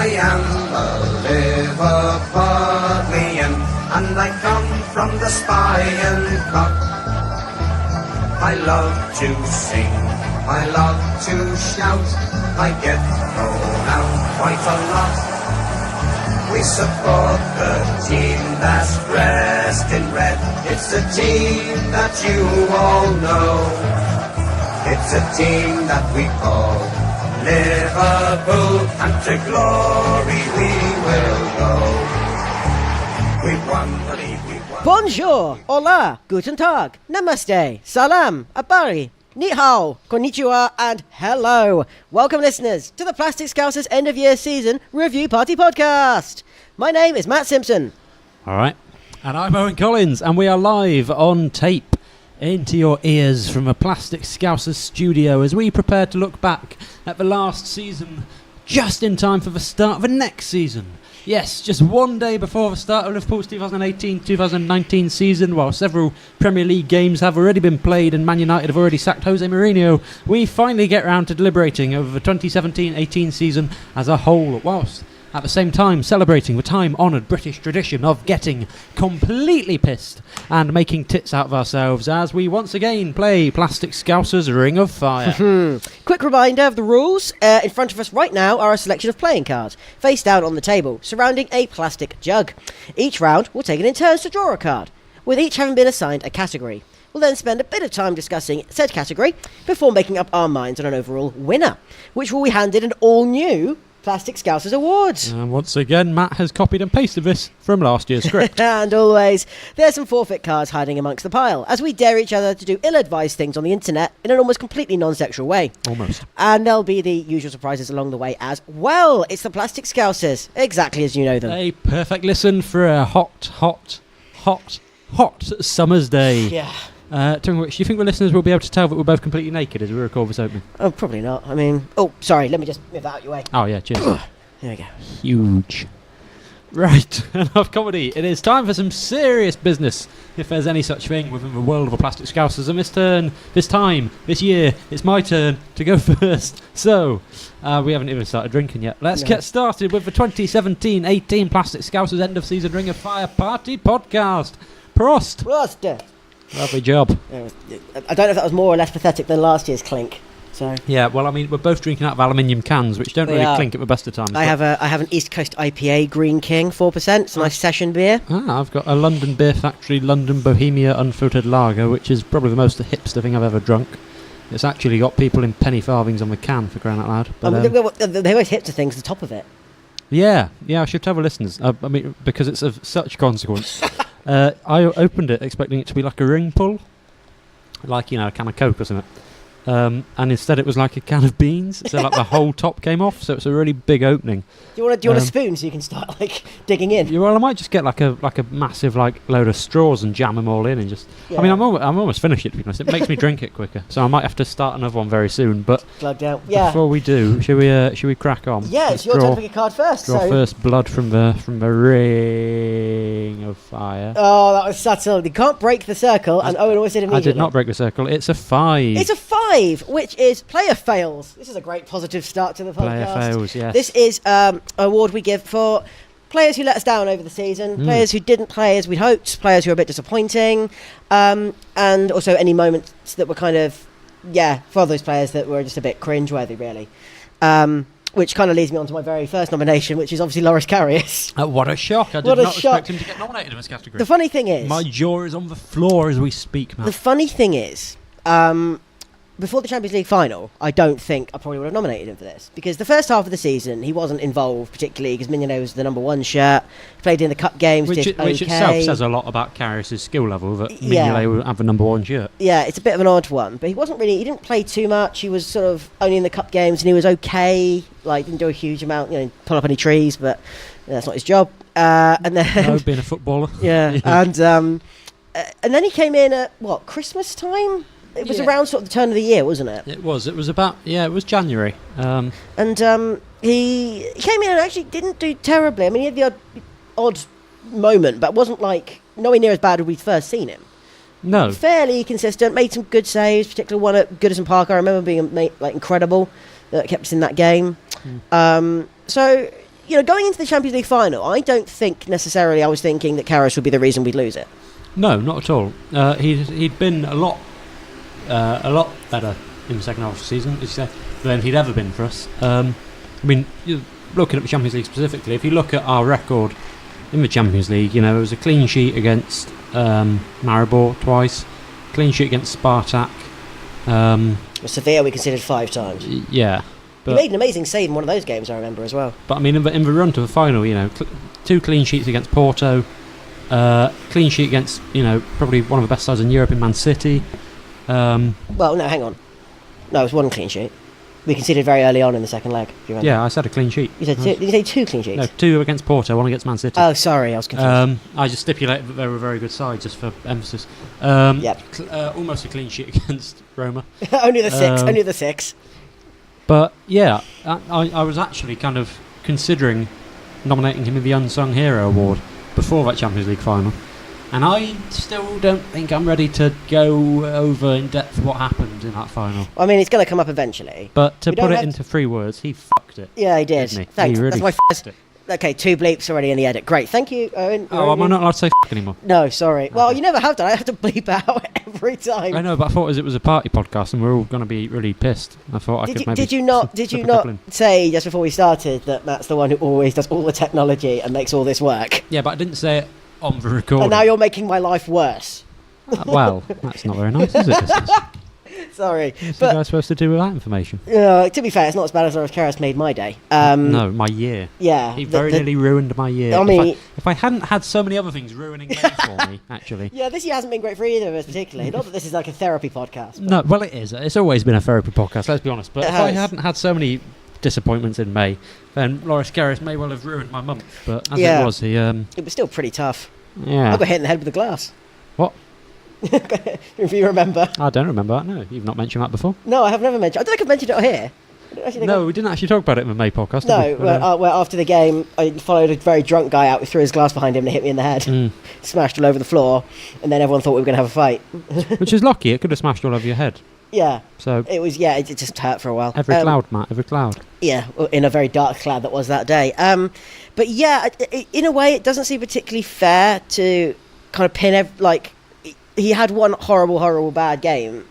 I am a Liverpudlian, and I come from the Spion Cup. I love to sing, I love to shout, I get thrown out quite a lot. We support the team that's dressed in red. It's a team that you all know. It's a team that we call Liverpool, and to glory we will go. We've won the league, we've won. Bonjour, hola, guten tag, namaste, salam, abari, ni hao, konnichiwa, and hello. Welcome, listeners, to the Plastic Scousers End of Year Season Review Party Podcast. My name is Matt Simpson. All right. And I'm Owen Collins, and we are live on tape into your ears from a Plastic Scousers studio as we prepare to look back at the last season just in time for the start of the next season. Yes, just one day before the start of Liverpool's 2018-2019 season, while several Premier League games have already been played and Man United have already sacked Jose Mourinho, we finally get round to deliberating over the 2017-18 season as a whole, whilst at the same time celebrating the time-honoured British tradition of getting completely pissed and making tits out of ourselves as we once again play Plastic Scousers Ring of Fire. Quick reminder of the rules. In front of us right now are a selection of playing cards, face down on the table, surrounding a plastic jug. Each round, we'll take it in turns to draw a card, with each having been assigned a category. We'll then spend a bit of time discussing said category before making up our minds on an overall winner, which will be handed an all-new Plastic Scousers Awards. And once again, Matt has copied and pasted this from last year's script. And always, there's some forfeit cards hiding amongst the pile, as we dare each other to do ill-advised things on the internet in an almost completely non-sexual way. Almost. And there'll be the usual surprises along the way as well. It's the Plastic Scousers, exactly as you know them. A perfect listen for a hot summer's day. Yeah. Talking of which, do you think the listeners will be able to tell that we're both completely naked as we record this opening? Oh, probably not. I mean... Oh, sorry, let me just move that out your way. Oh, yeah, cheers. There we go. Huge. Right, enough comedy. It is time for some serious business, if there's any such thing within the world of the Plastic Scousers. And this year, it's my turn to go first. So, we haven't even started drinking yet. Let's get started with the 2017-18 Plastic Scousers End of Season Ring of Fire Party Podcast. Prost! Prost! Lovely job. I don't know if that was more or less pathetic than last year's clink. So yeah, well, I mean, we're both drinking out of aluminium cans, which don't really clink at the best of times. I have an East Coast IPA Green King 4%. It's a nice session beer. I've got a London Beer Factory London Bohemia Unfiltered Lager, which is probably the most hipster thing I've ever drunk. It's actually got people in penny farthings on the can, for crying out loud. But, they always hipster things at the top of it. Yeah, I should tell the listeners. I mean, because it's of such consequence. I opened it expecting it to be like a ring pull, like, you know, a can of Coke or something. And instead it was like a can of beans, so like the whole top came off, so it's a really big opening. Do you want a spoon so you can start like digging in? Yeah, well, I might just get like a massive like load of straws and jam them all in and just. Yeah. I mean, I'm almost finished it, to be honest. It makes me drink it quicker, so I might have to start another one very soon. But plugged out. Yeah. Before we do, should we crack on? Yeah, it's your turn to pick a card first. Draw first blood from the Ring of Fire. Oh, that was subtle. You can't break the circle, and Owen always did immediately. I did not break the circle. It's a 5. It's a 5, which is player fails. This is a great positive start to the podcast. Player fails, yes. This is an award we give for players who let us down over the season, players who didn't play as we'd hoped, players who were a bit disappointing, and also any moments that were kind of, for those players that were just a bit cringeworthy, really. Which kind of leads me on to my very first nomination, which is obviously Loris Karius. What a shock. I did not expect him to get nominated in this category. The funny thing is... My jaw is on the floor as we speak, man. The funny thing is... before the Champions League final, I don't think I probably would have nominated him for this. Because the first half of the season, he wasn't involved particularly because Mignolet was the number 1 shirt. He played in the cup games, which did okay. Which itself says a lot about Karius' skill level, that Mignolet would have the number 1 shirt. Yeah, it's a bit of an odd one. But he didn't play too much. He was sort of only in the cup games and he was okay. Like, didn't do a huge amount, pull up any trees, but that's not his job. And then... No, being a footballer. Yeah, and then he came in at, Christmas time? It was around sort of the turn of the year, wasn't it? It was about, it was January. And he came in and actually didn't do terribly. I mean, he had the odd moment, but it wasn't like nowhere near as bad as we'd first seen him. No. Fairly consistent, made some good saves, particularly one at Goodison Park. I remember being incredible that kept us in that game. So going into the Champions League final, I don't think necessarily I was thinking that Karras would be the reason we'd lose it. No, not at all. He'd been a lot better in the second half of the season, as you say, than he'd ever been for us. Looking at the Champions League specifically, if you look at our record in the Champions League, it was a clean sheet against Maribor twice, clean sheet against Spartak. Sevilla we considered 5 times. Yeah. He made an amazing save in one of those games, I remember, as well. But, in the run to the final, 2 clean sheets against Porto, clean sheet against, probably one of the best sides in Europe in Man City. Well, no, hang on. No, it was 1 clean sheet. We conceded very early on in the second leg. Do you remember? Yeah, I said a clean sheet. You said did you say 2 clean sheets? No, 2 against Porto, 1 against Man City. Oh, sorry, I was confused. I just stipulated that they were a very good side, just for emphasis. Yep. Almost a clean sheet against Roma. Only the 6. But yeah, I was actually kind of considering nominating him in the Unsung Hero Award before that Champions League final. And I still don't think I'm ready to go over in depth what happened in that final. It's going to come up eventually. But to put it into 3 words, he fucked it. Yeah, he did. Didn't he? Thanks. He really That's my fucked it. Okay, 2 bleeps already in the edit. Great, thank you, Owen. Oh, am I not allowed to say f*** anymore? No, sorry. Okay. Well, you never have done. I have to bleep out every time. I know, but I thought as it was a party podcast and we're all going to be really pissed. I thought I could maybe... Did you not say just before we started that Matt's the one who always does all the technology and makes all this work? Yeah, but I didn't say it on the recording. And now you're making my life worse. Well, that's not very nice, is it? Sorry. What's the guy supposed to do with that information? To be fair, it's not as bad as Karras made my day. No, my year. Yeah. He very nearly ruined my year. If I hadn't had so many other things ruining May for me, actually. Yeah, this year hasn't been great for either of us particularly. Not that this is like a therapy podcast. No, well, it is. It's always been a therapy podcast, let's be honest. But if I hadn't had so many disappointments in May, then Loris Karras may well have ruined my month. But as it was, he... It was still pretty tough. Yeah. I got hit in the head with a glass. What? If you remember. I don't remember that, no. You've not mentioned that before? No, I have never mentioned. I don't think I've mentioned it on here. No, we didn't actually talk about it in the May podcast, did we? Where after the game, I followed a very drunk guy out who threw his glass behind him and hit me in the head. Smashed all over the floor, and then everyone thought we were going to have a fight. Which is lucky, it could have smashed all over your head. Yeah. So it was, it just hurt for a while. Every cloud, Matt, every cloud. Yeah, in a very dark cloud that was that day. But yeah, in a way, it doesn't seem particularly fair to kind of pin he had one horrible bad game,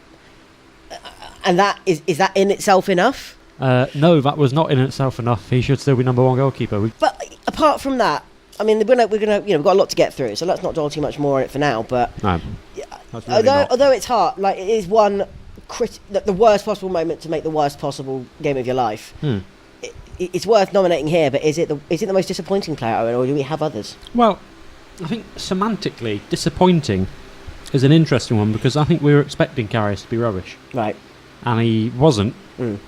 and that is that in itself enough? No, that was not in itself enough. He should still be number 1 goalkeeper. But apart from that, we're gonna we've got a lot to get through, so let's not dwell too much more on it for now. But no, although it's hard, it is one the worst possible moment to make the worst possible game of your life. It's worth nominating here, but is it the most disappointing player, Owen, or do we have others? Well, I think semantically disappointing is an interesting one, because I think we were expecting Karras to be rubbish. Right. And he wasn't. And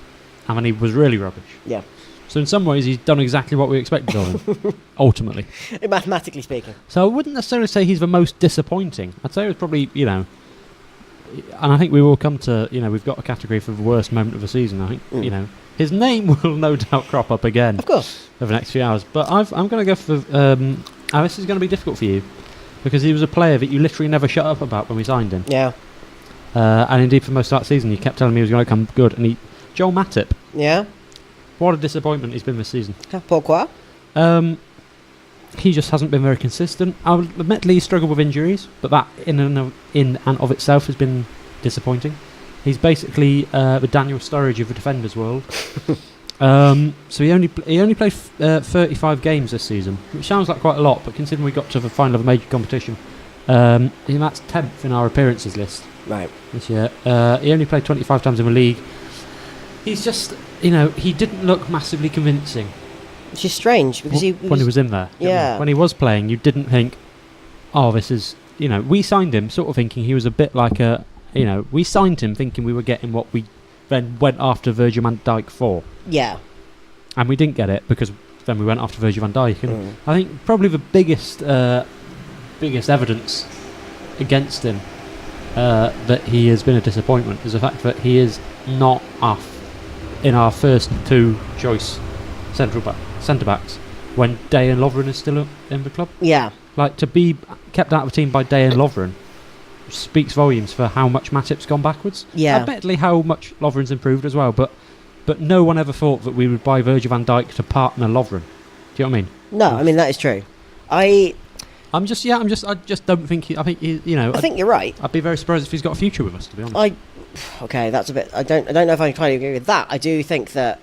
then he was really rubbish. Yeah. So in some ways he's done exactly what we expected of him, ultimately. Mathematically speaking. So I wouldn't necessarily say he's the most disappointing. I'd say it was probably, and I think we will come to, we've got a category for the worst moment of the season. I think, his name will no doubt crop up again. Of course. Over the next few hours. But I'm going to go for, this is going to be difficult for you, because he was a player that you literally never shut up about when we signed him. Yeah. And indeed, for most of that season, you kept telling me he was going to come good. And Joel Matip. Yeah. What a disappointment he's been this season. Pourquoi? He just hasn't been very consistent. Admittedly, he's struggled with injuries, but that in and of itself has been disappointing. He's basically the Daniel Sturridge of the defenders world. So he only played 35 games this season, which sounds like quite a lot, but considering we got to the final of a major competition, that's 10th in our appearances list. Right. This year. He only played 25 times in the league. He's just, he didn't look massively convincing. Which is strange, because when he was in there. Yeah. When he was playing, you didn't think, this is, we signed him sort of thinking he was a bit like we signed him thinking we were getting what we then went after Virgil van Dijk for. Yeah. And we didn't get it, because then we went after Virgil van Dijk. And I think probably the biggest evidence against him that he has been a disappointment is the fact that he is not in our first 2 choice centre backs when Dejan Lovren is still in the club. Yeah. To be kept out of the team by Dejan Lovren speaks volumes for how much Matip's gone backwards. Yeah. Admittedly, how much Lovren's improved as well, but no one ever thought that we would buy Virgil van Dijk to partner Lovren. you know what I mean? No, I mean that is true. I just don't think. I think I think you're right. I'd be very surprised if he's got a future with us, to be honest. Okay, that's a bit. I don't know if I entirely agree with that. I do think that,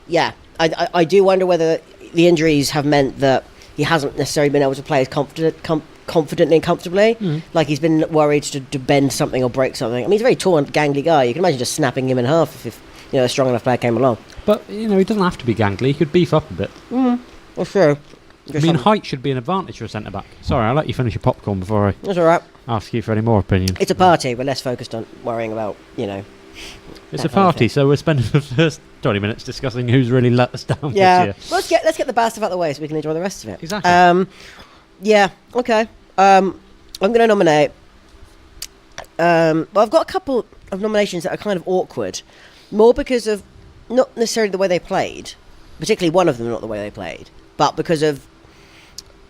yeah, I do wonder whether the injuries have meant that he hasn't necessarily been able to play as confidently and comfortably. Like he's been worried to bend something or break something. I mean, he's a very tall and gangly guy. You can imagine just snapping him in half if a strong enough player came along. But he doesn't have to be gangly. He could beef up a bit. Well, sure. I mean, height should be an advantage for a centre back. Sorry, I'll let you finish your popcorn before I That's all right. ask you for any more opinion. It's a party. We're less focused on worrying about, It's a party, so we're spending the first 20 minutes discussing who's really let us down Yeah. this year. Let's get the bad stuff out of the way so we can enjoy the rest of it. Exactly. Yeah. Okay. I'm going to nominate. Well, I've got a couple of nominations that are kind of awkward, more because of not necessarily the way they played, particularly one of them not the way they played, but because of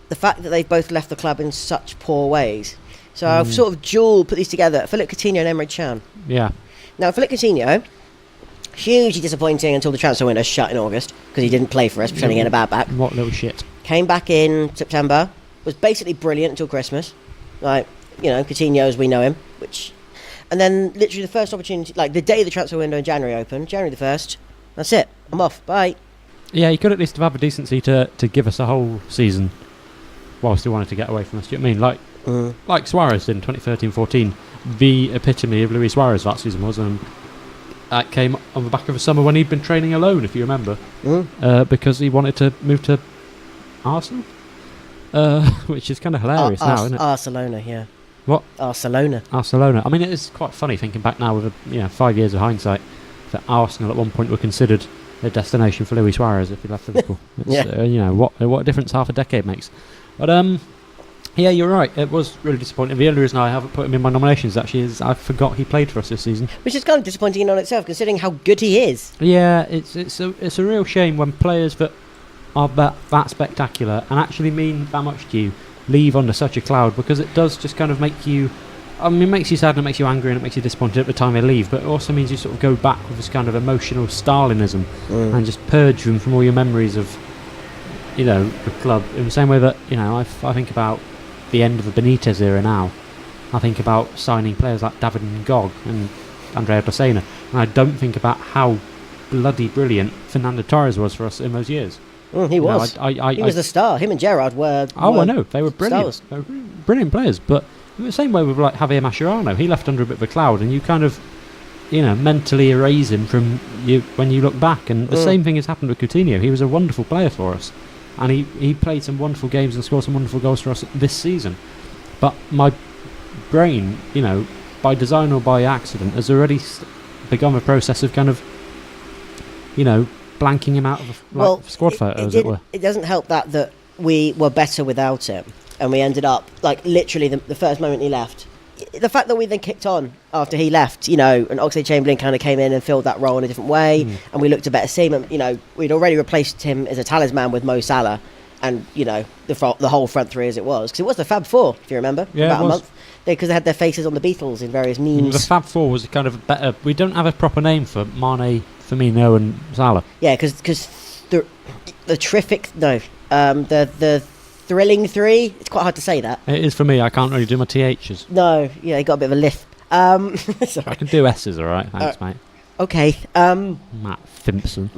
the fact that they've both left the club in such poor ways. So I've sort of dual put these together. Philippe Coutinho and Emre Can. Yeah. Now, Philippe Coutinho, hugely disappointing until the transfer window shut in August because he didn't play for us, pretending he had a bad back. What little shit. Came back in September, was basically brilliant until Christmas. Like, Coutinho as we know him. And then literally the first opportunity, like the day the transfer window in January opened, January the 1st, that's it. I'm off. Bye. Yeah, he could at least have had the decency to give us a whole season whilst he wanted to get away from us. Do you know what I mean? Like Suarez in 2013-14, the epitome of Luis Suarez that season was, and that came on the back of a summer when he'd been training alone, if you remember, because he wanted to move to Arsenal, which is kind of hilarious now, isn't it? Barcelona, yeah. What? Barcelona. I mean, it is quite funny thinking back now with 5 years of hindsight that Arsenal at one point were considered a destination for Luis Suarez if he left Liverpool. What a difference half a decade makes. But yeah, you're right. It was really disappointing. The only reason I haven't put him in my nominations actually is I forgot he played for us this season, which is kind of disappointing in on itself, considering how good he is. Yeah, it's a real shame when players that are that spectacular and actually mean that much to you leave under such a cloud, because it does just kind of make you. I mean, it makes you sad and it makes you angry and it makes you disappointed at the time they leave, but it also means you sort of go back with this kind of emotional Stalinism and just purge them from all your memories of, the club. In the same way that, I think about the end of the Benitez era now. I think about signing players like David Ngog and Andrea Docena, and I don't think about how bloody brilliant Fernando Torres was for us in those years. He was. He was the star. Him and Gerrard were. Oh, I know. They were brilliant. Stars. They were brilliant players, but in the same way with like Javier Mascherano, he left under a bit of a cloud, and you kind of, mentally erase him from you when you look back. And the same thing has happened with Coutinho. He was a wonderful player for us, and he played some wonderful games and scored some wonderful goals for us this season. But my brain, by design or by accident, has already begun a process of kind of, blanking him out of squad photo, as it were. It doesn't help that we were better without him, and we ended up, like, literally the first moment he left. The fact that we then kicked on after he left, and Oxlade-Chamberlain kind of came in and filled that role in a different way, and we looked a better team, and, we'd already replaced him as a talisman with Mo Salah, and, the whole front three as it was, because it was the Fab Four, if you remember, about a month, because they had their faces on the Beatles in various memes. The Fab Four was kind of a better. We don't have a proper name for Mane, Firmino, and Salah. Yeah, because the terrific the thrilling three. It's quite hard to say that. It is for me. I can't really do my THs. No, yeah, you got a bit of a lisp. Sorry. I can do S's, all right. Thanks, mate. Okay. Matt Simpson.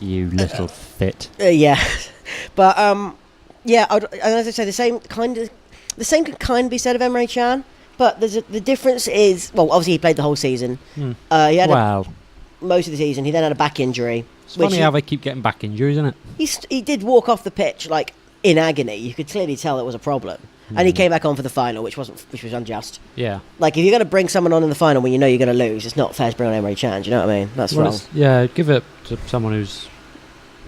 You little fit. Yeah, but yeah. As I say, the same can kind of be said of Emre Can, but the difference is, well, obviously he played the whole season. He had most of the season. He then had a back injury. It's funny how they keep getting back injuries, isn't it? He did walk off the pitch like in agony. You could clearly tell it was a problem. And he came back on for the final, which was unjust. Yeah. Like, if you're going to bring someone on in the final when you know you're going to lose, it's not fair to bring on Emre Can. Do you know what I mean? That's wrong. Yeah, give it to someone who's...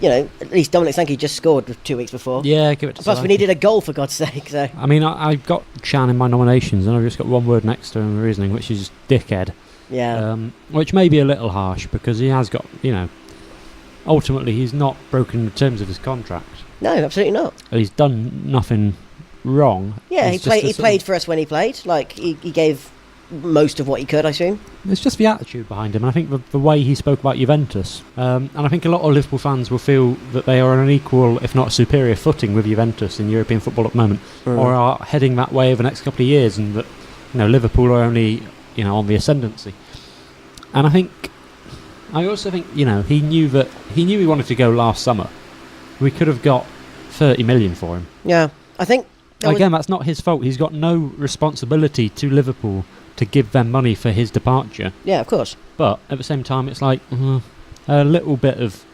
at least Dominic Sankey just scored 2 weeks before. Yeah, give it to Plus, we needed a goal, for God's sake. So. I mean, I've got Can in my nominations, and I've just got one word next to him in the reasoning, which is dickhead. Yeah. Which may be a little harsh, because he has got, ultimately he's not broken the terms of his contract. No, absolutely not. He's done nothing wrong. Yeah, he played for us when he played. Like, he gave most of what he could, I assume. It's just the attitude behind him, and I think the way he spoke about Juventus. And I think a lot of Liverpool fans will feel that they are on an equal, if not superior, footing with Juventus in European football at the moment, or are heading that way over the next couple of years, and that Liverpool are only on the ascendancy. And I also think he knew he wanted to go last summer. We could have got 30 million for him. Yeah, I think. That's not his fault. He's got no responsibility to Liverpool to give them money for his departure. Yeah, of course. But at the same time, it's like a little bit of...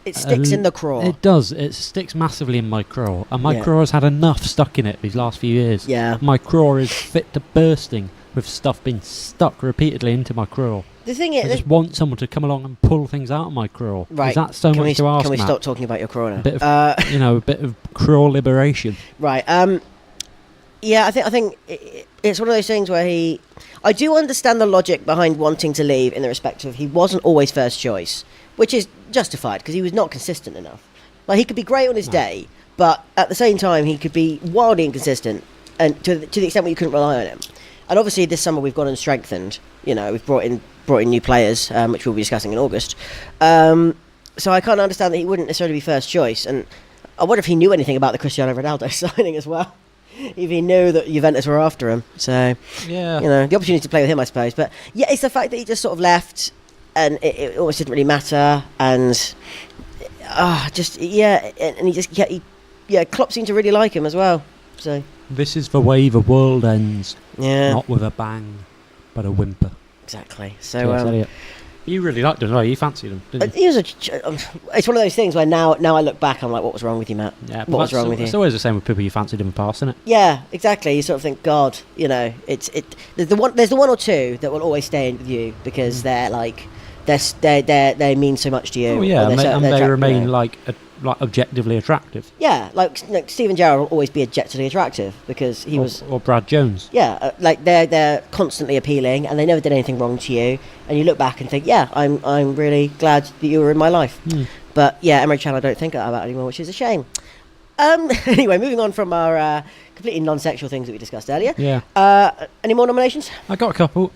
It sticks in the craw. It does. It sticks massively in my craw. And my craw has had enough stuck in it these last few years. Yeah. My craw is fit to bursting with stuff being stuck repeatedly into my craw. The thing is... I just want someone to come along and pull things out of my craw. Right. Is that so much to ask, Can we Matt? stop talking about your craw now? A bit of, a bit of craw liberation. Right. Yeah, I think it's one of those things where I do understand the logic behind wanting to leave in the respect of he wasn't always first choice, which is justified because he was not consistent enough. Like, he could be great on his day, but at the same time he could be wildly inconsistent, and to the extent where you couldn't rely on him. And obviously this summer we've gone and strengthened. We've brought in new players, which we'll be discussing in August. So I can't understand that he wouldn't necessarily be first choice. And I wonder if he knew anything about the Cristiano Ronaldo signing as well. If he knew that Juventus were after him. So, yeah, the opportunity to play with him, I suppose. But yeah, it's the fact that he just sort of left, and it almost didn't really matter. And and he just Klopp seemed to really like him as well. So this is the way the world ends. Yeah, not with a bang, but a whimper. Exactly. So you really liked him, right? You fancied him, didn't you? It's one of those things where now I look back, I'm like, what was wrong with you, Matt? Yeah, what was wrong with you? It's always the same with people you fancied in the past, isn't it? Yeah, exactly. You sort of think, God, there's the one or two that will always stay with you because they're like they mean so much to you. Oh yeah, and they remain like objectively attractive. Yeah, like Steven Gerrard will always be objectively attractive because he was... Or Brad Jones. Yeah, like they're constantly appealing and they never did anything wrong to you, and you look back and think, yeah, I'm really glad that you were in my life. But yeah, Emre Can I don't think about anymore, which is a shame. Anyway, moving on from our completely non-sexual things that we discussed earlier. Yeah. Any more nominations? I got a couple.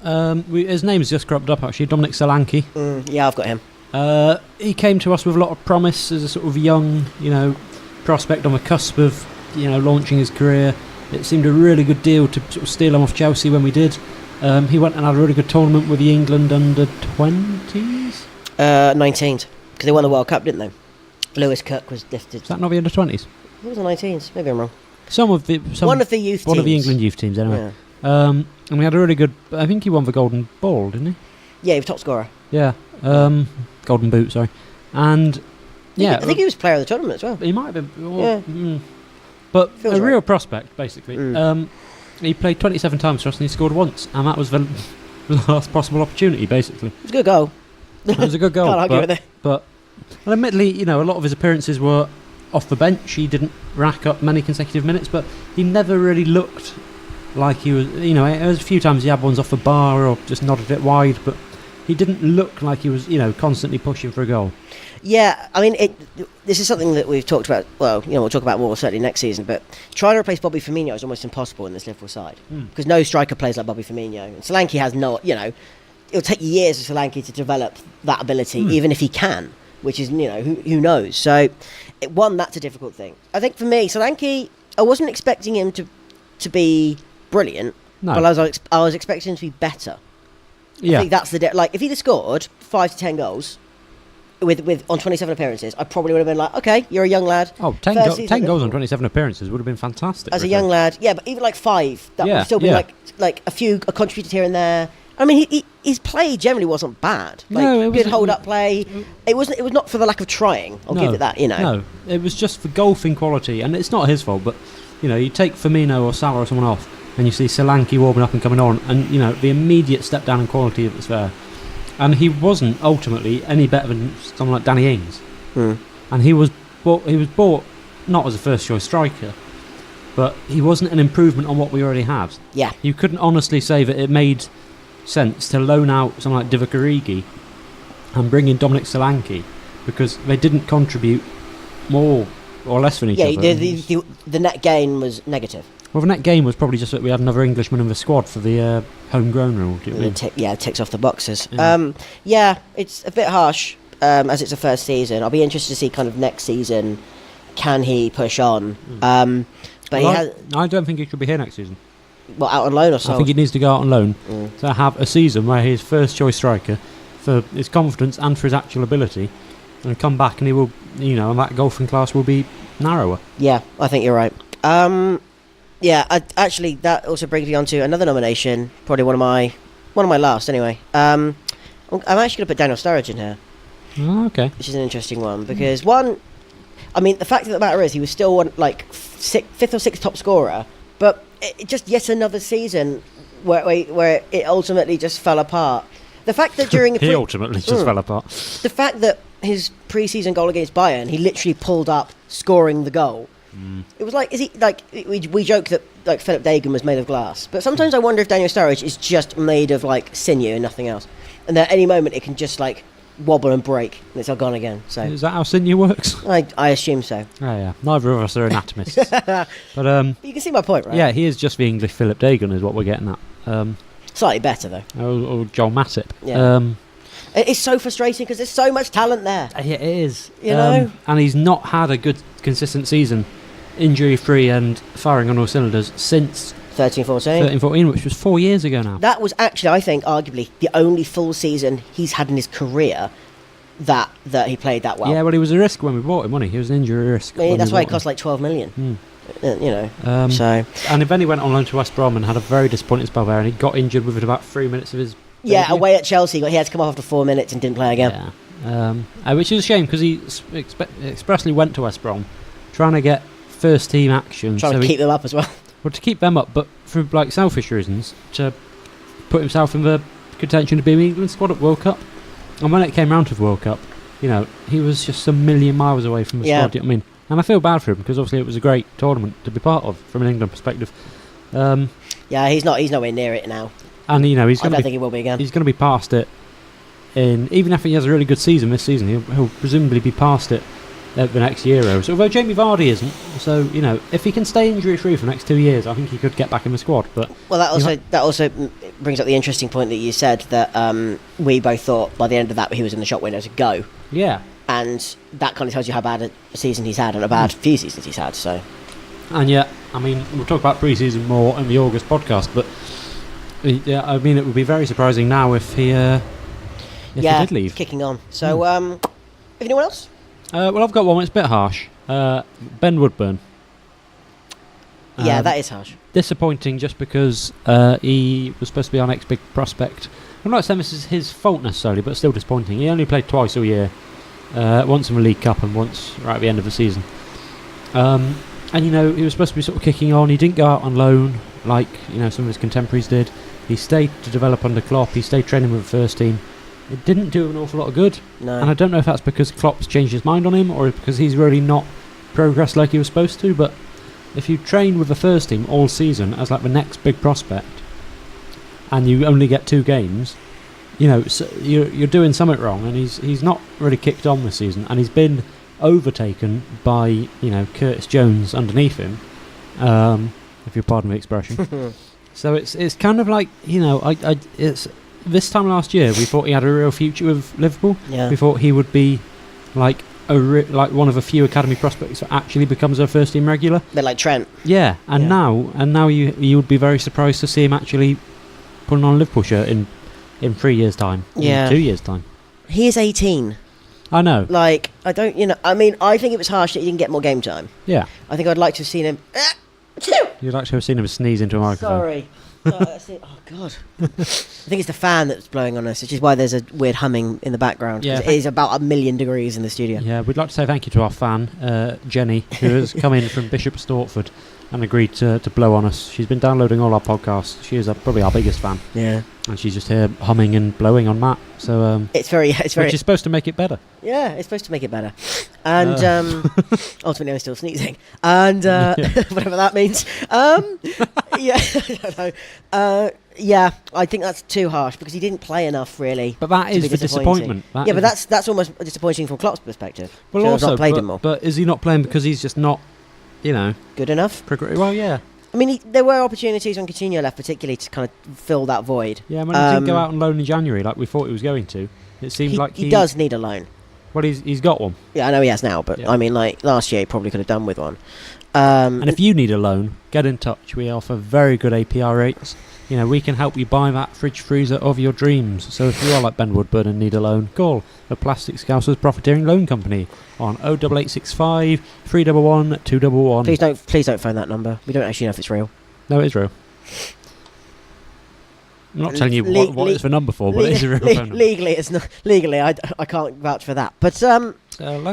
His name's just cropped up actually, Dominic Solanke. Yeah, I've got him. He came to us with a lot of promise as a sort of young, prospect on the cusp of, launching his career. It seemed a really good deal to sort of steal him off Chelsea when we did. He went and had a really good tournament with the England under-20s? 19s, because they won the World Cup, didn't they? Lewis Cook was lifted. Is that not the under-20s? It was the 19s, maybe I'm wrong. One of the youth teams. One of the England youth teams, anyway. Yeah. And we had a really good... I think he won the Golden Ball, didn't he? Yeah, he was top scorer. Yeah. Golden Boot, sorry. And I think he was player of the tournament as well. He might have been. But feels real prospect, basically. He played 27 times for us and he scored once, and that was the last possible opportunity, basically. It was a good goal. It was a good goal. Can't argue with it. But admittedly, a lot of his appearances were off the bench. He didn't rack up many consecutive minutes, but he never really looked like he was... there was a few times he had ones off the bar or just nodded it wide, but he didn't look like he was, constantly pushing for a goal. Yeah, I mean, this is something that we've talked about. Well, we'll talk about more certainly next season. But trying to replace Bobby Firmino is almost impossible in this Liverpool side because no striker plays like Bobby Firmino. And Solanke has no, it'll take years for Solanke to develop that ability, even if he can, which is, who knows. So, that's a difficult thing. I think for me, Solanke, I wasn't expecting him to be brilliant, but I was expecting him to be better. I think that's the if he'd have scored 5 to 10 goals with on 27 appearances, I probably would have been like, okay, you're a young lad. 10 goals on 27 appearances would have been fantastic. As a young lad, yeah, but even like 5, that would still be like a contributed here and there. I mean, his play generally wasn't bad. It was good hold-up play. It was not for the lack of trying. I'll give it that, No, it was just for golfing quality, and it's not his fault, but, you take Firmino or Salah or someone off, and you see Solanke warming up and coming on, and the immediate step down in quality that was there. And he wasn't ultimately any better than someone like Danny Ings. And he was bought not as a first choice striker, but he wasn't an improvement on what we already had. Yeah, you couldn't honestly say that it made sense to loan out someone like Divock Origi and bring in Dominic Solanke because they didn't contribute more or less than each other. Yeah, the net gain was negative. Well, the next game was probably just that we had another Englishman in the squad for the homegrown rule. Do you mean? It ticks off the boxes. Yeah. It's a bit harsh as it's a first season. I'll be interested to see kind of next season, can he push on? But I don't think he should be here next season. Well, out on loan or so. I think he needs to go out on loan to have a season where he's first choice striker for his confidence and for his actual ability, and come back and he will, and that golfing class will be narrower. Yeah, I think you're right. Actually, that also brings me on to another nomination, probably one of my last anyway. I'm actually going to put Daniel Sturridge in here. Oh, okay. Which is an interesting one because the fact of the matter is he was still fifth or sixth top scorer, but it just yet another season where it ultimately just fell apart. The fact that during he ultimately just fell apart. The fact that his pre-season goal against Bayern, he literally pulled up scoring the goal. It was like, is he like we joke that like Philip Dagan was made of glass, but sometimes I wonder if Daniel Sturridge is just made of like sinew and nothing else, and at any moment it can just like wobble and break and it's all gone again. So is that how sinew works? I assume so. Oh yeah, neither of us are anatomists. But you can see my point, right? Yeah, he is just the English Philip Dagan is what we're getting at. Slightly better though. Or Joel Matip. Yeah. It's so frustrating because there's so much talent there. Yeah, it is. You know, and he's not had a good consistent season, injury free and firing on all cylinders since 13-14, which was 4 years ago now. That was actually, I think, arguably the only full season he's had in his career that he played that well. Yeah, well, he was a risk when we bought him, wasn't he? He was an injury risk. I mean, that's why it cost like 12 million. So. And then he went on loan to West Brom and had a very disappointing spell there, and he got injured within about 3 minutes of his debut. Yeah, away at Chelsea, he had to come off after 4 minutes and didn't play again. Yeah. Which is a shame because he expressly went to West Brom trying to get first team action. Trying to keep them up as well. Well, to keep them up, but for like selfish reasons, to put himself in the contention to be in the England squad at World Cup. And when it came round to the World Cup, he was just a million miles away from the squad. You know what I mean? And I feel bad for him because obviously it was a great tournament to be part of from an England perspective. Yeah, he's nowhere near it now. And I don't think he will be again. He's going to be past it. Even if he has a really good season this season, he'll presumably be past it at the next Euro. So, although Jamie Vardy isn't, so if he can stay injury free for the next 2 years, I think he could get back in the squad. But that also brings up the interesting point that you said that we both thought by the end of that he was in the shop window to go. Yeah, and that kind of tells you how bad a season he's had and a bad few seasons he's had. So, and yeah, I mean we'll talk about pre-season more in the August podcast, but yeah, I mean it would be very surprising now if he did leave. Kicking on. So, anyone else? Well, I've got one. It's a bit harsh. Ben Woodburn. Yeah, that is harsh. Disappointing just because he was supposed to be our next big prospect. I'm not saying this is his fault necessarily, but still disappointing. He only played twice a year, once in the League Cup and once right at the end of the season. And he was supposed to be sort of kicking on. He didn't go out on loan like some of his contemporaries did. He stayed to develop under Klopp. He stayed training with the first team. It didn't do an awful lot of good. No. And I don't know if that's because Klopp's changed his mind on him or because he's really not progressed like he was supposed to, but if you train with the first team all season as like the next big prospect and you only get 2 games, so you're doing something wrong, and he's not really kicked on this season, and he's been overtaken by Curtis Jones underneath him, if you'll pardon the expression. So it's kind of like it's this time last year we thought he had a real future with Liverpool. Yeah. We thought he would be like one of a few academy prospects that actually becomes a first team regular. A bit like Trent. Yeah, and now you would be very surprised to see him actually putting on a Liverpool shirt in 3 years' time. Yeah. In 2 years' time. He is 18. I know. Like, I don't, I mean, I think it was harsh that he didn't get more game time. Yeah. I think I'd like to have seen him. You'd like to have seen him sneeze into a microphone. Sorry. Oh, God. I think it's the fan that's blowing on us, which is why there's a weird humming in the background. Yeah. It is about 1,000,000 degrees in the studio. Yeah, we'd like to say thank you to our fan, Jenny, who has come in from Bishop Stortford and agreed to blow on us. She's been downloading all our podcasts. She is probably our biggest fan. Yeah. And she's just here humming and blowing on Matt. So it's very which is supposed to make it better. Yeah, it's supposed to make it better. And ultimately I'm still sneezing. And whatever that means. Yeah, I don't know. Yeah, I think that's too harsh because he didn't play enough, really. But that is the disappointment. But that's almost disappointing from Klopp's perspective. Well, also, not played him more. But is he not playing because he's just not, good enough? Well, yeah. I mean, there were opportunities when Coutinho left, particularly to kind of fill that void. Yeah, when he didn't go out on loan in January like we thought he was going to, it seemed like he does need a loan. Well, he's got one. Yeah, I know he has now, but Yeah. I mean, like last year, he probably could have done with one. And if you need a loan, get in touch. We offer very good APR rates. You know, we can help you buy that fridge freezer of your dreams. So if you are like Ben Woodburn and need a loan, call the Plastic Scousers Profiteering Loan Company on 08865 311 211. Please don't phone that number. We don't actually know if it's real. No, it is real. I'm not telling you what it's the number for, but it is a real phone number. Legally, it's not. Legally, I can't vouch for that. But Loan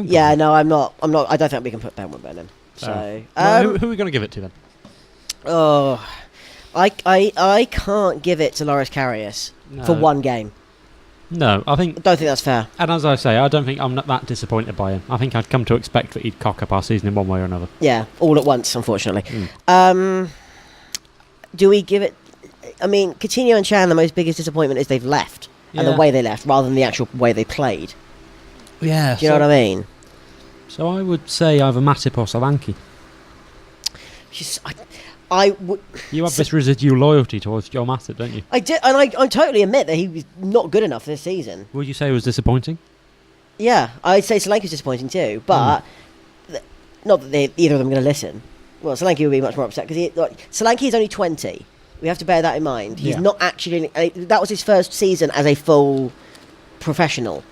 yeah, company. no, I'm not. I don't think we can put Ben Woodburn in. So Well, who are we going to give it to then? oh, I can't give it to Loris Karius for one game. No, I I don't think that's fair. and as I say, I don't think I'm not that disappointed by him. I think I'd come to expect that he'd cock up our season in one way or another. Yeah, all at once, unfortunately. Do we give it? I mean, Coutinho and Chan, the most biggest disappointment is they've left and the Yeah. way they left, rather than the actual way they played. Yeah. Do you know what I mean? So I would say either Matip or Solanke. Just, I would. You have this residual loyalty towards Joe Matip, don't you? I did, and I totally admit that he was not good enough this season. Would you say it was disappointing? Yeah, I'd say Solanke was disappointing too, but not that either of them are going to listen. Well, Solanke would be much more upset because Solanke is only 20. We have to bear that in mind. He's Yeah. not actually. That was his first season as a full professional,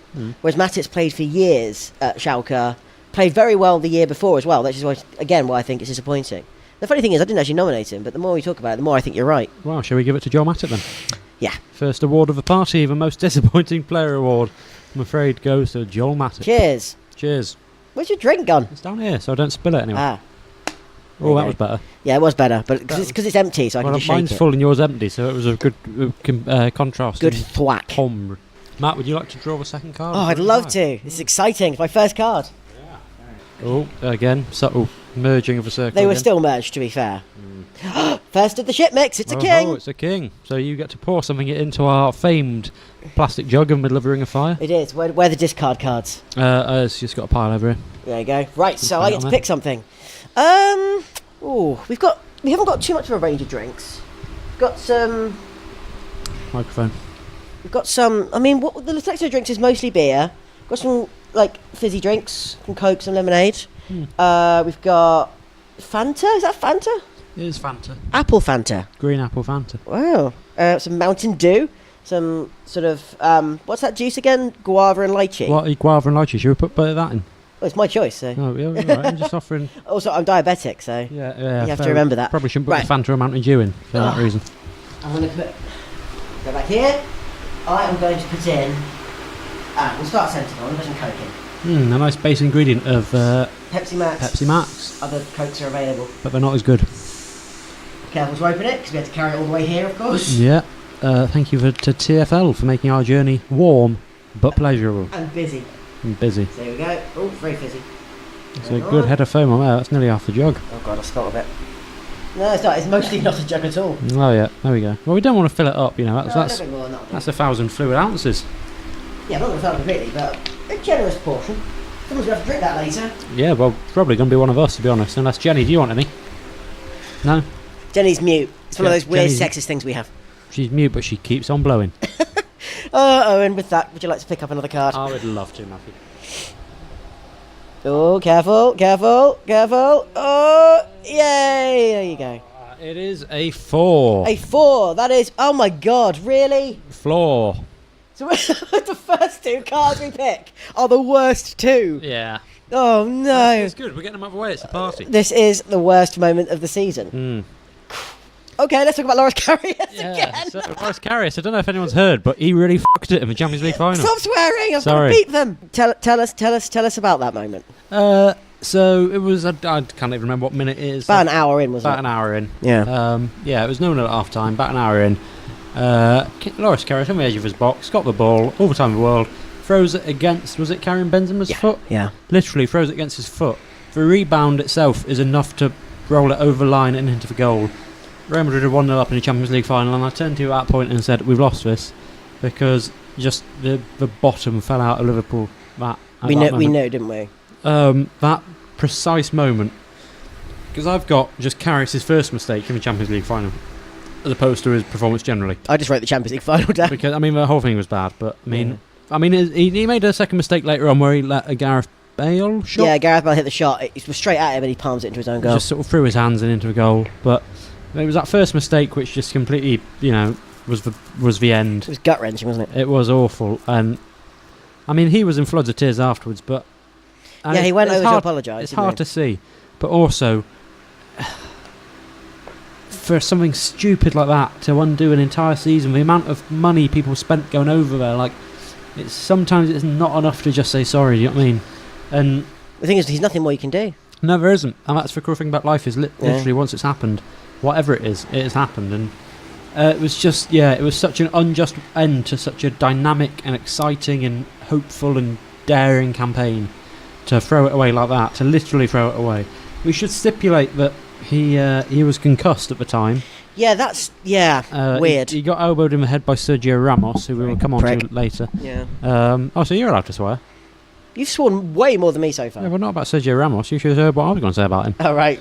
whereas Matip's played for years at Schalke, played very well the year before as well. Which is why I think it's disappointing. The funny thing is, I didn't actually nominate him, but the more we talk about it, the more I think you're right. Well, shall we give it to Joe Matip then? Yeah. First award of the party, the most disappointing player award, I'm afraid goes to Joel Matip. Cheers. Cheers. Where's your drink gone? It's down here, so I don't spill it anyway. Ah. Oh, that Okay. was better. Yeah, it was better, but because it's empty, so I can Well, just shake mine's it. full and yours empty, so it was a good contrast. Good thwack. Pombre. Matt, would you like to draw the second card? Oh, I'd love to. This is exciting. It's my first card. Oh, again, subtle merging of a circle. They were again. still merged, to be fair. First of the ship mix. It's a Oh, king. it's a king. So you get to pour something into our famed plastic jug in the middle of a ring of fire. It is. Where are the discard cards? It's just got a pile over here. There you go. Right, so put I it get on to there. pick something. We haven't got too much of a range of drinks. Got some. Microphone. We've got some. I mean, what the selection of drinks is mostly beer. Got some like fizzy drinks, some Coke, some lemonade. We've got Fanta. Is that Fanta? It is Fanta. Apple Fanta. Green apple Fanta. Wow. Some Mountain Dew. Some sort of what's that juice again? Guava and lychee. What, guava and lychee? Should we put both of that in? Well, it's my choice. So. Oh, yeah, all right. I'm just offering. Also, I'm diabetic, so Yeah, you have to fair. remember that. Probably shouldn't put Right. the Fanta or Mountain Dew in for that reason. I'm going to go back here. I am going to put in. We'll start centre. I'm going to put some Coke in. A nice base ingredient of Pepsi Max. Pepsi Max, Other Cokes are available. but they're not as good. Careful to open it because we had to carry it all the way here, of course. Yeah. Thank you to TFL for making our journey warm but pleasurable And busy. and busy. So here we go. Oh, it's very fizzy. It's a good head of foam on there. That's nearly half the jug. Oh god, I spilled a bit. No, it's not. It's mostly not a jug at all. Oh yeah, there we go. Well, we don't want to fill it up, you know. No, That's a bit more than that. that's 1,000 fluid ounces. Yeah, I'm not going to fill it completely, but a generous portion. Someone's going to have to drink that later. Yeah, well, probably going to be one of us, to be honest. Unless Jenny, do you want any? No, Jenny's mute. It's one of Yeah, those weird Jenny's- sexist things we have. she's mute, but she keeps on blowing. Owen, with that, would you like to pick up another card? I would love to, Matthew. Oh, careful, careful, careful. Oh, yay! There you go. It is a 4. A 4. That is. Oh my god! Really? Floor. So the first two cards we pick are the worst two. Yeah. Oh no! It's good. We're getting them out of the way. It's a party. This is the worst moment of the season. Okay, let's talk about Loris Karius again. So, Boris Karius, I don't know if anyone's heard, but he really fucked it in the Champions League final. Stop swearing! I've got Sorry. to beat them. Tell us about that moment. So it was. I can't even remember what minute it is. About an hour in, wasn't About it? an hour in. Yeah. Yeah, it was known at half time. About an hour in. Loris Karius on the edge of his box, got the ball, all the time in the world, throws it against. Was it Karim Benzema's foot? Yeah. Literally throws it against his foot. The rebound itself is enough to roll it over the line and into the goal. Real Madrid are 1-0 up in the Champions League final, and I turned to you at that point and said, we've lost this because just the bottom fell out of Liverpool. We know, didn't we? That precise moment, Because I've got just Karius' first mistake in the Champions League final, as opposed to his performance generally. I just wrote the Champions League final down. Because the whole thing was bad. But he made a second mistake later on where he let a Gareth Bale shot. Yeah, Gareth Bale hit the shot. It was straight at him and he palms it into his own goal. Just sort of threw his hands into a goal. But it was that first mistake which just completely, was the end. It was gut wrenching, wasn't it? It was awful, and he was in floods of tears afterwards. But he went over to apologise. It's hard to see, but also for something stupid like that to undo an entire season, the amount of money people spent going over there, sometimes it's not enough to just say sorry. Do you know what I mean? And the thing is, there's nothing more you can do. No, there isn't, and that's the cruel thing about life. Is literally once it's happened, whatever it has happened, and. It was just, it was such an unjust end to such a dynamic and exciting and hopeful and daring campaign to throw it away like that, to literally throw it away. We should stipulate that he was concussed at the time. Yeah, that's, weird. He got elbowed in the head by Sergio Ramos, who we will come on to later. Yeah. So you're allowed to swear. You've sworn way more than me so far. Yeah, but not about Sergio Ramos. You should have heard what I was going to say about him. All right.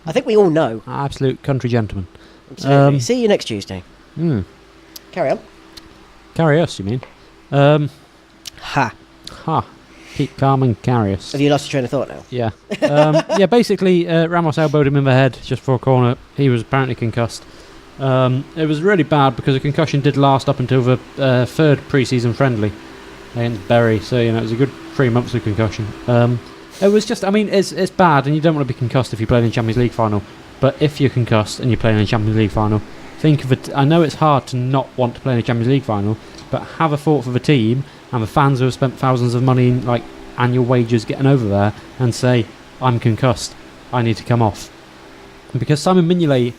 I think we all know. Absolute country gentleman. Absolutely. See you next Tuesday. Carry on. Carry us, you mean? Ha. Keep calm and carry us. Have you lost your train of thought now? Yeah. Basically, Ramos elbowed him in the head just for a corner. He was apparently concussed. It was really bad because the concussion did last up until the third pre-season friendly against Bury. So, it was a good 3 months of concussion. It was just, it's bad and you don't want to be concussed if you play in the Champions League final. But if you're concussed and you're playing in the Champions League final, think of it. I know it's hard to not want to play in the Champions League final, but have a thought for the team and the fans who have spent thousands of money in annual wages getting over there and say, I'm concussed, I need to come off. And because Simon Mignolet,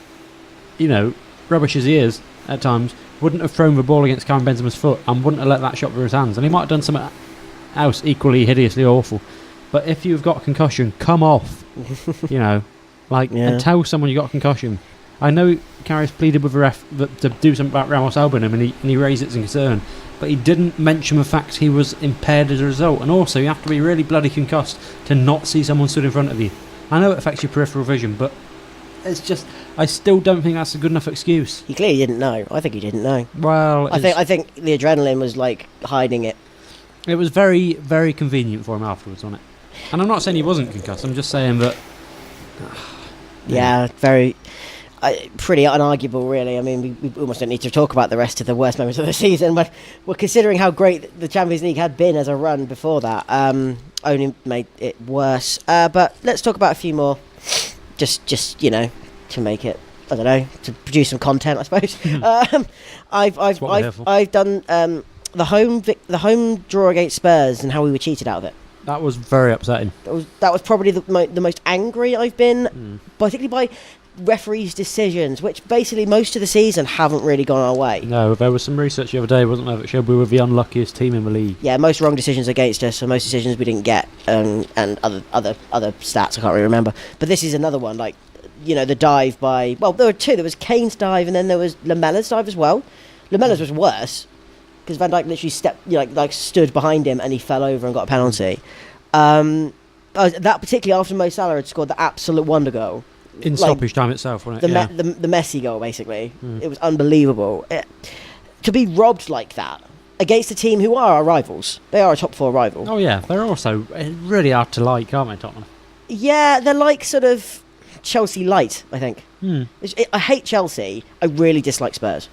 rubbish as he is at times, wouldn't have thrown the ball against Karim Benzema's foot and wouldn't have let that shot through his hands, and he might have done something else equally hideously awful. But if you've got a concussion, come off. And tell someone you got a concussion. I know Karius pleaded with the ref to do something about Ramos elbowing him, and he raised it as a concern, but he didn't mention the fact he was impaired as a result. And also, you have to be really bloody concussed to not see someone stood in front of you. I know it affects your peripheral vision, but it's just, I still don't think that's a good enough excuse. He clearly didn't know. I think he didn't know. Well, I think the adrenaline was hiding it. It was very, very convenient for him afterwards, wasn't it? And I'm not saying he wasn't concussed. I'm just saying that. Yeah, very, pretty unarguable, really. We almost don't need to talk about the rest of the worst moments of the season, but we're considering how great the Champions League had been as a run before that. Only made it worse. But let's talk about a few more, just to make it, I don't know, to produce some content, I suppose. I've done the home draw against Spurs and how we were cheated out of it. That was very upsetting. That was probably the most angry I've been, particularly by referees' decisions, which basically most of the season haven't really gone our way. No, there was some research the other day, wasn't there, that showed we were the unluckiest team in the league. Yeah, most wrong decisions against us, so most decisions we didn't get, and other stats I can't really remember. But this is another one, the dive by... Well, there were two. There was Kane's dive, and then there was Lamella's dive as well. Lamella's was worse, because Van Dijk literally stood behind him and he fell over and got a penalty. That particularly after Mo Salah had scored the absolute wonder goal. In stoppage time itself, wasn't it? The Messi goal, basically. It was unbelievable. To be robbed like that against a team who are our rivals. They are a top four rival. Oh, yeah. They're also really hard to like, aren't they, Tottenham? Yeah, they're like sort of Chelsea light, I think. I hate Chelsea. I really dislike Spurs.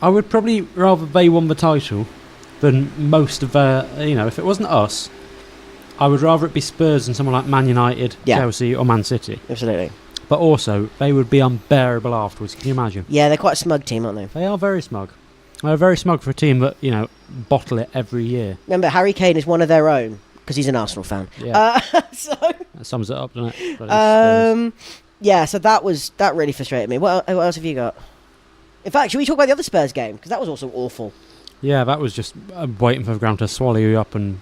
I would probably rather they won the title than most of their... if it wasn't us, I would rather it be Spurs than someone like Man United, Chelsea or Man City. Absolutely. But also, they would be unbearable afterwards. Can you imagine? Yeah, they're quite a smug team, aren't they? They are very smug. They're very smug for a team that, bottle it every year. Remember, Harry Kane is one of their own, because he's an Arsenal fan. Yeah. That sums it up, doesn't it? Yeah, so that really frustrated me. What else have you got? In fact, should we talk about the other Spurs game? Because that was also awful. Yeah, that was just waiting for the ground to swallow you up and...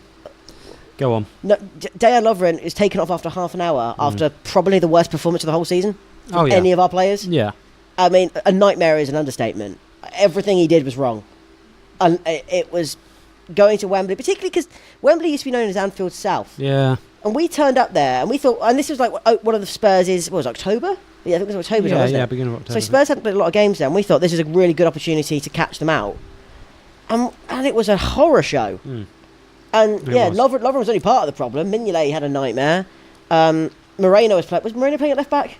Go on. No, Dejan Lovren is taken off after half an hour after probably the worst performance of the whole season from any of our players. Yeah. A nightmare is an understatement. Everything he did was wrong. And it was going to Wembley, particularly because Wembley used to be known as Anfield South. Yeah. And we turned up there, and we thought, and this was like one of the Spurs' what was it, October? Yeah, I think it was October. Wasn't it? Beginning of October. So Spurs hadn't played a lot of games there, and we thought this is a really good opportunity to catch them out. And it was a horror show. And Lovren was only part of the problem. Mignolet had a nightmare. Moreno was Moreno playing at left back?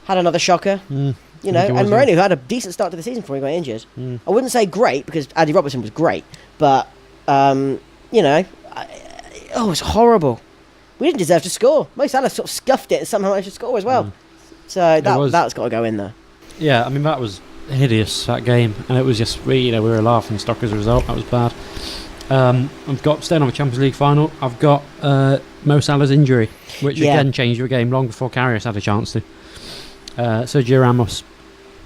Had another shocker. And Moreno, who had a decent start to the season before he got injured. I wouldn't say great, because Andy Robertson was great, but it was horrible. We didn't deserve to score. Mo Salah sort of scuffed it and somehow managed to score as well. So that's got to go in there. Yeah, I mean, that was hideous, that game, and it was just we were a laughing stock as a result. That was bad. I've got staying on the Champions League final. I've got Mo Salah's injury, which again changed the game long before Karius had a chance to. Sergio Ramos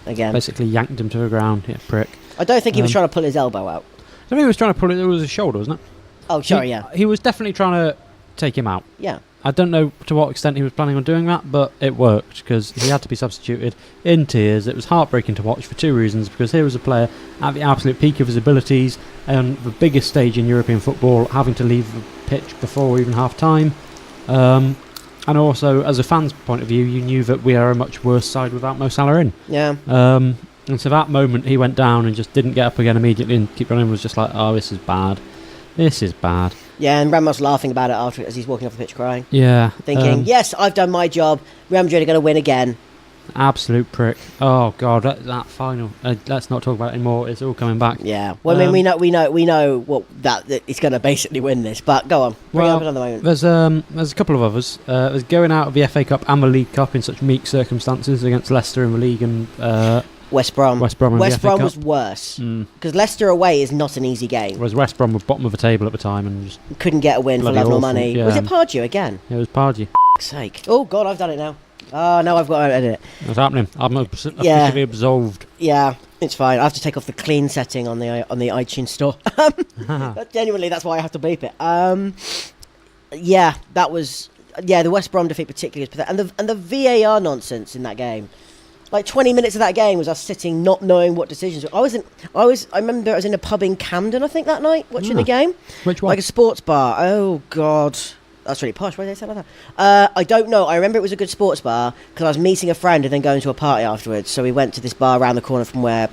again basically yanked him to the ground. Yeah, prick. I don't think he was trying to pull his elbow out. I think he was trying to pull it. It was his shoulder, wasn't it? Oh, sorry, He was definitely trying to take him out. Yeah. I don't know to what extent he was planning on doing that, but it worked because he had to be substituted in tears. It was heartbreaking to watch for two reasons, because here was a player at the absolute peak of his abilities and the biggest stage in European football, having to leave the pitch before even half-time. And also, as a fan's point of view, you knew that we are a much worse side without Mo Salah in. Yeah. And so that moment he went down and just didn't get up again immediately and keep running, was just like, oh, this is bad. This is bad. Yeah, and Ramos laughing about it after as he's walking off the pitch crying. Yeah. Thinking, yes, I've done my job. Real Madrid are going to win again. Absolute prick. Oh God, that final. Let's not talk about it anymore. It's all coming back. Yeah. Well, I mean, we know what that it's going to basically win this. But go on. Bring it up another moment. There's a couple of others. There's going out of the FA Cup and the League Cup in such meek circumstances against Leicester in the league and West Brom. West Brom was worse because Leicester away is not an easy game. Whereas West Brom were bottom of the table at the time and just couldn't get a win for love nor money. Yeah. Was it Pardew again? It was Pardew. Sake. Oh God, I've done it now. Oh no, I've got to edit it. What's happening? I'm officially absolved. Yeah, it's fine. I have to take off the clean setting on the iTunes store. Genuinely, that's why I have to bleep it. Yeah, that was the West Brom defeat particularly was pathetic, and the VAR nonsense in that game. Like 20 minutes of that game was us sitting not knowing what decisions. I remember I was in a pub in Camden, I think, that night watching the game. Which one? Like a sports bar. Oh God. That's really posh. Why did they say like that? I don't know. I remember it was a good sports bar because I was meeting a friend and then going to a party afterwards. So we went to this bar around the corner from where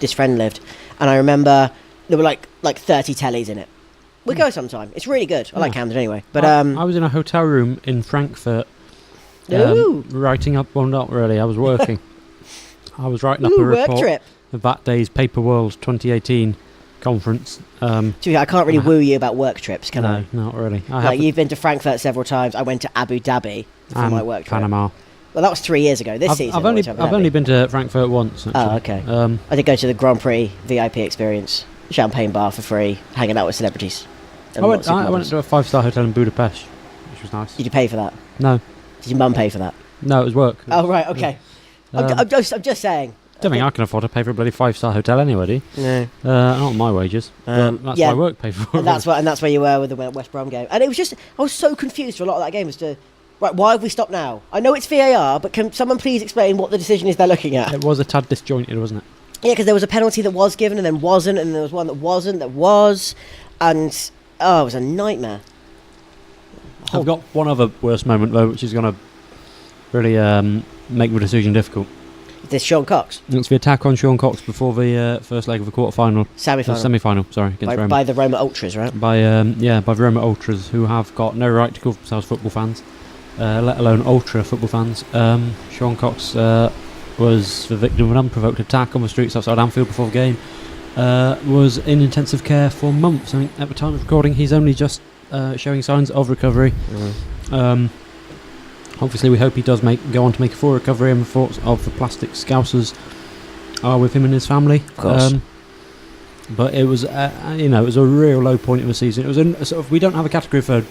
this friend lived. And I remember there were like 30 tellies in it. We go sometime. It's really good. I like Camden anyway. But I was in a hotel room in Frankfurt. Writing up, well, not really. I was working. I was writing up a report of that day's Paper World 2018 conference. I can't really woo you about work trips, can I? No, not really. You've been to Frankfurt several times. I went to Abu Dhabi for my work trip. Panama. Well, that was 3 years ago. This season, I've only been to Frankfurt once. Actually. Oh, okay. I did go to the Grand Prix VIP experience, champagne bar for free, hanging out with celebrities. I went to a 5-star hotel in Budapest, which was nice. Did you pay for that? No. Did your mum pay for that? No, it was work. Oh right, okay. I'm just saying. Don't think I can afford to pay for a bloody 5-star hotel anyway, do you? No. Not on my wages. That's my work paid for. And that's where you were with the West Brom game. And it was just, I was so confused for a lot of that game as to, right, why have we stopped now? I know it's VAR, but can someone please explain what the decision is they're looking at? It was a tad disjointed, wasn't it? Yeah, because there was a penalty that was given and then wasn't, and there was one that wasn't, that was, and it was a nightmare. I've got one other worst moment though, which is going to really make the decision difficult. This Sean Cox. It's the attack on Sean Cox before the first leg of the quarter-final. Semi-final, sorry, against Roma. By the Roma Ultras, right? By the Roma Ultras, who have got no right to call themselves football fans, let alone ultra football fans. Sean Cox was the victim of an unprovoked attack on the streets outside Anfield before the game. Was in intensive care for months. I think at the time of recording, he's only just showing signs of recovery. Obviously, we hope he does go on to make a full recovery, and the thoughts of the plastic Scousers are with him and his family. Of course. But it was, it was a real low point in the season. It was a sort of, we don't have a category for.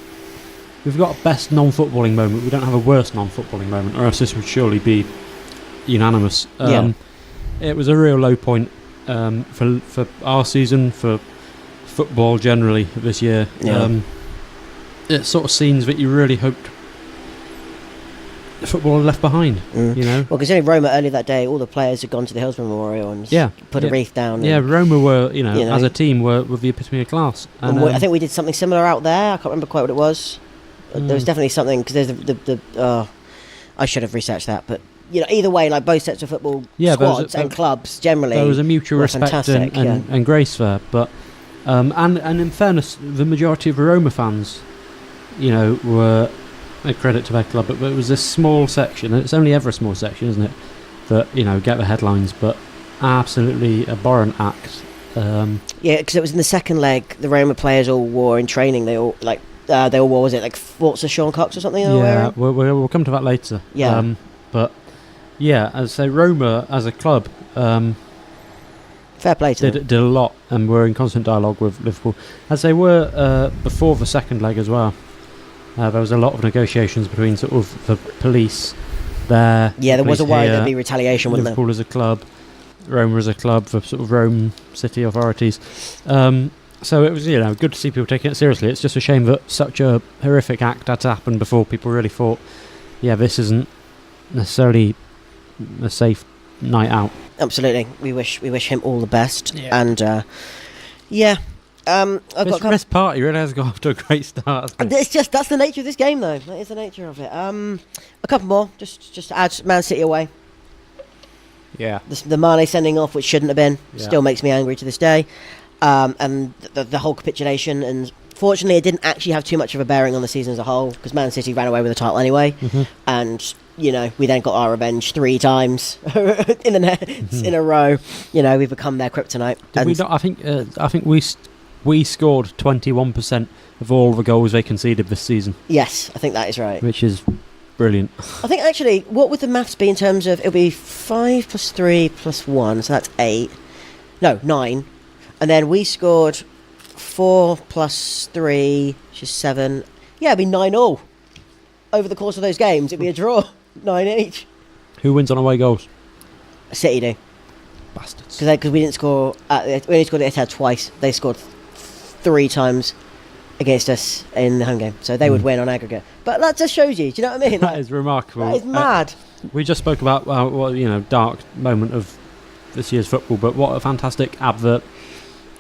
We've got a best non-footballing moment. We don't have a worst non-footballing moment, or else this would surely be unanimous. It was a real low point for our season, for football generally this year. It's sort of scenes that you really hoped the football left behind, Well, considering Roma earlier that day, all the players had gone to the Hillsborough Memorial and put a wreath down. Roma were, as a team, were the epitome of class. And I think we did something similar out there. I can't remember quite what it was. There was definitely something, because there's I should have researched that, but either way, like both sets of football squads and clubs generally, there was a mutual respect and grace there. But and in fairness, the majority of Roma fans, were a credit to their club, but it was this small section, and it's only ever a small section, isn't it, that get the headlines, but absolutely abhorrent act. Because it was in the second leg, the Roma players all wore in training. They all wore, was it like Forza Sean Cox or something? Yeah, we'll come to that later. Yeah, but yeah, as I say, Roma as a club, fair play to them. Did a lot, and were in constant dialogue with Liverpool, as they were before the second leg as well. There was a lot of negotiations between sort of the police there. Yeah, there was a worry there'd be retaliation, wasn't there? Liverpool as a club, Roma as a club, the sort of Rome city authorities. So it was, good to see people taking it seriously. It's just a shame that such a horrific act had to happen before people really thought, this isn't necessarily a safe night out. Absolutely, we wish him all the best, and I've got this party really has got off to a great start. That's the nature of this game, though. That is the nature of it. A couple more, just to add Man City away. Yeah, the Mane sending off, which shouldn't have been, still makes me angry to this day. And the whole capitulation, and fortunately it didn't actually have too much of a bearing on the season as a whole, because Man City ran away with the title anyway, and we then got our revenge 3 times in a row. We've become their kryptonite. I think we scored 21% of all the goals they conceded this season. Yes, I think that is right, which is brilliant. I think actually, what would the maths be in terms of, it'll be 5 plus 3 plus 1, so that's 9. And then we scored 4 plus 3, which is 7. Yeah, it'd be 9-all. Over the course of those games, it'd be a draw. 9 each. Who wins on away goals? City do. Bastards. Because we didn't score... we only scored at Etihad twice. They scored 3 times against us in the home game. So they would win on aggregate. But that just shows you. Do you know what I mean? That is remarkable. That is mad. We just spoke about dark moment of this year's football, but what a fantastic advert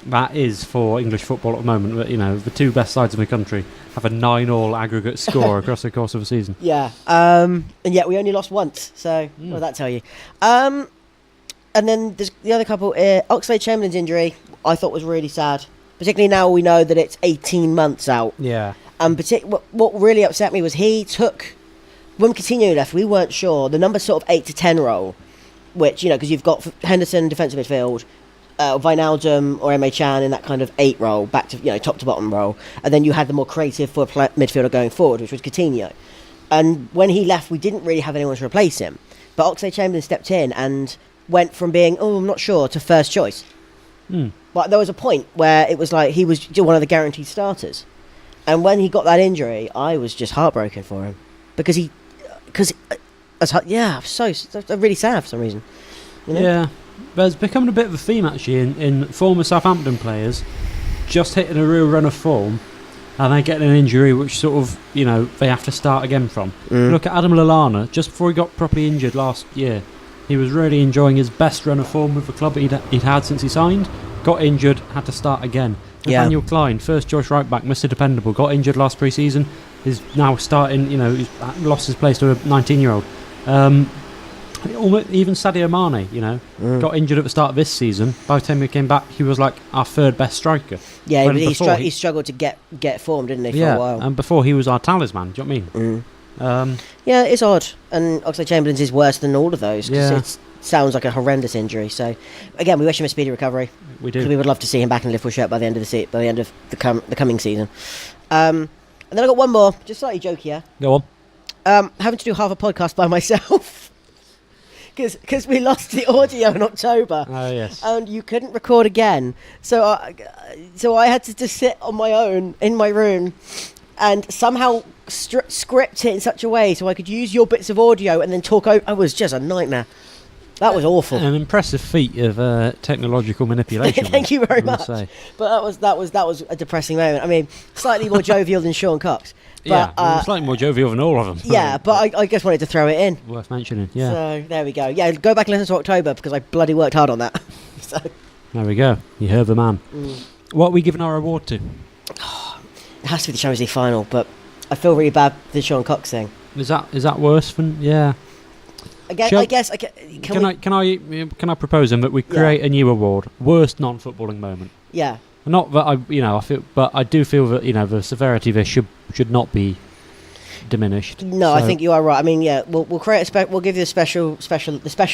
that is for English football at the moment. That the 2 best sides in the country have a 9-all aggregate score across the course of a season. Yeah, and yet we only lost once. So what does that tell you? And then there's the other couple. Oxlade-Chamberlain's injury, I thought was really sad. Particularly now we know that it's 18 months out. Yeah. And what really upset me was he took, when Coutinho left, we weren't sure. The number sort of 8 to 10 role, which because you've got Henderson defensive midfield. Wijnaldum or M.A. Chan in that kind of 8 role, back to top to bottom role, and then you had the more creative midfielder going forward, which was Coutinho. And when he left, we didn't really have anyone to replace him. But Oxlade-Chamberlain stepped in and went from being I'm not sure to first choice. But there was a point where it was like he was one of the guaranteed starters, and when he got that injury, I was just heartbroken for him because I'm so really sad for some reason. Yeah. There's becoming a bit of a theme actually in former Southampton players just hitting a real run of form and then getting an injury which sort of, they have to start again from. Look at Adam Lallana, just before he got properly injured last year, he was really enjoying his best run of form with the club he'd had since he signed, got injured, had to start again. Nathaniel Klein, first choice right back, Mr. Dependable, got injured last pre-season, is now starting, he's lost his place to a 19-year-old. Even Sadio Mane, got injured at the start of this season. By the time he came back, he was like our 3rd best striker. Yeah, he struggled to get formed, didn't he, for a while? And before he was our talisman. Do you know what I mean? Yeah, it's odd. And Oxlade-Chamberlain's is worse than all of those because it sounds like a horrendous injury. So, again, we wish him a speedy recovery. We do. We would love to see him back in a Liverpool shirt by the end of the coming season. And then I got one more, just slightly jokier. Go on. Having to do half a podcast by myself. Because we lost the audio in October. Oh, yes. And you couldn't record again. So I had to just sit on my own in my room and somehow script it in such a way so I could use your bits of audio and then talk over. It was just a nightmare. That was awful. An impressive feat of technological manipulation. Thank you very much. But that was a depressing moment. I mean, slightly more jovial than Sean Cox. But, slightly more jovial than all of them. Yeah, but I just wanted to throw it in. Worth mentioning, yeah. So, there we go. Yeah, go back and listen to October because I bloody worked hard on that. So. There we go. You heard the man. What are we giving our award to? It has to be the Champions League final, but I feel really bad for the Sean Cox thing. Is that worse than Again, Shall- I guess. Can I propose him that we create a new award, worst non-footballing moment? Yeah. Not that I feel, but I do feel that the severity of this should not be diminished. No, I think you are right. I mean, yeah, we'll create we'll give you the special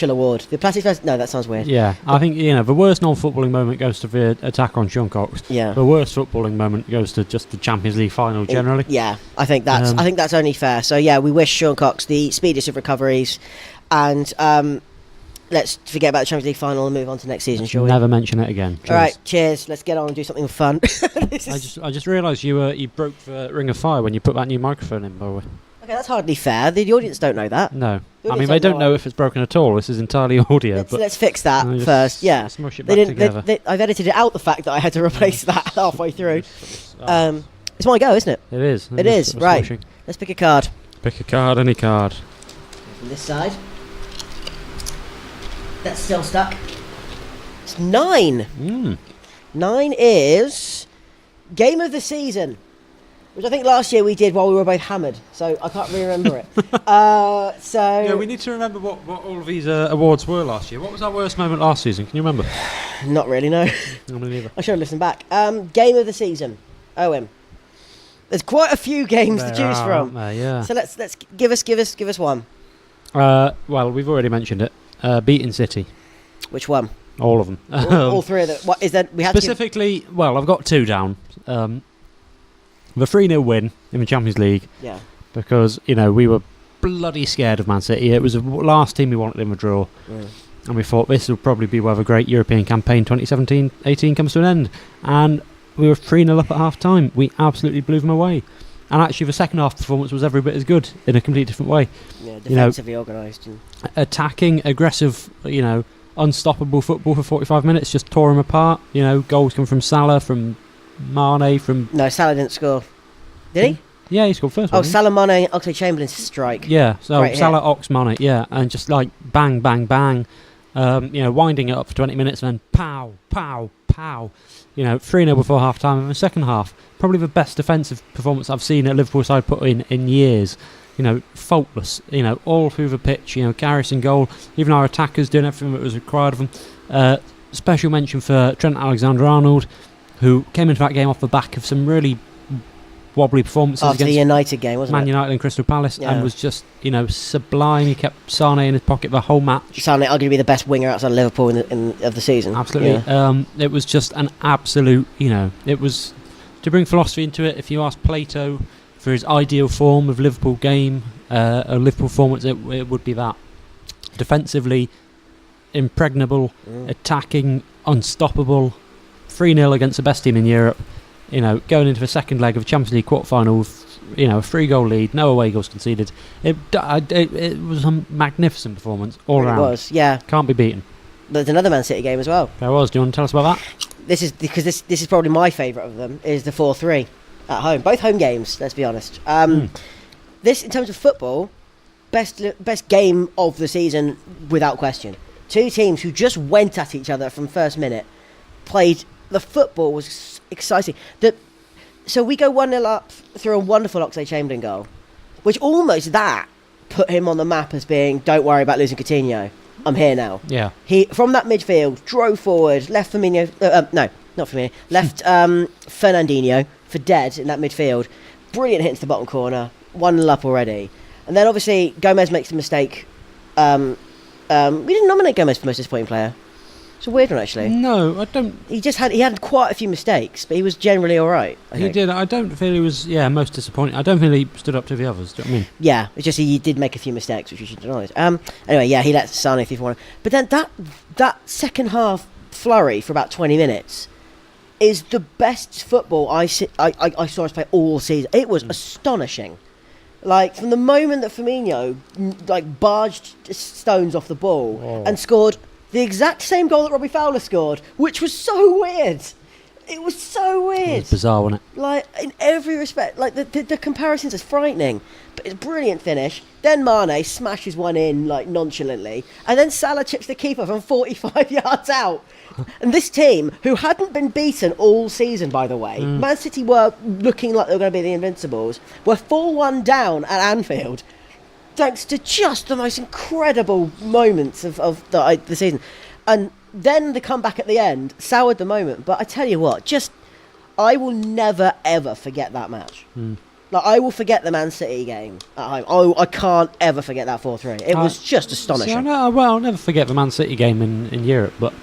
award, the plastic special. No, that sounds weird. Yeah, I think the worst non-footballing moment goes to the attack on Sean Cox. Yeah. The worst footballing moment goes to just the Champions League final generally. Yeah, I think that's only fair. So yeah, we wish Sean Cox the speediest of recoveries, and let's forget about the Champions League final and move on to next season, shall we? Never mention it again. Cheers. All right, cheers. Let's get on and do something fun. I just realised you broke the Ring of Fire when you put that new microphone in, by the way. Okay, that's hardly fair. The audience don't know that. No, The I mean audience they don't know know if it's broken at all. This is entirely audio. Let's fix that just first. Yeah, smush it back together. I've edited it out, the fact that I had to replace that halfway through. It's my go, isn't it? It is. It is. Right. Let's pick a card. Pick a card, any card. From this side. That's still stuck. It's 9. 9 is Game of the Season, which I think last year we did while we were both hammered, so I can't really remember it. Yeah, we need to remember what all of these awards were last year. What was our worst moment last season? Can you remember? Not really, no. No, me neither. I should have listened back. Game of the Season, Owen. There's quite a few games to choose from. Yeah. So let's give us one. Well, we've already mentioned it. Beating City. Which one? All of them. All three of them. What is that? We have specifically. Well, I've got 2 down. The 3-0 win in the Champions League. Yeah. Because we were bloody scared of Man City. It was the last team we wanted in the draw, and we thought this would probably be where the great European campaign 2017-18 comes to an end. And we were 3-0 up at half time. We absolutely blew them away. And actually, the second half performance was every bit as good in a completely different way. Yeah, defensively organised. Attacking, aggressive, unstoppable football for 45 minutes, just tore them apart. Goals come from Salah, from Mane, from... No, Salah didn't score. Did he? Yeah, he scored first. Oh, Salah, Mane, Oxlade-Chamberlain's strike. Yeah, so right Salah, Ox, Mane, yeah. And just like bang, bang, bang. Winding it up for 20 minutes and then pow, pow, pow. 3-0 before half time. And the second half, probably the best defensive performance I've seen at Liverpool side put in years. Faultless. All through the pitch. Garrison goal. Even our attackers doing everything that was required of them. Special mention for Trent Alexander-Arnold, who came into that game off the back of some really wobbly performances after against the United game, wasn't Man it? United and Crystal Palace, and was just sublime. He kept Sane in his pocket the whole match. Sane arguably the best winger outside Liverpool of the season. Absolutely. Yeah. It was just an absolute. It was to bring philosophy into it. If you ask Plato for his ideal form of Liverpool game, a Liverpool performance, it would be that. Defensively, impregnable, attacking, unstoppable. 3-0 against the best team in Europe. Going into the second leg of Champions League quarter-final, a 3-goal lead, no away goals conceded. It was a magnificent performance all round. It was, yeah. Can't be beaten. There's another Man City game as well. There was. Do you want to tell us about that? This is because this is probably my favourite of them. Is the 4-3 at home? Both home games. Let's be honest. This, in terms of football, best game of the season without question. Two teams who just went at each other from first minute. Played. The football was exciting. So we go 1-0 up through a wonderful Oxlade-Chamberlain goal, which almost that put him on the map as being, don't worry about losing Coutinho. I'm here now. Yeah. He, from that midfield, drove forward, left Firmino... no, not Firmino. Left Fernandinho for dead in that midfield. Brilliant hit into the bottom corner. 1-0 up already. And then, obviously, Gomez makes the mistake. We didn't nominate Gomez for most disappointing player. It's a weird one, actually. No, I don't... He had quite a few mistakes, but he was generally all right. He did. I don't feel he was, most disappointing. I don't feel he stood up to the others. Do you know what I mean? Yeah, it's just he did make a few mistakes, which you should deny. Anyway, yeah, he let Sane if you want. But then that second half flurry for about 20 minutes is the best football I saw us play all season. It was astonishing. Like, from the moment that Firmino barged Stones off the ball and scored the exact same goal that Robbie Fowler scored, which was so weird. It was so weird. It was bizarre, wasn't it? Like, in every respect, like the comparisons are frightening. But it's a brilliant finish. Then Mane smashes one in, nonchalantly. And then Salah chips the keeper from 45 yards out. And this team, who hadn't been beaten all season, by the way, Man City were looking like they were going to be the Invincibles, were 4-1 down at Anfield, thanks to just the most incredible moments of the season. And then the comeback at the end soured the moment. But I tell you what, I will never, ever forget that match. Like, I will forget the Man City game at home. I can't ever forget that 4-3. It was just astonishing. See, I'll never forget the Man City game in Europe, but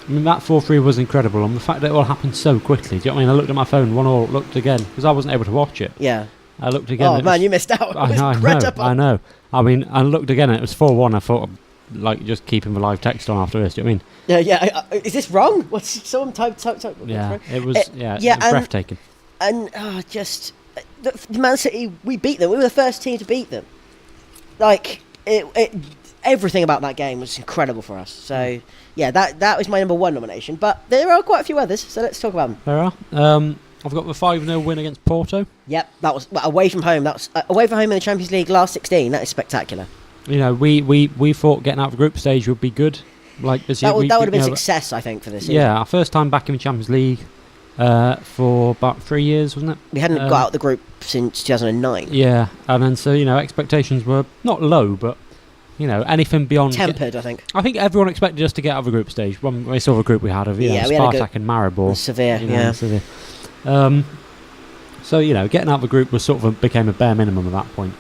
I mean, that 4-3 was incredible, and the fact that it all happened so quickly. Do you know what I mean? I looked at my phone, 1-1, looked again, because I wasn't able to watch it. Yeah. I looked again. Oh, man, you missed out. It was incredible. I know. I mean, I looked again, and it was 4-1. I thought, like, just keeping the live text on after this. Do you know what I mean? Yeah. Is this wrong? What's someone type? Yeah, it was. It was breathtaking. And the Man City, we beat them. We were the first team to beat them. Like, everything about that game was incredible for us. So, yeah, that was my number one nomination. But there are quite a few others, so let's talk about them. There are. I've got the 5-0 win against Porto. Yep, that was away from home. That was away from home in the Champions League last 16. That is spectacular. You know, we thought getting out of the group stage would be good. Like this year, that would have been success, I think, for this season. Yeah, our first time back in the Champions League for about 3 years, wasn't it? We hadn't got out of the group since 2009. Yeah, and then so expectations were not low, but anything beyond tempered. I think everyone expected us to get out of the group stage when we saw the group we had of Spartak and Maribor, Sevilla. Sevilla. So getting out of the group was sort of became a bare minimum at that point.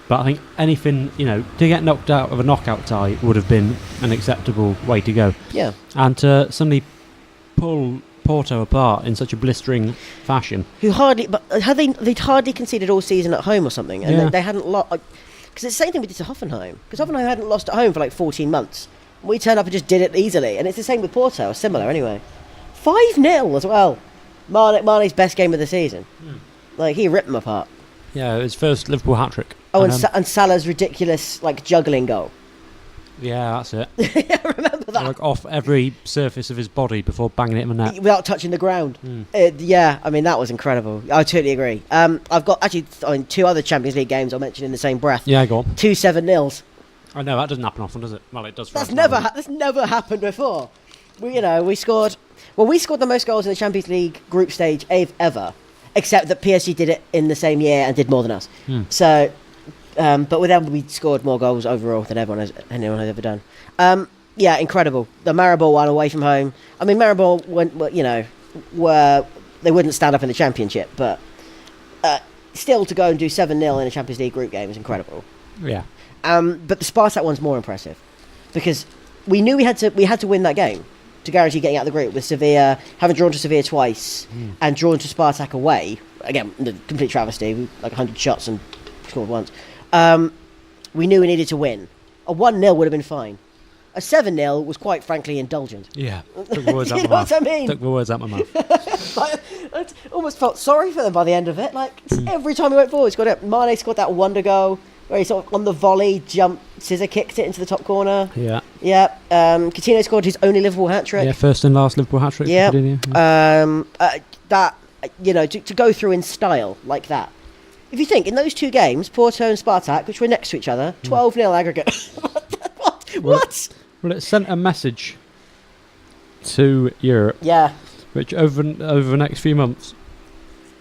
But I think anything, to get knocked out of a knockout tie would have been an acceptable way to go. Yeah. And to suddenly pull Porto apart in such a blistering fashion. They'd hardly conceded all season at home or something, and they hadn't lost. Because it's the same thing we did to Hoffenheim. Because Hoffenheim hadn't lost at home for like 14 months. We turned up and just did it easily, and it's the same with Porto, or similar anyway. 5-0 as well. Mane's best game of the season. Like, he ripped them apart. Yeah, his first Liverpool hat-trick. Oh, and Salah's ridiculous, juggling goal. Yeah, that's it. Yeah, remember that? Off every surface of his body before banging it in the net. Without touching the ground. Yeah, I mean, that was incredible. I totally agree. I've got, actually, two other Champions League games I'll mention in the same breath. Yeah, go on. 2 7-0s. I know, that doesn't happen often, does it? Well, it does for us. That's never happened before. We scored the most goals in the Champions League group stage ever. Except that PSG did it in the same year and did more than us. So, but with them, we scored more goals overall than anyone has ever done. Yeah, incredible. The Maribor one away from home. I mean, Maribor they wouldn't stand up in the Championship, but still to go and do 7-0 in a Champions League group game is incredible. Yeah. But the Spartak one's more impressive because we knew we had to win that game to guarantee getting out of the group, with Sevilla having drawn to Sevilla twice and drawn to Spartak away. Again, the complete travesty, 100 shots and scored once. We knew we needed to win. A 1-0 would have been fine. A 7-0 was quite frankly indulgent. Yeah, took the words out my mouth. What I mean? Took the words out my mouth. I almost felt sorry for them by the end of it. Every time we went forward, Mane scored that wonder goal where he sort of on the volley scissor kicked it into the top corner. Yeah. Yeah. Coutinho scored his only Liverpool hat trick. Yeah, first and last Liverpool hat trick. Yeah. Yeah. To go through in style like that. If you think in those two games, Porto and Spartak, which were next to each other, 12-0 aggregate. What? Well, it sent a message to Europe. Yeah. Which over the next few months,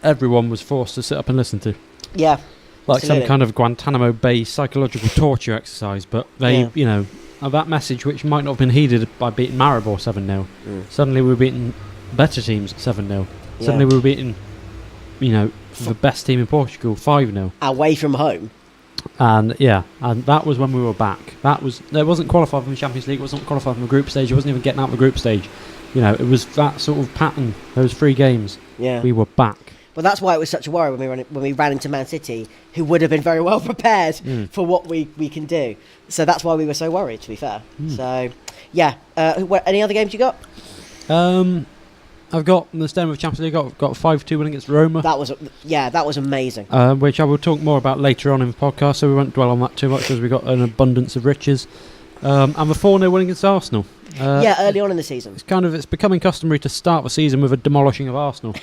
everyone was forced to sit up and listen to. Yeah. Like absolutely. Some kind of Guantanamo Bay psychological torture exercise, but they, that message, which might not have been heeded by beating Maribor 7-0, suddenly we were beating better teams 7-0. Suddenly we were beating, the best team in Portugal 5-0. Away from home. And that was when we were back. It wasn't qualified from the Champions League, it wasn't qualified from the group stage, it wasn't even getting out of the group stage. It was that sort of pattern, those 3 games. Yeah. We were back. Well, that's why it was such a worry when we ran into Man City, who would have been very well prepared for what we can do. So that's why we were so worried, to be fair. So, yeah. Any other games you got? I've got, in the stem of Champions League, got 5-2 win against Roma. That was amazing. Which I will talk more about later on in the podcast, so we won't dwell on that too much because we got an abundance of riches. And the 4-0 win against Arsenal. Early on in the season. It's becoming customary to start the season with a demolishing of Arsenal.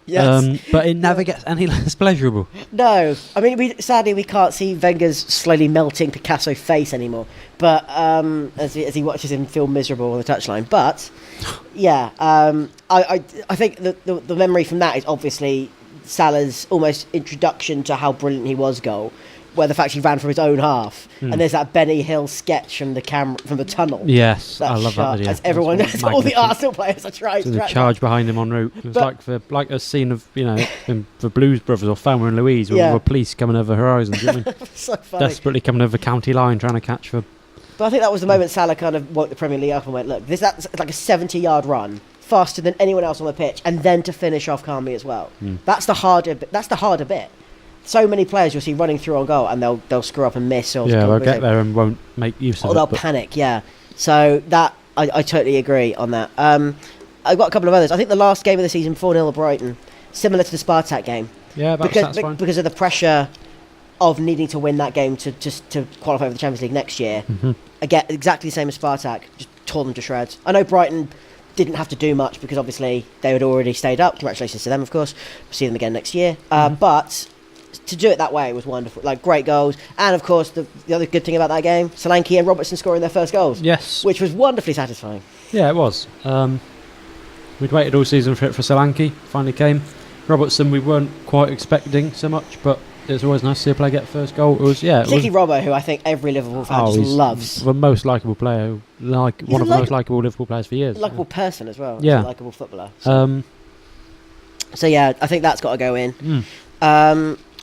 Yes. But it never gets any less pleasurable. No, I mean, sadly we can't see Wenger's slowly melting Picasso face anymore. But as he watches him feel miserable on the touchline. But yeah, I think the memory from that is obviously Salah's almost introduction to how brilliant he was goal, where the fact he ran from his own half, and there's that Benny Hill sketch from the tunnel. Yes, I love that video. As everyone knows, all the Arsenal players are trying to the charge behind him en route. It was like a scene of in the Blues Brothers or Thelma and Louise, with the police coming over horizons. You know what I mean? So funny. Desperately coming over county line trying to catch the. But I think that was the moment Salah kind of woke the Premier League up and went, look, that's like a 70-yard run, faster than anyone else on the pitch, and then to finish off calmly as well. That's the harder bit. So many players you'll see running through on goal, and they'll screw up and miss. Or they'll get there and won't make use of it. Or they'll panic, yeah. So that I totally agree on that. I've got a couple of others. I think the last game of the season, 4-0 at Brighton, similar to the Spartak game. Yeah, that's fine. Because of the pressure of needing to win that game to qualify for the Champions League next year. Again, exactly the same as Spartak, just tore them to shreds. I know Brighton didn't have to do much because obviously they had already stayed up. Congratulations to them, of course. We'll see them again next year. But to do it that way was wonderful. Like, great goals. And, of course, the other good thing about that game, Solanke and Robertson scoring their first goals. Yes. Which was wonderfully satisfying. Yeah, it was. We'd waited all season for Solanke. Finally came. Robertson, we weren't quite expecting so much, but it's always nice to see a player get first goal. Particularly Robbo, who I think every Liverpool fan just loves. The most likeable player, one of the most likeable Liverpool players for years. Likeable person as well. Yeah. A likeable footballer. So yeah, I think that's got to go in.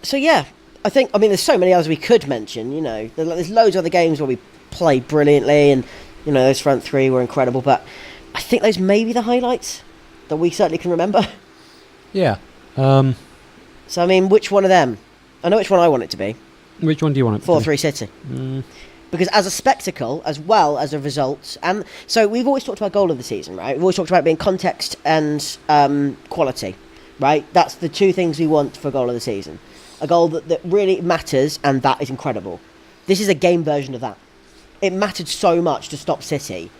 So yeah, there's so many others we could mention. You know, there's loads of other games where we played brilliantly, and you know those front three were incredible. But I think those may be the highlights that we certainly can remember. Yeah. So I mean, which one of them? I know which one I want it to be. Which one do you want it to be? 4-3 City. Because as a spectacle, as well as a result, and so we've always talked about goal of the season, right? We've always talked about being context and quality, right? That's the two things we want for goal of the season. A goal that really matters, and that is incredible. This is a game version of that. It mattered so much to stop City.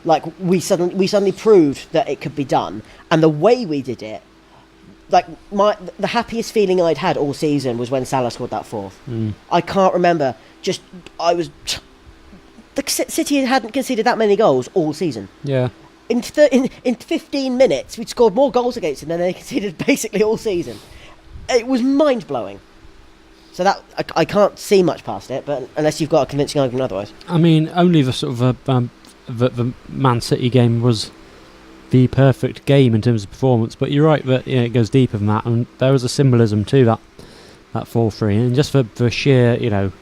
Like, we suddenly proved that it could be done, and the way we did it, like the happiest feeling I'd had all season was when Salah scored that fourth. I can't remember. City hadn't conceded that many goals all season. Yeah. In 15 minutes, we'd scored more goals against them than they conceded basically all season. It was mind blowing. So that I can't see much past it, but unless you've got a convincing argument otherwise. I mean, only the sort of the Man City game was the perfect game in terms of performance, but you're right that it goes deeper than that, and there was a symbolism to that 4-3, and just for sheer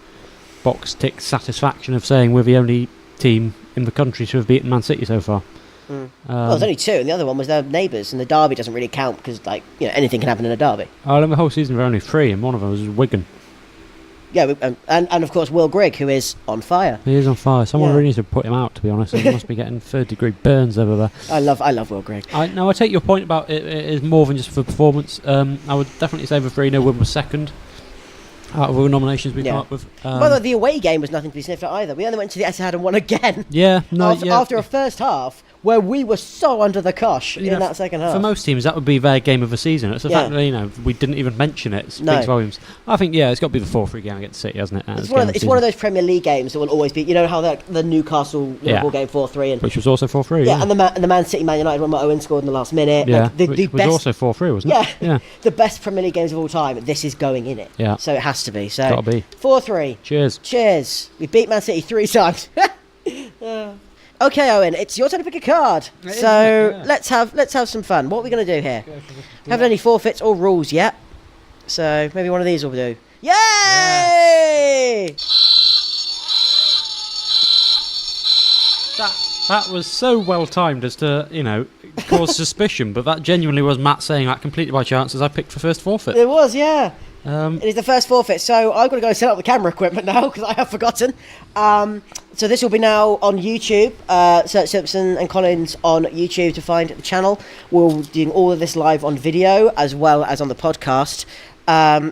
box tick satisfaction of saying we're the only team in the country to have beaten Man City so far. Well, there's only two, and the other one was their neighbours, and the derby doesn't really count because anything can happen in a derby. Oh, in the whole season there were only three, and one of them was Wigan. Yeah, and of course Will Grigg, who is on fire. He is on fire. Someone really needs to put him out, to be honest. He must be getting third-degree burns over there. I love Will Grigg. I take your point about it is more than just for performance. I would definitely say the 3-0 win was second out of all the nominations we come up with. Well, the away game was nothing to be sniffed at either. We only went to the Etihad and won again. Yeah, after a first half where we were so under the cosh in that second half. For most teams, that would be their game of the season. It's the fact that we didn't even mention it. It speaks volumes. I think it's got to be the 4-3 game against City, hasn't it? It's one of those Premier League games that will always be. You know how the Newcastle Liverpool game 4-3, which was also 4-3. Yeah, and the Man City Man United one where Owen scored in the last minute. Yeah, which was also 4-3, wasn't it? Yeah, the best Premier League games of all time. This is going in it. Yeah, so it has to be. So got to be 4-3. Cheers. We beat Man City 3 times. Okay, Owen, it's your turn to pick a card. Let's have some fun. What are we going to do here? Haven't any forfeits or rules yet, so maybe one of these will do. Yay! That was so well timed as to cause suspicion, but that genuinely was Matt saying that completely by chance as I picked for first forfeit. It was, yeah. It is the first forfeit, so I've got to go set up the camera equipment now because I have forgotten. So this will be now on YouTube. Search Simpson and Collins on YouTube to find the channel. We'll be doing all of this live on video as well as on the podcast.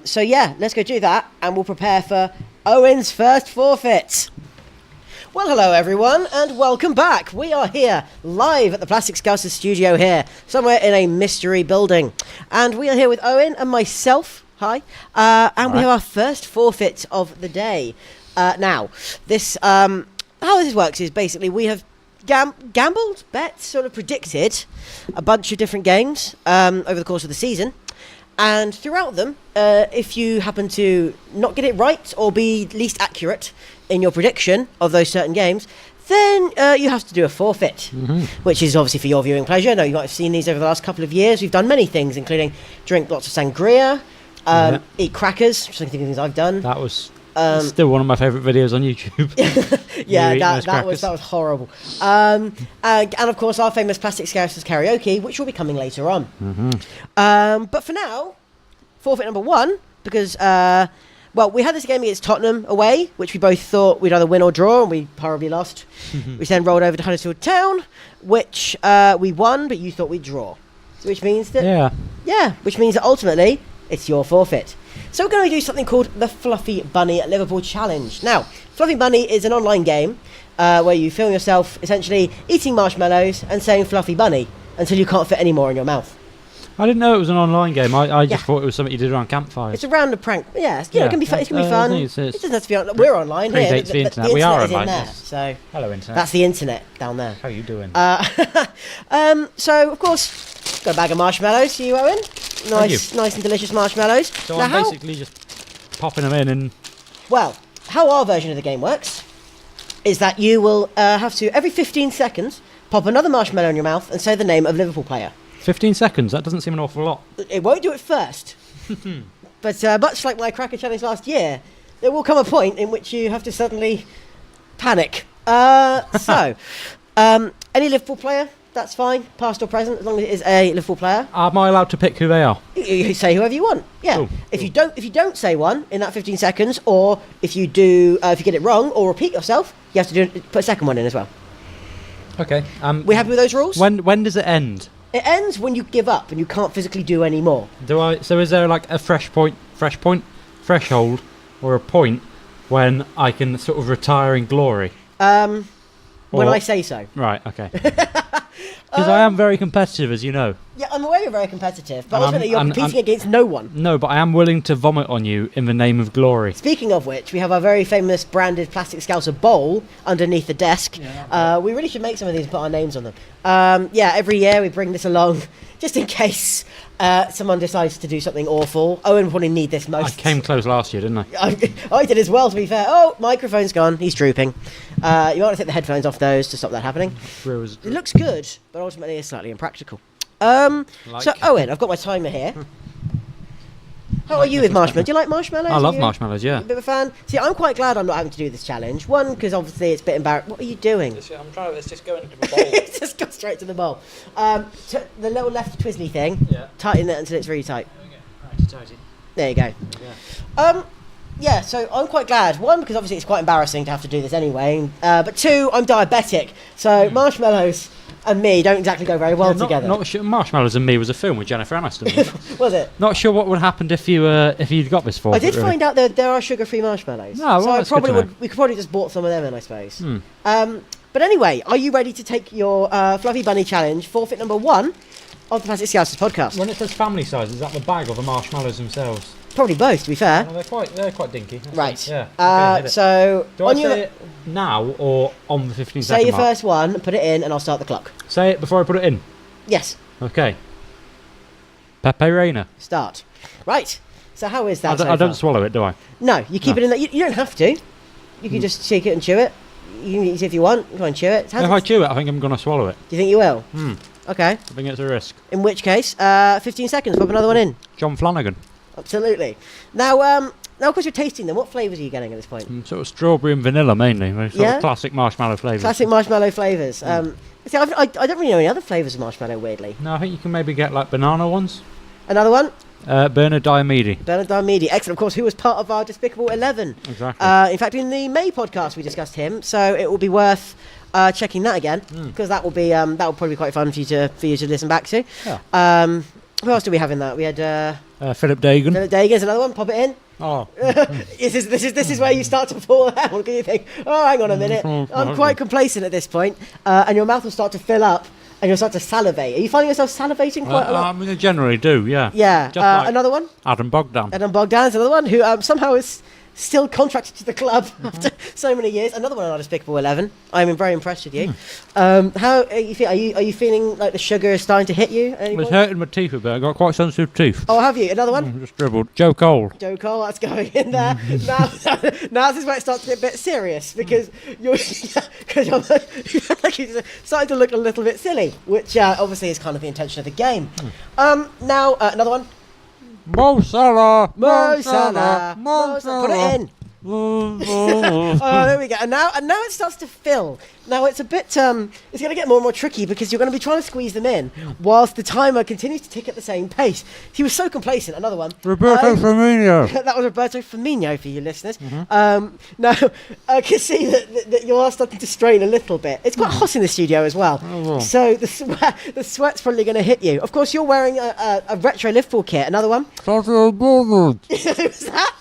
So yeah, let's go do that, and we'll prepare for Owen's first forfeit. Well, hello everyone, and welcome back. We are here, live at the Plastic Scousers studio here, somewhere in a mystery building. And we are here with Owen and myself, hi, and we have our first forfeit of the day. Now, this, how this works is basically we have gambled, bet, sort of predicted a bunch of different games over the course of the season. And throughout them, if you happen to not get it right or be least accurate in your prediction of those certain games, then you have to do a forfeit, which is obviously for your viewing pleasure. I know you might have seen these over the last couple of years. We've done many things, including drink lots of sangria, eat crackers, which I think things I've done. That was still one of my favourite videos on YouTube. Yeah, that was horrible. And of course our famous Plastic Scousers karaoke, which will be coming later on. But for now, forfeit number one, because we had this game against Tottenham away, which we both thought we'd either win or draw, and we horribly lost. We then rolled over to Huddersfield Town, which we won, but you thought we'd draw, which means that which means that ultimately it's your forfeit. So we're going to do something called the Fluffy Bunny Liverpool Challenge. Now, Fluffy Bunny is an online game where you film yourself essentially eating marshmallows and saying Fluffy Bunny until you can't fit any more in your mouth. I didn't know it was an online game. I just thought it was something you did around campfires. It's a random prank. Yeah, it can be fun. It can be fun. It doesn't have to be on. We're online here. Predates the internet. We are online. There, so hello, internet. That's the internet down there. How are you doing? So of course, got a bag of marshmallows to you, Owen. Nice and delicious marshmallows. So now I'm basically just popping them in and... Well, how our version of the game works is that you will have to, every 15 seconds, pop another marshmallow in your mouth and say the name of a Liverpool player. 15 seconds? That doesn't seem an awful lot. It won't do it first. But much like my cracker challenge last year, there will come a point in which you have to suddenly panic. Any Liverpool player, that's fine, past or present, as long as it is a Liverpool player. Am I allowed to pick who they are? You say whoever you want. Yeah. Cool. If you don't say one in that 15 seconds, or if you do, if you get it wrong or repeat yourself, you have to put a second one in as well. Okay. We happy with those rules? When does it end? It ends when you give up and you can't physically do any more. So is there like a threshold, or a point when I can sort of retire in glory? When I say so. Right. Okay. Because I am very competitive, as you know. Yeah, I'm aware you're very competitive, but ultimately you're competing against no one. No, but I am willing to vomit on you in the name of glory. Speaking of which, we have our very famous branded Plastic Scouser bowl underneath the desk. Yeah, we really should make some of these and put our names on them. Every year we bring this along just in case someone decides to do something awful. Owen will probably need this most. I came close last year, didn't I? I did as well, to be fair. Oh, microphone's gone. He's drooping. You might want to take the headphones off those to stop that happening. It looks good, but ultimately it's slightly impractical. So, Owen, I've got my timer here. How are you with marshmallows? Do you like marshmallows? I love marshmallows, yeah. A bit of a fan? See, I'm quite glad I'm not having to do this challenge. One, because obviously it's a bit embarrassing. What are you doing? I'm trying to... It's just going into the bowl. It's just got straight to the bowl. The little left twizzly thing, tighten it until it's really tight. Okay. Righty-tighty. There you go. Yeah. So I'm quite glad. One, because obviously it's quite embarrassing to have to do this anyway. But two, I'm diabetic. So marshmallows and me don't exactly go very well together. Not sure. Marshmallows and Me was a film with Jennifer Aniston. Was it? Not sure what would have happened if you'd got this for. I did find out that there are sugar-free marshmallows. No, well, so we could probably just bought some of them in, I suppose. But anyway, are you ready to take your Fluffy Bunny challenge, forfeit number one of the Plastic Scousers podcast? When it says family size, is that the bag or the marshmallows themselves? Probably both, to be fair. No, they're quite dinky. That's right. Yeah. Okay, so do I say it now or on the 15 second Say your mark? first one, put it in, and I'll start the clock. Say it before I put it in. Yes. Okay. Pepe Reina. Start. Right. So how is that? I don't swallow it, do I? No, you keep it in there. You don't have to. You can just shake it and chew it. You can eat it if you want. Go and chew it. If I chew it, I think I'm going to swallow it. Do you think you will? Okay. I think it's a risk. In which case, 15 seconds. Pop another one in. John Flanagan. Absolutely. Now, of course, you're tasting them. What flavours are you getting at this point? Sort of strawberry and vanilla mainly. Sort of classic marshmallow flavours. Classic marshmallow flavours. See, I don't really know any other flavours of marshmallow, weirdly. No, I think you can maybe get like banana ones. Another one? Bernard Diomede. Bernard Diomede. Excellent, of course, who was part of our Despicable 11. Exactly. In fact, in the May podcast, we discussed him, so it will be worth checking that again, because that will probably be quite fun for you to listen back to. Yeah. Who else do we have in that? We had Philip Dagan. Philip Dagan's another one. Pop it in. Oh. This is where you start to fall down. What do you think? Oh, hang on a minute. I'm quite complacent at this point, and your mouth will start to fill up, and you'll start to salivate. Are you finding yourself salivating quite a lot? I mean, I generally do, yeah. Yeah. Just like another one? Adam Bogdan. Adam Bogdan's another one who somehow is still contracted to the club after so many years. Another one on our Despicable 11. I'm very impressed with you. How are you, are you feeling like the sugar is starting to hit you? It was hurting my teeth a bit. I got quite sensitive teeth. Oh, have you? Another one? Just dribbled. Joe Cole. Joe Cole, that's going in there. now this is where it starts to get a bit serious because you're like you're starting to look a little bit silly, which obviously is kind of the intention of the game. Now another one. Mo Salah. Mo Salah. Put it in. Oh, there we go. And now it starts to fill. Now it's a bit it's going to get more and more tricky because you're going to be trying to squeeze them in whilst the timer continues to tick at the same pace. He was so complacent. Another one. Roberto Firmino. That was Roberto Firmino for you listeners. Now I can see that you are starting to strain a little bit. It's quite hot in the studio as well, so the sweat's probably going to hit you. Of course, you're wearing a retro Liverpool kit. Another one. Who's that?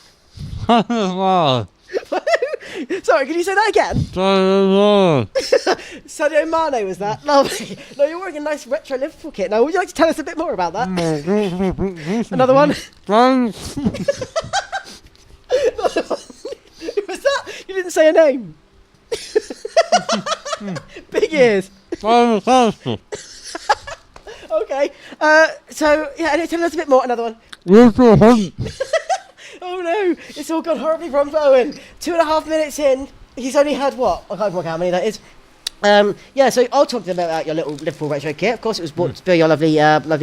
Sorry, can you say that again? Sadio Mane was that? Lovely. No, you're wearing a nice retro Liverpool kit. Now, would you like to tell us a bit more about that? Another one? Who was that? You didn't say a name. Big ears. Okay. So, yeah, tell us a bit more. Another one. Oh no, it's all gone horribly wrong for Owen. 2.5 minutes in, he's only had what? I can't work out how many that is. Yeah, so I'll talk to them about your little Liverpool retro kit. Of course, it was bought to be your lovely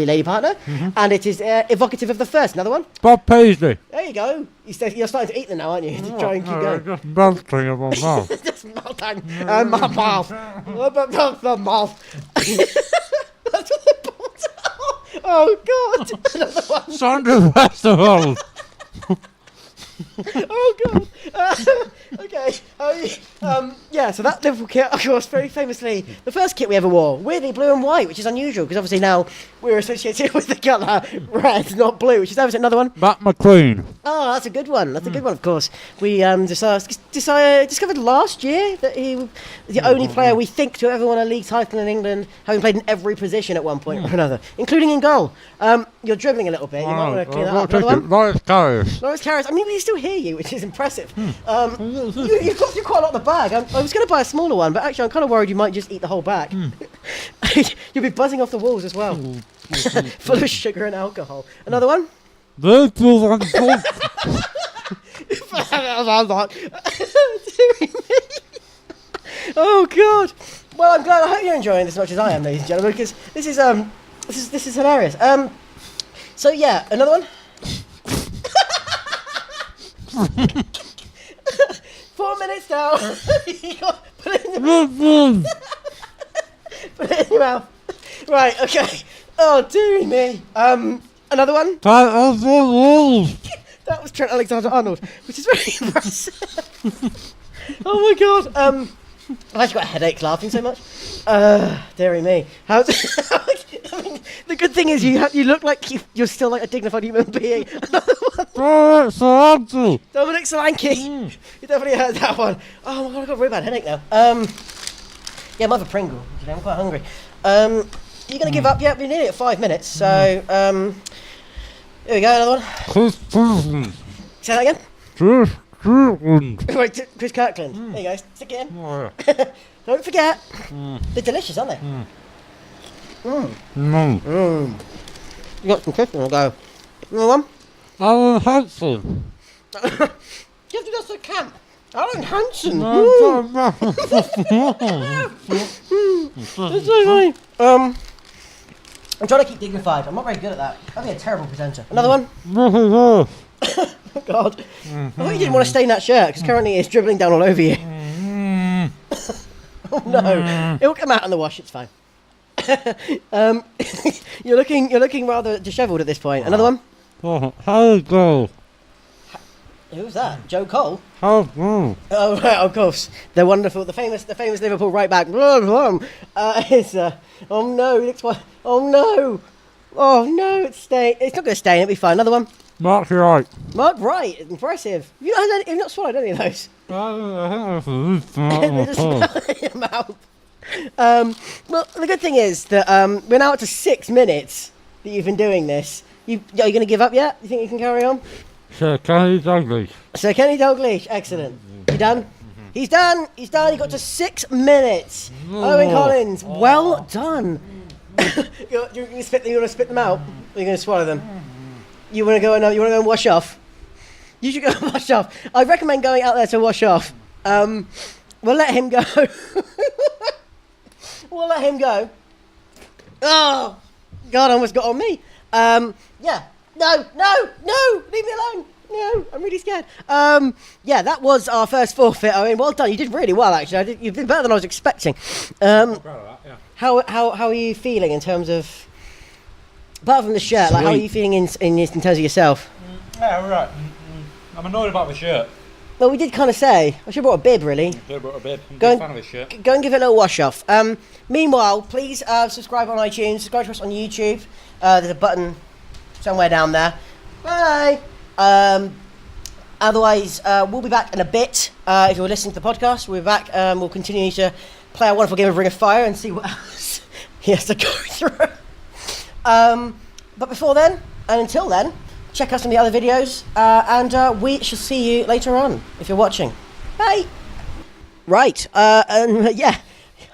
lady partner, and it is evocative of the first. Another one. Bob Paisley. There you go. You're starting to eat them now, aren't you? To try and keep going. Just melting in my mouth. Just melting in my mouth. The mouth. That's what they bought. Oh God. Another one. Sunday Festival. Oh God. Okay. Yeah. So that Liverpool kit, of course, very famously the first kit we ever wore, weirdly blue and white, which is unusual because obviously now we're associated with the colour red, not blue, which is obviously another one. Matt McQueen. Oh, that's a good one. That's a good one, of course. We discovered last year that he was the only player we think to ever won a league title in England, having played in every position at one point or another, including in goal. You're dribbling a little bit. You might want to clean that up. Another one. Lawrence Carriers. Lawrence Carriers. I mean, we still hear you, which is impressive. You've got through quite a lot of the bag. I was going to buy a smaller one, but actually I'm kind of worried you might just eat the whole bag. You'll be buzzing off the walls as well. Full of sugar and alcohol. Another one? Oh God! Well, I'm glad. I hope you're enjoying this as much as I am, ladies and gentlemen, because this is hilarious. So yeah, another one. 4 minutes now. Put it in your mouth. Put it in your mouth. Right. Okay. Oh, dearie me. Another one. That was Trent Alexander-Arnold, which is very impressive. Oh my God. I've actually got a headache laughing so much. Dearie me. I mean, the good thing is you look like you're still like a dignified human being. Another one. Dominic Solanke. You definitely heard that one. Oh my God, I've got a really bad headache now. Yeah, Mother Pringle. Today. I'm quite hungry. You going to give up? Yeah, we're nearly at 5 minutes. So, here we go, another one. Say that again? Right, Chris Kirkland. There you go, stick it in. Don't forget. They're delicious, aren't they? You got some crisps on the go. Another one? Alan Hansen. You have to go to the camp. Alan Hansen. That's so funny. I'm trying to keep dignified. I'm not very good at that. I'd be a terrible presenter. Another one? Oh God. I thought you didn't want to stain that shirt because currently it's dribbling down all over you. Oh no. It'll come out in the wash, it's fine. You're looking rather dishevelled at this point. Another one? How go? Who's that? Joe Cole? Oh right, of course. The wonderful, the famous Liverpool right back. Oh no, he looks like. Oh no, it's staying. It's not going to stay. It'll be fine. Another one. Mark, you're right. Mark, right. Impressive. You've not swallowed any of those. They just fell in your mouth. Well, the good thing is that we're now up to 6 minutes that you've been doing this. Are you going to give up yet? You think you can carry on? Sir Kenny Dalglish. Sir Kenny Dalglish. Excellent. You done? He's done. He's done. He got to 6 minutes. Owen Collins. Well done. You want to spit them out? Or are you going to swallow them? You want to go and wash off? You should go and wash off. I recommend going out there to wash off. We'll let him go. We'll let him go. Oh, God, I almost got on me. Yeah. No. Leave me alone. No, I'm really scared. Yeah, that was our first forfeit. I mean, well done. You did really well, actually. You've been better than I was expecting. I'm proud of that, yeah. How are you feeling in terms of, apart from the shirt, like how are you feeling in terms of yourself? Yeah, all right. I'm annoyed about the shirt. Well, we did kind of say, I should have brought a bib, really. I'm a bit Go fan of this shirt. Go and give it a little wash off. Meanwhile, please subscribe on iTunes, subscribe to us on YouTube. There's a button somewhere down there. Bye. Otherwise, we'll be back in a bit. If you're listening to the podcast, we'll be back. We'll continue to play our wonderful game of Ring of Fire and see what else he has to go through. But before then, and until then, check out some of the other videos, and we shall see you later on, if you're watching. Bye! Right, and yeah,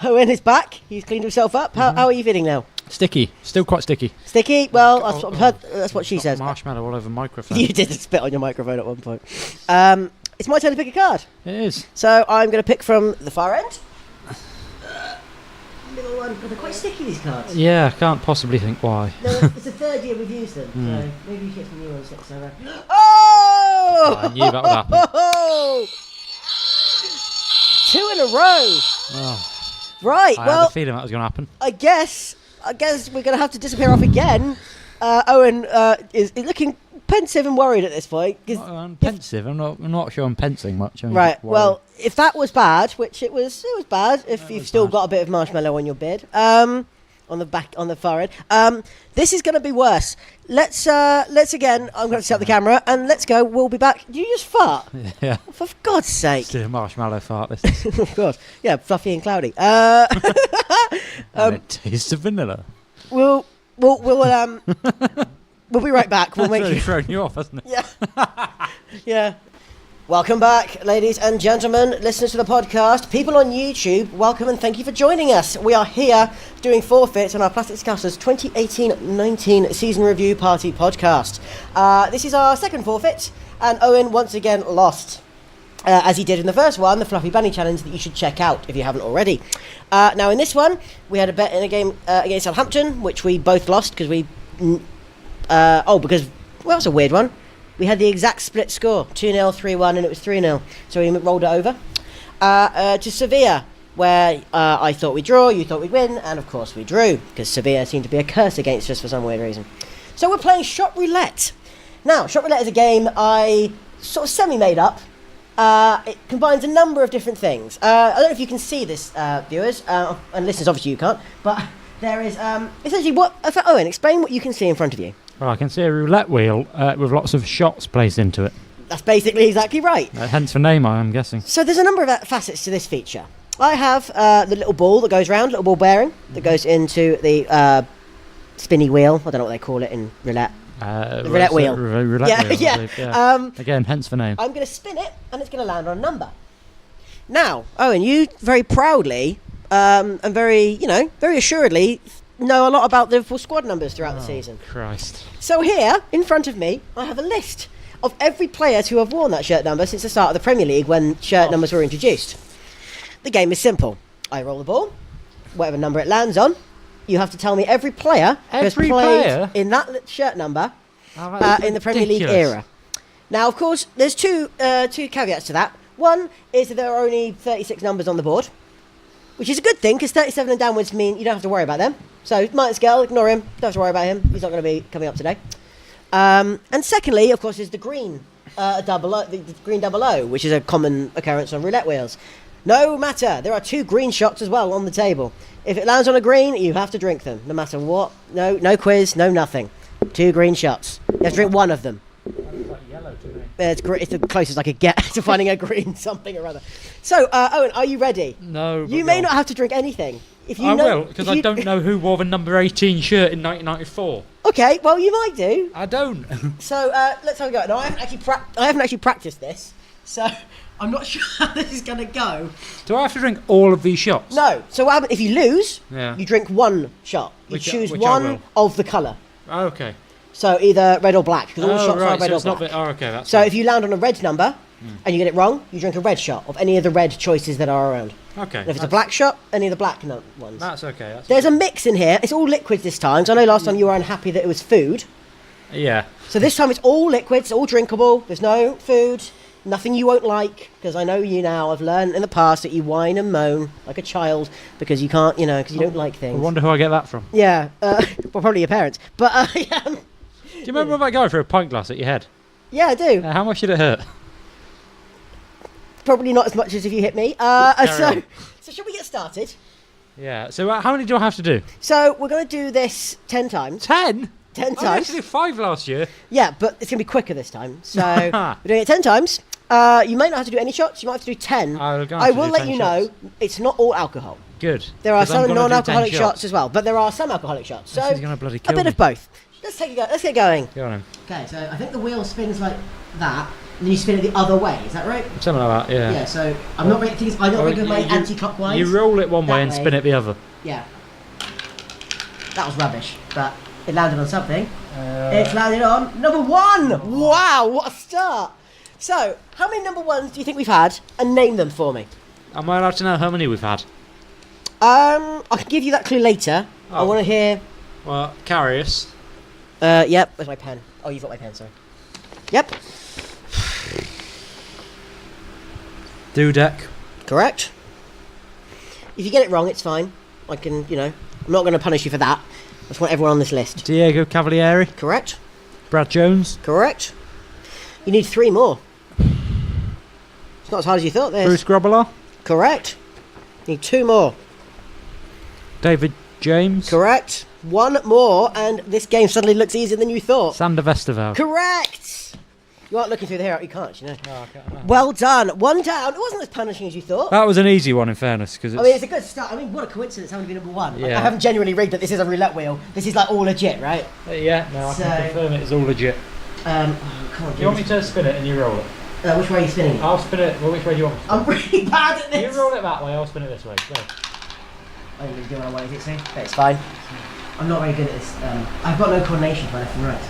Owen is back. He's cleaned himself up. How are you feeling now? Sticky. Still quite sticky. Sticky? Well, that's what I've heard, that's what she says. Marshmallow all over the microphone. You did spit on your microphone at one point. It's my turn to pick a card. It is. So I'm going to pick from the far end. Middle one. They're quite sticky, these cards. Yeah, I can't possibly think why. No, it's the third year we've used them, so maybe you should get some new ones next time. Oh! I knew that would happen. 2 in a row. Oh, Right, I well, had a feeling that was going to happen. I guess we're going to have to disappear off again. Owen is looking pensive and worried at this point. I'm pensive. I'm not sure I'm pensing much. Right. Well, if that was bad, which it was bad. If you've still got a bit of marshmallow on your beard, on the far end. This is going to be worse. Let's again. I'm going to set up the camera and let's go. We'll be back. Did you just fart? Yeah. For God's sake. Still a marshmallow fart. This is. Of course. Yeah, fluffy and cloudy. And it tastes of vanilla. We'll be right back. We'll That's make really you. thrown you off, hasn't it? Yeah. Yeah. Welcome back, ladies and gentlemen, listeners to the podcast, people on YouTube, welcome and thank you for joining us. We are here doing forfeits on our Plastic Scousers 2018-19 season review party podcast. This is our second forfeit, and Owen once again lost, as he did in the first one, the Fluffy Bunny Challenge that you should check out if you haven't already. Now in this one, we had a bet in a game against Southampton, which we both lost because that's a weird one. We had the exact split score, 2-0, 3-1, and it was 3-0. So we rolled it over. To Sevilla, where I thought we'd draw, you thought we'd win, and of course we drew, because Sevilla seemed to be a curse against us for some weird reason. So we're playing Shot Roulette. Now, Shot Roulette is a game I sort of semi-made up. It combines a number of different things. I don't know if you can see this, viewers, and listeners, obviously you can't, but there is essentially Owen, explain what you can see in front of you. Well, I can see a roulette wheel with lots of shots placed into it. That's basically exactly right. Hence the name, I'm guessing. So there's a number of facets to this feature. I have the little ball that goes round, little ball bearing, that goes into the spinny wheel. I don't know what they call it in roulette. The roulette wheel. Roulette wheel, yeah. yeah. Again, hence the name. I'm going to spin it, and it's going to land on a number. Now, Owen, you very proudly and very assuredly know a lot about the Liverpool squad numbers throughout the season. Christ. So here, in front of me, I have a list of every player to have worn that shirt number since the start of the Premier League when shirt numbers were introduced. The game is simple. I roll the ball, whatever number it lands on, you have to tell me every player who has played in that shirt number in the Premier League era. Now, of course, there's two caveats to that. One is that there are only 36 numbers on the board, which is a good thing because 37 and downwards mean you don't have to worry about them. So, Martin Skell, ignore him. Don't have to worry about him. He's not going to be coming up today. And secondly, of course, is the green the green 00, which is a common occurrence on roulette wheels. No matter, there are 2 green shots as well on the table. If it lands on a green, you have to drink them, no matter what. No quiz, no nothing. 2 green shots. You have to drink one of them. yellow to me. It's the closest I could get to finding a green something or other. So, Owen, are you ready? No. You may not have to drink anything. If you I know, will, because I don't know who wore the number 18 shirt in 1994. Okay, well, you might do. I don't. So, let's have a go. Now, I haven't actually practiced this, so I'm not sure how this is going to go. Do I have to drink all of these shots? No. So, what happens if you lose? Yeah. You drink one shot. You choose which one of the colour. Oh, okay. So, either red or black, because all shots right, are red so or it's black. not okay, that's So, fine. if you land on a red number and you get it wrong, you drink a red shot of any of the red choices that are around. Okay. And if it's a black shot, any of the black ones. That's okay. There's a mix in here. It's all liquids this time. So I know last time you were unhappy that it was food. Yeah. So this time it's all liquids, all drinkable. There's no food, nothing you won't like. Because I know you now. I've learned in the past that you whine and moan like a child because you can't, because you don't like things. I wonder who I get that from. Yeah. Well, probably your parents. But yeah. Do you remember that guy threw a pint glass at your head? Yeah, I do. How much did it hurt? Probably not as much as if you hit me. on. So should we get started? Yeah. So how many do I have to do? So we're going to do this 10 times. 10? 10 I had times. to do 5 last year. Yeah, but it's going to be quicker this time. So we're doing it 10 times. You may not have to do any shots. You might have to do 10. I will let you know it's not all alcohol. Good. There are 'Cause I'm some gonna do 10 non-alcoholic shots as well, but there are some alcoholic shots. So This is gonna bloody a kill bit me. of both. Let's take a go. Let's get going. Go on then. Okay, so I think the wheel spins like that, and then you spin it the other way. Is that right? Something like that, yeah. Yeah. So I'm not very I'm not very good with my anti-clockwise. You roll it one way That and way. spin it the other. Yeah. That was rubbish, but it landed on something. It's landed on number 1. Wow, what a start! So, how many number 1s do you think we've had? And name them for me. Am I allowed to know how many we've had? I can give you that clue later. I Oh. want to hear. Well, Carius. Yep. Where's my pen? Oh, you've got my pen. Sorry. Yep. Dudek. Correct. If you get it wrong, it's fine. I can, I'm not going to punish you for that. I just want everyone on this list. Diego Cavalieri. Correct. Brad Jones. Correct. You need 3 more. It's not as hard as you thought. This. Bruce Grobbelaar. Correct. You need 2 more. David James. Correct. 1 more, and this game suddenly looks easier than you thought. Sander Vesterveld. Correct. You aren't looking through the hair. You can't, No, I can't. Well done. 1 down. It wasn't as punishing as you thought. That was an easy one, in fairness, because It's a good start. What a coincidence having to be number 1. Yeah. I haven't genuinely rigged that this is a roulette wheel. This is like all legit, right? yeah. No, I can confirm it is all legit. Come on, Do you want me to spin it and you roll it? which way are you spinning? I'll spin it. Well, which way do you want me to spin I'm really bad at it? this. You roll it that way. I'll spin it this way. Go. I'm going to do what I want it to. It's fine. I'm not very good at this. I've got no coordination for left and right.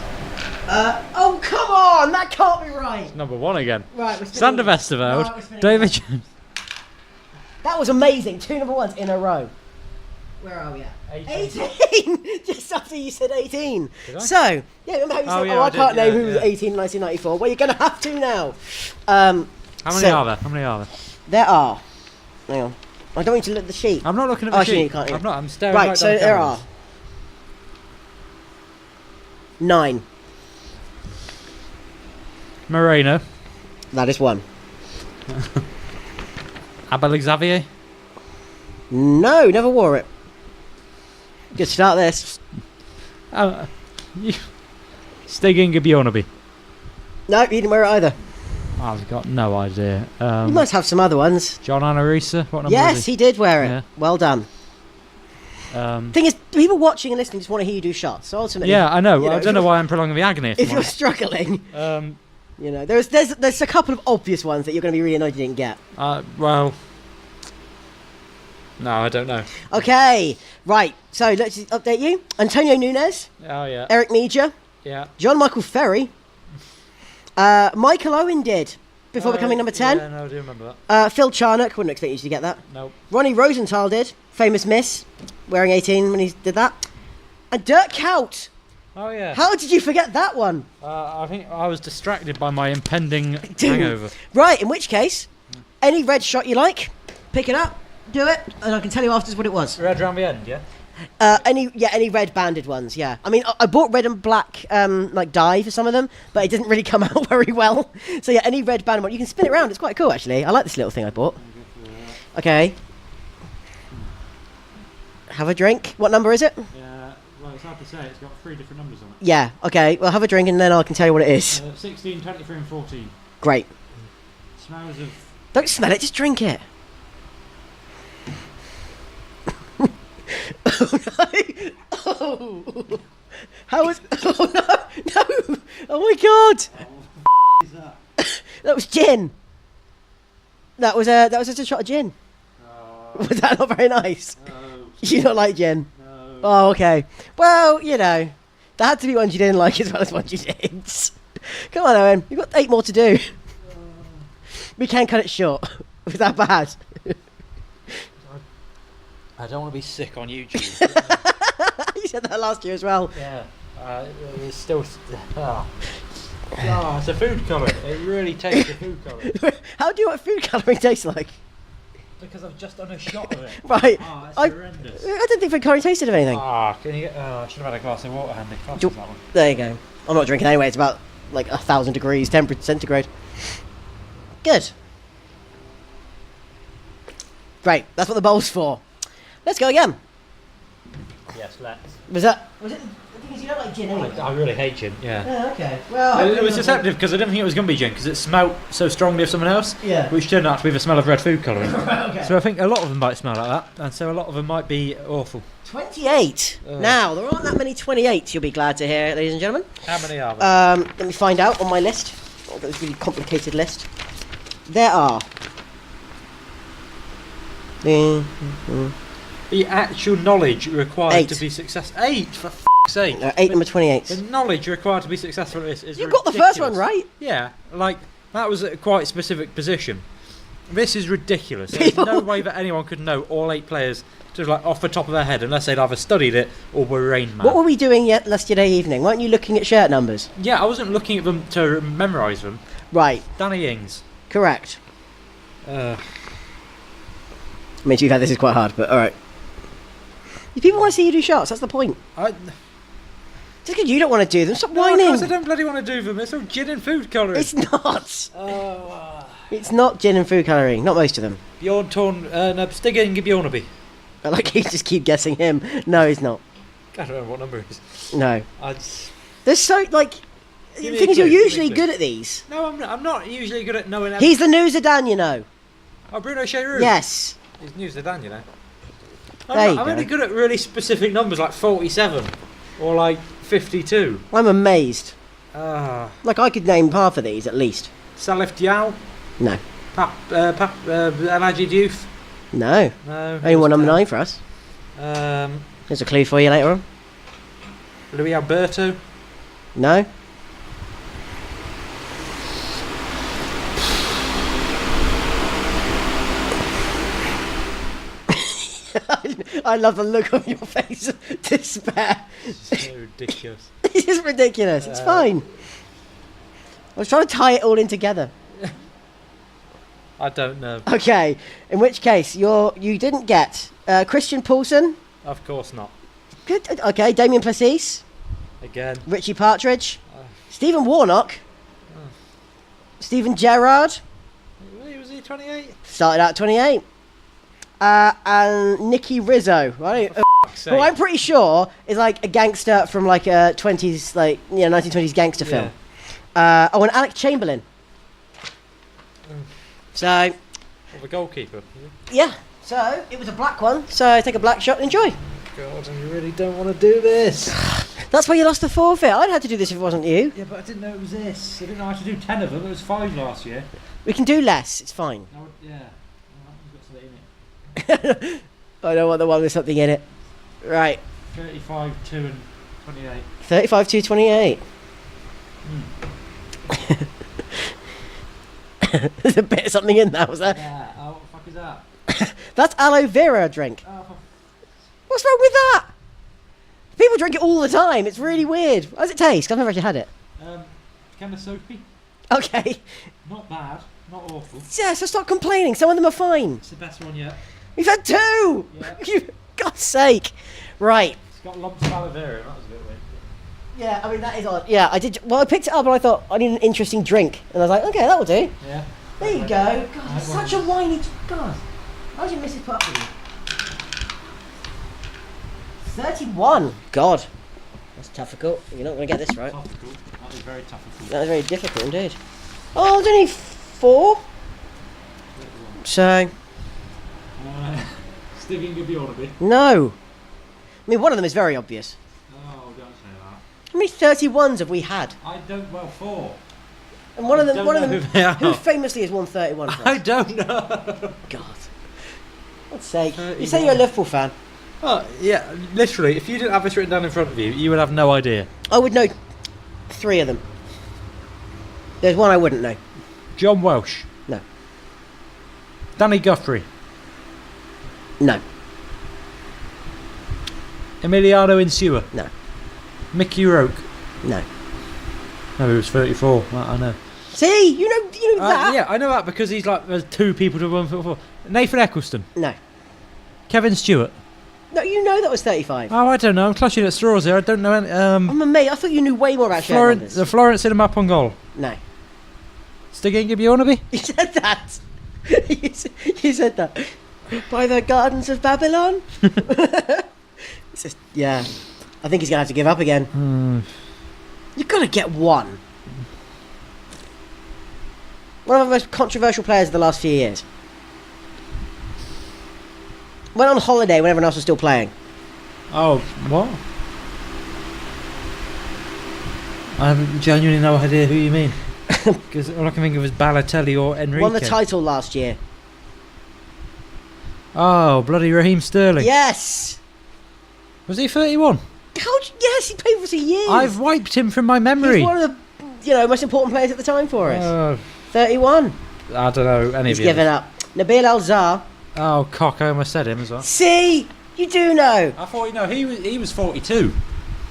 Oh, come on! That can't be right! Number 1 again. Right, we're spinning. Sander Vesterveld. Right, we're spinning David again. James. That was amazing. 2 number 1s in a row. Where are we at? 18! Just after you said 18. Did I? So, yeah, remember how you said, yeah, I I can't did, name yeah, who was yeah. 18 in 1994. Well, you're going to have to now. How many so are there? How many are there? There are. Hang on. I don't want you to look at the sheet. I'm not looking at Oh, the actually, sheet. you can't, yeah. I'm not. I'm staring Right, right so down the there camera. are 9. Moreno. That is 1. Abel Xavier. No, never wore it. Good start this. Stig Inge Bjornaby. No, you didn't wear it either. I've got no idea. You must have some other ones. John Anarisa. What number Yes, is he did wear it. Yeah. Well done. Thing is, people watching and listening just want to hear you do shots. So ultimately, yeah, I know. you I don't know why I'm prolonging the agony. If you're struggling, Um, there's a couple of obvious ones that you're going to be really annoyed you didn't get. well, no, I don't know. Okay, right. So let's just update you. Antonio Nunes, Oh yeah, Eric Meja, yeah. John Michael Ferry, Michael Owen did before becoming number 10. Yeah, no, I do remember that. Phil Charnock, wouldn't expect you to get that. Nope. Ronnie Rosenthal did, famous miss, wearing 18 when he did that. And Dirk Kuyt. Oh yeah. How did you forget that one? I think I was distracted by my impending hangover. Right, in which case, any red shot you like, pick it up, do it, and I can tell you afterwards what it was. Red round the end, yeah. Any red banded ones, yeah. I mean, I bought red and black like dye for some of them, but it didn't really come out very well. So yeah, any red banded one, you can spin it around. It's quite cool actually. I like this little thing I bought. Okay. Have a drink. What number is it? Yeah. Well, it's hard to say. It's got 3 different numbers on it. Yeah, okay. Well, have a drink and then I can tell you what it is. 16, 23 and 14. Great. Smells of... Don't smell it, just drink it. Oh, no. Oh. How was... Oh, no. No. Oh, my God. What is that? That was gin. That was just a shot of gin. Was that not very nice? No. You don't like gin? No. Oh, okay. Well, you know, there had to be ones you didn't like as well as ones you did. Come on, Owen. You've got 8 more to do. We can cut it short. Was that bad? I don't want to be sick on YouTube. You said that last year as well. Yeah. It's still... Oh. Oh, it's a food colour. It really tastes a food colour. How do you know what food colouring tastes like? Because I've just done a shot of it. Right. Oh, it's I horrendous. didn't think food colouring tasted of anything. Can you get... Oh, I should have had a glass of water handy. Can't Do- use that one. There you go. I'm not drinking anyway. It's about like 1,000 degrees temperature centigrade. Good. Great. That's what the bowl's for. Let's go again. Yes, let's. Was it? The thing is, you don't like gin anyway. I really hate gin, yeah. Yeah, okay. Well, It was deceptive because I didn't think it was going to be gin because it smelt so strongly of someone else, Yeah. which turned out to be the smell of red food colouring. Okay. So I think a lot of them might smell like that, and so a lot of them might be awful. 28. Now, there aren't that many 28s, you'll be glad to hear, ladies and gentlemen. How many are there? Let me find out on my list. I've got this really complicated list. There are... The actual knowledge required 8. to be successful. 8, for f***'s sake. 8 number The 28s. knowledge required to be successful at this is You got the first one ridiculous. right. Yeah, like, that was a quite specific position. This is ridiculous. There's People- no way that anyone could know all 8 players just like off the top of their head unless they'd either studied it or were Rain Man. What were we doing yesterday evening? Weren't you looking at shirt numbers? Yeah, I wasn't looking at them to memorise them. Right, Danny Ings. correct. Uh, I mean, to be fair, this is quite hard, but alright. People want to see you do shots, that's the point. Just because you don't want to do them, stop no, of whining. course I don't bloody want to do them. It's all gin and food colouring. It's not. It's not gin and food colouring, not most of them. Bjorn Torn... no, Stiggen Bjornaby. I like you just keep guessing him. No, he's not. I don't know what number it is. No. I There's so, like... The Give me thing a is, you're clue, give me a usually clue. good at these. No, I'm not usually good at knowing... He's the new Zidane, you know. Oh, Bruno Cheroux. Yes. He's New Zealand, you know. There you I'm go. only good at really specific numbers like 47 or like 52. I'm amazed. Ah, Like, I could name half of these, at least. Salif Diao, No. Alhaji Diouf. No. No. Only one number 9 for us. Um, There's a clue for you later on. Luis Alberto. No. I love the look on your face of despair. So ridiculous. It's just ridiculous. It's fine. I was trying to tie it all in together. I don't know. Okay. In which case, you didn't get Christian Poulsen. Of course not. Good. Okay. Damien Plessis. Again. Richie Partridge. Stephen Warnock. Stephen Gerrard. Was he 28? Started out at 28. And Nicky Rizzo. Right? Who I'm pretty sure is like a gangster from like a 20s, like, 1920s gangster film. And Alex Chamberlain. So, Well, the goalkeeper. yeah. So, it was a black one. So, take a black shot and enjoy. God, I really don't want to do this. That's why you lost the forfeit. I'd have to do this if it wasn't you. Yeah, but I didn't know it was this. I didn't know how to do 10 of them. It was 5 last year. We can do less. It's fine. No, yeah. Well, you've got something in it. I don't want the one with something in it. Right. 35, 2 and 28. 35 to 28. There's a bit of something in there, was there? Yeah, oh, what the fuck is that? That's aloe vera drink. Oh, What's wrong with that? People drink it all the time. It's really weird. How does it taste? I've never actually had it. kind of soapy. Okay. Not bad, not awful. Yeah, so stop complaining. Some of them are fine. It's the best one yet. We've had 2! Yeah. You, God's sake. Right. It's got lumps of aloe vera, that was a bit weird. Yeah, I mean, that is odd. Yeah, I did. Well, I picked it up and I thought, I need an interesting drink. And I was like, okay, that'll do. Yeah. There you go. God, it's such a whiny... God. How did Mrs. put up with you? 31. God. That's difficult. You're not going to get this right. Topical. That is very topical. That was very difficult indeed. Oh, there's only 4. So, Sticking a Bjornaby. no. I mean, one of them is very obvious. Oh, don't say that. How many 31s have we had? I don't. Well, 4. And one of them, don't one of know them, who they are. who famously has won 31 for us? I don't know. God. Let's say, you 31. say you're a Liverpool fan. Oh, yeah. Literally, if you didn't have this written down in front of you, you would have no idea. I would know 3 of them. There's one I wouldn't know. John Welsh. No. Danny Guthrie. No. Emiliano Insua. No. Mickey Rourke. No. No, he was 34. That I know. See, you know that. Yeah, I know that because he's like there's 2 people to run for. Nathan Eccleston. No. Kevin Stewart. No, you know that was 35. Oh, I don't know. I'm clutching at straws here. I don't know any. I'm a mate. I thought you knew way more about shirt numbers. Florence in a map on goal. No. Stiging Bjornaby. You said that. you said that. By the gardens of Babylon. It's just, yeah. I think he's going to have to give up again. You've got to get one. One of the most controversial players of the last few years. Went on holiday when everyone else was still playing. Oh, what? I have genuinely no idea who you mean. Because all I can think of is Balotelli or Enrique. Won the title last year. Oh, bloody Raheem Sterling. Yes! Was he 31? Yes, he played for us a year. I've wiped him from my memory. He's one of the most important players at the time for us. 31. I don't know any He's of you. given up. Nabil Al-Zar. Oh, cock, I almost said him as well. See? You do know. I thought, he was 42.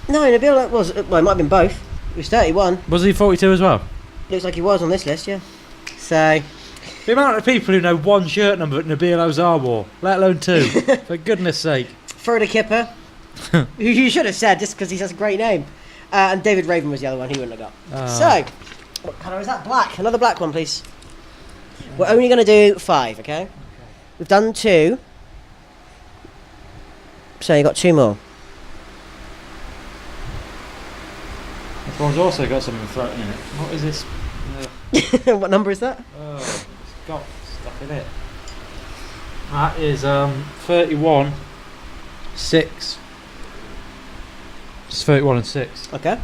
No, Nabil was... Well, it might have been both. He was 31. Was he 42 as well? Looks like he was on this list, yeah. So... The amount of people who know 1 shirt number that Nabil Ozar wore, let alone 2, for goodness sake. Froda Kipper, who you should have said just because he has a great name. And David Raven was the other one he wouldn't have got. So, what colour is that? Black. Another black one, please. We're only going to do 5, okay? We've done 2. So you got 2 more. This one's also got something floating in it. What is this? What number is that? Oh, it's got stuff in it. That is 31, 6. It's 31 and 6. Okay.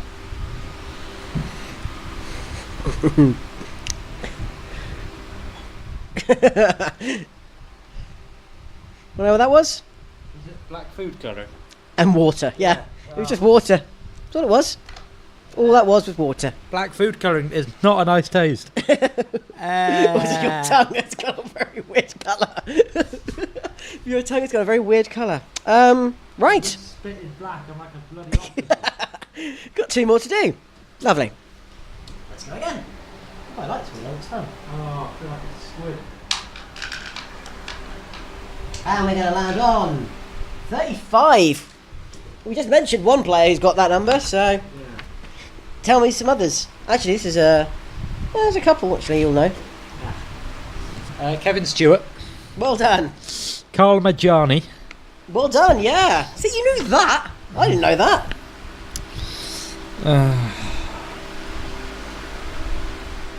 You know what that was? Is it black food colour? And water, yeah. It was just water. That's all it was. All that was water. Black food colouring is not a nice taste. Was it your tongue? It's got a very weird colour. Your tongue has got a very weird colour. Right. Spit is black. I'm like a bloody octopus. Got 2 more to do. Lovely. Let's go again. Oh, I like this one. It's fun. Oh, I feel like it's squid. And we're going to land on 35. We just mentioned one player who's got that number, so Yeah. tell me some others. Actually, this is there's a couple actually you'll know. Kevin Stewart. Well done. Carl Majani. Well done, yeah. See, you knew that. I didn't know that. I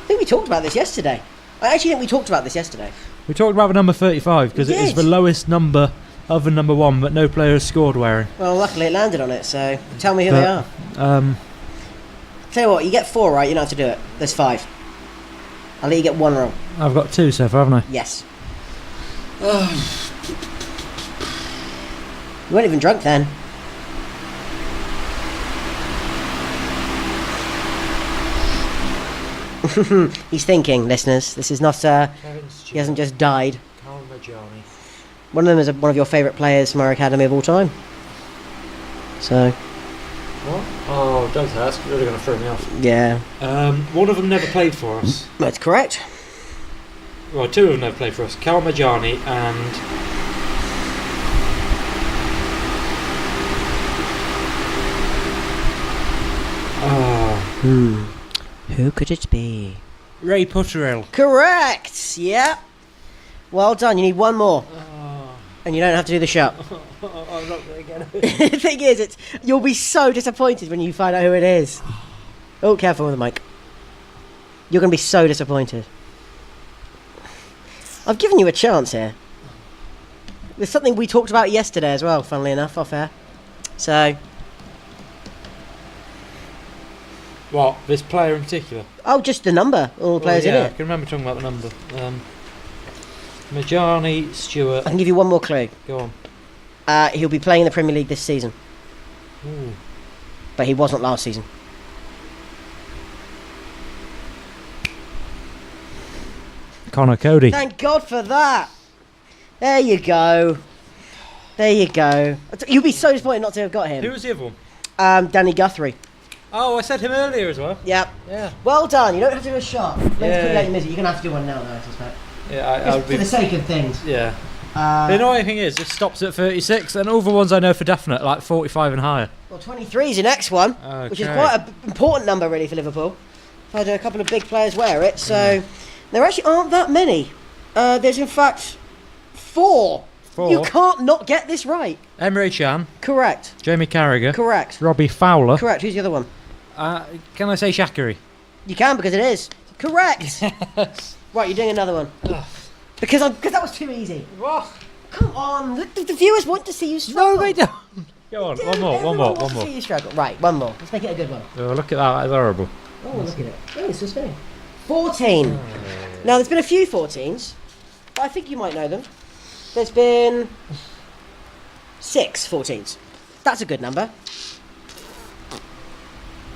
think we talked about this yesterday. I actually think we talked about this yesterday. We talked about the number 35 because We it is did. the lowest number other than number 1, but no player has scored wearing. Well, luckily it landed on it, so tell me who they are. Tell you what, you get 4 right, you don't have to do it. There's 5. I'll let you get 1 wrong. I've got 2 so far, haven't I? Yes. You weren't even drunk then. He's thinking, listeners. This is not, Kevin Stewart. he hasn't just died. Carl Majani. One of them is one of your favourite players from our academy of all time. So, What? Oh, Doug Hurst. Really going to throw me off. yeah. One of them never played for us. That's correct. Well, 2 of them never played for us. Carl Majani and... Who could it be? Ray Putterill. Correct! Yeah. Well done, you need 1 more. And you don't have to do the shot. I'm not going to get it. The thing is, you'll be so disappointed when you find out who it is. Oh, careful with the mic. You're going to be so disappointed. I've given you a chance here. There's something we talked about yesterday as well, funnily enough, off air. So... What? This player in particular? Oh, just the number. All the players in I it. can remember talking about the number. Majani Stewart. I can give you one more clue. Go on. He'll be playing in the Premier League this season. Ooh. But he wasn't last season. Connor Cody. Thank God for that. There you go. There you go. You'll be so disappointed not to have got him. Who was the other one? Danny Guthrie. Oh, I said him earlier as well. Yep. Yeah. Well done. You don't have to do a shot. Let's put Yeah. it out in You're going to have to do one now, though, I suspect. Yeah, Just for the sake of things. Yeah. The annoying thing is, it stops at 36, and all the ones I know for definite, like 45 and higher. Well, 23 is your next one, which is Okay. quite an important number, really, for Liverpool. I've had a couple of big players wear it, so there actually aren't that many. There's, in fact, 4. 4. You can't not get this right. Emre Can, Correct. Jamie Carragher, Correct. Robbie Fowler. Correct. Who's the other one? Can I say Shaqiri? You can, because it is. Correct. Right, you're doing another one. Because that was too easy. What? Come on, the viewers want to see you struggle. No, they don't. Go on, one more. Everyone wants to see you struggle. Right, one more. Let's make it a good one. Oh, look at that, that's horrible. Oh, look at it. Oh, it's still spinning. 14. Now, there's been a few 14s, but I think you might know them. There's been 6 14s. That's a good number.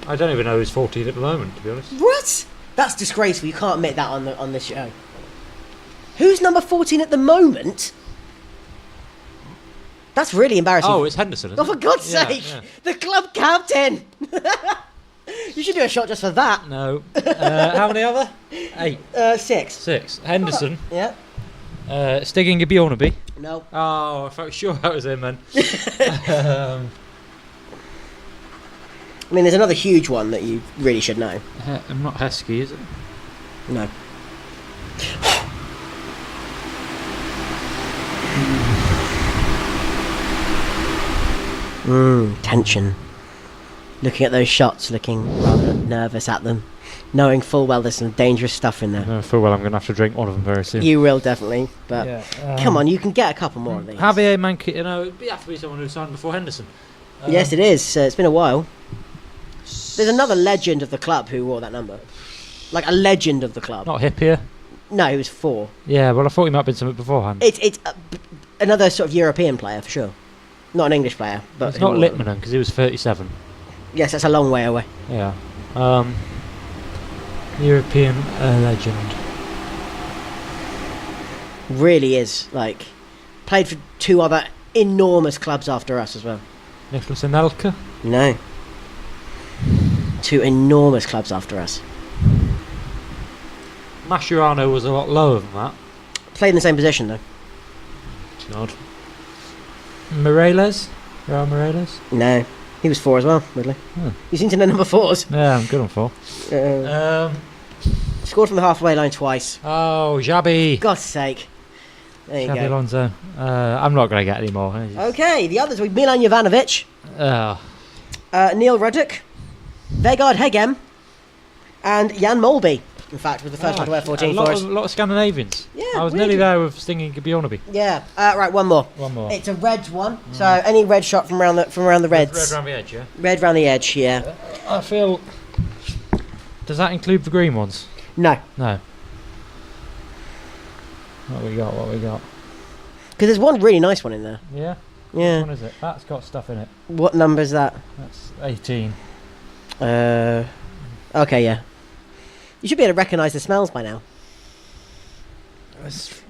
I don't even know who's 14 at the moment, to be honest. What? That's disgraceful. You can't admit that on the show. Who's number 14 at the moment? That's really embarrassing. Oh, it's Henderson, isn't Oh, for God's Yeah, sake! yeah. The club captain! You should do a shot just for that. No. How many other? 8. 6. 6. Henderson. Yeah. Stigging Bjornaby. No. Oh, I felt sure that was him then. I mean, there's another huge one that you really should know. I'm not Heskey, is it? No. Tension. Looking at those shots, looking rather nervous at them, knowing full well there's some dangerous stuff in there. I feel well I'm going to have to drink one of them very soon. You will definitely, but come on, you can get a couple more of these. Javier Manquillo, it'd have to be someone who signed before Henderson. Yes, it is. It's been a while. There's another legend of the club who wore that number. Like a legend of the club. Not Hippier. No, he was 4. Yeah, well, I thought he might have been something beforehand. It's another sort of European player, for sure. Not an English player. But It's not Littmanen, because he was 37. Yes, that's a long way away. Yeah. European legend. Really is. Like, played for 2 other enormous clubs after us as well. Nicholas Anelka. No. 2 enormous clubs after us. Mascherano was a lot lower than that. Played in the same position, though. God. Mireles? Raul Mireles? No. He was 4 as well, weirdly. You seem to know number 4s. Yeah, I'm good on 4. Scored from the halfway line twice. Oh, Xabi. God's sake. There you Xabi go. Alonso. I'm not going to get any more. Okay, the others were Milan Jovanovic, Neil Ruddock, Vegard Hegem, and Jan Molby. In fact, was the first one to wear 14 for us. A lot of Scandinavians. Yeah, I was weirdly. nearly there with Stinging Bjornaby. Yeah. Right, one more. One more. It's a red one. So any red shot from around the reds. Red round the edge, yeah? Red round the edge, yeah. I feel... Does that include the green ones? No. No. What we got? Because there's one really nice one in there. Yeah? Yeah. Which one is it? That's got stuff in it. What number is that? That's 18. Okay, yeah. You should be able to recognise the smells by now.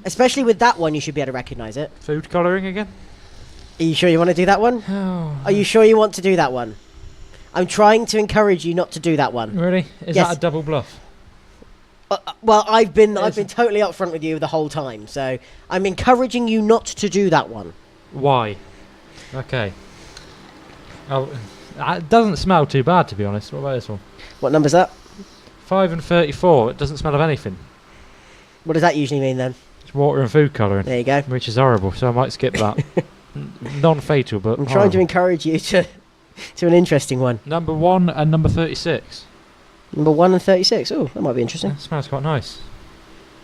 Especially with that one, you should be able to recognise it. Food colouring again? Are you sure you want to do that one? Oh. Are you sure you want to do that one? I'm trying to encourage you not to do that one. Really? Is Yes. that a double bluff? Well, I've been totally upfront with you the whole time, so I'm encouraging you not to do that one. Why? Okay. Oh, it doesn't smell too bad, to be honest. What about this one? What number's that? 5 and 34. It doesn't smell of anything. What does that usually mean then? It's water and food colouring. There you go. Which is horrible, so I might skip that. Non-fatal, but I'm trying to encourage you to an interesting one. Number 1 and number 36. Number 1 and 36. Oh, that might be interesting. It smells quite nice.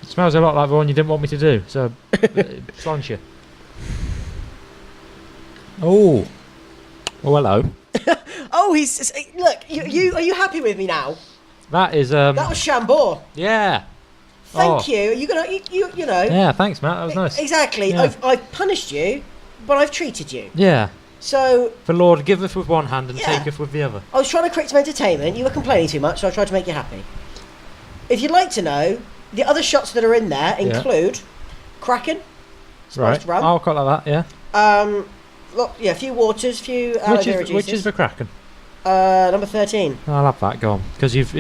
It smells a lot like the one you didn't want me to do, so plunge you. Oh. Oh, hello. Oh, he's... Look, you are you happy with me now? That is... That was Chambord. Yeah. Thank you. Are you going to... You know... Yeah, thanks, Matt. That was nice. Exactly. Yeah. I've punished you, but I've treated you. Yeah. So... The Lord giveth with one hand and Yeah. taketh with the other. I was trying to create some entertainment. You were complaining too much, so I tried to make you happy. If you'd like to know, the other shots that are in there include Kraken, spiced rum. Oh, quite like that, yeah. A few waters, few aloe vera juices. Which is the Kraken? Number 13. I'll have that, go on. Because you've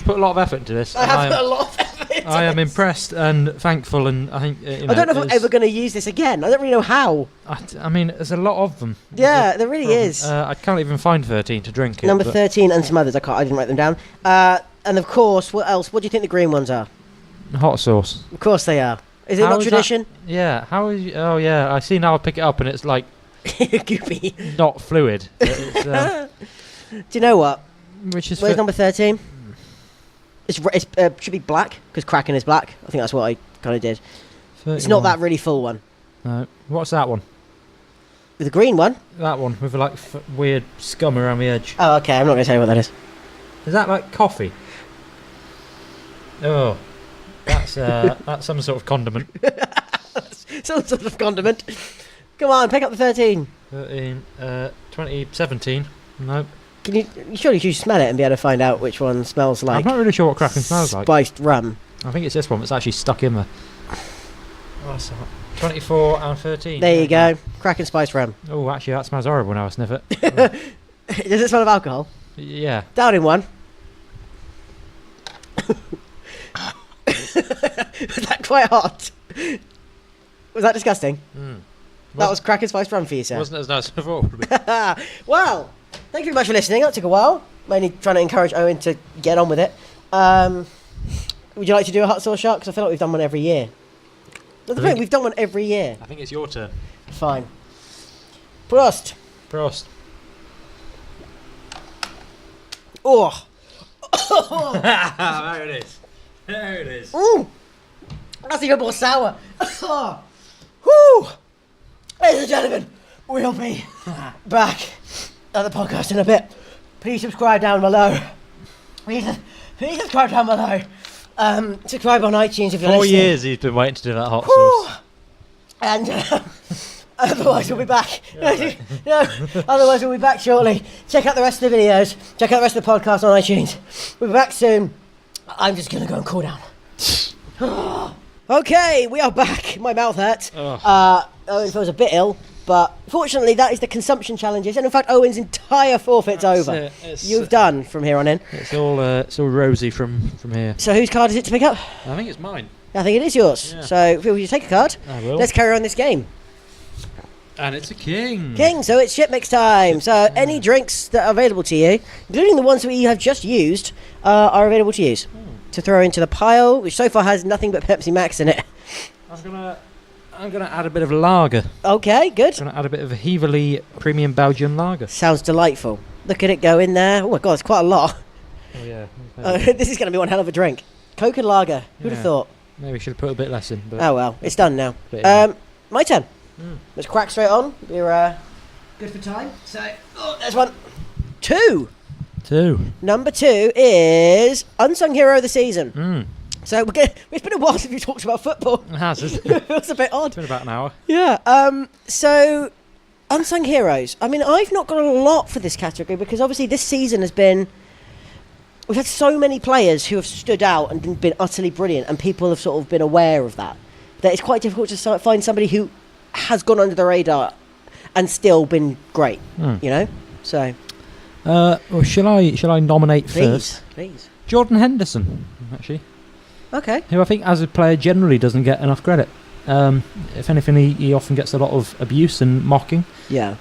put a lot of effort into this. I have put a lot of effort into I am this. impressed and thankful, and I think... I don't know if I'm ever going to use this again. I don't really know how. I mean, there's a lot of them. Yeah, there really is. I can't even find 13 to drink it. Number 13 and some others. I didn't write them down. And of course, what else? What do you think the green ones are? Hot sauce. Of course they are. Is it How not is tradition? Yeah. How is... Oh, yeah. I see now I pick it up and it's like Goopy. not fluid. It's, Do you know what? which is... Where's number 13? It should be black, because Kraken is black. I think that's what I kind of did. 31. It's not that really full one. No. What's that one? The green one? That one with like weird scum around the edge. Oh, okay. I'm not going to tell you what that is. Is that like coffee? Oh, that's some sort of condiment. Some sort of condiment. Come on, pick up the 13. 13, 2017. Nope. Can you surely you smell it and be able to find out which one smells like? I'm not really sure what Kraken smells like. Spiced rum. I think it's this one that's actually stuck in there. What's that? 24 and 13. There you go. Kraken spiced rum. Oh, actually, that smells horrible now I sniff it. Does it smell of alcohol? Yeah. Down in one. Was that quite hot? Was that disgusting? That was Kraken spiced rum for you, sir. Wasn't as nice as I thought it would be. Well, thank you very much for listening. That took a while. Mainly trying to encourage Owen to get on with it. Would you like to do a hot sauce shot? Because I feel like we've done one every year. That's the point, we've done one every year. I think it's your turn. Fine. Prost. Prost. Oh. There it is. There it is. Ooh. That's even more sour. Whew. Ladies and gentlemen, we'll be back at the podcast in a bit. Please subscribe down below. Please subscribe down below. Subscribe on iTunes if you're 4 listening. years he's been waiting to do that hot sauce. And otherwise we'll be back. Otherwise we'll be back shortly. Check out the rest of the videos. Check out the rest of the podcast on iTunes. We'll be back soon. I'm just going to go and cool down. Okay, we are back. My mouth hurts. Owen feels a bit ill, but fortunately that is the consumption challenges. And in fact, Owen's entire forfeit's over. You've done from here on in. It's all rosy from here. So whose card is it to pick up? I think it's mine. I think it is yours. Yeah. So Phil, will you take a card? I will. Let's carry on this game. And it's a king. King, so it's ship mix time. So any drinks that are available to you, including the ones that you have just used, are available to use. To throw into the pile, which so far has nothing but Pepsi Max in it. I'm gonna add a bit of lager. Okay, good. I'm gonna add a bit of a Heverlee Premium Belgian lager. Sounds delightful. Look at it go in there. Oh my god, it's quite a lot. Oh yeah. This is going to be one hell of a drink. Coke and lager. Who'd have thought? Maybe we should have put a bit less in. But Oh well, it's done now. My turn. Let's crack straight on. We're good for time. So, there's one. 2. 2. Number 2 is Unsung Hero of the Season. So it's been a while since we talked about football. It has, isn't it? It's a bit odd. It's been about an hour. Yeah. So Unsung Heroes. I mean, I've not got a lot for this category because obviously this season has been... We've had so many players who have stood out and been utterly brilliant, and people have sort of been aware of that. That it's quite difficult to find somebody who has gone under the radar and still been great. You know. So. Well, shall I nominate first? Please. Jordan Henderson, actually. Okay. Who I think, as a player, generally doesn't get enough credit. If anything, he often gets a lot of abuse and mocking. Yeah.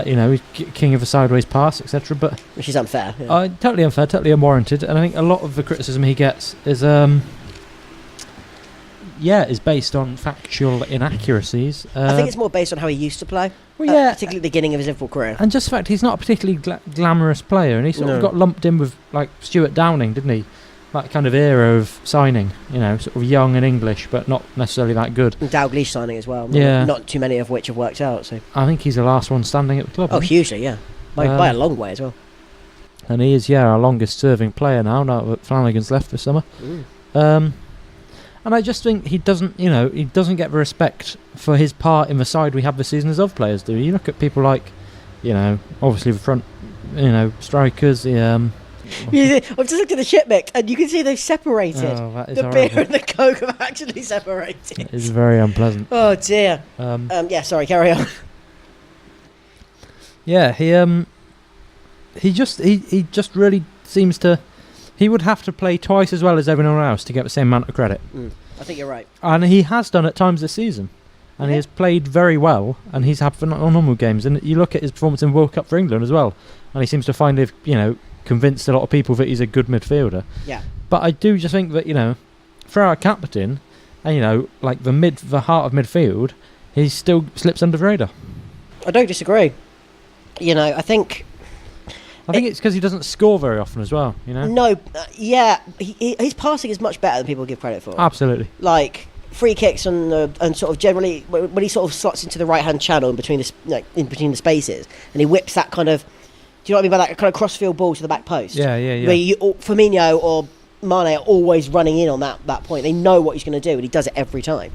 He's king of a sideways pass, etc. But which is unfair. Yeah. Totally unfair, totally unwarranted. And I think a lot of the criticism he gets is is based on factual inaccuracies. I think it's more based on how he used to play. Well, yeah, particularly at the beginning of his Liverpool career. and just the fact he's not a particularly glamorous player, and he sort of got lumped in with like Stuart Downing, didn't he? That kind of era of signing, sort of young and English, but not necessarily that good. And Dalglish signing as well. Yeah. Not too many of which have worked out. So. I think he's the last one standing at the club. Oh, hugely, yeah. By a long way as well. And he is, our longest serving player now that Flanagan's left this summer. And I just think he doesn't get the respect for his part in the side we have this season as other players do. You look at people like, obviously the front, strikers, I've just looked at the ship mix and you can see they've separated. Oh, that is the horrible. beer and the coke have actually separated. It is very unpleasant. Oh dear. Sorry, carry on. Yeah, he just really seems to. He would have to play twice as well as everyone else to get the same amount of credit. I think you're right. And he has done at times this season. And he has played very well, and he's had phenomenal games. And you look at his performance in World Cup for England as well, and he seems to find it, convinced a lot of people that he's a good midfielder. Yeah. But I do just think that, for our captain, and like the heart of midfield, he still slips under the radar. I don't disagree. I think it's because he doesn't score very often as well, No, his passing is much better than people give credit for. Absolutely. Like free kicks and sort of generally when he sort of slots into the right hand channel in between the spaces, and he whips that kind of. Do you know what I mean by that kind of crossfield ball to the back post? Yeah. Where Firmino or Mane are always running in on that point. They know what he's going to do, and he does it every time.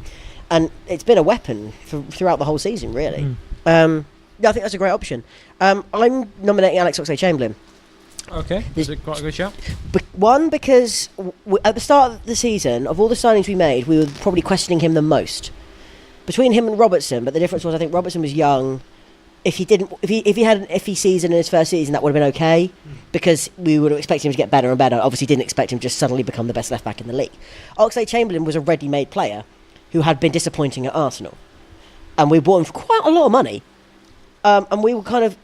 And it's been a weapon throughout the whole season, really. I think that's a great option. I'm nominating Alex Oxlade-Chamberlain. Okay, is it quite a good shout? One, because at the start of the season, of all the signings we made, we were probably questioning him the most. Between him and Robertson, but the difference was I think Robertson was young. If he had an iffy season in his first season, that would have been okay, because we would have expected him to get better and better. Obviously, didn't expect him to just suddenly become the best left back in the league. Oxlade-Chamberlain was a ready-made player who had been disappointing at Arsenal, and we bought him for quite a lot of money. And we were kind of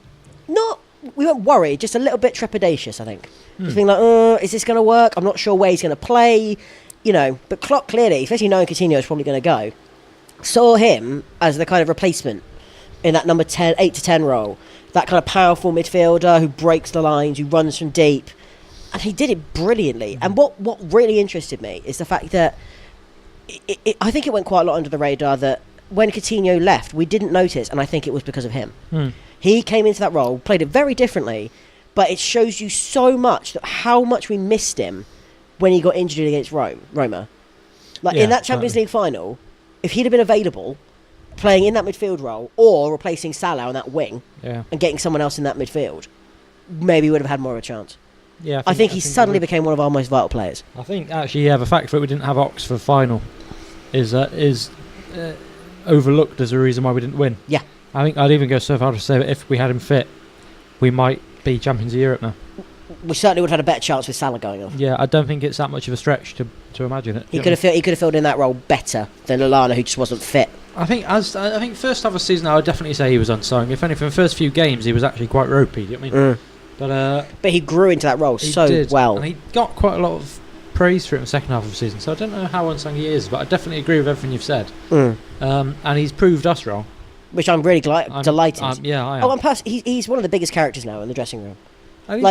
we weren't worried, just a little bit trepidatious, I think. Just being like, is this going to work? I'm not sure where he's going to play, But Klopp clearly, especially knowing Coutinho is probably going to go, saw him as the kind of replacement in that number 10, 8 to 10 role. That kind of powerful midfielder who breaks the lines, who runs from deep. And he did it brilliantly. And what really interested me is the fact that I think it went quite a lot under the radar that when Coutinho left, we didn't notice, and I think it was because of him. He came into that role, played it very differently, but it shows you so much that how much we missed him when he got injured against Roma. In that Champions League final, if he'd have been available, playing in that midfield role, or replacing Salah on that wing, and getting someone else in that midfield, maybe we would have had more of a chance. Yeah, I think he suddenly became one of our most vital players. I think actually, the fact that we didn't have Ox for the final is overlooked as a reason why we didn't win. Yeah. I think I'd even go so far to say that if we had him fit, we might be champions of Europe now. We certainly would have had a better chance with Salah going off. Yeah, I don't think it's that much of a stretch to imagine it. He could have filled in that role better than Lallana, who just wasn't fit. I think first half of the season, I would definitely say he was unsigned. If anything, the first few games he was actually quite ropey. Do you know what I mean? But he grew into that role so did, well, and he got quite a lot of praise for it in the second half of the season. So I don't know how unsung he is, but I definitely agree with everything you've said. And he's proved us wrong, which I'm really delighted. I am. And plus, he's one of the biggest characters now in the dressing room. And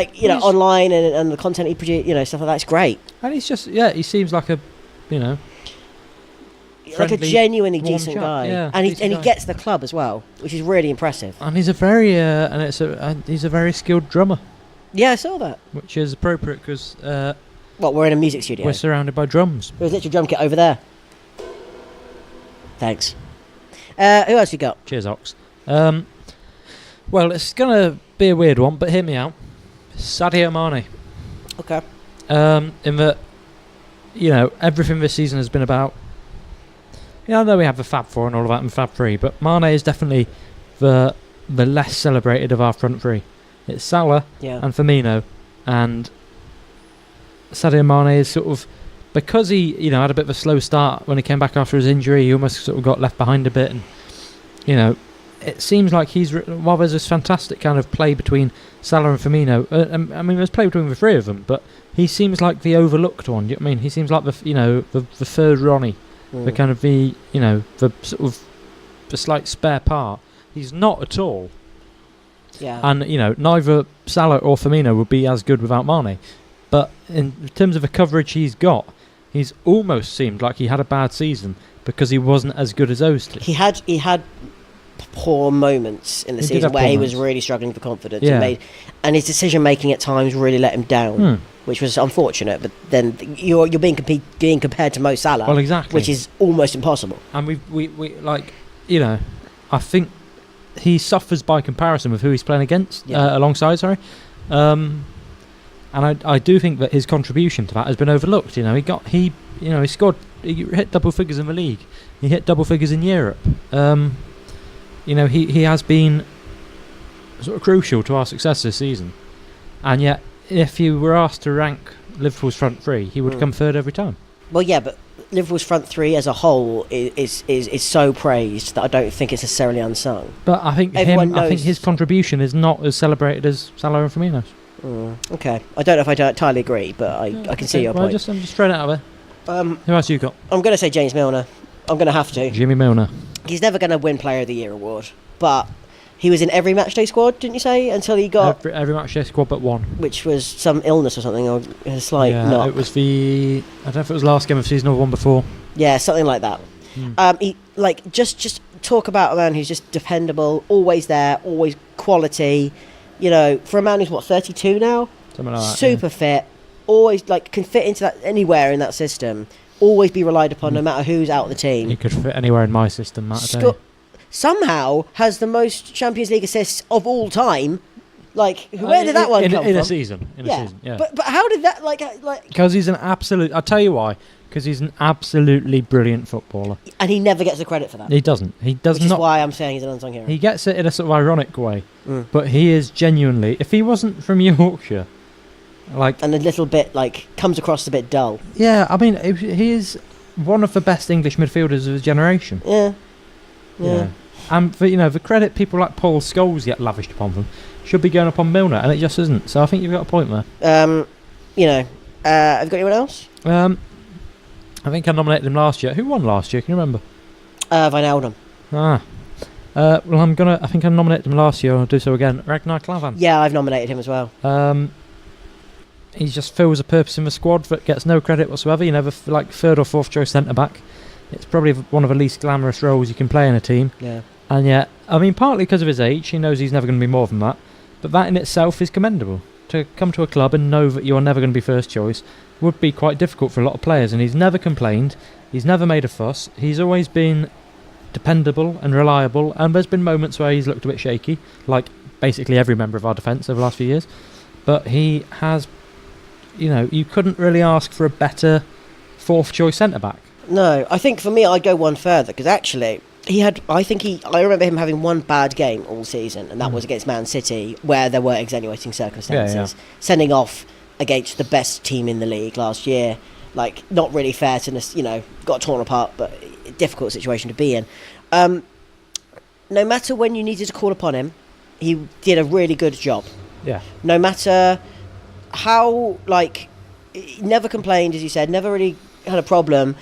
Online and the content he produces, stuff like that's great. And he's just, he seems like a, like a genuinely warm decent chap. guy, Yeah, and he gets the club as well, which is really impressive. And he's a very, he's a very skilled drummer. Yeah, I saw that. Which is appropriate because we're in a music studio. We're surrounded by drums. There's literally a drum kit over there. Thanks. Who else you got? Cheers, Ox. Well, it's gonna be a weird one, but hear me out. Sadio Mane. Okay. In that, everything this season has been about. I know we have the Fab Four and all of that and Fab Three, but Mane is definitely the less celebrated of our front three. It's Salah and Firmino, and Sadio Mane is sort of, because he had a bit of a slow start when he came back after his injury. He almost sort of got left behind a bit, and it seems like while there's this fantastic kind of play between Salah and Firmino. There's play between the three of them, but he seems like the overlooked one. You know what I mean? He seems like the third Ronnie the kind of the sort of the slight spare part. He's not at all. Yeah. And neither Salah or Firmino would be as good without Mane. But in terms of the coverage he's got, he's almost seemed like he had a bad season because he wasn't as good as those two. He had poor moments in the season where he was really struggling for confidence. Yeah. And his decision making at times really let him down, which was unfortunate. But then you're being compared to Mo Salah, Well, exactly, which is almost impossible. And we I think he suffers by comparison with who he's playing against alongside. And I do think that his contribution to that has been overlooked. He hit double figures in the league. He hit double figures in Europe. He has been sort of crucial to our success this season. And yet, if you were asked to rank Liverpool's front three, he would come third every time. Well, yeah, but Liverpool's front three as a whole is so praised that I don't think it's necessarily unsung. But I think his contribution is not as celebrated as Salah and Firmino's. Okay, I don't know if I don't entirely agree, but I can see your point. I'm just throwing it out there. Who else you got? I'm going to say James Milner. I'm going to have to. Jimmy Milner. He's never going to win Player of the Year award, but he was in every matchday squad, didn't you say? Until he got every matchday squad but one, which was some illness or something, or a slight knock. It was I don't know if it was last game of season or one before. Yeah, something like that. He just talk about a man who's just dependable, always there, always quality. For a man who's 32 now, something like that, super fit, always can fit into that anywhere in that system. Always be relied upon, no matter who's out of the team. He could fit anywhere in my system. Somehow has the most Champions League assists of all time. Where did that one come from? In a season, yeah. But how did that Because he's an absolute. I'll tell you why. Because he's an absolutely brilliant footballer, and he never gets the credit for that. He doesn't. He does Which not. Is why I'm saying he's an unsung hero. He gets it in a sort of ironic way, but he is genuinely. If he wasn't from Yorkshire, and a little bit comes across a bit dull. Yeah, I mean he is one of the best English midfielders of his generation. Yeah. And for the credit people like Paul Scholes get lavished upon them should be going upon Milner, and it just isn't. So I think you've got a point there. Have you got anyone else? I think I nominated him last year. Who won last year? Can you remember? Wijnaldum. Well, I think I nominated him last year. I'll do so again. Ragnar Klavan. Yeah, I've nominated him as well. He just fills a purpose in the squad that gets no credit whatsoever. You never third or fourth choice centre back. It's probably one of the least glamorous roles you can play in a team. Yeah. And yet, I mean, partly because of his age, he knows he's never going to be more than that. But that in itself is commendable. To come to a club and know that you're never going to be first choice would be quite difficult for a lot of players. And he's never complained. He's never made a fuss. He's always been dependable and reliable. And there's been moments where he's looked a bit shaky, like basically every member of our defence over the last few years. But he has, you couldn't really ask for a better fourth choice centre back. No, I think for me I'd go one further, because actually I remember him having one bad game all season, and that was against Man City, where there were extenuating circumstances. Yeah. Sending off against the best team in the league last year, not really fair to got torn apart, but a difficult situation to be in. No matter when you needed to call upon him, he did a really good job. Yeah. No matter how, he never complained, as you said, never really had a problem.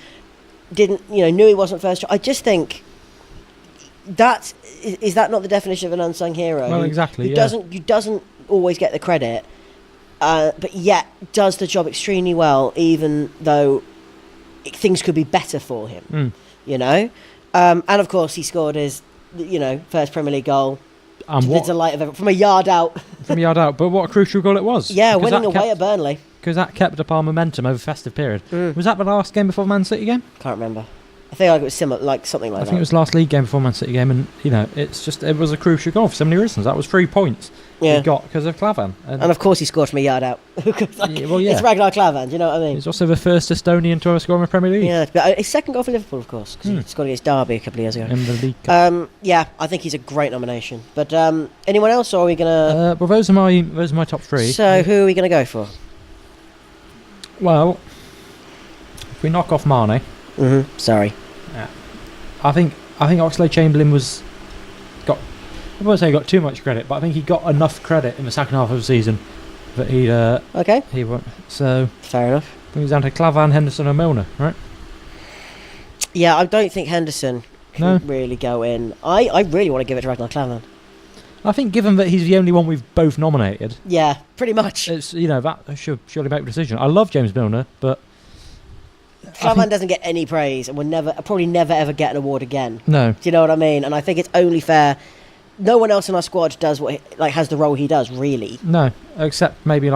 Knew he wasn't first choice. I just think that is that not the definition of an unsung hero? Well, exactly. Who doesn't always get the credit, but yet does the job extremely well, even though things could be better for him. And of course he scored his first Premier League goal. To the delight of everyone, from a yard out. But what a crucial goal it was. Yeah, winning away at Burnley. Because that kept up our momentum over festive period. Was that the last game before the Man City game? Can't remember. I think it was similar, something like that. I think it was last league game before Man City game, and it was a crucial goal for so many reasons. That was 3 points he got because of Klavan, and of course he scored from a yard out. It's Ragnar Klavan. Do you know what I mean? He's also the first Estonian to ever score in the Premier League. Yeah, but his second goal for Liverpool, of course, because he scored against Derby a couple of years ago in the League Cup. Yeah, I think he's a great nomination. But anyone else, or are we gonna? Well, those are my top three. So who are we gonna go for? Well, if we knock off Mane. Sorry. Yeah. I think Oxlade-Chamberlain I won't say he got too much credit, but I think he got enough credit in the second half of the season that he won. So fair enough. I think it's down to Klavan, Henderson and Milner, right? Yeah, I don't think Henderson can No. really go in. I really want to give it to Ragnar Klavan. I think given that he's the only one we've both nominated, Yeah, pretty much. it's that should surely make the decision. I love James Milner, but Klavan doesn't get any praise and will probably never ever get an award again. no. Do you know what I mean? And I think it's only fair. No one else in our squad does has the role he does, really. No, except maybe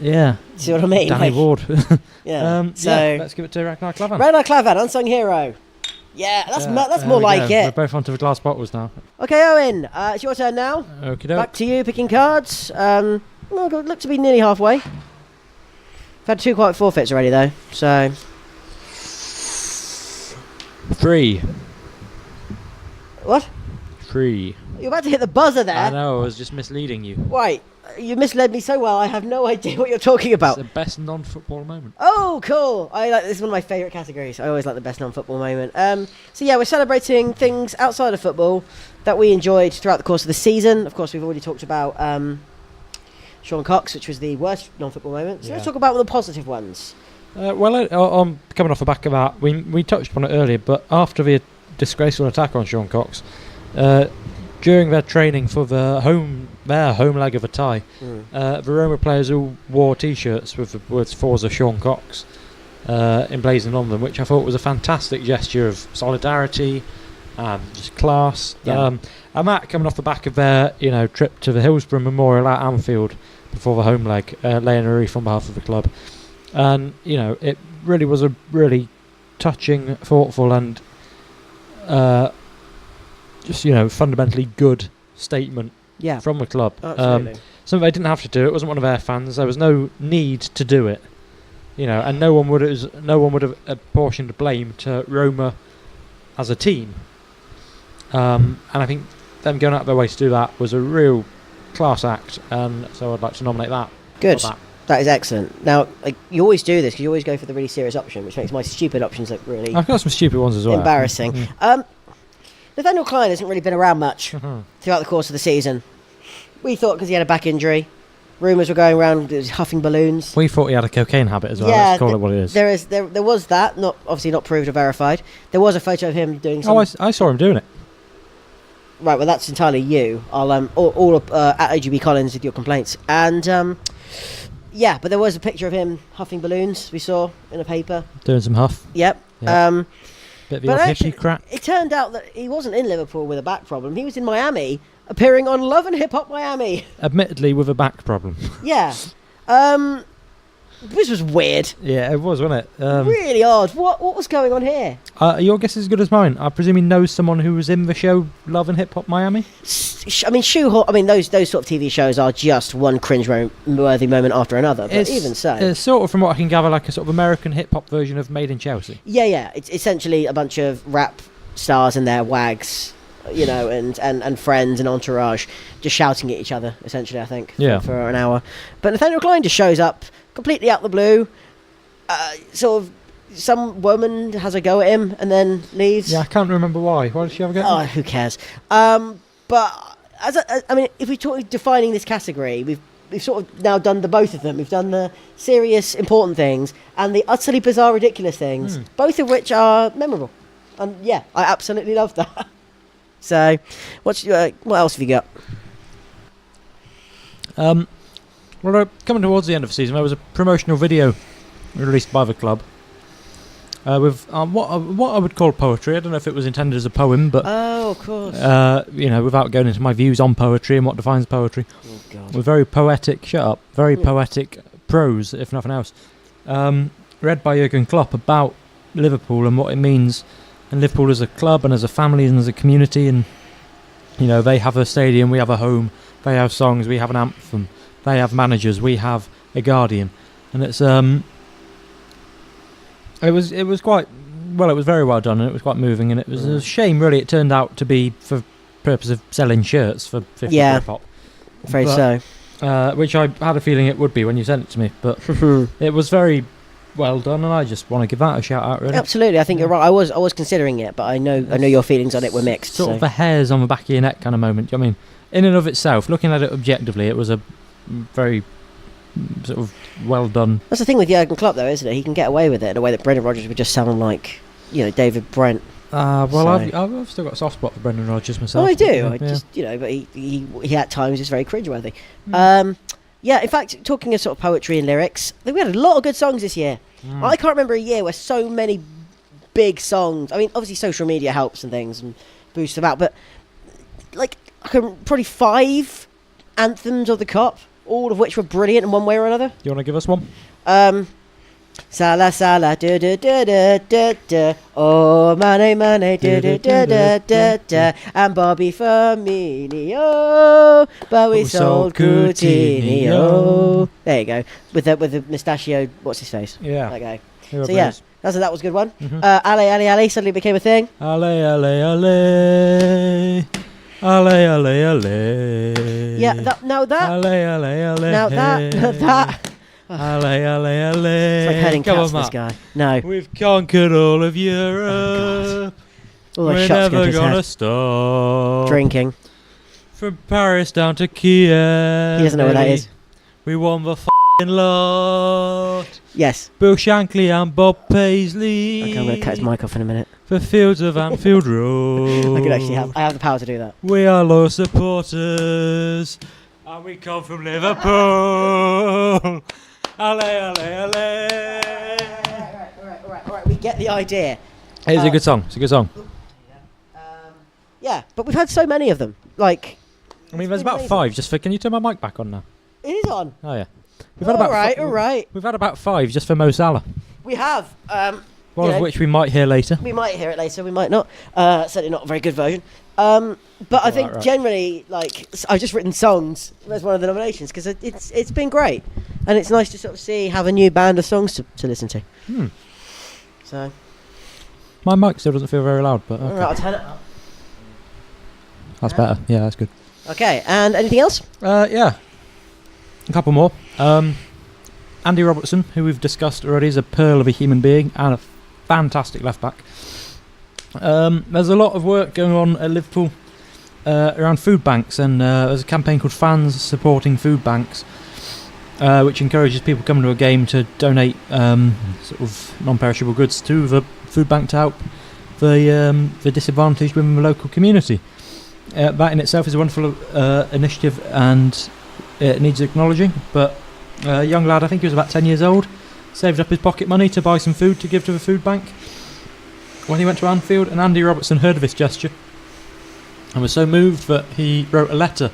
yeah, See what I mean? Danny Like, Ward. Yeah. So let's give it to Ragnar Klavan. Ragnar Klavan, unsung hero. Yeah, that's There more we like go. it. We're both onto the glass bottles now. Okay, Owen, it's your turn now. Okie Back doke. to you, picking cards. Well, look to be nearly halfway. I've had 2 quite forfeits already, though. So 3. what? 3. You're about to hit the buzzer there. I know, I was just misleading you. Wait, you misled me so well. I have no idea what you're talking about. It's the best non-football moment. Oh, cool! This is one of my favourite categories. I always like the best non-football moment. So yeah, we're celebrating things outside of football that we enjoyed throughout the course of the season. Of course, we've already talked about Sean Cox, which was the worst non-football moment. So let's talk about one of the positive ones. I'm coming off the back of that. We touched upon it earlier, but after the disgraceful attack on Sean Cox, during their training for their home leg of a tie, the Roma players all wore T-shirts with the words "Forza Sean Cox" emblazoned on them, which I thought was a fantastic gesture of solidarity and just class. Yeah. And that coming off the back of their trip to the Hillsborough Memorial at Anfield before the home leg, laying a wreath on behalf of the club, and it really was a really touching, thoughtful, and just fundamentally good statement Yeah, from the club. absolutely. Something they didn't have to do. It wasn't one of their fans. There was no need to do it. And no one would have apportioned blame to Roma as a team. And I think them going out of their way to do that was a real class act, and so I'd like to nominate that. Good. for that. That is excellent. Now, you always do this because you always go for the really serious option, which makes my stupid options look really I've got some stupid ones as well. embarrassing. Mm. Nathaniel Klein hasn't really been around much Mhm. throughout the course of the season. We thought because he had a back injury, rumours were going around he was huffing balloons. We thought he had a cocaine habit as well. Yeah, Let's call it what it is. There was that, obviously not proved or verified. There was a photo of him doing Oh, something. I saw him doing it. Right, well that's entirely you. I'll all up at AGB Collins with your complaints. And yeah, but there was a picture of him huffing balloons we saw in a paper. Doing some huff. Yep. Yeah. Bit of the But old actually, hippie crack. it turned out that he wasn't in Liverpool with a back problem. He was in Miami, appearing on Love and Hip Hop Miami. Admittedly with a back problem. Yeah. This was weird. Yeah, it was, wasn't it? Really odd. What was going on here? Your guess is as good as mine. I presume he knows someone who was in the show Love and Hip Hop Miami. Those sort of TV shows are just one cringe-worthy moment after another. But even so, It's sort of, from what I can gather, like a sort of American hip hop version of Made in Chelsea. yeah, it's essentially a bunch of rap stars and their wags, and friends and entourage just shouting at each other. Essentially, I think. Yeah. For an hour, but Nathaniel Klein just shows up completely out the blue. Sort of, some woman has a go at him and then leaves. Yeah, I can't remember why. Why did she have a go? Oh, who cares? But if we're talking defining this category, we've sort of now done the both of them. We've done the serious, important things and the utterly bizarre, ridiculous things, both of which are memorable. And yeah, I absolutely love that. So, what else have you got? Coming towards the end of the season, there was a promotional video released by the club with what I would call poetry. I don't know if it was intended as a poem, but Oh, of course. without going into my views on poetry and what defines poetry, Oh, God. with very poetic poetic prose, if nothing else, read by Jurgen Klopp about Liverpool and what it means, and Liverpool as a club and as a family and as a community, and they have a stadium, we have a home, they have songs, we have an anthem, they have managers, we have a guardian, and it's it was quite well. It was very well done, and it was quite moving, and it was a shame, really. It turned out to be for purpose of selling shirts for 50 quid pop. Afraid so. Which I had a feeling it would be when you sent it to me, but it was very well done, and I just want to give that a shout out. Really, Absolutely, I think you're right. I was considering it, but I know your feelings on it were mixed. sort so. of the hairs on the back of your neck kind of moment. I mean, in and of itself, looking at it objectively, it was a very sort of well done. That's the thing with Jurgen Klopp, though, isn't it? He can get away with it in a way that Brendan Rodgers would just sound like, David Brent. Well, So- I've still got a soft spot for Brendan Rodgers myself. Oh, I do. Yeah, I just, but he at times is very cringeworthy. Mm. In fact, talking of sort of poetry and lyrics, I think we had a lot of good songs this year. Mm. I can't remember a year where so many big songs. I mean, obviously social media helps and things and boosts them out, but like probably 5 anthems of the Cup, all of which were brilliant in one way or another. You want to give us one? Salah, Salah, da da da da da da. Oh, Mane, Mane, da da da da da da. And Bobby Firmino, but we sold Coutinho. There you go. With the mustachioed, what's his face? Yeah. That guy. Whoever So yeah, it is. that was a good one. Mhm. Ale, Ale, Ale suddenly became a thing. Ale, ale, ale. Ale, ale, ale. Yeah, that Ale, ale, ale. now that. Ale, ale, ale. It's like herding Come cats on, for this Matt. guy. No. We've conquered all of Europe. All those We're shots go to never his gonna head. stop. Drinking. From Paris down to Kiev. He doesn't know where that baby. is. We won the f***ing lot. Yes. Bill Shankly and Bob Paisley. Okay, I'm going to cut his mic off in a minute. For fields of Anfield Road. I have the power to do that. We are loyal supporters. And we come from Liverpool. Ale, ale, ale. All right. We get the idea. It's a good song. It's a good song. Yeah, but we've had so many of them. Like, I mean, there's about amazing. 5. Just for, can you turn my mic back on now? it is on. Oh yeah. All right. We've had about 5 just for Mo Salah. We have. One You of know, which we might hear later. we might hear it later. We might not. Certainly not a very good version. But I think right. generally, like, I've just written songs as one of the nominations because it's been great, and it's nice to sort of have a new band of songs to listen to. So, My mic still doesn't feel very loud, but all okay. right, I'll turn it up. That's better. Yeah, that's good. Okay, and anything else? Yeah. A couple more. Andy Robertson, who we've discussed already, is a pearl of a human being and a fantastic left back. There's a lot of work going on at Liverpool around food banks, and there's a campaign called Fans Supporting Food Banks, which encourages people coming to a game to donate sort of non-perishable goods to the food bank to help the disadvantaged within the local community. That in itself is a wonderful initiative, and it needs acknowledging. But a young lad, I think he was about 10 years old, saved up his pocket money to buy some food to give to the food bank when he went to Anfield, and Andy Robertson heard of this gesture and was so moved that he wrote a letter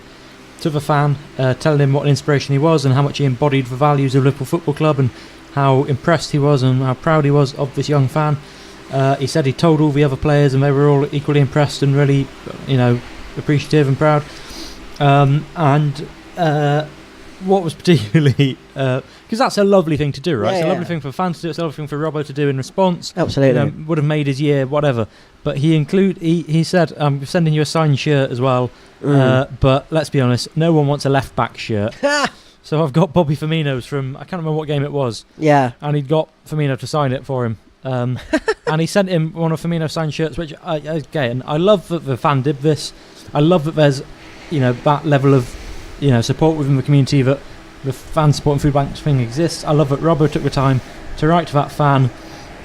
to the fan telling him what an inspiration he was and how much he embodied the values of Liverpool Football Club and how impressed he was and how proud he was of this young fan. He said he told all the other players and they were all equally impressed and really, appreciative and proud. What was particularly because that's a lovely thing to do, right? Yeah, it's a yeah. lovely thing for fans to do. It's a lovely thing for Robbo to do in response. Absolutely. Would have made his year, whatever. But he said, I'm sending you a signed shirt as well. But let's be honest, no one wants a left back shirt. So I've got Bobby Firmino's from, I can't remember what game it was, Yeah. and he'd got Firmino to sign it for him. And he sent him one of Firmino's signed shirts, which I love that the fan did this. I love that there's that level of support within the community, that the fan supporting food banks thing exists. I love that Robbo took the time to write to that fan.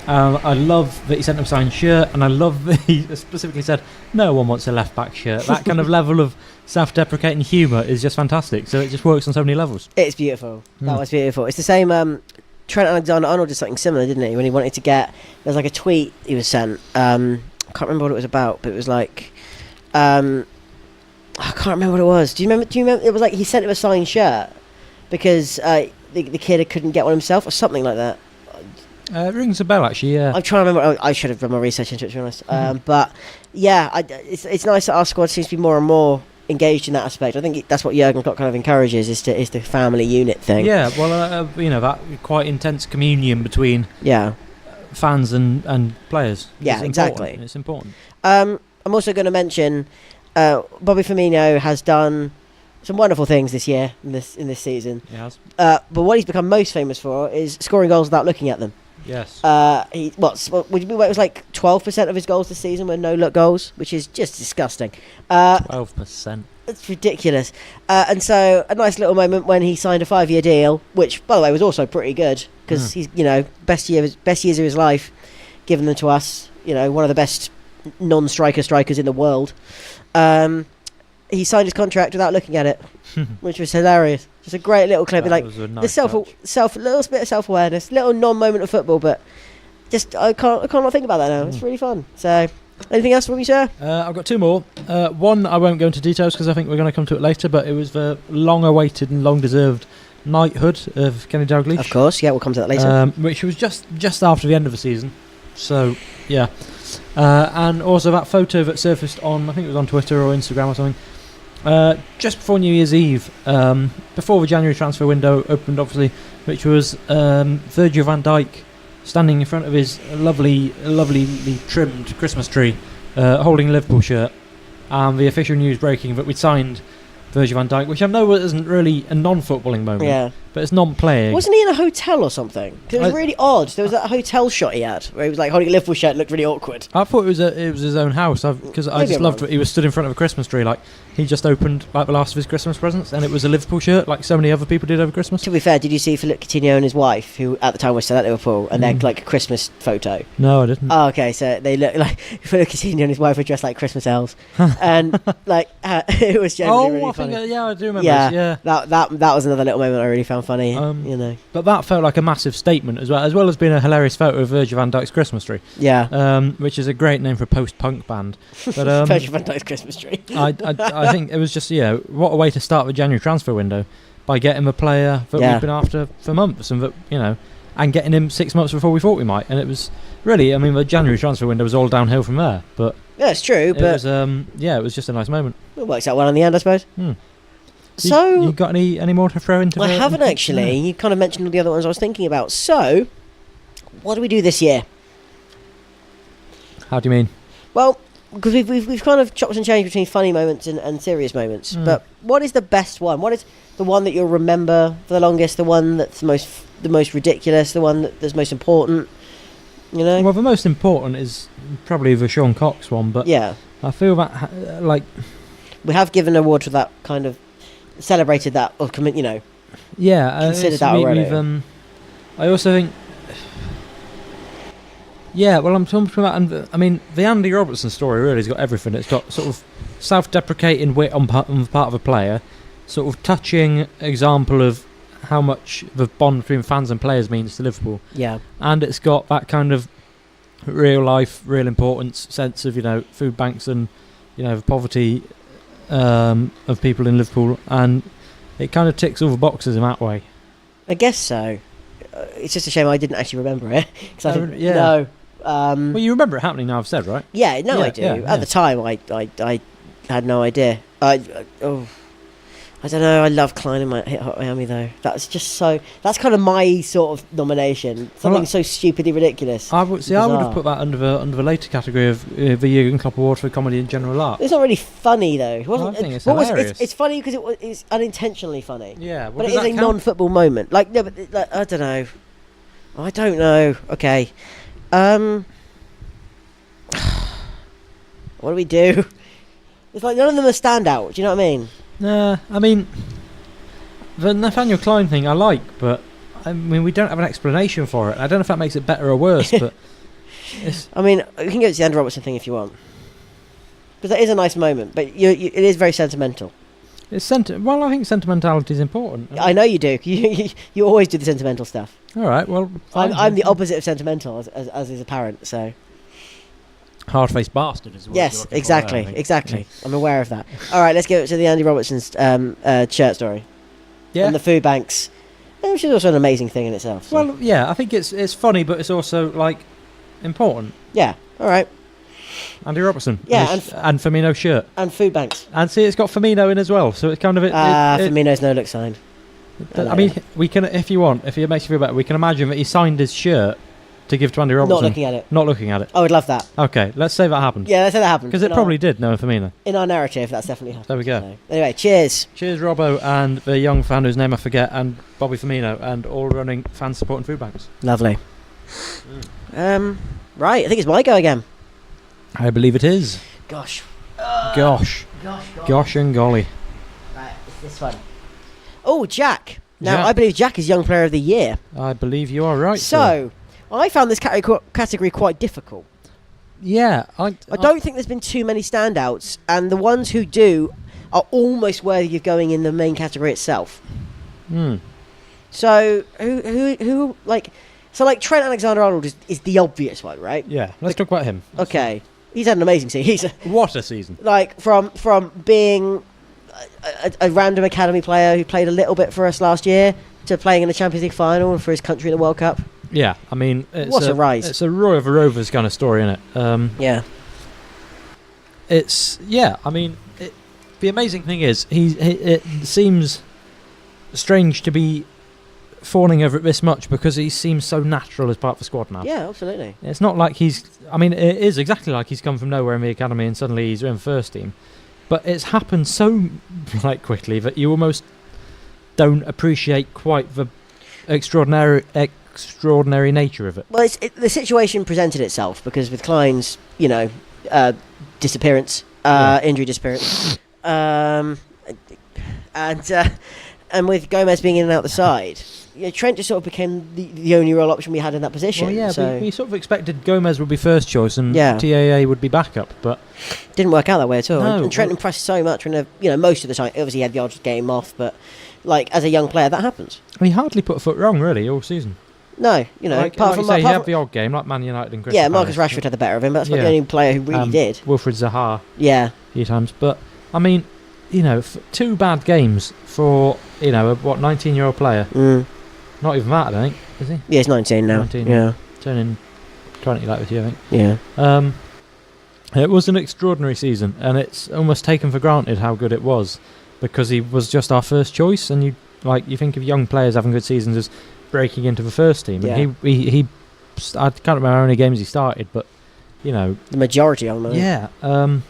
I love that he sent him a signed shirt, and I love that he specifically said no one wants a left back shirt. That kind of level of self-deprecating humour is just fantastic. So it just works on so many levels. It's beautiful. That was beautiful. It's the same. Trent Alexander-Arnold did something similar, didn't he? When he wanted to get, there's like a tweet he was sent. I can't remember what it was about, but it was like, I can't remember what it was. Do you remember? It was like he sent him a signed shirt because the kid couldn't get one himself, or something like that. It rings a bell, actually. Yeah. I'm trying to remember. I should have done my research into it, to be honest. But yeah, it's nice that our squad seems to be more and more engaged in that aspect. I think that's what Jurgen Klopp kind of encourages is the family unit thing. Yeah, well, that quite intense communion between fans and players. Yeah, exactly. It's important. I'm also going to mention Bobby Firmino has done some wonderful things this year in this season. He has. But what he's become most famous for is scoring goals without looking at them. It was like 12% of his goals this season were no-look goals, which is just disgusting. 12%. It's ridiculous. And so a nice little moment when he signed a 5-year deal, which, by the way, was also pretty good because he's, best years of his life, given them to us. One of the best strikers in the world. He signed his contract without looking at it, which was hilarious. Just a great little clip. That was a nice the little bit of self-awareness, little non-moment of football, but just I can't not think about that now. It's really fun. So. Anything else from you, sir? I've got two more. One, I won't go into details because I think we're going to come to it later, but it was the long-awaited and long-deserved knighthood of Kenny Dalglish. Of course, yeah, we'll come to that later. Which was just after the end of the season. So, yeah. And also that photo that surfaced on, I think it was on Twitter or Instagram or something, just before New Year's Eve, before the January transfer window opened, obviously, which was Virgil van Dijk standing in front of his lovely trimmed Christmas tree, holding a Liverpool shirt, and the official news breaking that we'd signed Virgil van Dijk, which I know isn't really a non-footballing moment, but it's non-playing. Wasn't he in a hotel or something? 'Cause it was really odd. There was that hotel shot he had where he was like holding a Liverpool shirt. It looked really awkward. I thought it was his own house because I just loved it. He was stood in front of a Christmas tree, like he just opened like the last of his Christmas presents, and it was a Liverpool shirt, like so many other people did over Christmas. To be fair, did you see Philippe Coutinho and his wife, who at the time was still at Liverpool, and their like Christmas photo? No, I didn't. Oh, okay, so they look like Philippe Coutinho and his wife were dressed like Christmas elves, and like it was generally really funny. I do remember. Yeah, that was another little moment I really found funny. But that felt like a massive statement as well as being a hilarious photo of Virgil van Dijk's Christmas tree. Yeah, which is a great name for a post-punk band. But Virgil van Dijk's Christmas tree. I think it was just what a way to start the January transfer window by getting a player that we've been after for months, and that and getting him 6 months before we thought we might. And it was really, the January transfer window was all downhill from there. But yeah, it's true. But it was just a nice moment. It works out well in the end, I suppose. So you got any more to throw into? I haven't actually. You kind of mentioned all the other ones I was thinking about. So, what do we do this year? How do you mean? Well, because we've kind of chopped and changed between funny moments and serious moments. But what is the best one? What is the one that you'll remember for the longest? The one that's the most ridiculous? The one that's most important? Well, the most important is probably the Sean Cox one. But yeah, I feel that we have given an award for that kind of. Celebrated that, or considered that already. I also think, I'm talking about, and the Andy Robertson story really has got everything. It's got sort of self-deprecating wit on the part of a player, sort of touching example of how much the bond between fans and players means to Liverpool. Yeah, and it's got that kind of real life, real importance sense of food banks and the poverty. Of people in Liverpool, and it kind of ticks all the boxes in that way. I guess so. It's just a shame I didn't actually remember it. No. Well, you remember it happening now, I've said, right? Yeah, I do. At the time, I had no idea. I don't know. I love Klein in Hit Hot Miami though. That's just so. That's kind of my sort of nomination. Something so stupidly ridiculous. I would have put that under the later category of the Jurgen Klopp Award for comedy and general art. It's not really funny though. It wasn't. I think it's hilarious. It's funny because it's unintentionally funny. Yeah, but it is a non-football moment. I don't know. I don't know. Okay. What do we do? It's like none of them are standout. Do you know what I mean? The Nathaniel Klein thing I like, but we don't have an explanation for it. I don't know if that makes it better or worse, but you can go to the Andy Robertson thing if you want, because that is a nice moment, but it is very sentimental. Well, I think sentimentality is important. I know you do. You always do the sentimental stuff. All right. Well, I'm the opposite of sentimental, as is apparent. So. Hard-faced bastard as well. Yes, exactly. I'm aware of that. All right, let's get to the Andy Robertson's shirt story. Yeah. And the food banks, which is also an amazing thing in itself. So. Well, yeah, I think it's funny, but it's also important. Yeah. All right. Andy Robertson. Yeah, and Firmino's shirt. And food banks. And see, it's got Firmino in as well, so it's kind of Firmino's no-look signed. We can, if it makes you feel better, we can imagine that he signed his shirt to give to Andy Robertson. Not looking at it. I would love that. Okay, let's say that happened. Yeah, let's say that happened. Because it probably did, knowing Firmino. In our narrative, that's definitely happened. There we go. So, anyway, cheers. Cheers, Robbo, and the young fan whose name I forget, and Bobby Firmino, and all running fan supporting food banks. Lovely. Right, I think it's my go again. I believe it is. Gosh. gosh. Gosh and golly. Right, it's this one. Oh, Jack. Now, Jack. I believe Jack is Young Player of the Year. I believe you are right. So, I found this category quite difficult. Yeah. I don't think there's been too many standouts, and the ones who do are almost worthy of going in the main category itself. So, who Trent Alexander-Arnold is the obvious one, right? Yeah. Let's talk about him. Okay. He's had an amazing season. What a season. Like, from being a random academy player who played a little bit for us last year to playing in the Champions League final for his country in the World Cup. Yeah, I mean, What a rise. It's a Roy of the Rovers kind of story, isn't it? Yeah. I mean, the amazing thing is, it seems strange to be fawning over it this much because he seems so natural as part of the squad now. Yeah, absolutely. It's not like it is exactly like he's come from nowhere in the academy and suddenly he's in the first team. But it's happened so quickly that you almost don't appreciate quite the extraordinary nature of it. Well, the situation presented itself because with Klein's, disappearance, injury disappearance, and with Gomez being in and out the side, Trent just sort of became the only real option we had in that position. Well, yeah, so we sort of expected Gomez would be first choice and Yeah. TAA would be backup, but didn't work out that way at all. No, and Trent impressed so much when most of the time. Obviously, he had the odd game off, but as a young player, that happens. he hardly put a foot wrong really all season. No, Apart from he had the odd game like Man United and Crystal Marcus Palace. Rashford had the better of him. But that's not the Yeah. only player who really did. Wilfred Zaha Yeah, a few times, but I mean, two bad games for a 19-year-old player. Not even that, I think, is he? Yeah, he's 19 now. 19. Yeah, Turning 20 like with you, I think. yeah. It was an extraordinary season, and it's almost taken for granted how good it was because he was just our first choice. And you think of young players having good seasons as breaking into the first team. Yeah. And he I can't remember how many games he started, but The majority of them. yeah. I'm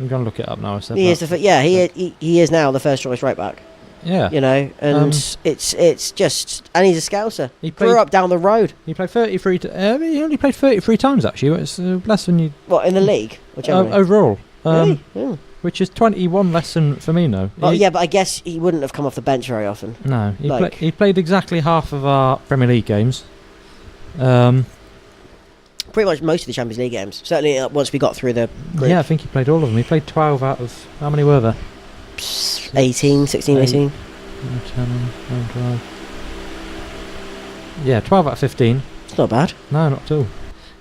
gonna look it up now. I said He that. is he is now the first choice right back. Yeah. And it's just, and he's a Scouser. He Grew played- up down the road. He played 33. He only played 33 times actually. It's less than you What, in the league? Whichever. overall. Really? Yeah. Which is 21 less than Firmino. Well, yeah, but I guess he wouldn't have come off the bench very often. No, Like- he played exactly half of our Premier League games. Pretty much most of the Champions League games. Certainly once we got through the group. Yeah, I think he played all of them. He played 12 out of... How many were there? 18, 16, 18. 10, 11, 12. Yeah, 12 out of 15. It's not bad. No, not at all.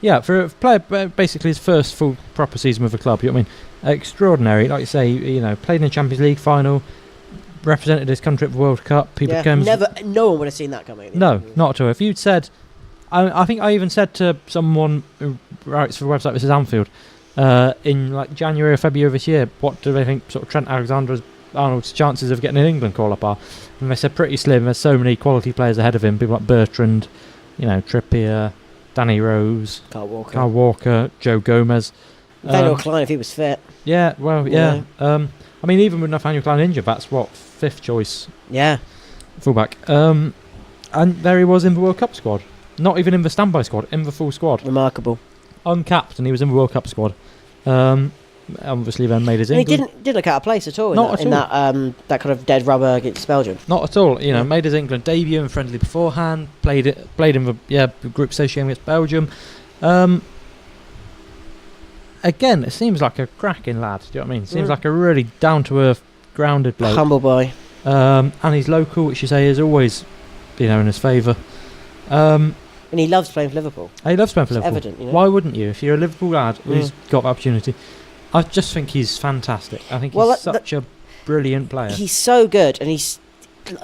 Yeah, for a player, basically his first full proper season with the club, you know what I mean? Extraordinary. Like you say, played in the Champions League final, represented his country at the World Cup. He becomes... No one would have seen that coming. No, not at all. If you'd said... I think I even said to someone who writes for the website, this is Anfield, in January or February of this year, what do they think sort of Trent Alexander-Arnold's chances of getting an England call-up are? And they said pretty slim. There's so many quality players ahead of him, people like Bertrand, Trippier, Danny Rose, Carl Walker. Kyle Walker, Joe Gomez. Nathaniel Klein, if he was fit. Yeah, well, yeah. I mean, even with Nathaniel Klein injured, that's what, 5th choice Yeah. fullback. And there he was in the World Cup squad. Not even in the standby squad, in the full squad. Remarkable. Uncapped, and he was in the World Cup squad. Obviously then made his And he England. didn't look out of place at all Not in at that kind of dead rubber against Belgium. Not at all. Made his England debut in friendly beforehand. Played in the group stage game against Belgium. Again, it seems like a cracking lad. Do you know what I mean? Seems like a really down to earth, grounded bloke. Humble boy. And he's local, which you say is always, in his favour. And he loves playing for Liverpool. He loves playing for It's Liverpool. evident, Why wouldn't you? If you're a Liverpool lad who's got the opportunity, I just think he's fantastic. I think he's such a brilliant player. He's so good, and he's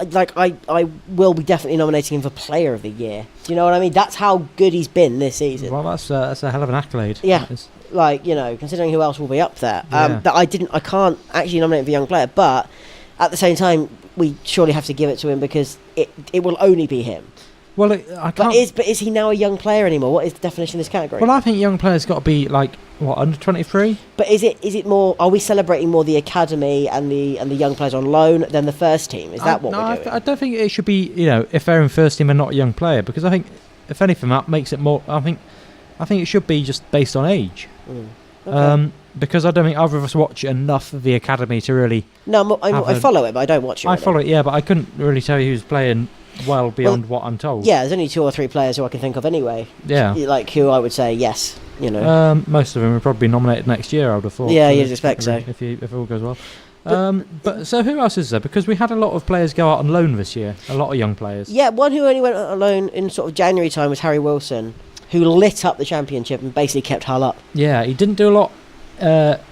I will be definitely nominating him for Player of the Year. Do you know what I mean? That's how good he's been this season. Well, that's a hell of an accolade. Yeah. Considering who else will be up there. Yeah. That I can't actually nominate him for Young Player, but at the same time, we surely have to give it to him because it will only be him. Well, I can't. But is he now a young player anymore? What is the definition of this category? Well, I think young players got to be under 23. But is it more? Are we celebrating more the academy and the young players on loan than the first team? Is that what we're doing? I don't think it should be. If they're in first team and not a young player, because I think if anything that makes it more. I think it should be just based on age. Okay. because I don't think either of us watch enough of the academy to really. No, I follow it, but I don't watch it. I really. follow it, yeah, but I couldn't really tell you who's playing well beyond what I'm told. Yeah, there's only 2 or 3 players who I can think of anyway. Yeah. Like, who I would say, yes, you know. Most of them will probably be nominated next year, I would have thought. Yeah, you'd expect so. If it all goes well. But so who else is there? Because we had a lot of players go out on loan this year. A lot of young players. Yeah, one who only went on loan in sort of January time was Harry Wilson, who lit up the Championship and basically kept Hull up. Yeah, he didn't do a lot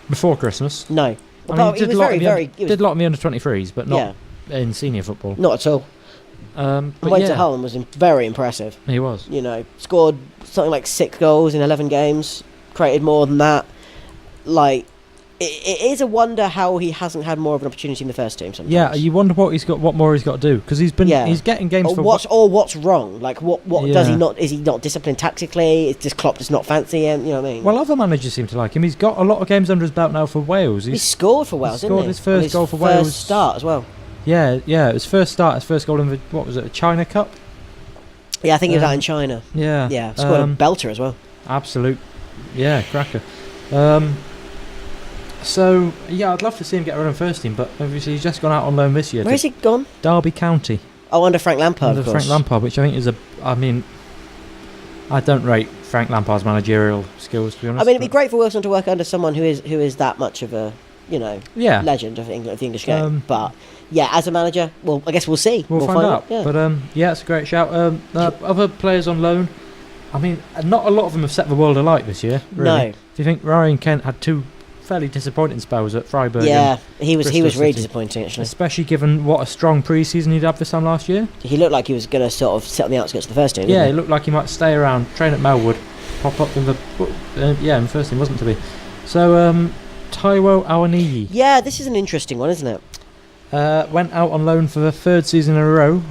before Christmas. No. He did a lot in the under-23s, but not in senior football. Not at all. But went to Hull and was very impressive. He was. You know, scored something like 6 goals in 11 games, created more than that. Like, it is a wonder how he hasn't had more of an opportunity in the first team sometimes. Yeah, you wonder what more he's got to do, because he's getting games for what's wrong. Like, what does he not? Is he not disciplined tactically? Is just Klopp does not fancy him? You know what I mean? Well, other managers seem to like him. He's got a lot of games under his belt now for Wales. He scored for Wales, didn't he? Scored his first goal for First Wales. start as well. Yeah, it was first start, his first goal in the a China Cup. Yeah, I think he was out in China. Yeah, scored a belter as well. Absolute, cracker. So yeah, I'd love to see him get a run in first team, but obviously he's just gone out on loan this year. Where's he gone? Derby County. Oh, under Frank Lampard, of course. Frank Lampard, which I think is I don't rate Frank Lampard's managerial skills, to be honest. I mean, it'd be great for Wilson to work under someone who is that much of a legend of the English game. But yeah, as a manager, well, I guess we'll see. We'll find out. Yeah. But it's a great shout. Other players on loan. I mean, not a lot of them have set the world alight this year. Really. No. Do you think Ryan Kent had 2 fairly disappointing spells at Freiburg? Yeah, he was really disappointing, actually. Especially given what a strong pre-season he'd had this time last year. He looked like he was going to sort of sit on the outskirts of the first team. Yeah, he looked like he might stay around, train at Melwood, pop up in the in the first team, wasn't to be. So Taiwo Awoniyi. Yeah, this is an interesting one, isn't it? Went out on loan for the 3rd season in a row.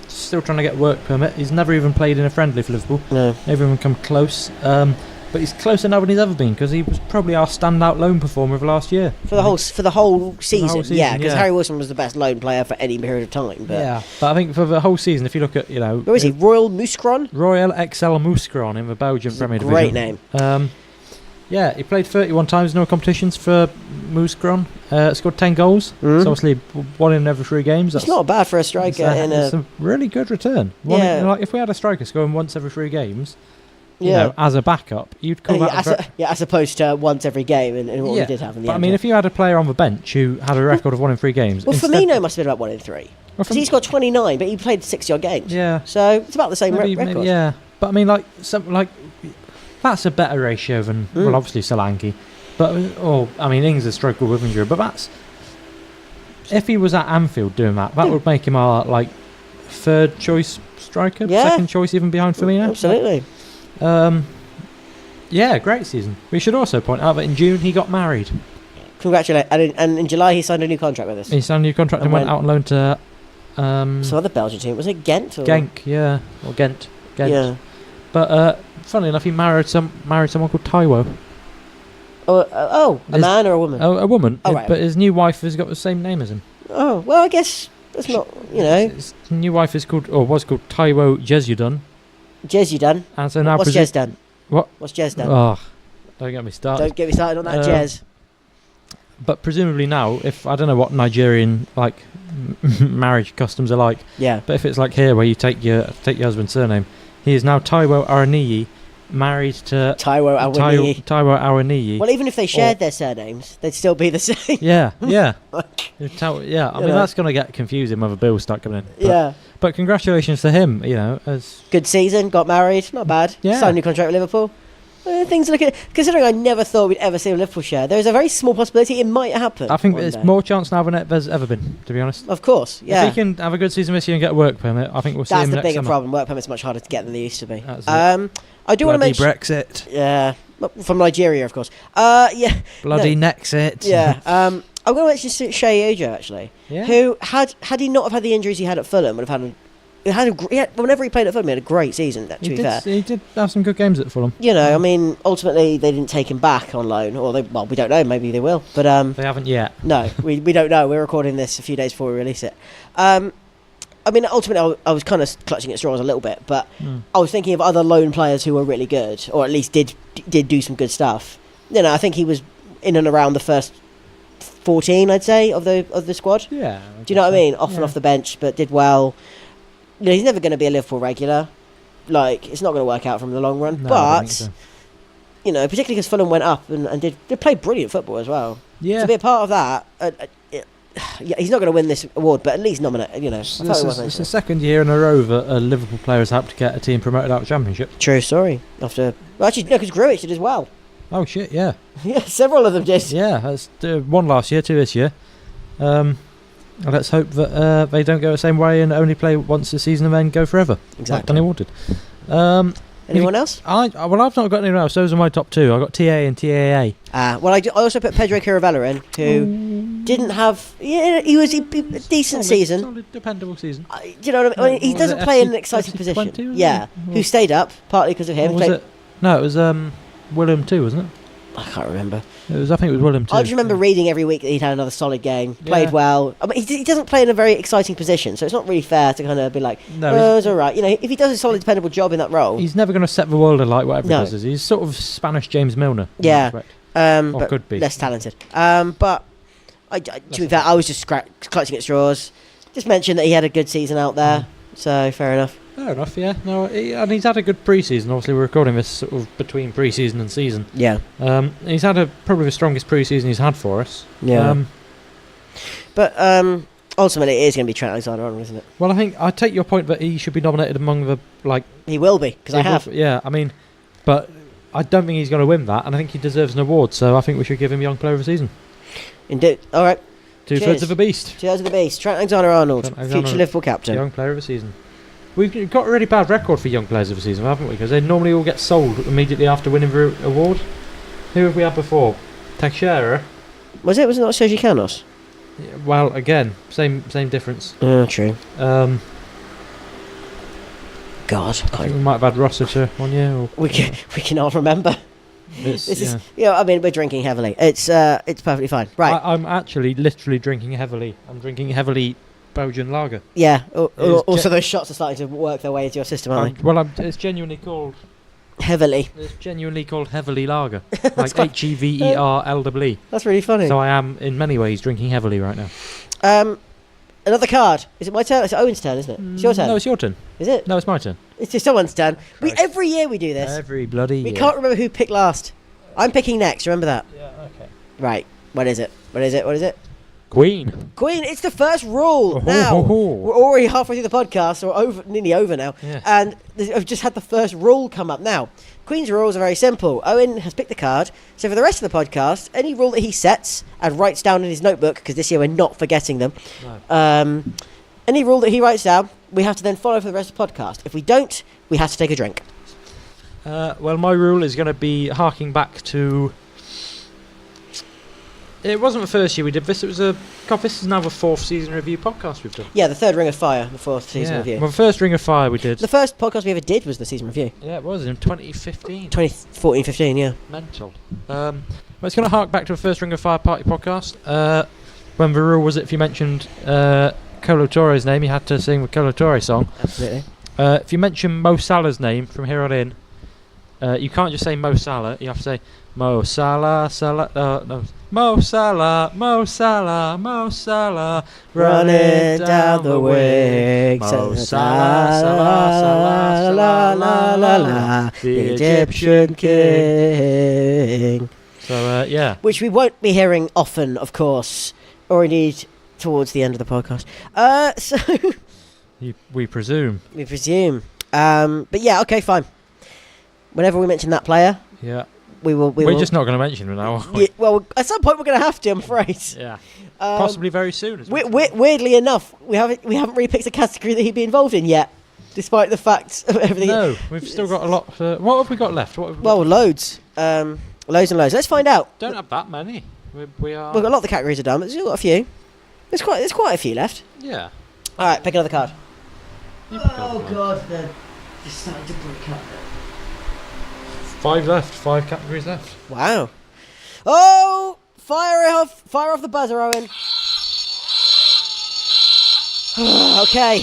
Still trying to get work permit. He's never even played in a friendly for Liverpool. No. Never even come close. But he's closer now than he's ever been, because he was probably our standout loan performer of last year. For the whole season, yeah, because Harry Wilson was the best loan player for any period of time. But but I think for the whole season, if you look at, where is he? Royal Mouscron? Royal XL Mouscron in the Belgian Premier Division. Great name. He played 31 times, no competitions for Mouscron. Scored 10 goals. So obviously 1 in every 3 games. It's not bad for a striker. It's a really good return. If we had a striker scoring once every 3 games, as a backup, you'd call that as opposed to once every game and what we did have in the end. I mean, if you had a player on the bench who had a record of 1 in 3 games... Well, Firmino must have been about 1 in 3. Because he scored 29, but he played 60-odd games. Yeah. So it's about the same record. Maybe, yeah. But I mean, that's a better ratio than, obviously Solanke. But, Ings has struggled with injury, but that's... If he was at Anfield doing that would make him our, 3rd choice striker? Yeah. 2nd choice even behind Firmino? Absolutely. Great season. We should also point out that in June he got married. Congratulations. And in July he signed a new contract with us. He signed a new contract and went out on loan to... some other Belgian team. Was it Ghent? Or? Genk, yeah. Or Ghent. Yeah. But funnily enough, he married someone called Taiwo. A man or a woman? Oh, a woman. Oh, right. But his new wife has got the same name as him. Oh, well, I guess that's not, His new wife was called Taiwo Jesudun. Jesudun? And so now what's Jesudun? What? What's Jesudun? Oh, don't get me started. Don't get me started on that Jez. But presumably now, if I don't know what Nigerian marriage customs are like. Yeah. But if it's like here where you take your husband's surname, he is now Taiwo Awoniyi, married to Taiwo Awoniyi. Well, even if they shared their surnames, they'd still be the same. Yeah. I mean, that's going to get confusing when the bills start coming in. But congratulations to him, as... Good season, got married, not bad. Yeah. Signed a new contract with Liverpool. Things looking... Considering I never thought we'd ever see a Liverpool share, there's a very small possibility it might happen. I think there's more chance now than there's ever been, to be honest. Of course, yeah. If he can have a good season this year and get a work permit, I think we'll see him next summer. That's the bigger problem. Work permit's much harder to get than they used to be. I do want to mention... Brexit. Yeah. From Nigeria, of course. Nexit. Yeah. I'm going to mention Shea Ojo, actually. Yeah. Who, had he not have had the injuries he had at Fulham, would have had... whenever he played at Fulham, he had a great season, to be fair. He did have some good games at Fulham. I mean, ultimately, they didn't take him back on loan. Or we don't know, maybe they will. But they haven't yet. No, we don't know. We're recording this a few days before we release it. I mean, ultimately, I was kind of clutching at straws a little bit, but I was thinking of other loan players who were really good, or at least did do some good stuff. I think he was in and around the first 14, I'd say, of the squad. Yeah. Do you know what I mean? Off and off the bench, but did well. You know, he's never going to be a Liverpool regular. Like, it's not going to work out from the long run. No, I don't but, think so. you know, particularly because Fulham went up and did play brilliant football as well. Yeah. To be a part of that, yeah, he's not going to win this award, but at least nominate. You know, It's the second year in a row that a Liverpool player has helped to get a team promoted out of the Championship. True story. Well, actually, no, because Gruitch did as well. Oh shit! Yeah. Yeah, several of them did. Yeah. That's one last year, 2 this year. Let's hope that they don't go the same way and only play once a season and then go forever. Exactly. Like Danny Ward did. Anyone else? I've not got anyone else. Those are my top two. I got TA and TAA. Well, I also put Pedro Chiravella in, who didn't have. Yeah, he was a decent season. Solid, dependable season. Do you know what I mean? He Was doesn't it play in FC an exciting FC position. 20, was Yeah, it? who stayed up partly because of him. Or was Played- it? No, it was Willem 2, wasn't it? I can't remember. I think it was Willem 2. I just remember reading every week that he'd had another solid game, played Yeah. well. I mean, he doesn't play in a very exciting position, so it's not really fair to kind of be like, No, oh, it's all right. You know, if he does a solid, dependable job in that role, He's never going to set the world alight, whatever No. he does. Is he? He's sort of Spanish James Milner. in Yeah. that respect. Or but could be. less talented. But to be fair, I was just clutching at straws. Just mentioned that he had a good season out there, so fair enough. Fair enough, yeah. No, and he's had a good pre-season. Obviously, we're recording this sort of between pre-season and season. Yeah, He's had probably the strongest pre-season he's had for us. yeah. But ultimately, it is going to be Trent Alexander-Arnold, isn't it? Well, I think I take your point that he should be nominated among the He will be because I have. Yeah, I mean, but I don't think he's going to win that, and I think he deserves an award. So I think we should give him Young Player of the Season. Indeed. All right. 2/3 Cheers. of a beast. Cheers to the beast. Trent Alexander-Arnold, Trent Alexander- future Liverpool captain. Young Player of the Season. We've got a really bad record for Young Players of the Season, haven't we? Because they normally all get sold immediately after winning the award. Who have we had before? Teixeira. Was it? Was it not Sergi Canos? Yeah, well, again, same difference. True. God, I think we might have had Rossiter one year. Or we cannot remember. this Is I mean, we're drinking heavily. It's perfectly fine. Right. I'm actually literally drinking heavily. I'm drinking heavily Belgian lager. Yeah. Also, ge- those shots are starting to work their way into your system, aren't It's genuinely called. they? Heavily. It's genuinely called heavily lager, like HEVERLEE. That's really funny. So I am, in many ways, drinking heavily right now. Another card. Is it my turn? It's Owen's turn, isn't it? It's your turn. No, it's your turn. Is it? No, it's my turn. It's just someone's turn. Christ. Every year we do this. Every bloody We year. can't remember who picked last. I'm picking next. Remember that. Yeah, okay. Right. What is it? What is it? Queen. Queen. It's the first rule Oh, now. ho, ho. We're already halfway through the podcast, or nearly over now. Yes. And I've just had the first rule come up. Now, Queen's rules are very simple. Owen has picked the card, so for the rest of the podcast, any rule that he sets and writes down in his notebook, because this year we're not forgetting them, any rule that he writes down, we have to then follow for the rest of the podcast. If we don't, we have to take a drink. Well, my rule is going to be harking back to. It wasn't the first year we did this. It was this is now the 4th season review podcast we've done. Yeah, the third Ring of Fire, the 4th season review. Well, the first Ring of Fire we did. The first podcast we ever did was the season review. Yeah, it was in 2015. 2014-15, yeah. Mental. Well, it's going to hark back to the first Ring of Fire party podcast. When the rule was, if you mentioned Colo Torre's name, you had to sing the Colo Torre song. Absolutely. If you mention Mo Salah's name from here on in, you can't just say Mo Salah. You have to say Mo Salah, Salah. No, Mo Salah, Mo Salah, Mo Salah, Running down the wing. Mo Salah, Salah, Salah, Salah, la la la, the Egyptian king. So yeah. Which we won't be hearing often, of course, or indeed towards the end of the podcast. So We presume. we presume. But yeah, okay, fine. Whenever we mention that player, Yeah. we're We're just not going to mention him now. Are we? Yeah, well, at some point we're going to have to, I'm afraid. Yeah. Possibly very soon. As well. Weirdly enough, we haven't really picked a category that he'd be involved in yet, despite the fact of everything. No, we've still got a lot. What have we got left? What have we got? Well, loads, loads and loads. Let's find out. Don't have that many. We are. We've got a lot of the categories are done, but there's still got a few. There's quite a few left. Yeah. All right, pick another card. You pick another card. God, they're starting to break up. 5 left. 5 categories left. Wow. Oh, fire off the buzzer, Owen. Okay.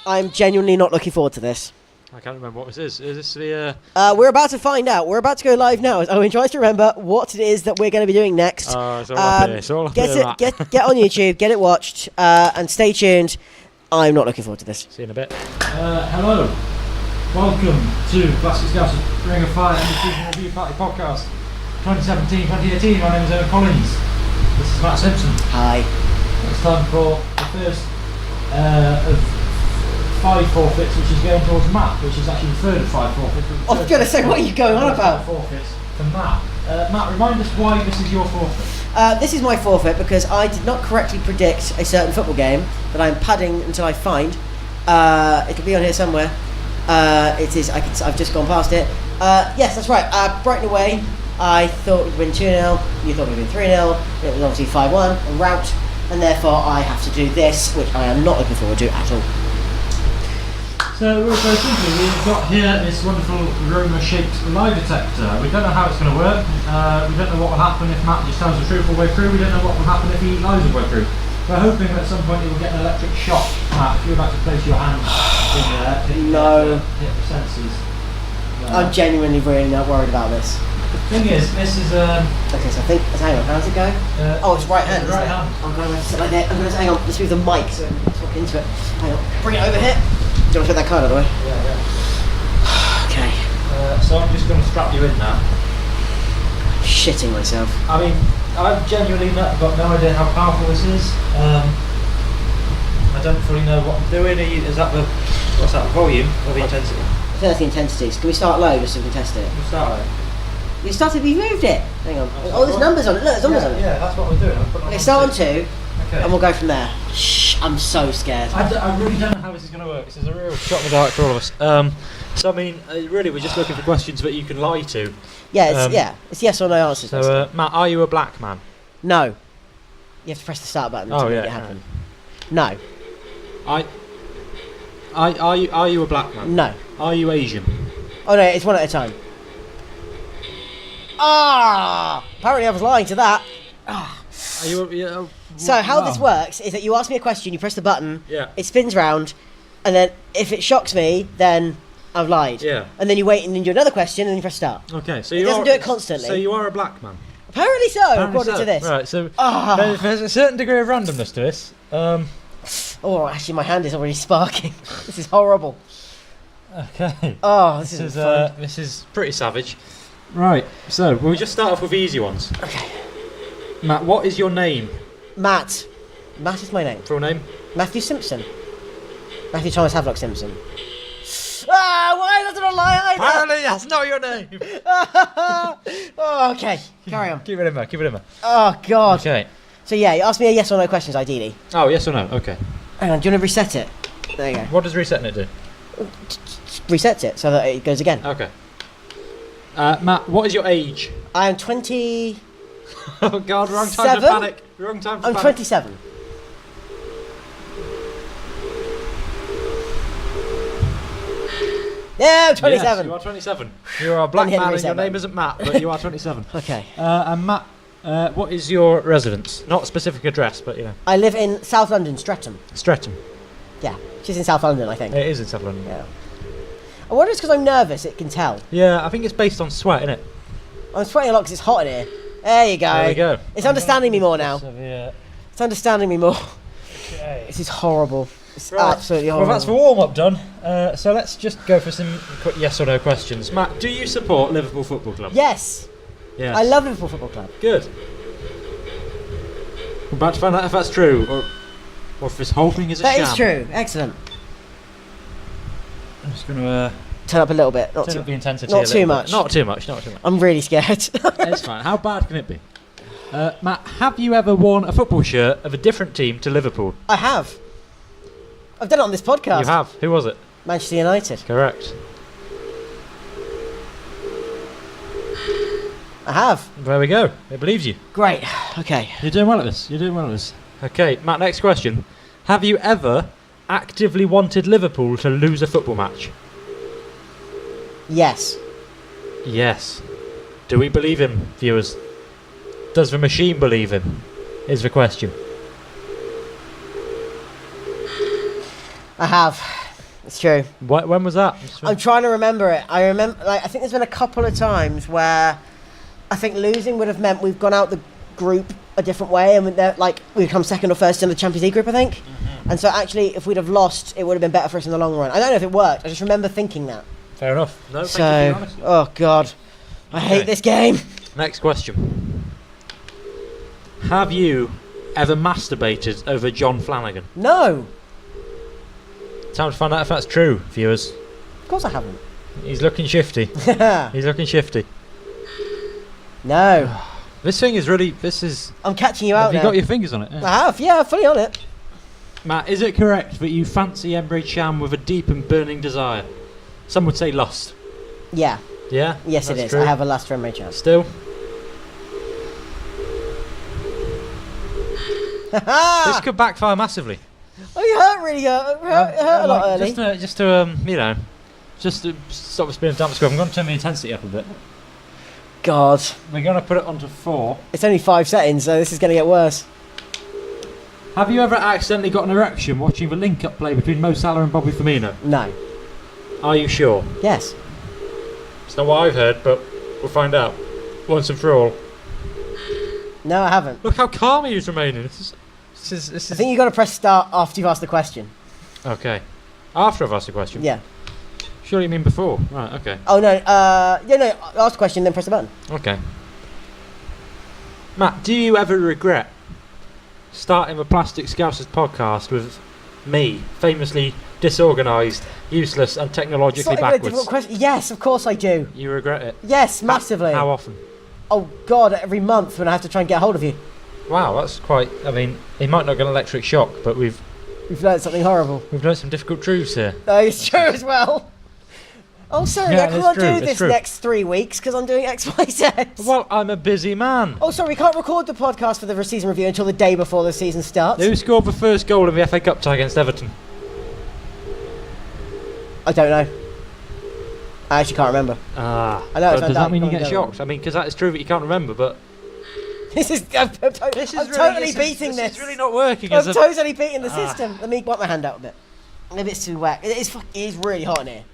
I'm genuinely not looking forward to this. I can't remember what this is. Is this the... We're about to find out. We're about to go live now as Owen tries to remember what it is that we're going to be doing next. it's all up here. It's all up here, Matt. Get on YouTube, get it watched, and stay tuned. I'm not looking forward to this. See you in a bit. Hello. Welcome to Classic Scousers Ring of Fire and the Season Review Party Podcast 2017-2018. My name is Owen Collins. This is Matt Simpson. Hi. It's time for the first of 5 forfeits, which is going towards Matt, which is actually the third of 5 forfeits. I was going to say, what are you going on about? Forfeits for Matt. Matt, remind us why this is your forfeit. This is my forfeit because I did not correctly predict a certain football game that I'm padding until I find. It'll be on here somewhere. It is. I've just gone past it. Yes, that's right. Brighton away. I thought we'd win 2-0. You thought we'd win 3-0. It was obviously 5-1, a rout, and therefore I have to do this, which I am not looking forward to at all. So very simply, we've got here this wonderful Roma-shaped lie detector. We don't know how it's going to work. We don't know what will happen if Matt just tells the truth all the way through. We don't know what will happen if he lies all the way through. We're hoping that at some point he will get an electric shock. Matt, if you'd like to place your hand in there, hit the senses. I'm genuinely really not worried about this. The thing is, this is Okay, so I think. Hang on, how does it go? It's right hand. Right hand. I'm going to sit like that. I'm going to hang on. Let's move the mic so I can talk into it. Hang on. Bring it over here. Do you want to put that card out of the way? Yeah. Okay. So I'm just going to strap you in now. I'm shitting myself. I mean, I've genuinely got no idea how powerful this is. I don't fully know what I'm doing. Is that the what's that? The volume or the intensity? I think that's the intensities. Can we start low just so we can test it? We'll start with. You started. We moved it. Hang on. Oh, there's numbers on it. Look, there's numbers on it. Yeah, that's what we're doing. Okay, start on 2, Okay. and we'll go from there. Shh, I'm so scared. I really don't know how this is going to work. This is a real shot in the dark for all of us. So I mean, really, we're just looking for questions that you can lie to. Yeah, it's yes or no answers. So, Matt, are you a black man? No. You have to press the start button to make it happen. No. Are you a black man? No. Are you Asian? Oh no, it's one at a time. Apparently I was lying to that. Are you? So how this works is that you ask me a question, you press the button, Yeah. it spins round, and then if it shocks me, then I've lied. Yeah. And then you wait and then you do another question and then you press start. Okay, so It doesn't do it constantly. So you are a black man. Apparently so, according to this. Right. So there's a certain degree of randomness to this. Oh, actually my hand is already sparking. This is horrible. Okay. Oh, this is fun. This is pretty savage. Right. So we'll just start off with easy ones. Okay. Matt, what is your name? Matt. Matt is my name. Full name? Matthew Simpson. Matthew Thomas Havelock Simpson. Why doesn't it lie either? Apparently that's not your name. Oh, okay, carry on. Keep it in there. Keep it in there. Oh, God. Okay. So, yeah, you ask me a yes or no questions, ideally. Oh, yes or no? Okay. Hang on, do you want to reset it? There you go. What does resetting it do? Resets it so that it goes again. Okay. Matt, what is your age? I am 20... Oh God, wrong time to 7? panic. Wrong time to I'm panic. 27. Yeah, I'm 27. Yes, you are 27. You are a black man and your name isn't Matt, but you are 27. Okay. And Matt, what is your residence? Not specific address, but you know. I live in South London, Streatham. Streatham. Yeah, she's in South London, I think. It is in South London. Yeah. I wonder if it's because I'm nervous, it can tell. Yeah, I think it's based on sweat, isn't it? I'm sweating a lot because it's hot in here. There you go. There we go. It's understanding me more now. Yeah. It's understanding me more. Okay. This is horrible. It's Right. absolutely horrible. Well, that's the warm-up done. So let's just go for some quick yes or no questions. Matt, do you support Liverpool Football Club? Yes. Yes. I love Liverpool Football Club. Good. We're about to find out if that's true, or if this whole thing is a sham. That is true. Excellent. I'm just going to Turn up a little bit. Not turn too, up the intensity not a little too bit. much. Not too much, not too much. I'm really scared. It's fine. How bad can it be? Matt, have you ever worn a football shirt of a different team to Liverpool? I have. I've done it on this podcast. You have. Who was it? Manchester United. Correct. I have. There we go. It believes you. Great. Okay. You're doing well at this. You're doing well at this. Okay, Matt, next question. Have you ever actively wanted Liverpool to lose a football match? Yes. Yes. Do we believe him, viewers? Does the machine believe him? Is the question. I have. It's true. When was that? I'm trying to remember it. I think there's been a couple of times where I think losing would have meant we've gone out the group a different way, and we'd come second or first in the Champions League group, I think. Mm-hmm. And so actually, if we'd have lost, it would have been better for us in the long run. I don't know if it worked. I just remember thinking that. Fair enough. No, so, thank you for honesty. Oh God, I hate this game. Next question. Have you ever masturbated over John Flanagan? No. Time to find out if that's true, viewers. Of course I haven't. He's looking shifty. He's looking shifty. No. This thing is really... I'm catching you out now. Have you got your fingers on it? Yeah. I have, yeah, fully on it. Matt, is it correct that you fancy Emre Can with a deep and burning desire? Some would say lust. Yeah. Yeah? Yes, it is. True. I have a lust for Emre Can. Still? This could backfire massively. Oh, you hurt really hurt. It hurt a lot early. Just to stop us being a damp squib, I'm going to turn the intensity up a bit. God. We're going to put it onto 4. It's only 5 settings, so this is going to get worse. Have you ever accidentally got an erection watching the link-up play between Mo Salah and Bobby Firmino? No. Are you sure? Yes. It's not what I've heard, but we'll find out. Once and for all. No, I haven't. Look how calm he is remaining. This is... I think you've got to press start after you've asked the question. Okay. After I've asked the question? Yeah. Surely you mean before? Right, okay. Oh, no. Ask the question, then press the button. Okay. Matt, do you ever regret starting the Plastic Scousers podcast with me, famously disorganised, useless and technologically it's not backwards? Even a difficult question. Yes, of course I do. You regret it? Yes, massively. How often? Oh, God, every month when I have to try and get hold of you. Wow, that's quite... I mean, he might not get an electric shock, but we've learnt something horrible. We've learnt some difficult truths here. No, it's true as well. Oh, sorry, Yeah, I can't do this next 3 weeks because I'm doing X, Y, Z. Well, I'm a busy man. Oh, sorry, we can't record the podcast for the season review until the day before the season starts. Who scored the first goal in the FA Cup tie against Everton? I don't know. I actually can't remember. Ah. I know. Does that mean you get shocked? I mean, because that is true that you can't remember, but... I'm totally beating this. This is really not working. I'm totally beating the system. Let me wipe my hand out a bit. Maybe it's too wet. It is really hot in here.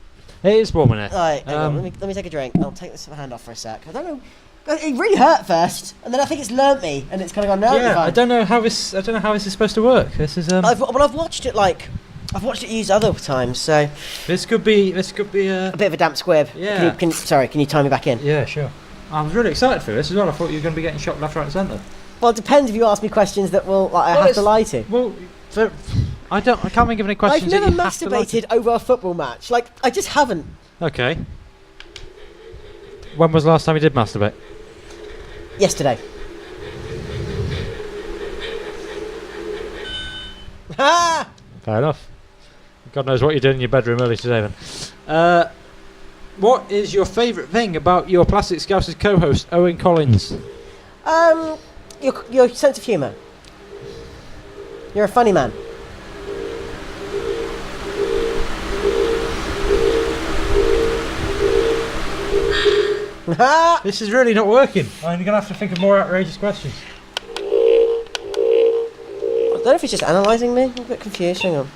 It is warm in here. Alright, hang on, let me take a drink. I'll take this hand off for a sec. I don't know. It really hurt first, and then I think it's learnt me, and it's kind of gone now. Yeah, I don't know how this is supposed to work. This is. I've watched it I've watched it used other times, so this could be a bit of a damp squib. Yeah. Can you tie me back in? Yeah, sure. I was really excited for this as well. I thought you were going to be getting shocked left, right, and centre. Well, it depends if you ask me questions that I have to lie to. Well, I can't think of any questions. I've never masturbated over a football match. I just haven't. Okay. When was the last time you did masturbate? Yesterday. Ha! Fair enough. God knows what you did in your bedroom early today, then. What is your favourite thing about your Plastic Scousers co-host, Owen Collins? Your sense of humour. You're a funny man. This is really not working. I'm going to have to think of more outrageous questions. I don't know if he's just analysing me. I'm a bit confused. Hang on.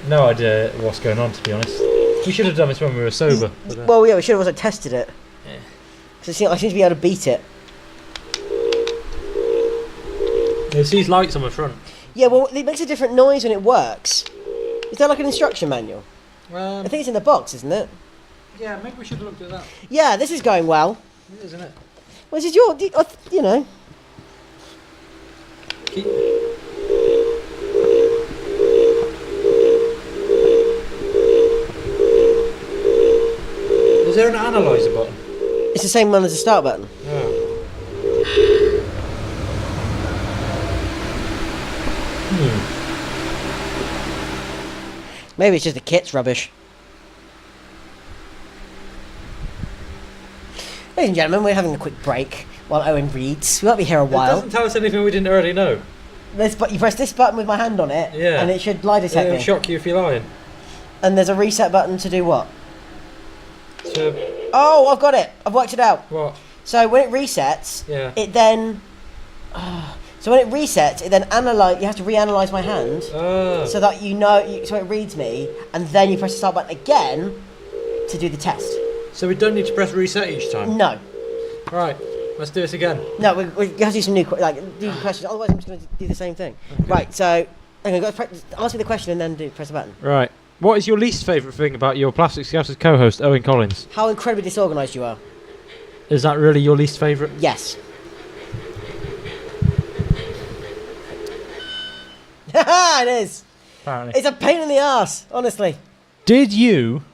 No idea what's going on, to be honest. We should have done this when we were sober. Well, yeah, we should have also tested it. Yeah. Because I seem to be able to beat it. There's these lights on the front. Yeah, well, it makes a different noise when it works. Is there like an instruction manual? I think it's in the box, isn't it? Yeah, maybe we should have looked at that. Yeah, this is going well. It is, isn't it? Well, this is you know. Is there an analyzer button? It's the same one as the start button. Oh. Maybe it's just the kit's rubbish. Ladies and gentlemen, we're having a quick break while Owen reads. We won't be here a while. It doesn't tell us anything we didn't already know. You press this button with my hand on it, and it should lie detect me. It'll shock you if you're lying. And there's a reset button to do what? Oh, I've got it. I've worked it out. What? So when it resets, it then... So when it resets, it then you have to reanalyze my hand so that so it reads me, and then you press the start button again to do the test. So we don't need to press reset each time? No. Right, let's do this again. No, we have to do some new do questions, otherwise I'm just going to do the same thing. Okay. Right, so ask me the question and then press the button. Right. What is your least favourite thing about your Plastic Scousers co-host, Owen Collins? How incredibly disorganised you are. Is that really your least favourite? Yes. It is. Apparently. It's a pain in the arse, honestly. Did you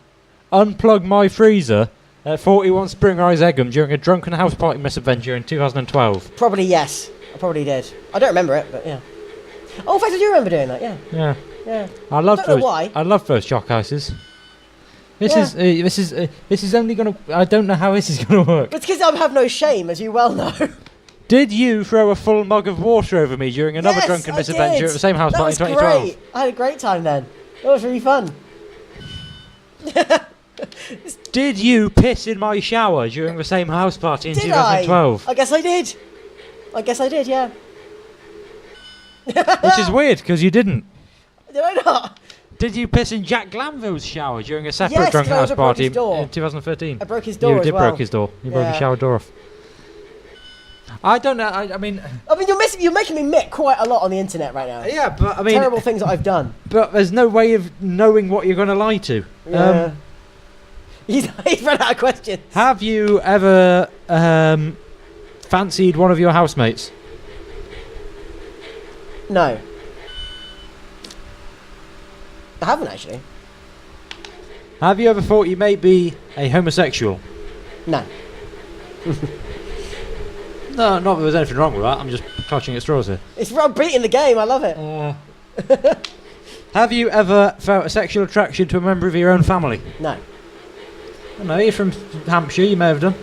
unplug my freezer at 41 Spring Rise Egham during a drunken house party misadventure in 2012? Probably yes. I probably did. I don't remember it, but yeah. Oh, in fact, I do remember doing that. Yeah. Yeah. Yeah. I love don't know why. I love those shock ices. This is only gonna. I don't know how this is gonna work. But it's because I have no shame, as you well know. Did you throw a full mug of water over me during another drunken misadventure at the same house party in 2012? Great. I had a great time then. It was really fun. Did you piss in my shower during the same house party in 2012? I guess I did. Yeah. Which is weird, because you didn't. Did I not? Did you piss in Jack Glanville's shower during a separate drunken house party in 2013? I broke his door. You did broke his door. You broke his shower door off. I don't know. I mean, you're making me mick quite a lot on the internet right now. Yeah, but I mean, terrible things that I've done. But there's no way of knowing what you're going to lie to. Yeah. He's run out of questions. Have you ever fancied one of your housemates? No. I haven't actually. Have you ever thought you may be a homosexual? No. No, not that there's anything wrong with that. I'm just clutching at straws here. It's beating the game. I love it. Have you ever felt a sexual attraction to a member of your own family? No. I don't know, you're from Hampshire, you may have done.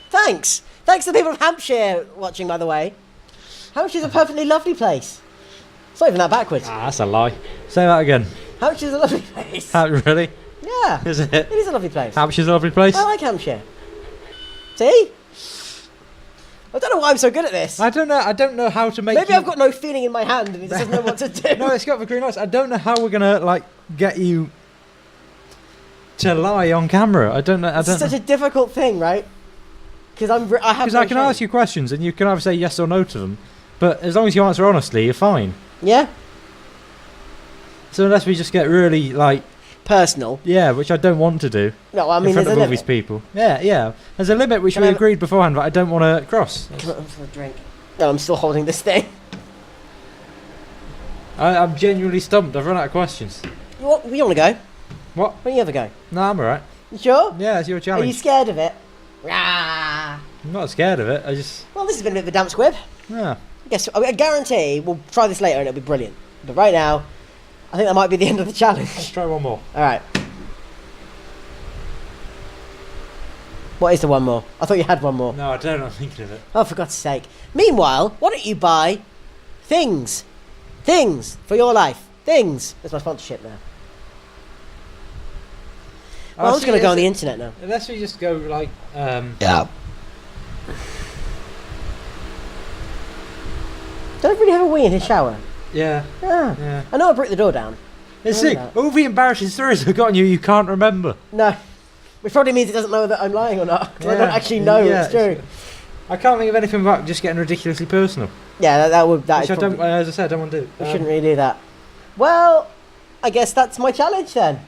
Thanks. Thanks to the people of Hampshire watching, by the way. Hampshire's a perfectly lovely place. It's not even that backwards. Ah, that's a lie. Say that again. Hampshire's a lovely place. Really? Yeah. Is it? It is a lovely place. Hampshire's a lovely place? I like Hampshire. See? I don't know why I'm so good at this. I don't know how to make Maybe I've got no feeling in my hand and it doesn't know what to do. No, it's got the green lights. I don't know how we're going to, get you to lie on camera. I don't know. It's such a difficult thing, right? Because I can ask you questions and you can either say yes or no to them. But as long as you answer honestly, you're fine. Yeah? So unless we just get really, personal. Yeah, which I don't want to do. No, I mean, in front there's of a all these limit. people. Yeah. There's a limit which we agreed beforehand, but I don't want to cross. Come on, for a drink. No, I'm still holding this thing. I'm genuinely stumped. I've run out of questions. You want to go? What? Why don't you ever go? No, I'm alright. You sure? Yeah, it's your Are challenge. you scared of it? Rah! I'm not scared of it. Well, this has been a bit of a damp squib. Yeah. I guarantee we'll try this later and it'll be brilliant. But right now, I think that might be the end of the challenge. Let's try one more. Alright. What is the one more? I thought you had one more. No, I don't. I'm thinking of it. Oh, for God's sake. Meanwhile, why don't you buy things? Things for your life. Things. That's my sponsorship now. Well, I'm just going to go on the internet now. Unless we just go Yeah. Don't really have a wee in his shower. Yeah. Yeah. I know I broke the door down. Let's see. All the embarrassing stories I've gotten you can't remember. No. Which probably means it doesn't know that I'm lying or not. Because I don't actually know it's true. I can't think of anything about just getting ridiculously personal. Yeah, that would... Which I don't, as I said, I don't want to do. We shouldn't really do that. Well, I guess that's my challenge then.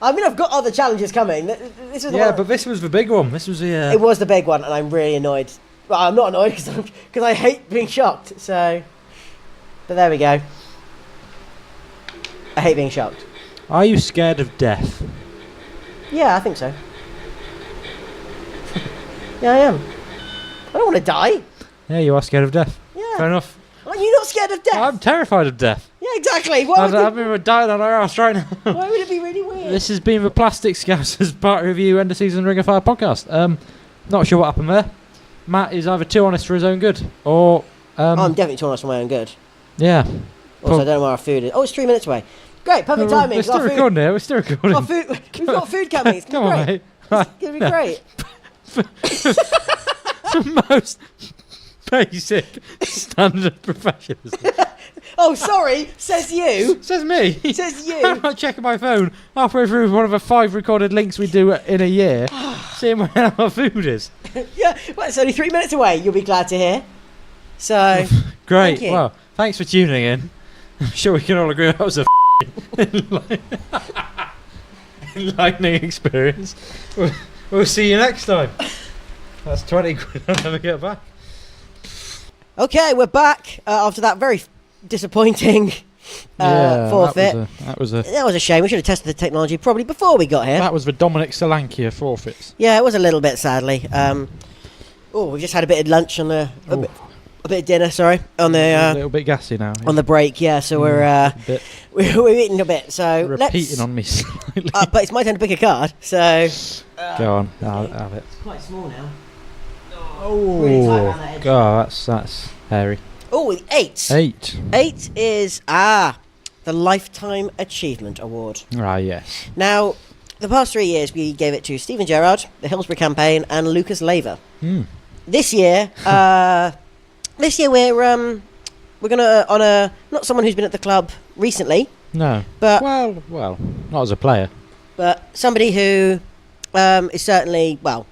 I mean, I've got other challenges coming. This was but this was the big one. This was the... It was the big one, and I'm really annoyed. Well, I'm not annoyed because I hate being shocked, so... But there we go. I hate being shocked. Are you scared of death? Yeah, I think so. Yeah, I am. I don't want to die. Yeah, you are scared of death. Yeah. Fair enough. Are you not scared of death? I'm terrified of death. Yeah, exactly. Why I've been dying on our ass right now. Why would it be really weird? This has been the Plastic Scousers part review end of season Ring of Fire podcast. Not sure what happened there. Matt is either too honest for his own good, or I'm definitely too honest for my own good. Yeah. Also, I don't know where our food is. Oh, it's 3 minutes away. Great, perfect timing. We're still recording here. We're still recording. Our food, we've got food coming. It's Come gonna on, be mate. great. It's gonna be great. The most basic standard professionalism. Oh, sorry, says you. Says me. Says I'm you. not checking my phone halfway through one of the 5 recorded links we do in a year, seeing where our food is. Yeah, well, it's only 3 minutes away, you'll be glad to hear. So, Great. Thank you. Well, thanks for tuning in. I'm sure we can all agree that was a enlightening experience. We'll see you next time. That's 20 quid I'll never get back. okay, we're back after that very disappointing forfeit. That was a That was a shame. We should have tested the technology probably before we got here. that was the Dominic Solanke forfeits. Yeah, it was a little bit, sadly. We just had a bit of lunch on the... A bit of dinner, sorry, on a the little bit gassy now. on the break. Yeah, so a bit we're eating a bit. So repeating on me slightly. but it's my turn to pick a card. So Go on, I'll have it. it's quite small now. Really tight around that edge. God, that's hairy. Oh, 8. 8. 8 is the Lifetime Achievement Award. Ah, yes. Now, the past 3 years we gave it to Stephen Gerrard, the Hillsborough campaign, and Lucas Laver. This year, we're gonna honour not someone who's been at the club recently, No. but Well, not as a player. but somebody who is certainly, well,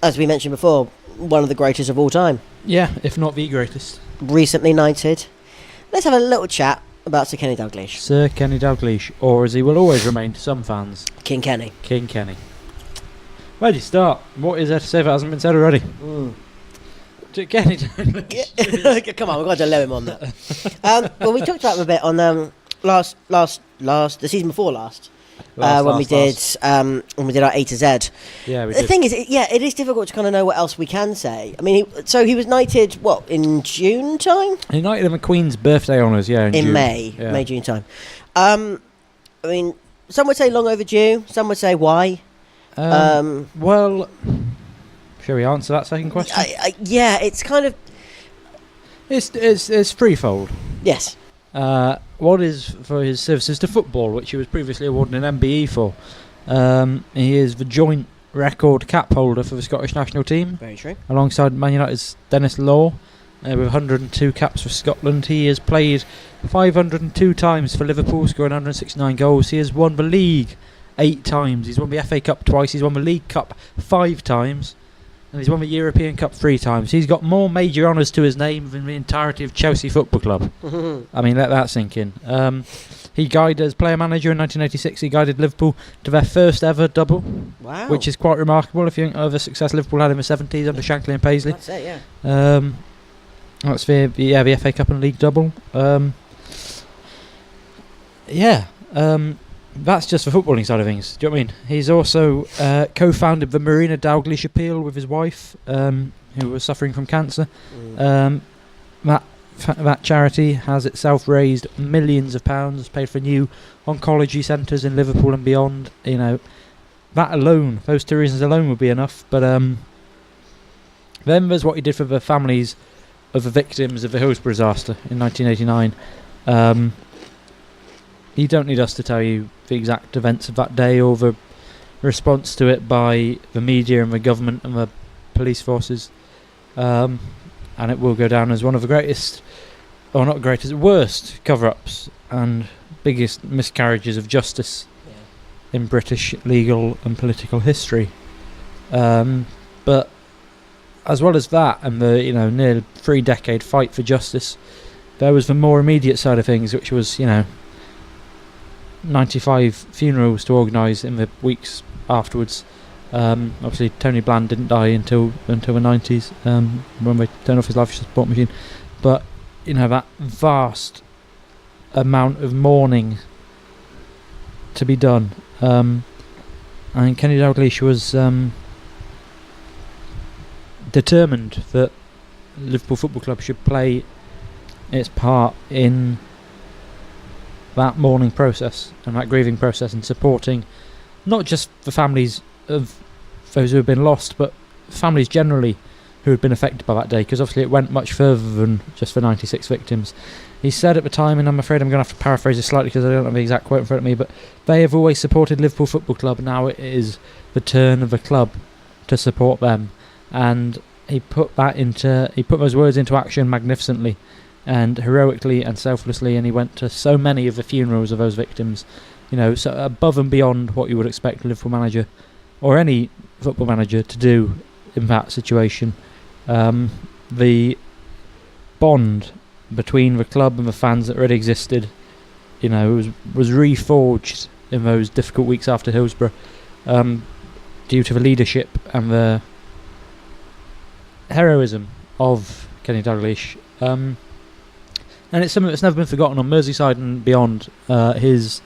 as we mentioned before, one of the greatest of all time. Yeah, if not the greatest. Recently knighted. Let's have a little chat about Sir Kenny Dalglish. Sir Kenny Dalglish, or as he will always remain to some fans, King Kenny. King Kenny. Where do you start? What is there to say that hasn't been said already? Kenny Dalglish. Come on, we've got to lower him on that. Well, we talked about him a bit on the season before last. When we did our A to Z. Yeah, we The did. thing is, it is difficult to kind of know what else we can say. I mean, he was knighted, what, in June time? United and the Queen's birthday honours, yeah, in June. May. Yeah. May, June time. I mean, some would say long overdue, some would say why. Well, shall we answer that second question? Yeah, it's kind of... It's threefold. Yes. One is for his services to football, which he was previously awarded an MBE for. He is the joint record cap holder for the Scottish national team, Very true. alongside Man United's Dennis Law, with 102 caps for Scotland. He has played 502 times for Liverpool, scoring 169 goals. He has won the league 8 times. He's won the FA Cup twice. He's won the League Cup 5 times. And he's won the European Cup 3 times. He's got more major honours to his name than the entirety of Chelsea Football Club. I mean, let that sink in. He guided as player manager in 1986. He guided Liverpool to their first ever double, Wow. which is quite remarkable if you think of the success Liverpool had in the 70s under Shankly and Paisley. That's it, yeah. That's the FA Cup and League double. That's just the footballing side of things. Do you know what I mean? He's also co-founded the Marina Dalglish Appeal with his wife, who was suffering from cancer. That charity has itself raised millions of pounds, paid for new oncology centres in Liverpool and beyond. You know, that alone, those 2 reasons alone would be enough. But then there's what he did for the families of the victims of the Hillsborough disaster in 1989. You don't need us to tell you the exact events of that day or the response to it by the media and the government and the police forces. And it will go down as one of the greatest, or not greatest, worst cover-ups and biggest miscarriages of justice in British legal and political history. But as well as that and the near 3-decade fight for justice, there was the more immediate side of things, which was 95 funerals to organise in the weeks afterwards. Obviously Tony Bland didn't die until the 90s, when they turned off his life support machine, but that vast amount of mourning to be done. And Kenny Dalglish was determined that Liverpool Football Club should play its part in that mourning process and that grieving process, and supporting not just the families of those who have been lost, but families generally who had been affected by that day, because obviously it went much further than just the 96 victims. He said at the time, and I'm afraid I'm going to have to paraphrase this slightly because I don't have the exact quote in front of me, but they have always supported Liverpool Football Club. Now it is the turn of the club to support them. And he put those words into action magnificently and heroically and selflessly, and he went to so many of the funerals of those victims, so above and beyond what you would expect a Liverpool manager or any football manager to do in that situation. The bond between the club and the fans that already existed, was reforged in those difficult weeks after Hillsborough, due to the leadership and the heroism of Kenny Dalglish. And it's something that's never been forgotten on Merseyside and beyond. His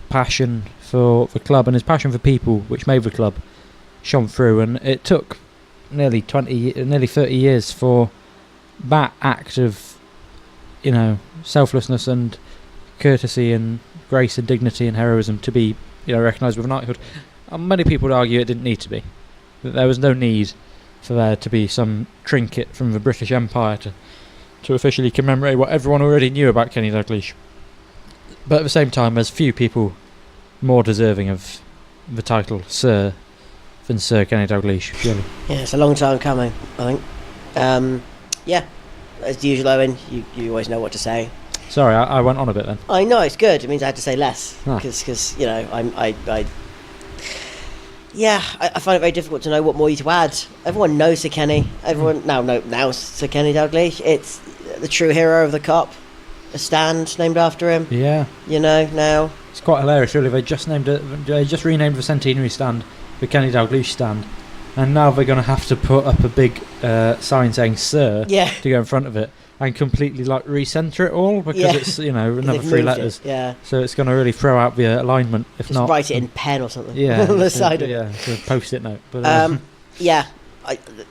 passion for the club and his passion for people, which made the club, shone through. And it took nearly 30 years for that act of, selflessness and courtesy and grace and dignity and heroism to be, recognised with knighthood. And many people would argue it didn't need to be. That there was no need for there to be some trinket from the British Empire to officially commemorate what everyone already knew about Kenny Dalglish. But at the same time, there's few people more deserving of the title Sir than Sir Kenny Dalglish, really. Yeah, it's a long time coming, I think. Yeah, as usual, Owen, you always know what to say. Sorry, I went on a bit then. I know, it's good. It means I had to say less. Ah. Because I find it very difficult to know what more you to add. Everyone knows Sir Kenny. Everyone now Sir Kenny Dalglish. It's the true hero of the Cop. A stand named after him. Yeah. Now. It's quite hilarious, really. They just renamed the centenary stand the Kenny Dalglish stand, and now they're going to have to put up a big sign saying Sir to go in front of it and completely recenter it all because it's another three letters. So it's going to really throw out the alignment. If just not, write it in pen or something. Yeah, on the side of it. Yeah, so post-it note. But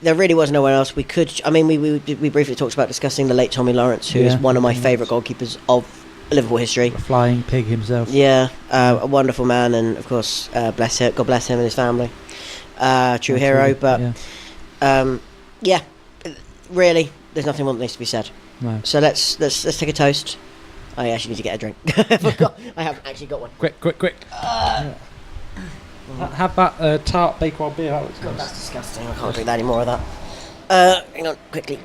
there really was nowhere else we could. I mean, we briefly talked about discussing the late Tommy Lawrence, who is one of my favourite goalkeepers of Liverpool history. The flying pig himself. Yeah, a wonderful man, and of course, God bless him and his family. True hero, but really, there's nothing more that needs to be said. No. So let's take a toast. I actually need to get a drink. I forgot. I haven't actually got one. Quick. Have that tart Bakewell beer. That looks God, nice. that's disgusting. I can't drink that anymore of that. Hang on, quickly.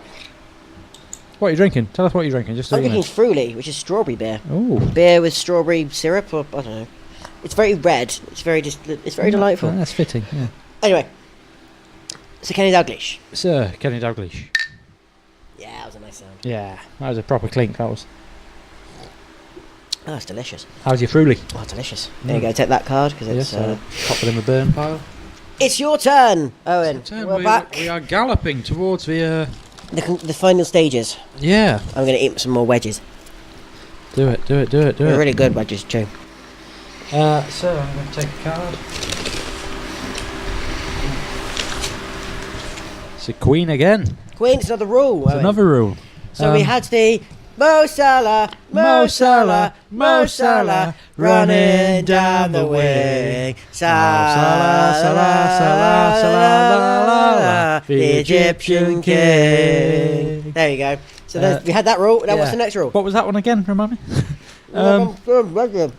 What are you drinking? Tell us what you're drinking. Just so I'm you know. drinking Fruly, which is strawberry beer. Ooh. Beer with strawberry syrup, or I don't know. It's very red. It's very delightful. That's fitting. Yeah. Anyway, Sir Kenny Dalglish. Sir Kenny Dalglish. Yeah, that was a nice sound. Yeah, that was a proper clink. That was. Oh, it's delicious. How's your Fruly? Oh, delicious. There you go. Take that card because it's. Pop it in the burn pile. It's your turn, Owen. We're back. We are galloping towards the final stages. Yeah. I'm going to eat some more wedges. Do it. They're really good wedges too. So I'm going to take a card. It's a Queen again. Queen, it's another rule. It's another rule. So we had the Mo Salah, running down the wing. Salah, the Egyptian king. There you go. So we had that rule. Now what's the next rule? What was that one again? Remind me.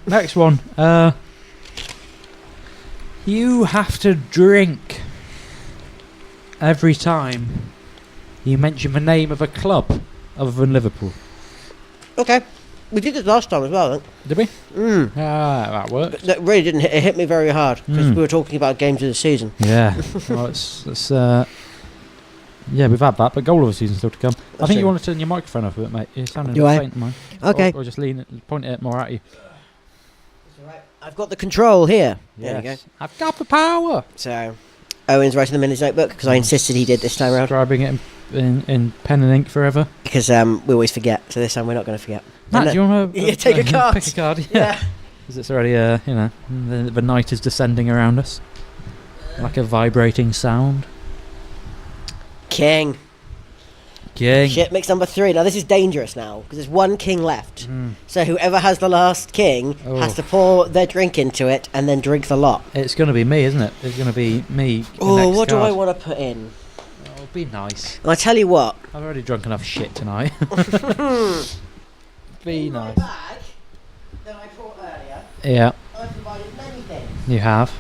Next one. You have to drink every time you mention the name of a club other than Liverpool. Okay. We did it last time as well, I think. Did we? That worked. That really didn't hit. It hit me very hard because we were talking about games of the season. Yeah. Well, it's we've had that, but goal of the season still to come. I think you want to turn your microphone up a bit, mate. You're sounding a bit faint, mine. Okay. Or just point it more at you. That's all right. I've got the control here. There you go. I've got the power. So, Owen's writing them in his notebook because I insisted he did this time around. Describing it in pen and ink forever. Because we always forget, so this time we're not going to forget. Matt, do you want to take a card? Pick a card, yeah. Because it's already, the night is descending around us. Like a vibrating sound. King. Shit, mix number 3. Now this is dangerous now, because there's one king left. So whoever has the last king has to pour their drink into it and then drink the lot. It's going to be me, isn't it? It's going to be me. Oh, what do I want to put in? Oh, be nice. And I tell you what. I've already drunk enough shit tonight. Be nice. My bag that I brought earlier, yeah. I've provided many things. You have.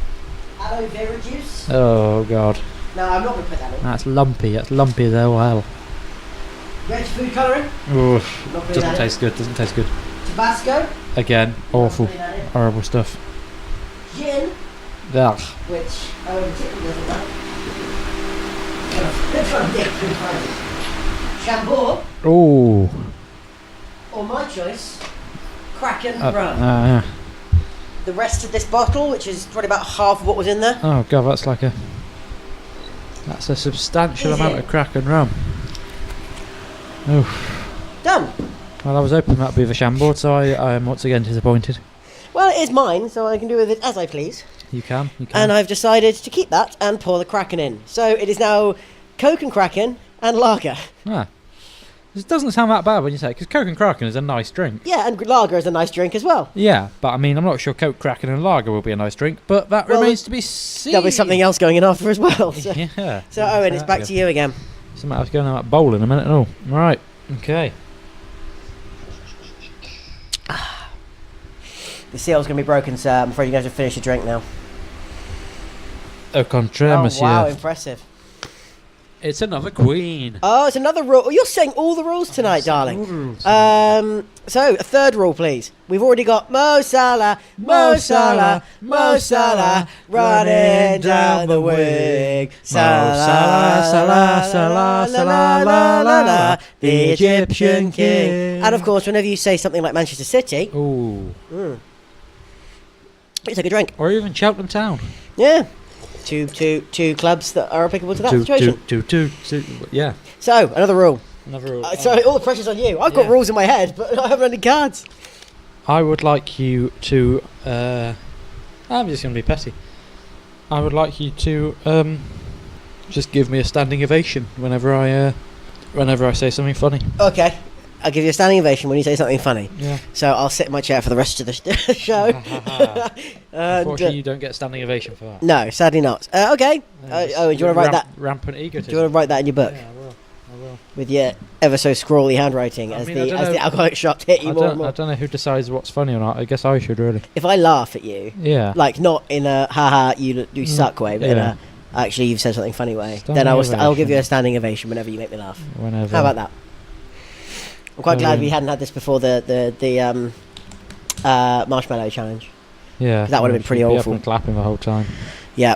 Aloe vera juice. Oh, God. No, I'm not going to put that in. That's lumpy. That's lumpy as hell. Red food colouring. Oof. Not putting Doesn't that in. taste good. Doesn't taste good. Tabasco. Again, awful, Not putting that in. horrible stuff. Gin, Ugh. which Owen particularly doesn't like. They're trying to get good prices. Chambord, Oh. or my choice, Kraken rum. Yeah. The rest of this bottle, which is probably about half of what was in there. Oh god, that's a substantial Is amount it? of crack and rum. Oh. Done. Well, I was hoping that'd be the Chambord, so I am once again disappointed. Well, it is mine, so I can do with it as I please. You can. And I've decided to keep that and pour the Kraken in. So it is now Coke and Kraken and lager. Ah. This doesn't sound that bad when you say it, because Coke and Kraken is a nice drink. Yeah, and lager is a nice drink as well. Yeah, but I mean, I'm not sure Coke, Kraken and lager will be a nice drink, but that Well, remains to be seen. There'll be something else going in after as well. So, Yeah. so Owen, it's back to you again. Something else going on at bowl in a minute and all. Right. Okay. The seal's going to be broken, sir. I'm afraid you're going to have to finish your drink now. Au contraire, Oh, monsieur. wow, impressive. It's another queen. Oh, it's another rule. Oh, you're saying all the rules tonight, darling. So, a third rule, please. We've already got Mo Salah, Mo Salah, Mo Salah, running down the wing. Salah, Salah, Salah, Salah, la, la, la, the Egyptian king. And of course, whenever you say something like Manchester City, Ooh. you take a drink. Or even Cheltenham Town. Yeah. Two clubs that are applicable to that situation. Two. Yeah. So, another rule. Another rule. Sorry, all the pressure's on you. I've got Yeah. rules in my head, but I haven't any cards. I would like you to. I'm just going to be petty. I would like you to just give me a standing ovation whenever I say something funny. Okay. I'll give you a standing ovation when you say something funny. Yeah. So I'll sit in my chair for the rest of the show. Unfortunately, you don't get standing ovation for that. No, sadly not. Okay. Oh, do you want to write that? Rampant egotism. Do you want to write that in your book Yeah, I will. with your ever so scrawly handwriting I as mean, I don't the know- alcoholic shots hit you more and I more? don't know who decides what's funny or not. I guess I should really. If I laugh at you, Yeah. like not in a haha you suck way, but in Yeah. a actually you've said something funny way, Standing then I'll give you a ovation. standing ovation whenever you make me laugh. Whenever. How about that? I'm quite glad we Brilliant. hadn't had this before the marshmallow challenge. Yeah. That would have been pretty You'd be awful. Up and clapping the whole time. Yeah.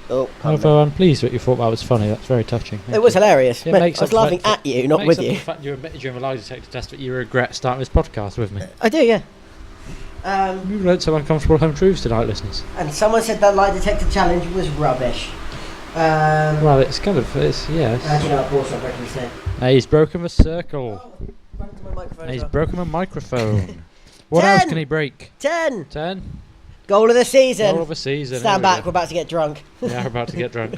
Oh, Although I'm pleased that you thought that was funny. That's very touching. Thank it was you. hilarious. It But I makes was up for laughing that- at you, not Makes with up you. for the fact you admitted during the lie detector test that you regret starting this podcast with me. I do, yeah. We've learned some uncomfortable home truths tonight, listeners. And someone said that lie detector challenge was rubbish. Well, it's kind of, yes. Actually, no, of course I'm breaking this thing. He's broken the circle. Run to my microphone as He's well. broken the microphone. What else 10. can he break? 10. 10. Goal of the season. Goal of the season. Stand Here we back, go. we're about to get drunk. Yeah, we're about to get drunk.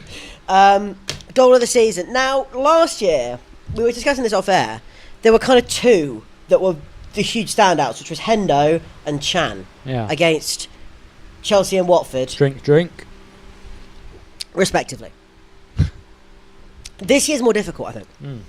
Goal of the season. Now, last year, we were discussing this off air. There were kind of two that were the huge standouts, which was Hendo and Chan Yeah. against Chelsea and Watford, Drink. respectively. This year's more difficult, I think. Mm.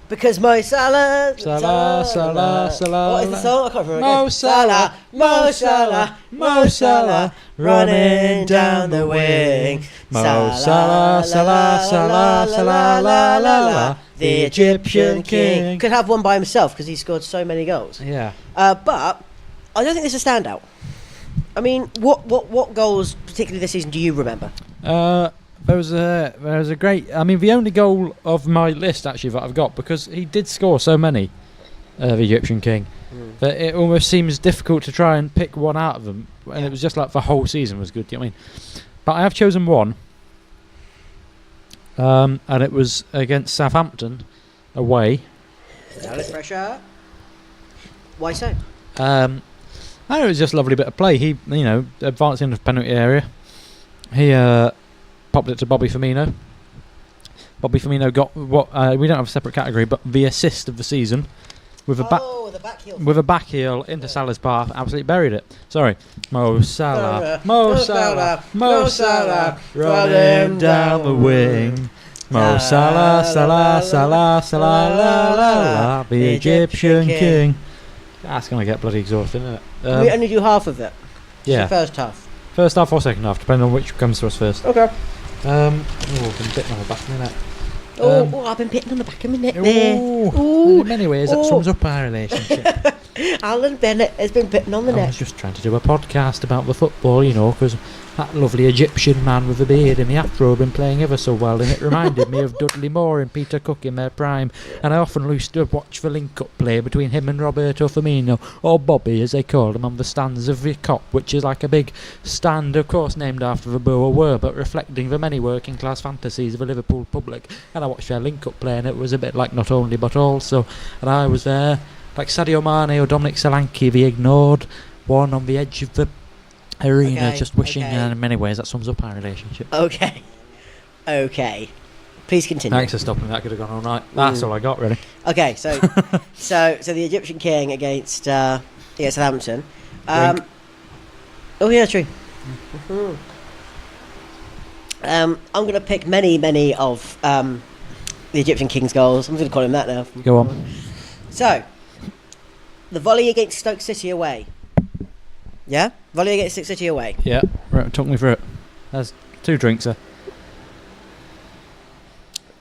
Because Mo Salah, Salah, What is the song? I can't remember. Mo again. Salah, Mo Salah, Mo Salah, running down the wing. Mo Salah, Salah, Salah, Salah, la, la, la, the Egyptian king. Could have one by himself because he scored so many goals. Yeah. But I don't think this is a standout. I mean, what goals, particularly this season, do you remember? There was a great. I mean, the only goal of my list actually that I've got, because he did score so many, the Egyptian king, that it almost seems difficult to try and pick one out of them. And Yeah. it was just like the whole season was good. Do you know what I mean? But I have chosen one, and it was against Southampton, away. Now let's pressure. Why so? And it was just a lovely bit of play. He, advanced into the penalty area. He popped it to Bobby Firmino. Bobby Firmino got what we don't have a separate category, but the assist of the season with a the back heel. with a back heel into Salah's path, absolutely buried it. Sorry, Mo Salah, Mo Salah, Mo Salah, running down the wing. Mo Salah, Salah, Salah, Salah, la la la, the Egyptian king. That's gonna get bloody exhausting, isn't it? We only do half of it. Yeah. The first half. First half or second half, depending on which comes to us first. Okay. I've been bitten on the back of my neck. I've been bitten on the back of my neck there. In many ways, that sums up our relationship. Alan Bennett has been bitten on the I neck. was just trying to do a podcast about the football, because that lovely Egyptian man with the beard and the afro had been playing ever so well, and it reminded me of Dudley Moore and Peter Cook in their prime, and I often used to watch the link-up play between him and Roberto Firmino, or Bobby as they called him, on the stands of the Kop, which is like a big stand, of course named after the Boer War, but reflecting the many working class fantasies of the Liverpool public. And I watched their link-up play, and it was a bit like Not Only But Also, and I was there like Sadio Mane or Dominic Solanke, the ignored one on the edge of the arena, just wishing. And in many ways, that sums up our relationship. Okay. Please continue. Thanks for stopping. That could have gone all night. That's all I got, really. Okay, so so the Egyptian King against Southampton. Oh yeah, true. Mm-hmm. I'm going to pick many of the Egyptian King's goals. I'm going to call him that now. Go on. So, the volley against Stoke City away. Yeah? Volley against Stoke City away. Yeah, right, talk me through it. There's 2 drinks there.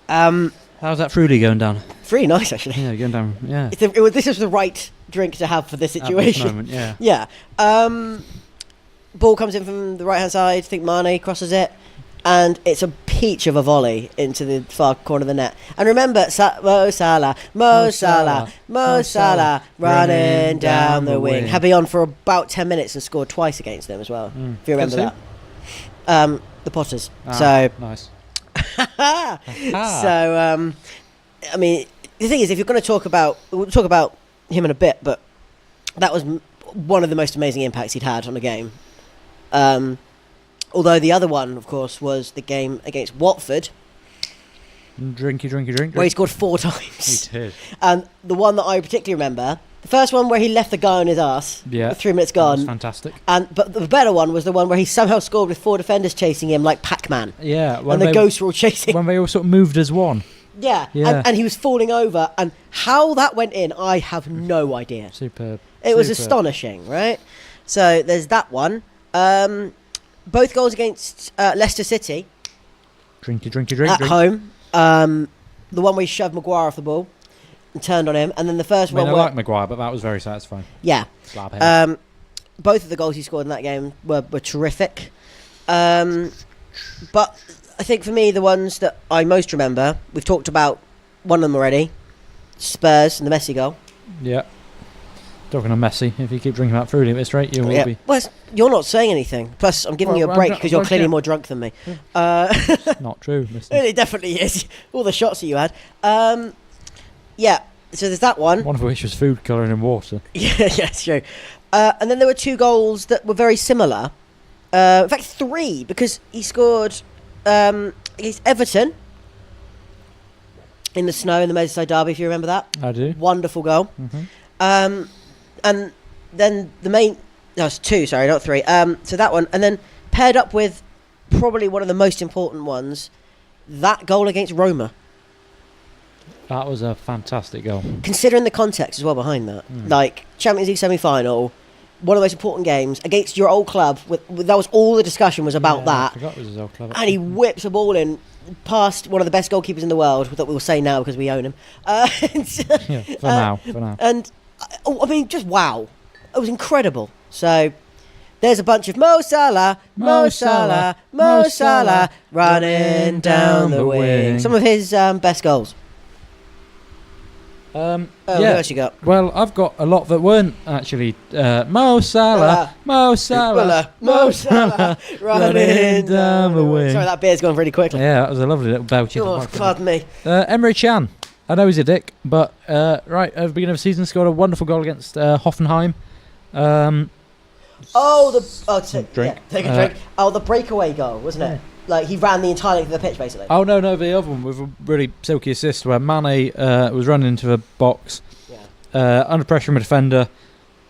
How's that fruity going down? It's really nice, actually. Yeah, going down, yeah. This is the right drink to have for this situation. At this moment, yeah. Yeah. Ball comes in from the right-hand side. I think Mane crosses it. And it's a peach of a volley into the far corner of the net. And remember, Mo Salah, running down the wing. Had been on for about 10 minutes and scored twice against them as well, if you remember that. The Potters. Nice. So, I mean, the thing is, if you're going to talk about... We'll talk about him in a bit, but that was one of the most amazing impacts he'd had on a game. Although the other one, of course, was the game against Watford. Drink. Where he scored 4 times. He did. And the one that I particularly remember, the first one where he left the guy on his arse, with 3 minutes gone. That was fantastic. But the better one was the one where he somehow scored with 4 defenders chasing him like Pac-Man. Yeah. And the ghosts were all chasing. When they all sort of moved as one. Yeah. And he was falling over. And how that went in, I have no idea. Superb. It was astonishing, right? So there's that one. Both goals against Leicester City. Drink. At home. The one where he shoved Maguire off the ball and turned on him. And then the first one I like Maguire, but that was very satisfying. Yeah. Slap him. Both of the goals he scored in that game were terrific. But I think for me, the ones that I most remember, we've talked about one of them already. Spurs and the Messi goal. Yeah. Talking of Messi, if you keep drinking that fruity at this rate, you will be. Well, you're not saying anything. Plus, I'm giving you a break because you're clearly more drunk than me. Not true, mister. It definitely is. All the shots that you had. Yeah, so there's that one. One of which was food colouring in water. Yeah, it's true. And then there were 2 goals that were very similar. In fact, 3, because he scored against Everton in the snow in the Merseyside derby, if you remember that. I do. Wonderful goal. Mm-hmm. And then the main... No, it's 2, sorry, not 3. So that one. And then paired up with probably one of the most important ones, that goal against Roma. That was a fantastic goal. Considering the context as well behind that. Like, Champions League semi-final, one of the most important games, against your old club. That was all the discussion was about that. I forgot it was his old club. And he whips a ball in past one of the best goalkeepers in the world, that we'll say now because we own him. For now. And... I mean, just wow. It was incredible. So, there's a bunch of Mo Salah, running down the wing. Some of his best goals. Who else you got? Well, I've got a lot that weren't actually Mo Salah, running down the wing. Sorry, that beer's gone really quickly. Yeah, that was a lovely little belch. Oh, pardon me. Emre Can. I know he's a dick, but right at the beginning of the season, scored a wonderful goal against Hoffenheim. Take a drink. The breakaway goal, wasn't it? Like he ran the entire length of the pitch, basically. Oh no, the other one with a really silky assist where Mane was running into the box, under pressure from a defender.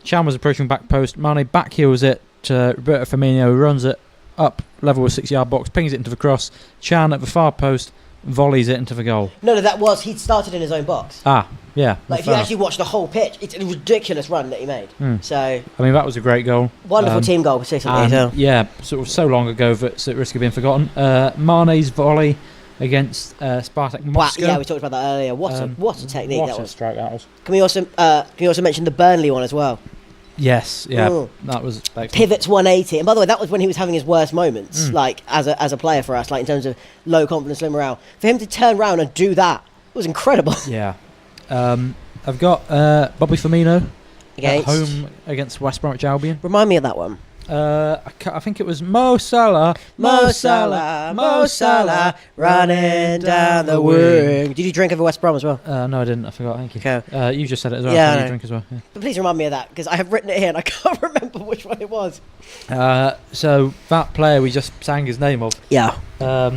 Chan was approaching back post. Mane backheels it to Roberto Firmino, who runs it up level with 6-yard box, pings it into the cross. Chan at the far post. volleys it into the goal. No, he'd started in his own box. Ah, yeah. Like, if you actually watch the whole pitch, it's a ridiculous run that he made. So, I mean, that was a great goal. Wonderful team goal, particularly. So. Yeah, sort of so long ago that it's at risk of being forgotten. Mane's volley against Spartak Moscow. Yeah, we talked about that earlier. What a technique what that a was. strike that was. Can we also mention the Burnley one as well? Yes, yeah, Ooh. that was excellent. Pivots 180, and by the way, that was when he was having his worst moments, like as a player for us, like in terms of low confidence, low morale. For him to turn around and do that was incredible. Yeah, I've got Bobby Firmino Against? at home against West Bromwich Albion. Remind me of that one. I think it was Mo Salah, running down the wing. Did you drink over West Brom as well? No, I didn't. I forgot. Thank you. Okay. You just said it as well. Yeah, so I you know. drink as well. Yeah. But please remind me of that, because I have written it here and I can't remember which one it was. So that player we just sang his name of. Yeah. Was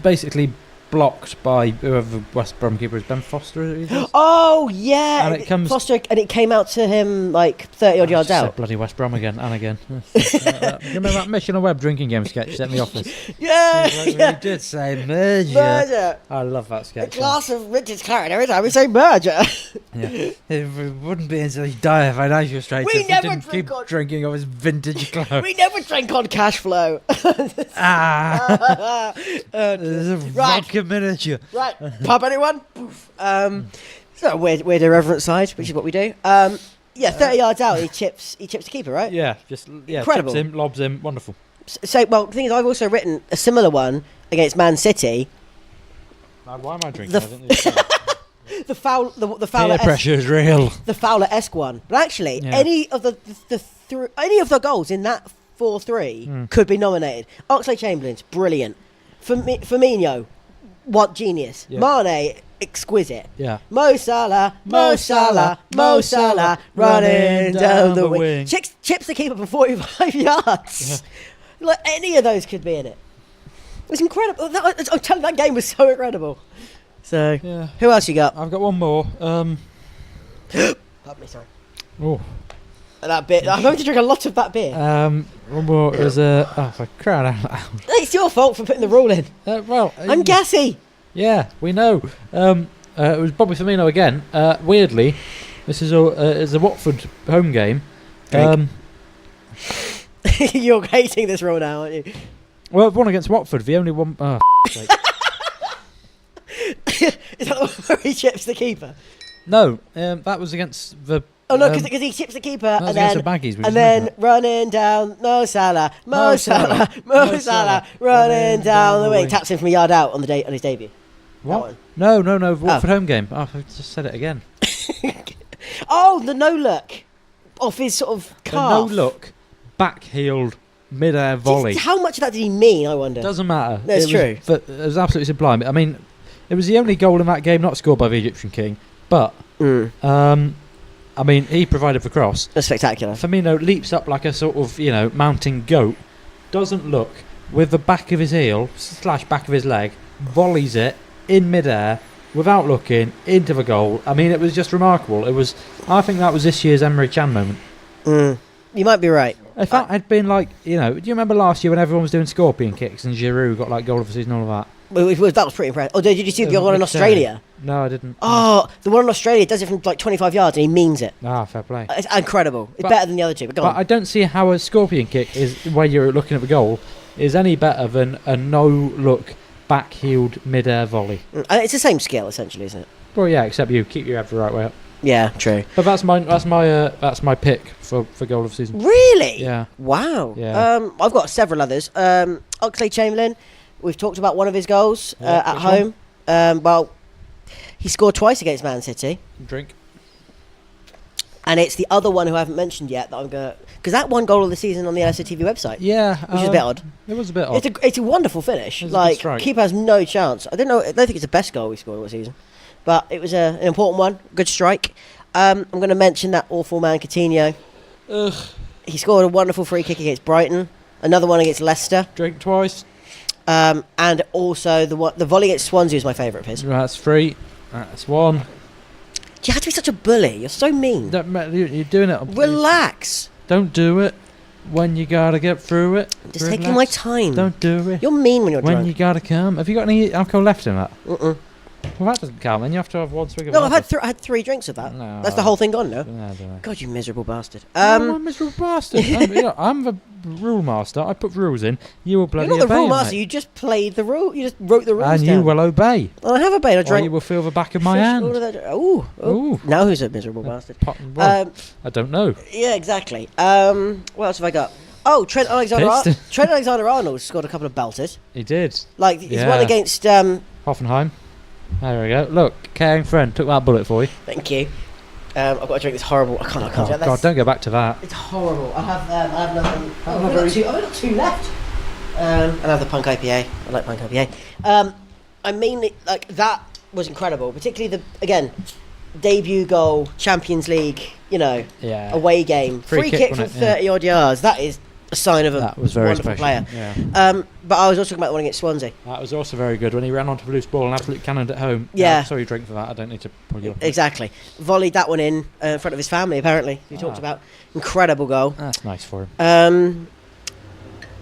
basically blocked by whoever West Brom keeper is. Ben Foster, is it? Oh yeah, And it comes- Foster, and it came out to him like 30 odd yards Said out. bloody West Brom again and again. Remember that Mission on Web drinking game sketch set in the office? Yeah, You did say merger. merger. I love that A sketch. glass of Richard's Claret every time we say merger. Yeah. It wouldn't be until you die if I'd ice you straight. We if never you didn't drink keep on- drinking of his vintage clothes. We never drink on cash flow. There's a Right. vodka miniature. Right, pub anyone? Poof. So weird irreverent side, which is what we do. 30 yards out, he chips the keeper, right? Yeah, Incredible. tips him, lobs him, wonderful. So, well, the thing is, I've also written a similar one against Man City. Why am I drinking? The I didn't need to. The foul, the Peer Fowler, pressure is real. the Fowler-esque one. But actually, Yeah. any of the goals in that 4-3 could be nominated. Oxlade-Chamberlain's brilliant. Firmino, what genius. Yeah. Mane, exquisite. Yeah. Mo Salah, running down the wing. Chips the keeper for 45 yards. Like, any of those could be in it. It was incredible. I'm telling you, that game was so incredible. So, Yeah. who else you got? I've got one more. Pardon me, sorry. Oh. That bit. I'm going to drink a lot of that beer. One more is for crying out loud. It's your fault for putting the rule in. I'm gassy. Yeah, we know. It was Bobby Firmino again. Weirdly, this is a Watford home game. Drink. You're hating this rule now, aren't you? Well, I've won against Watford. The only one. Sake. Is that the one where he chips the keeper? No, that was against the. Oh no, because he chips the keeper that was and against then the Baggies. and then running down Mo Salah, running down the wing, taps him from a yard out on his debut. What? No, Watford home game. Oh, I just said it again. Oh, the no look off his sort of calf. The no look, back-heeled, mid-air volley. How much of that did he mean? I wonder. Doesn't matter. That's true. But it was absolutely sublime. I mean, it was the only goal in that game not scored by the Egyptian king. But, I mean, he provided the cross. That's spectacular. Firmino leaps up like a sort of, mounting goat. Doesn't look, with the back of his heel / back of his leg, volleys it in mid-air without looking into the goal. I mean, it was just remarkable. I think that was this year's Emery Chan moment. You might be right. If that had been like, do you remember last year when everyone was doing scorpion kicks and Giroud got like goal of the season and all of that? That was pretty impressive. Oh, did you see the one in Australia? No, I didn't. Oh, the one in Australia does it from like 25 yards and he means it. Fair play. It's incredible. It's better than the other two. But go But on. I don't see how a scorpion kick is, when you're looking at the goal, is any better than a no-look, back-heeled mid-air volley. And it's the same skill essentially, isn't it? Well, yeah, except you keep your head the right way up. Yeah, true. But that's my pick for goal of the season. Really? Yeah. Wow. Yeah. I've got several others. Oxlade-Chamberlain. We've talked about one of his goals at which home. Well, he scored twice against Man City, Drink. and it's the other one who I haven't mentioned yet that I'm gonna, because that one goal of the season on the LSO TV website. Yeah. Which is a bit odd. It was a bit odd. It's a wonderful finish. It was a good strike. Keeper has no chance. I don't think it's the best goal we scored all season, but it was an important one. Good strike. I'm going to mention that awful man Coutinho. Ugh. He scored a wonderful free kick against Brighton. Another one against Leicester. Drink twice. And also the volley against Swansea is my favourite of his. That's 3. That's 1. You have to be such a bully. You're so mean. You're doing it. Relax. Don't do it. When you gotta get through it. Just taking my time. Don't do it. You're mean when you're When drunk. you gotta come. Have you got any alcohol left in that? Mm-mm. Well, that doesn't count. Then you have to have one swig of No, alcohol. I had 3 drinks of that. No. That's the whole thing gone now. No, I don't know. God, you miserable bastard. I'm a miserable bastard. I'm the rule master. I put rules in. You will bloody You're not the obey rule them, master. mate. You just played the rule. You just wrote the rules And down. you will obey. Well, I have obeyed. I Or drank. you will feel the back of my fish, hand. all of that. Ooh. Ooh. Now who's a miserable bastard? Well, I don't know. Yeah, exactly. What else have I got? Oh, Trent Alexander-Arnold scored a couple of belters. He did. Like he's Yeah. one against. Hoffenheim. There we go. Look, caring friend took that bullet for you. Thank you. I've got to drink this horrible. I can't. Oh, God, don't go back to that. It's horrible. I have nothing. I've only got 2 left. And I have the Punk IPA. I like Punk IPA. I mean, like that was incredible. Particularly debut goal, Champions League. Yeah. Away game, free kick from wasn't it? 30 odd yards. That is a sign of a That was very wonderful special. player. Yeah. But I was also talking about the one against Swansea. That was also very good when he ran onto the loose ball and absolutely cannoned at home. Yeah. Sorry, drink for that. I don't need to pull you up. Exactly. Volleyed that one in front of his family. Apparently, we talked about incredible goal. That's nice for him.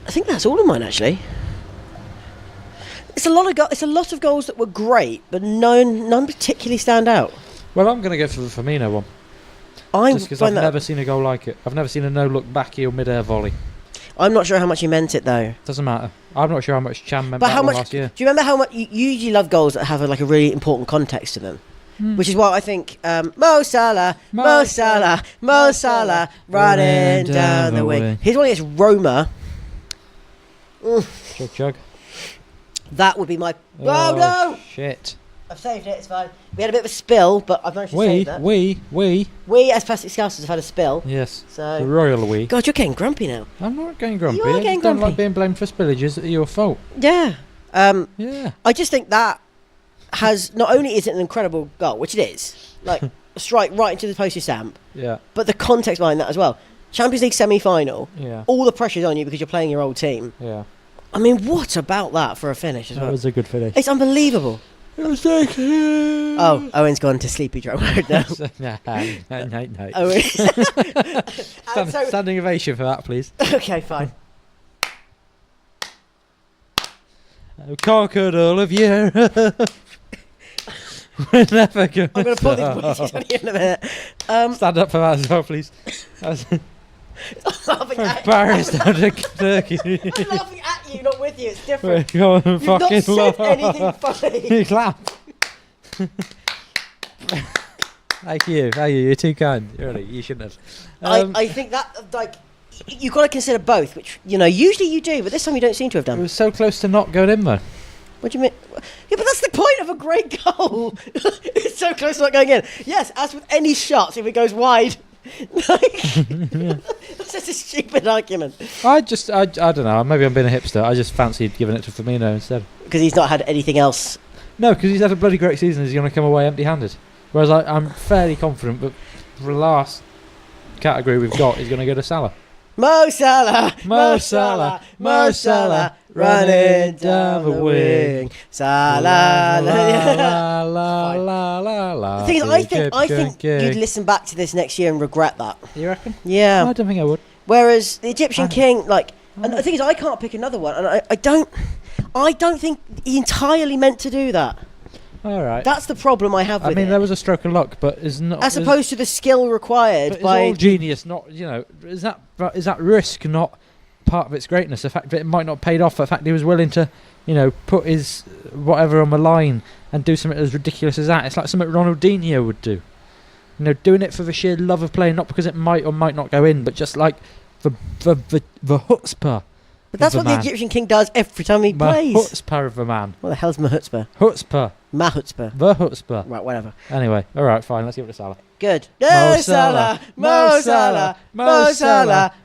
I think that's all of mine actually. It's a lot of goals that were great, but none particularly stand out. Well, I'm going to go for the Firmino one. Just because I've never seen a goal like it. I've never seen a no-look back heel mid-air volley. I'm not sure how much he meant it though. Doesn't matter. I'm not sure how much Chan meant But that how one much? last year. Do you remember how much? You usually love goals that have a really important context to them. Which is why I think Mo Salah, running down the wing. Here's one against Roma. Chug. That would be my. Oh no! Shit. I've saved it. It's fine. We had a bit of a spill, but I've managed to save that. We as plastic Scousers have had a spill. Yes. So The royal we. God, you're getting grumpy now. I'm not getting grumpy. You are getting I just don't grumpy. like being blamed for spillages that are your fault. Yeah. Yeah. I just think that has not only is it an incredible goal, which it is, like a strike right into the postage stamp, Yeah. but the context behind that as well. Champions League semi-final. Yeah. All the pressure's on you because you're playing your old team. Yeah. I mean, what about that for a finish as That well? was a good finish. It's unbelievable. Oh, Owen's gone to sleepy drunk mode now. No. Owen. Standing ovation for that, please. Okay, fine. I've conquered all of you. We're never going I'm going to put these voices on you in a minute. Stand up for that as well, please. I'm laughing at Embarrassed out of Turkey. I'm laughing at you, not with you. It's different. We're going You've not fucking said low. anything funny. You clap. Thank you. You're too kind. Really, you shouldn't have. I think that, you've got to consider both, which, usually you do, but this time you don't seem to have It done. was so close to not going in, though. What do you mean? Yeah, but that's the point of a great goal. It's so close to not going in. Yes, as with any shots, if it goes wide. That's just a stupid argument. I don't know. Maybe I'm being a hipster. I just fancied giving it to Firmino instead. Because he's not had anything else. No, because he's had a bloody great season. He's going to come away empty-handed. Whereas I'm fairly confident that for the last category we've got, he's going to go to Salah. Mo Salah, running down the wing. Salah. The thing is, I think you'd listen back to this next year and regret that. You reckon? Yeah. I don't think I would. Whereas the Egyptian king, and the thing is, I can't pick another one, and I don't think he entirely meant to do that. All right. That's the problem I have with it. I mean, there was a stroke of luck, but is not as opposed to the skill required but by is all genius. Not is that risk not part of its greatness? The fact that it might not paid off. The fact he was willing to put his whatever on the line and do something as ridiculous as that. It's like something Ronaldinho would do. Doing it for the sheer love of playing, not because it might or might not go in, but just like the chutzpah. But that's what the Egyptian king does every time he plays. Chutzpah of the man. What the hell's Mahutzpah? Chutzpah. Mahutzpah. The chutzpah. Right, whatever. Anyway, all right, fine. Let's give it to Salah. Good. Mo Salah,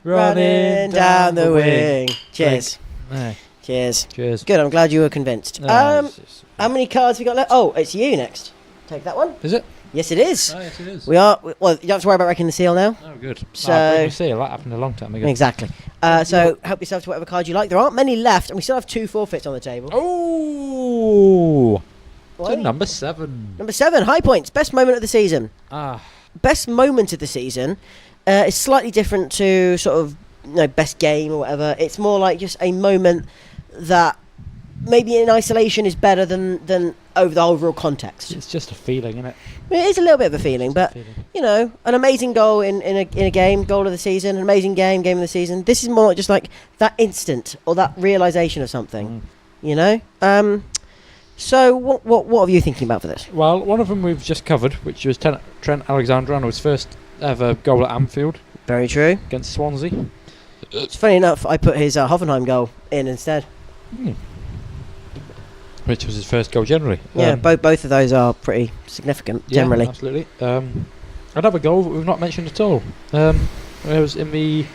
running down the wing. Cheers. Hey. Cheers. Good, I'm glad you were convinced. How many cards have we got left? Oh, it's you next. Take that one. Is it? Yes, it is. Oh, yes, it is. Well, you don't have to worry about wrecking the seal now. Oh, good. So, seal, that happened a long time ago. Exactly. So help yourself to whatever card you like. There aren't many left, and we still have 2 forfeits on the table. Oh! So number 7. Number 7, high points. Best moment of the season. Ah. Best moment of the season is slightly different to sort of best game or whatever. It's more like just a moment that maybe in isolation is better than over the overall context. It's just a feeling, isn't it? It is a little bit of a feeling, but an amazing goal in a game, goal of the season, an amazing game of the season. This is more like just that instant or that realization of something, So what are you thinking about for this? Well, one of them we've just covered, which was Trent Alexander-Arnold's first ever goal at Anfield. Very true. Against Swansea. It's funny enough, I put his Hoffenheim goal in instead. Which was his first goal generally. Yeah, both of those are pretty significant generally. Yeah, absolutely. Another goal that we've not mentioned at all. It was in the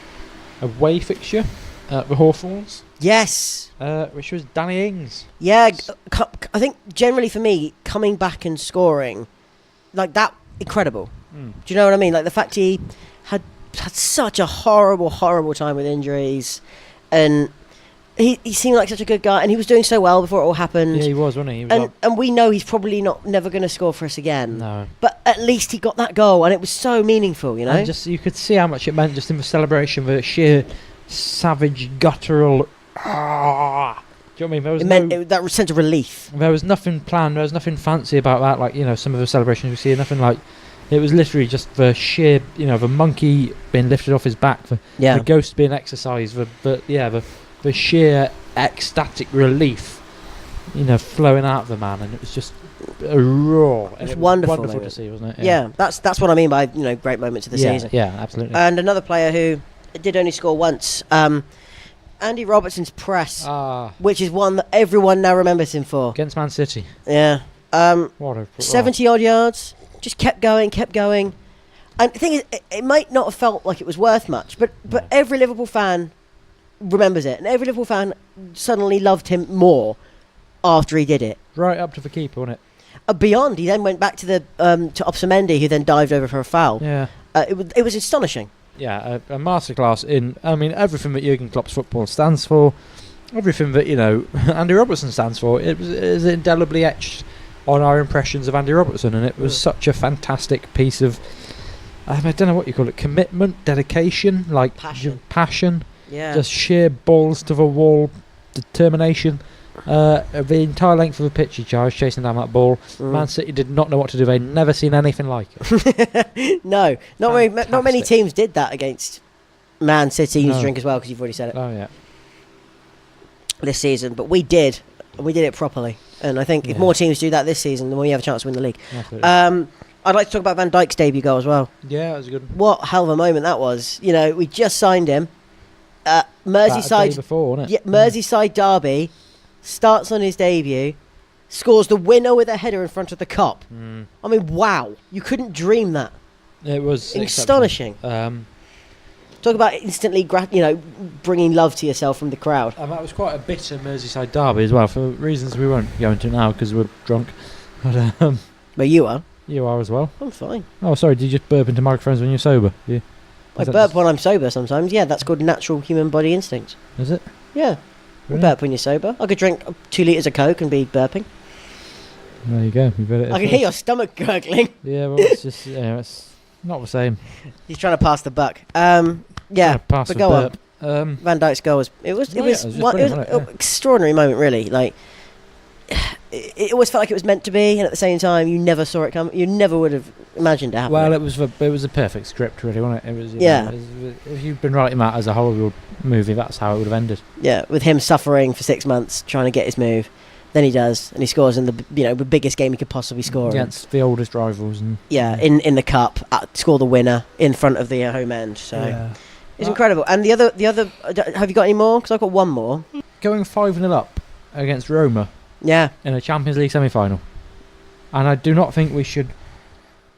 away fixture at the Hawthorns. Yes. Which was Danny Ings. Yeah, I think generally for me, coming back and scoring, like that, incredible. Do you know what I mean? Like the fact he had such a horrible time with injuries, and he seemed like such a good guy, and he was doing so well before it all happened. Yeah, he was, wasn't he? He was and we know he's probably never going to score for us again. No. But at least he got that goal, and it was so meaningful, And just you could see how much it meant just in the celebration, the sheer savage, guttural. Do you know what I mean? It meant that sense of relief. There was nothing planned. There was nothing fancy about that. Like some of the celebrations we see, nothing like. It was literally just the sheer, the monkey being lifted off his back, the ghost being exorcised, the sheer ecstatic relief, flowing out of the man, and it was just a raw. It was wonderful to see, wasn't it? Yeah, that's what I mean by great moments of the season. Yeah, absolutely. And another player who did only score once, Andy Robertson's press, which is one that everyone now remembers him for against Man City. Yeah, what a 70-odd yards. Just kept going. And the thing is, it might not have felt like it was worth much, but every Liverpool fan remembers it, and every Liverpool fan suddenly loved him more after he did it. Right up to the keeper, wasn't it? Beyond, he then went back to to Opsamendi, who then dived over for a foul. Yeah, it was astonishing. Yeah, a masterclass in, everything that Jurgen Klopp's football stands for, everything that Andy Robertson stands for. It is indelibly etched on our impressions of Andy Robertson, and it was such a fantastic piece of, I don't know what you call it, commitment, dedication, like passion, just sheer balls to the wall determination. The entire length of the pitch he charged, chasing down that ball. Man City did not know what to do. They'd never seen anything like it. No, not many teams did that against Man City. No. Drink as well, because you've already said it. Oh yeah. This season, but we did it properly. And I think if more teams do that this season, then we have a chance to win the league. I'd like to talk about Van Dijk's debut goal as well. Yeah, that was good. What a hell of a moment that was. We just signed him. Merseyside before, wasn't it? Merseyside derby, starts on his debut, scores the winner with a header in front of the Kop. I mean, wow. You couldn't dream that. It was astonishing. Talk about instantly, bringing love to yourself from the crowd. That was quite a bitter Merseyside derby as well, for reasons we won't go into now because we're drunk. But you are. You are as well. I'm fine. Oh, sorry. Did you just burp into microphones when you're sober? I burp when I'm sober sometimes. Yeah, that's called natural human body instinct. Is it? Yeah. Really? Burp when you're sober. I could drink 2 litres of Coke and be burping. There you go. I can hear your stomach gurgling. Yeah, well, it's just it's not the same. He's trying to pass the buck. Yeah, pass but the go burp. on. Van Dijk's goal was an extraordinary moment, really. Like it always felt like it was meant to be, and at the same time, you never saw it come. You never would have imagined it happening. Well, it was a perfect script, really, wasn't it? It was. If you'd been writing that as a Hollywood movie, that's how it would have ended. Yeah, with him suffering for 6 months trying to get his move. Then he does, and he scores in the biggest game he could possibly score against the oldest rivals, and in the cup, score the winner in front of the home end. So it's incredible. And the other, have you got any more? Because I've got one more. Going 5-0 up against Roma. Yeah, in a Champions League semi-final, and I do not think we should.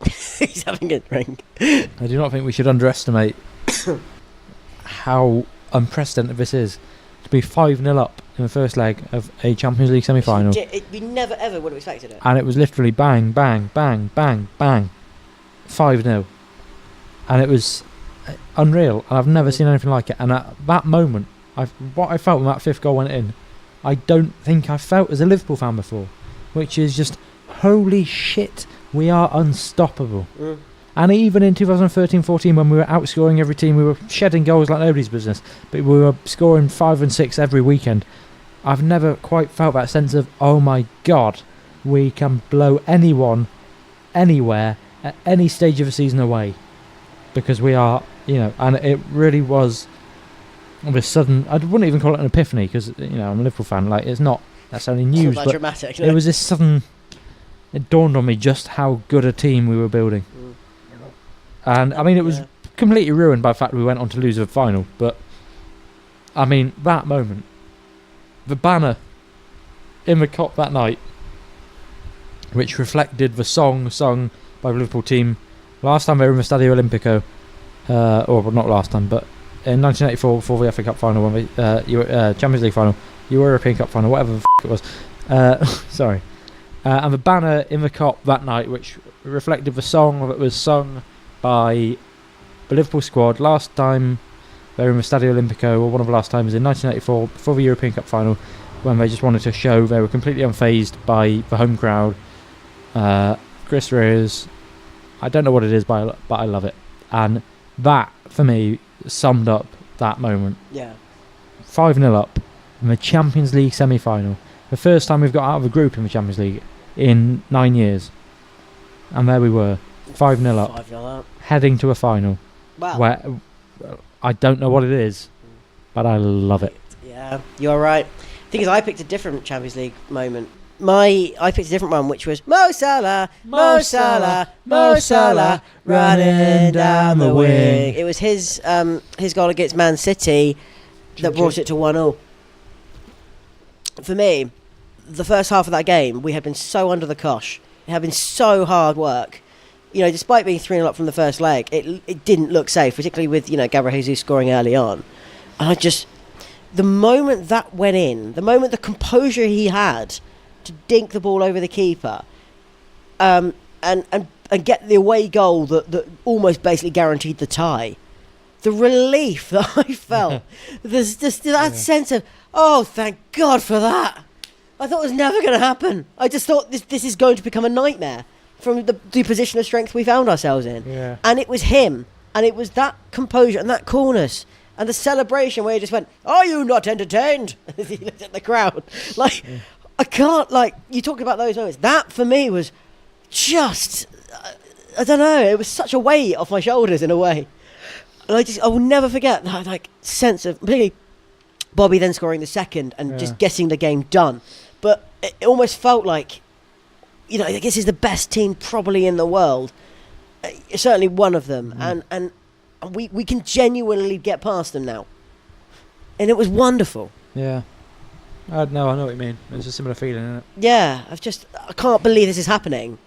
He's having a drink. I do not think we should underestimate how unprecedented this is. To be 5-0 up in the first leg of a Champions League semi-final. We never ever would have expected it. And it was literally bang, bang, bang, bang, bang, 5-0, and it was unreal. And I've never seen anything like it. And at that moment, what I felt when that fifth goal went in, I don't think I felt as a Liverpool fan before, which is just holy shit, we are unstoppable. And even in 2013-14, when we were outscoring every team, we were shedding goals like nobody's business, but we were scoring 5 and 6 every weekend. I've never quite felt that sense of, oh my God, we can blow anyone, anywhere, at any stage of the season away. Because we are, and it really was a sudden, I wouldn't even call it an epiphany, because, I'm a Liverpool fan, like, it's not necessarily news, but dramatic, it was this sudden, it dawned on me just how good a team we were building. And, I mean, it was completely ruined by the fact we went on to lose the final, but, I mean, that moment, the banner in the Kop that night, which reflected the song sung by the Liverpool team last time they were in the Stadio Olimpico, or not last time, but in 1984 before the FA Cup final, when we Champions League final, European Cup final, whatever the it was. Sorry. And the banner in the Kop that night, which reflected the song that was sung by the Liverpool squad last time they were in the Stadio Olimpico, or one of the last times in 1984 before the European Cup final, when they just wanted to show they were completely unfazed by the home crowd. Chris Reyes, I don't know what it is, but I love it. And that, for me, summed up that moment. Yeah. 5-0 up in the Champions League semi-final. The first time we've got out of a group in the Champions League in 9 years. And there we were, 5-0 up, 5-0 up. heading to a final. Wow. Where I don't know what it is, but I love it. Yeah, you're right. The thing is, I picked a different Champions League moment. I picked a different one, which was Mo Salah, Mo Salah, Mo Salah, running down the wing. It was his goal against Man City that brought it to 1-0. For me, the first half of that game, we had been so under the cosh. It had been so hard work. Despite being 3-0 up from the first leg, it didn't look safe, particularly with, Gabriel Jesus scoring early on. And the moment that went in, the moment the composure he had to dink the ball over the keeper, and get the away goal that almost basically guaranteed the tie, the relief that I felt, there's just that sense of, oh, thank God for that. I thought it was never going to happen. I just thought this is going to become a nightmare from the position of strength we found ourselves in. Yeah. And it was him, and it was that composure and that coolness and the celebration where he just went, "Are you not entertained?" He looked at the crowd. I can't, you talk about those moments. That, for me, was just, I don't know, it was such a weight off my shoulders in a way. And I will never forget that, sense of, particularly Bobby then scoring the second and just getting the game done. But it almost felt like, this is the best team probably in the world. Certainly one of them. Mm-hmm. And we can genuinely get past them now. And it was wonderful. Yeah. I know what you mean. It's a similar feeling, isn't it? Yeah, I can't believe this is happening.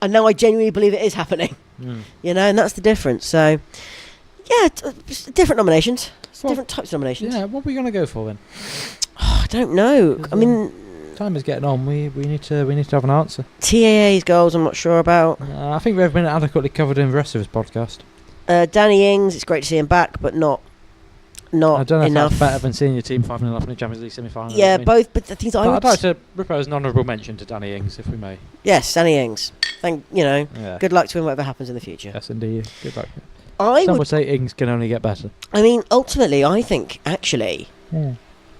And now I genuinely believe it is happening. And that's the difference. So, yeah, different nominations. Different types of nominations. Yeah, what are we going to go for then? I don't know. I mean, time is getting on. We need to have an answer. TAA's goals, I'm not sure about. I think we've been adequately covered in the rest of this podcast. Danny Ings, it's great to see him back, but not I don't know enough. if that's better than seeing your team 5-0 up in the Champions League semi-final. Yeah, both. But the things I'd like to propose an honourable mention to Danny Ings, if we may. Yes, Danny Ings. Good luck to him, whatever happens in the future. Yes, indeed. Good luck. Some would say Ings can only get better. I mean, ultimately, I think, actually,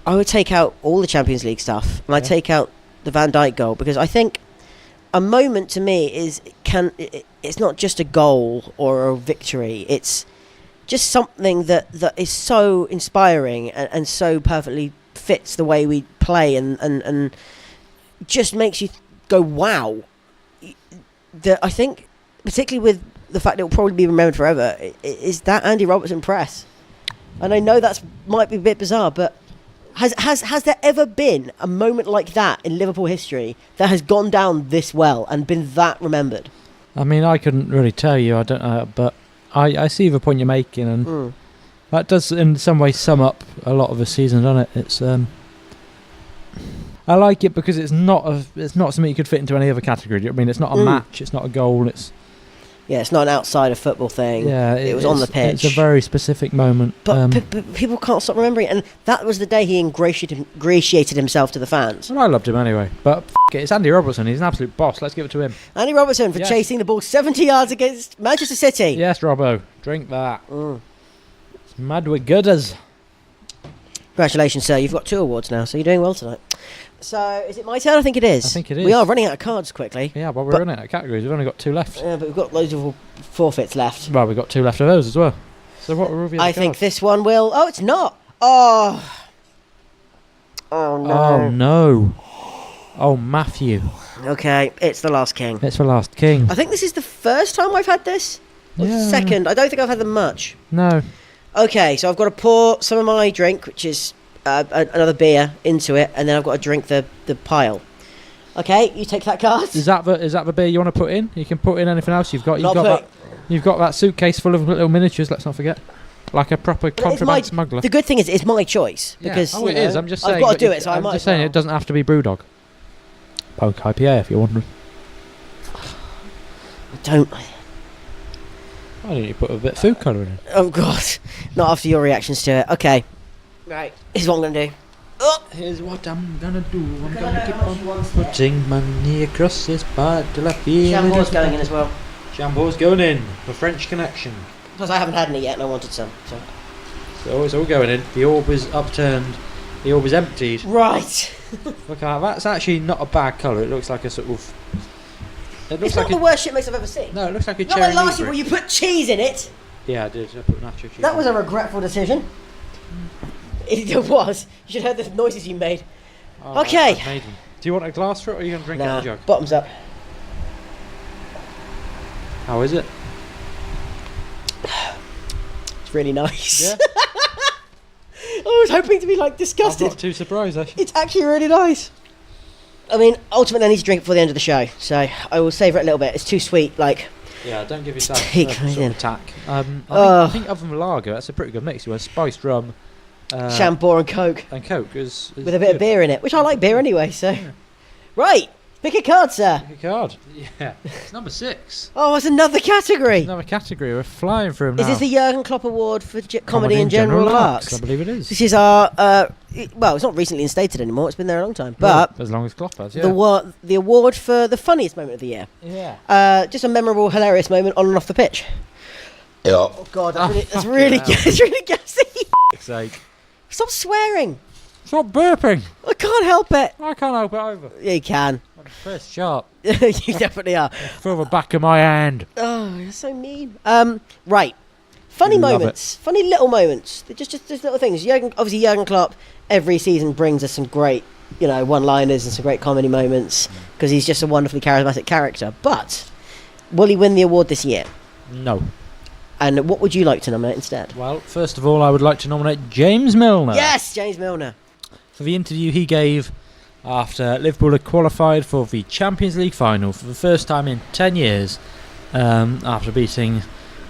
I would take out all the Champions League stuff, and I'd take out the Van Dijk goal, because I think a moment to me it's not just a goal or a victory, it's just something that is so inspiring and so perfectly fits the way we play and just makes you go, wow. I think, particularly with the fact it will probably be remembered forever, is that Andy Robertson press. And I know that might be a bit bizarre, but has there ever been a moment like that in Liverpool history that has gone down this well and been that remembered? I mean, I couldn't really tell you, I don't know, but I see the point you're making, and that does in some way sum up a lot of the season, doesn't it? It's I like it because it's not something you could fit into any other category. I mean, it's not a match, it's not a goal, it's Yeah, it's not an outside of football thing. Yeah, it was on the pitch. It's a very specific moment. But people can't stop remembering it, and that was the day he ingratiated himself to the fans. Well, I loved him anyway. But it, it's Andy Robertson. He's an absolute boss. Let's give it to him. Andy Robertson for chasing the ball 70 yards against Manchester City. Yes, Robbo. Drink that. It's mad with gooders. Congratulations, sir. You've got 2 awards now, so you're doing well tonight. So, is it my turn? I think it is. I think it is. We are running out of cards quickly. Yeah, well, we're running out of categories. We've only got 2 left. Yeah, but we've got loads of forfeits left. Well, we've got 2 left of those as well. So what were we? I think this one will... Oh, it's not. Oh no. Oh, no. Oh, Matthew. Okay, it's the Last King. It's the Last King. I think this is the first time I've had this. Or the second. I don't think I've had them much. No. Okay, so I've got to pour some of my drink, which is another beer, into it, and then I've got to drink the pile. Okay, you take that card. Is that the beer you want to put in? You can put in anything else you've got. You've got that suitcase full of little miniatures. Let's not forget, like a proper contraband smuggler. The good thing is, it's my choice because it is. I'm just saying. I've got to do it, so I might. I'm just saying it doesn't have to be BrewDog. Poke IPA if you're wondering. I don't. Why don't you put a bit of food colouring in? Oh God, not after your reactions to it. Okay, right. Here's what I'm gonna do. Here's what I'm gonna do. I'm gonna keep on putting money across this part till I feel Shampoo's going in as well. Shampoo's going in. The French connection. Because I haven't had any yet and I wanted some. So it's all going in. The orb is upturned. The orb is emptied. Right. Look at that. That's actually not a bad colour. It looks like a sort of... It's not the worst shit mix I've ever seen. No, it looks like a not cherry like last year Negro. where you put cheese in it. Yeah, I did. I put nacho cheese. That was a regretful decision. It was. You should have heard the noises you made. Oh, okay. Do you want a glass for it or are you going to drink it in a jug? Bottoms up. How is it? It's really nice. Yeah. I was hoping to be like disgusted. I'm not too surprised actually. It's actually really nice. I mean, ultimately I need to drink before the end of the show, so I will savour it a little bit. It's too sweet, like... Yeah, don't give yourself take sort of attack. I think other than lager, that's a pretty good mix. You want spiced rum, Shampoo and Coke. And Coke is with a bit of beer in it, which I like beer anyway, so... Yeah. Right, pick a card, sir. Pick a card. Yeah, it's number 6. Oh, it's another category. Another category. We're flying through them now. Is this the Jurgen Klopp Award for comedy and general larks? I believe it is. This is our... well, it's not recently instated anymore. It's been there a long time. But as long as Klopp has, yeah. The award for the funniest moment of the year. Yeah. Just a memorable, hilarious moment on and off the pitch. Yeah. Oh, God, that's really gassy. Sake. Stop swearing. Stop burping. I can't help it. I can't help it either. Yeah, you can. I'm first sharp. You definitely are. Feel the back of my hand. Oh, you're so mean. Right. Funny moments. Funny little moments. They're just little things. Obviously, Jurgen Klopp every season brings us some great, one-liners and some great comedy moments because he's just a wonderfully charismatic character. But will he win the award this year? No. And what would you like to nominate instead? Well, first of all, I would like to nominate James Milner. Yes, James Milner. For the interview he gave after Liverpool had qualified for the Champions League final for the first time in 10 years after beating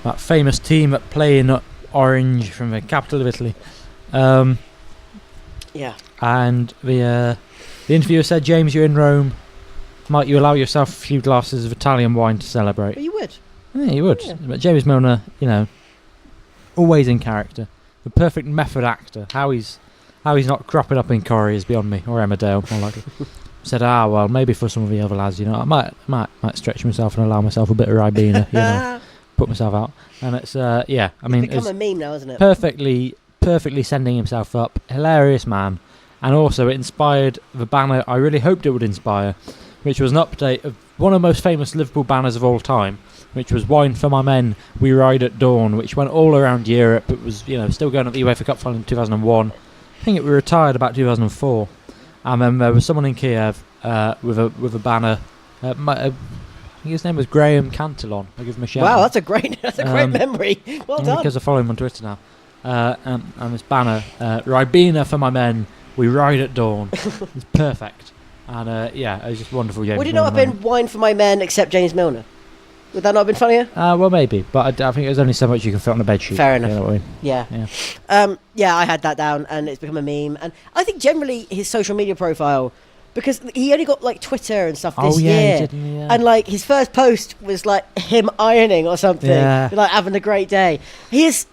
that famous team at play in Orange from the capital of Italy. Yeah. And the interviewer said, James, you're in Rome. Might you allow yourself a few glasses of Italian wine to celebrate? Well, you would. Yeah, you would. Yeah. But James Milner, always in character. The perfect method actor. How he's not cropping up in Corrie is beyond me. Or Emmerdale, more likely. Said, well, maybe for some of the other lads, I might stretch myself and allow myself a bit of Ribena, put myself out. And it's, I mean... It's become a meme now, isn't it? Perfectly sending himself up. Hilarious man. And also it inspired the banner I really hoped it would inspire, which was an update of one of the most famous Liverpool banners of all time, which was "Wine for my men, we ride at dawn," which went all around Europe. It was, still going at the UEFA Cup final in 2001. I think it was retired about 2004. And then there was someone in Kiev with a banner. I think his name was Graham Cantillon. I'll give him a shout. Wow, that's a great memory. Well done. Because I follow him on Twitter now. And this banner, "Ribena for my men, we ride at dawn." It's perfect. And it was just wonderful. Would it not have been "Wine for my men" except James Milner? Would that not have been funnier? Well, maybe, but I think there's only so much you can fit on a bedsheet. Fair enough. You know what I mean? Yeah. I had that down, and it's become a meme. And I think generally his social media profile because he only got like Twitter and stuff this Oh, yeah, year. he didn't he? Yeah. And like his first post was like him ironing or something, Yeah. like having a great day. His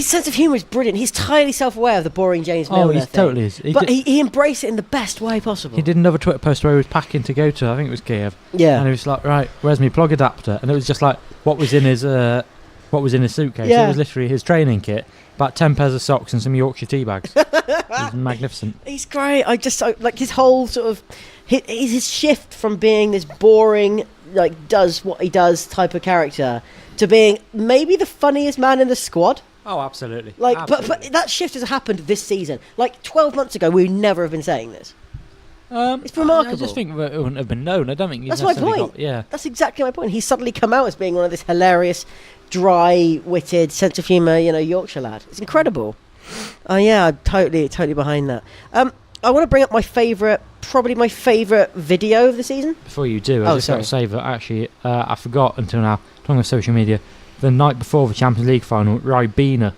sense of humour is brilliant. He's entirely self-aware of the boring James Oh, Milner he thing. totally is. But he embraced it in the best way possible. He did another Twitter post where he was packing to go to, I think it was Kiev. Yeah. And he was like, right, where's my plug adapter? And it was just like what was in his suitcase. Yeah. It was literally his training kit, about 10 pairs of socks and some Yorkshire tea bags. It was magnificent. He's great. Like his whole sort of his shift from being this boring, like does what he does type of character to being maybe the funniest man in the squad. Oh, absolutely. Like, Absolutely. but that shift has happened this season. Like 12 months ago, we would never have been saying this. It's remarkable. I just think that it wouldn't have been known. I don't think he's That's my necessarily point. Yeah. That's exactly my point. He's suddenly come out as being one of this hilarious, dry-witted, sense of humour, Yorkshire lad. It's incredible. Oh yeah, I'm totally behind that. I want to bring up probably my favourite video of the season. Before you do, I just got to say that actually, I forgot until now, talking of social media, the night before the Champions League final, Ribena,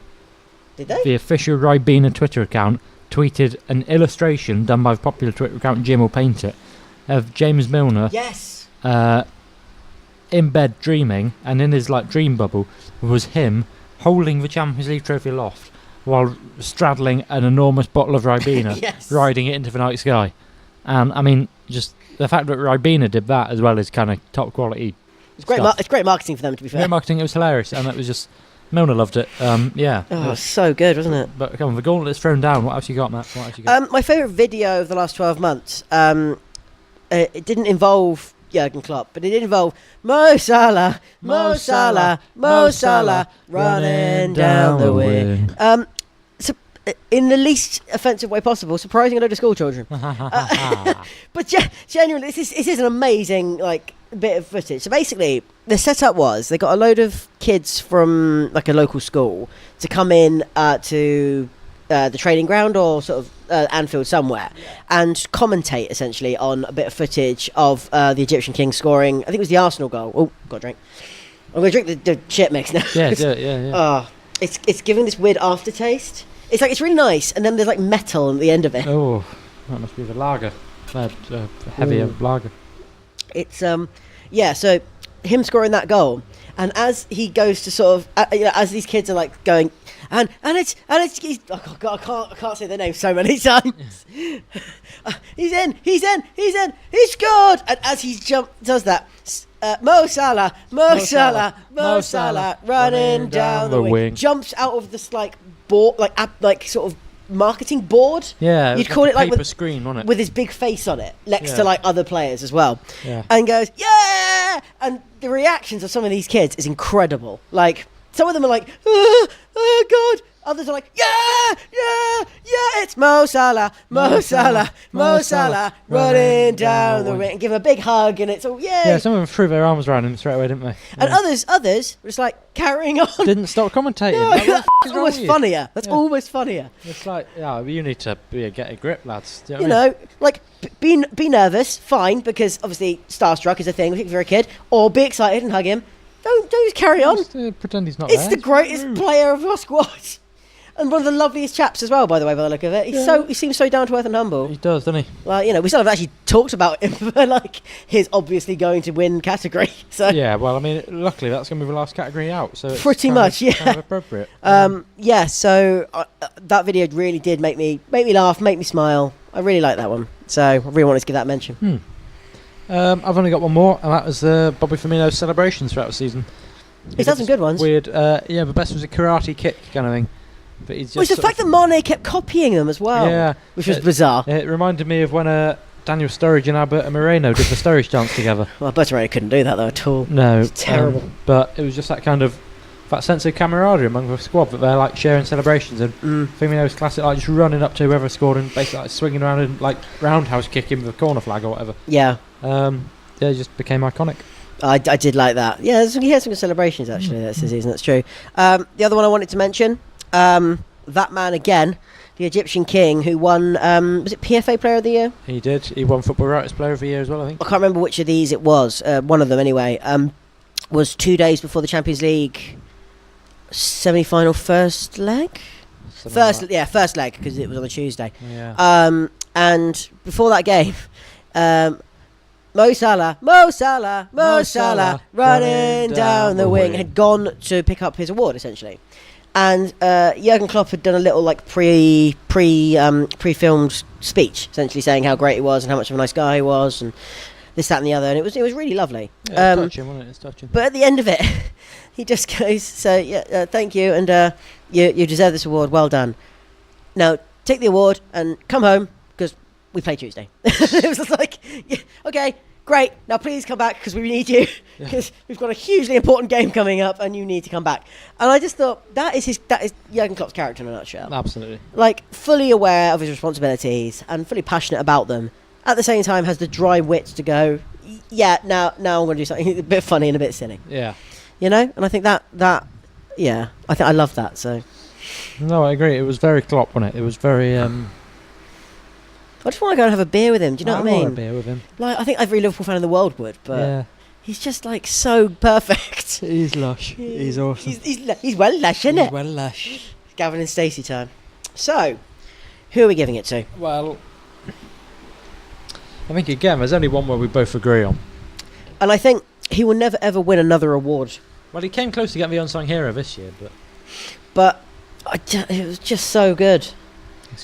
Did they? the official Ribena Twitter account, tweeted an illustration done by the popular Twitter account Jim Will Paint It of James Milner Yes. in bed dreaming, and in his like dream bubble was him holding the Champions League trophy aloft while straddling an enormous bottle of Ribena, Yes. riding it into the night sky. And I mean, just the fact that Ribena did that as well is kind of top quality. It's great. stuff. It's great marketing for them, to be fair. Great marketing. It was hilarious, and it was just Milner loved it. Yeah. Oh, so good, wasn't it? But come on, the gauntlet's thrown down. What else you got, Matt? What else you got? My favourite video of the last 12 months, it didn't involve Jurgen Klopp, but it did involve Mo Salah, Mo Salah, Mo Salah running down the wing. So, in the least offensive way possible, surprising a load of school children. But genuinely, this is an amazing bit of footage. So basically, the setup was they got a load of kids from like a local school to come in to the training ground or sort of Anfield somewhere and commentate essentially on a bit of footage of the Egyptian king scoring. I think it was the Arsenal goal. Oh, got a drink. I'm going to drink the shit mix now. Yeah, do it, yeah. Oh, it's giving this weird aftertaste. It's really nice, and then there's like metal at the end of it. Oh, that must be the lager. Heavier lager. It's so him scoring that goal, and as he goes to sort of as these kids are like going and it's oh God, I can't say their name so many times. He's in, he scored, and as he does that, Mo Salah, running down the wing, jumps out of this board, sort of marketing board. Yeah, you'd call it paper with screen, wasn't it? with his big face on it, next to other players as well. Yeah. And goes, yeah! And the reactions of some of these kids is incredible. Like, some of them are like, oh God. Others are like, yeah, it's Mo Salah, running down the ring. And give him a big hug, and it's all, yay. Yeah, some of them threw their arms around him straight away, didn't they? And others were just like, carrying on. Didn't stop commentating. No, Like, what the that's f- is wrong almost with you? funnier. That's almost funnier. It's like, yeah, you need to get a grip, lads. Do You know, be nervous, fine, because obviously starstruck is a thing if you're a kid, or be excited and hug him. Don't just carry on. Just, pretend he's not It's there. the greatest player of our squad, and one of the loveliest chaps as well. By the way, by the look of it, he seems so down to earth and humble. He does, doesn't he? Well, we still have actually talked about him for his obviously going to win category. So Yeah, well, I mean, luckily that's going to be the last category out, so it's Pretty kind much, of, yeah. kind of appropriate. So that video really did make me laugh, make me smile. I really like that one, so I really wanted to give that a mention. I've only got one more, and that was Bobby Firmino's celebrations throughout the season. He's had some good ones. Weird, the best was a karate kick kind of thing. But he's just Well, it's the fact that Mane kept copying them as well, Yeah. which was bizarre. It reminded me of when Daniel Sturridge and Alberto Moreno did the Sturridge dance together. Well, Bertrand couldn't do that though at all. No, It's terrible. But it was just that sense of camaraderie among the squad that they're sharing celebrations, and Firmino's classic just running up to whoever scored and basically swinging around and roundhouse kicking with a corner flag or whatever. Yeah. It just became iconic. I did like that. Yeah, he had some good celebrations actually this season. That's true. The other one I wanted to mention, that man again, the Egyptian king who won. Was it PFA Player of the Year? He did. He won Football Writers Player of the Year as well, I think. I can't remember which of these it was. One of them anyway. Was 2 days before the Champions League semi-final first leg. First leg because it was on a Tuesday. Yeah. And before that game, Mo Salah, Mo Salah, Mo Salah, running down the wing, had gone to pick up his award essentially, and Jurgen Klopp had done a little like pre-filmed speech, essentially saying how great he was and how much of a nice guy he was, and this, that, and the other, and it was really lovely. Yeah, it's touching, wasn't it? It's touching. But at the end of it, he just goes, "So yeah, thank you, and you deserve this award. Well done. Now take the award and come home because we play Tuesday." It was just like, yeah, okay. Great. Now please come back because we need you because we've got a hugely important game coming up and you need to come back. And I just thought that is Jurgen Klopp's character in a nutshell. Absolutely. Like fully aware of his responsibilities and fully passionate about them. At the same time, has the dry wit to go, yeah. Now I'm going to do something a bit funny and a bit silly. Yeah. You know. And I think that yeah. I love that. So. No, I agree. It was very Klopp, wasn't it? It was very. I just want to go and have a beer with him. Do you know what I mean? I want a beer with him. Like I think every Liverpool fan in the world would, but he's just like so perfect. He's lush. He's awesome. He's well lush, isn't it? He's well lush. Gavin and Stacey time. So, who are we giving it to? Well, I think again, there's only one where we both agree on. And I think he will never ever win another award. Well, he came close to getting the unsung hero this year, but it was just so good.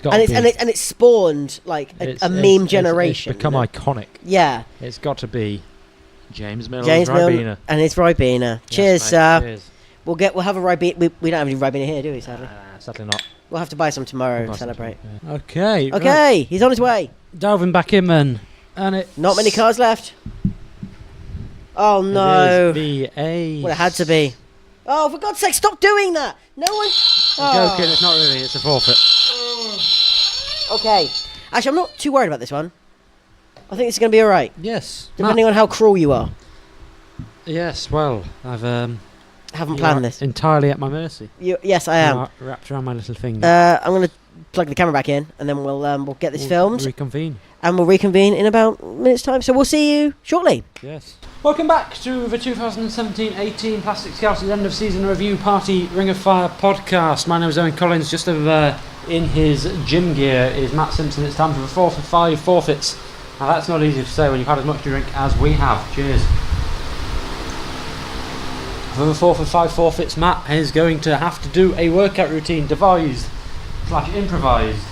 And it's spawned like a meme generation. It's become iconic. Yeah. It's got to be James Milner. And it's Ribena. Cheers, mate, sir. Cheers. We'll have a Ribena. We don't have any Ribena here, do we? Sadly. Sadly not. We'll have to buy some tomorrow to celebrate. Yeah. Okay. Right. He's on his way. Delving back in, then, and it. Not many cars left. Oh no. It is the ace. Well, it had to be. Oh, for God's sake, stop doing that! No one. I'm joking. It's not really. It's a forfeit. Okay. Actually, I'm not too worried about this one. I think it's going to be all right. Yes. Depending on how cruel you are. Yes. Well, I've haven't planned this. Entirely at my mercy. Yes, I am. Wrapped around my little finger. I'm going to plug the camera back in, and then we'll get this filmed. Reconvene. And we'll reconvene in about a minute's time. So we'll see you shortly. Yes. Welcome back to the 2017-18 Plastic Scousers end of season review party Ring of Fire podcast. My name is Owen Collins. Just over there in his gym gear is Matt Simpson. It's time for the 4 for 5 forfeits. Now that's not easy to say when you've had as much to drink as we have. Cheers. For the 4 for 5 forfeits, Matt is going to have to do a workout routine devised / improvised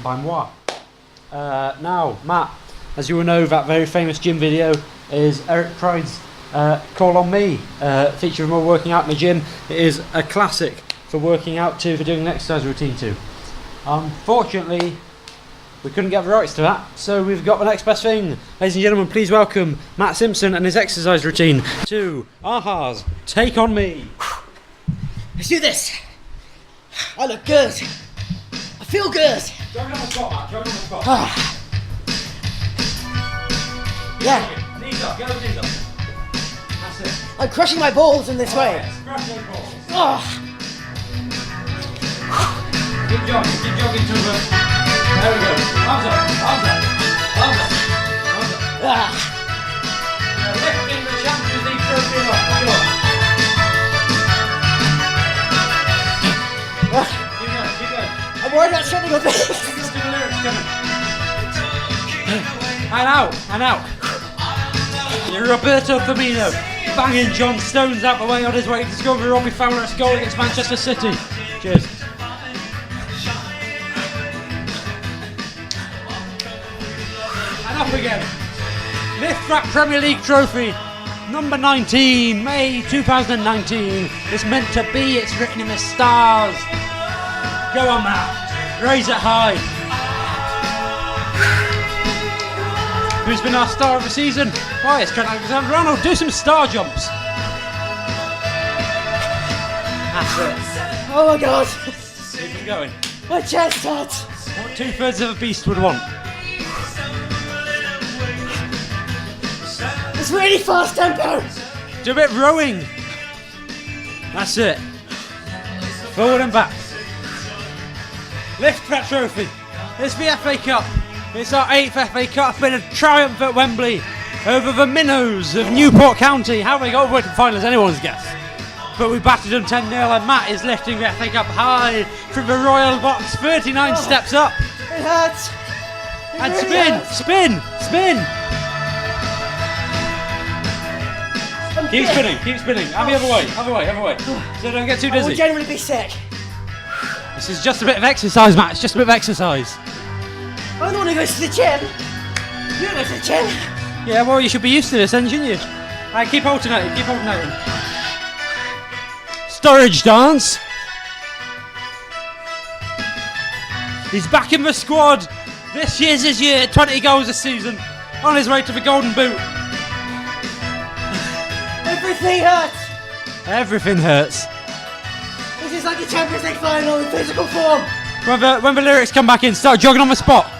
by moi. Now, Matt, as you will know, that very famous gym video is Eric Pride's Call on Me, feature of him working out in the gym. It is a classic for working out to, for doing an exercise routine to. Unfortunately, we couldn't get the rights to that, so we've got the next best thing. Ladies and gentlemen, please welcome Matt Simpson and his exercise routine to Aha's Take On Me. Let's do this. I look good. I feel good. Jog on the spot, Matt. Jog on the spot. Yeah. Knees up. Get those knees up. That's it. I'm crushing my balls in this way. Yes, crush those balls. Oh. Keep jogging to the... There we go. Arms up, arms up, arms up, arms up. Ah. Now lifting the Champions League trophy up. Keep going. I'm worried about shutting up. Listen to the lyrics coming. And out. Roberto Firmino banging John Stones out the way on his way to discover Robbie Fowler's goal against Manchester City. Cheers. And up again. Lift that Premier League trophy. Number 19, May 2019. It's meant to be, it's written in the stars. Go on, Matt. Raise it high. Who's been our star of the season? Why, it's Trent Alexander-Arnold. Do some star jumps. That's it. Oh my God. Keep it going. My chest hurts. What 2/3 of a beast would want. It's really fast tempo. Do a bit of rowing. That's it. Forward and back. Lift that trophy. It's the FA Cup. It's our 8th FA Cup in a triumph at Wembley over the Minnows of Newport County. How they got over to the final is anyone's guess. But we battered them 10-0 and Matt is lifting the FA Cup high from the Royal Box. 39 steps up. It hurts. And spin. Keep spinning. And the other way. So don't get too I will dizzy. generally be sick. This is just a bit of exercise, Matt. It's just a bit of exercise. I'm the one who goes to the gym. You don't go to the gym. Yeah, well, you should be used to this then, shouldn't you? Alright, keep alternating. Storage dance. He's back in the squad. This year's his year. 20 goals this season. On his way to the golden boot. Everything hurts. Everything hurts. This is like the Champions League final in physical form. When the lyrics come back in, start jogging on the spot.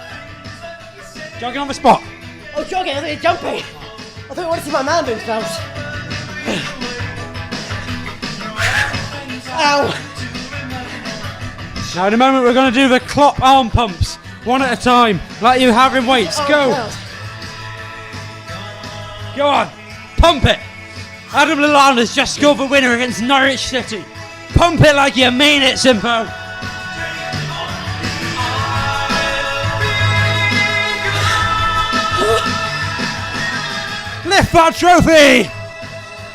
Oh, jogging, I thought you were jumping. I thought you wanted to see my man boobs bounce. Ow. Now in a moment we're going to do the Klopp arm pumps. One at a time, like you have in weights. Go. God. Go on. Pump it. Adam Lallana's just scored the winner against Norwich City. Pump it like you mean it, Simpo. Lift that trophy!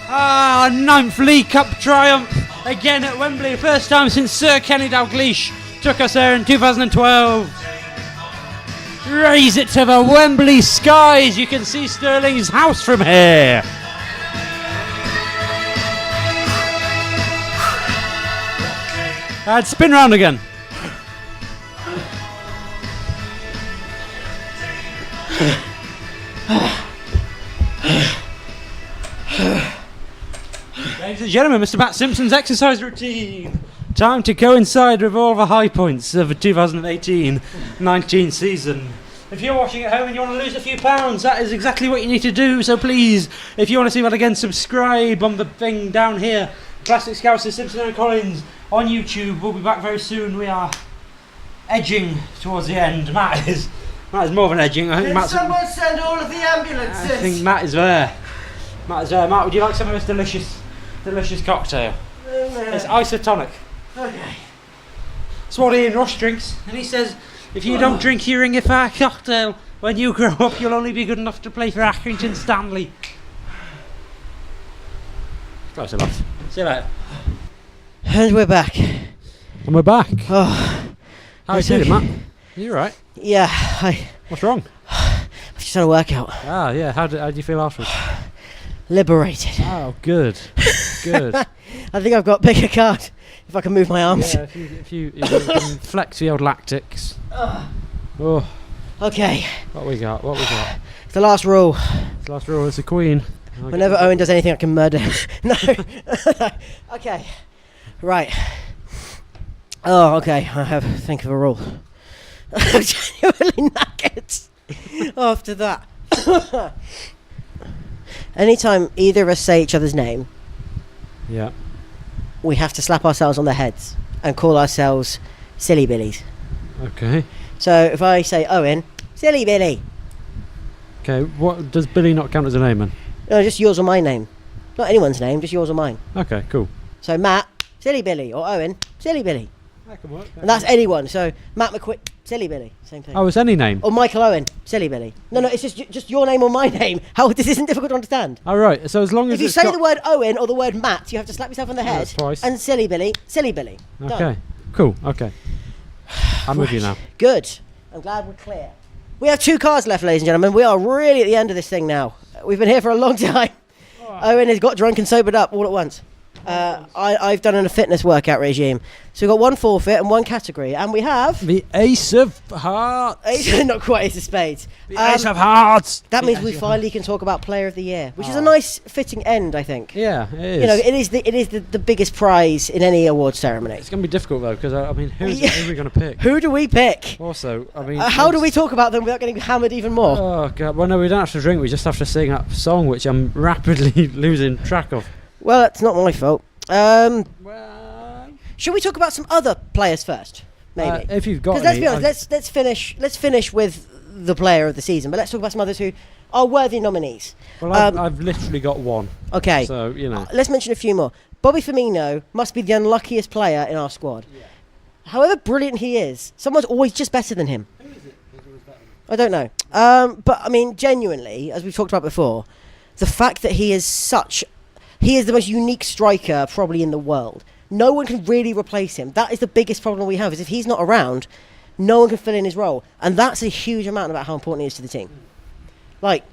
Ah, 9th League Cup triumph again at Wembley. First time since Sir Kenny Dalglish took us there in 2012. Raise it to the Wembley skies. You can see Sterling's house from here. And spin round again. Ladies and gentlemen, Mr. Matt Simpson's exercise routine. Time to coincide with all the high points of the 2018-19 season. If you're watching at home and you want to lose a few pounds, that is exactly what you need to do. So please, if you want to see that again, subscribe on the thing down here. Plastic Scouser, Simpson and Collins on YouTube. We'll be back very soon. We are edging towards the end. Matt is more than edging. I think Can someone send all of the ambulances? I think Matt is there. Matt, would you like some of this delicious cocktail? It's isotonic. Okay. It's what Ian Rush drinks, and he says, if you don't drink your Ring of Fire cocktail when you grow up, you'll only be good enough to play for Accrington Stanley. Close enough. See you later. And we're back. And we're back. Oh, How you feeling, Matt? You alright? yeah. What's wrong? I've just done a workout. Ah, yeah. How did you feel afterwards? Liberated. Oh, good. Good. I think I've got a bigger card if I can move my arms. Yeah, if you can flex the old lactics. Oh, Okay. what we got? It's the last rule. The last rule is the Queen. Whenever Owen does anything, I can murder him. No. Okay. Right. Oh, okay. I have to think of a rule. I'm genuinely knackered after that. Anytime either of us say each other's name, Yeah. we have to slap ourselves on the heads and call ourselves silly billies. Okay. So if I say Owen, silly Billy. Okay. What does Billy not count as a name then? No, just yours or my name. Not anyone's name, just yours or mine. Okay. Cool. So Matt, silly Billy, or Owen, silly Billy. That can work. And that's anyone. So Matt McQuick, silly Billy, same thing. Oh, it's any name. Or Michael Owen, silly Billy. No, it's just your name or my name. How this isn't difficult to understand. All right. So as long as If you it's say got- the word Owen or the word Matt, you have to slap yourself on the head. that's twice. And silly Billy, silly Billy. Done. Okay. Cool. Okay. I'm with you now. Good. I'm glad we're clear. We have 2 cards left, ladies and gentlemen. We are really at the end of this thing now. We've been here for a long time. Owen has got drunk and sobered up all at once. I've done a fitness workout regime. So we've got 1 forfeit and 1 category. And we have... The Ace of Hearts. not quite Ace of Spades. The Ace of Hearts. That The means Ace we of finally can talk about Player of the Year, which is a nice fitting end, I think. Yeah, it is. You know, it is the biggest prize in any award ceremony. It's going to be difficult though, because I mean, who are we going to pick? Who do we pick? Also, I mean, How do we talk about them without getting hammered even more? Oh god! Well, no, we don't have to drink. We just have to sing that song, which I'm rapidly losing track of. Well, it's not my fault. Well, Should we talk about some other players first? Maybe. if you've got Because let's any, be honest, let's finish with the player of the season, but let's talk about some others who are worthy nominees. Well, I've literally got one. Okay. So you know. Let's mention a few more. Bobby Firmino must be the unluckiest player in our squad. Yeah. However brilliant he is, someone's always just better than him. Who is it? I don't know. But I mean, genuinely, as we've talked about before, the fact that he is the most unique striker probably in the world. No one can really replace him. That is the biggest problem we have, is if he's not around, no one can fill in his role. And that's a huge amount about how important he is to the team. Like,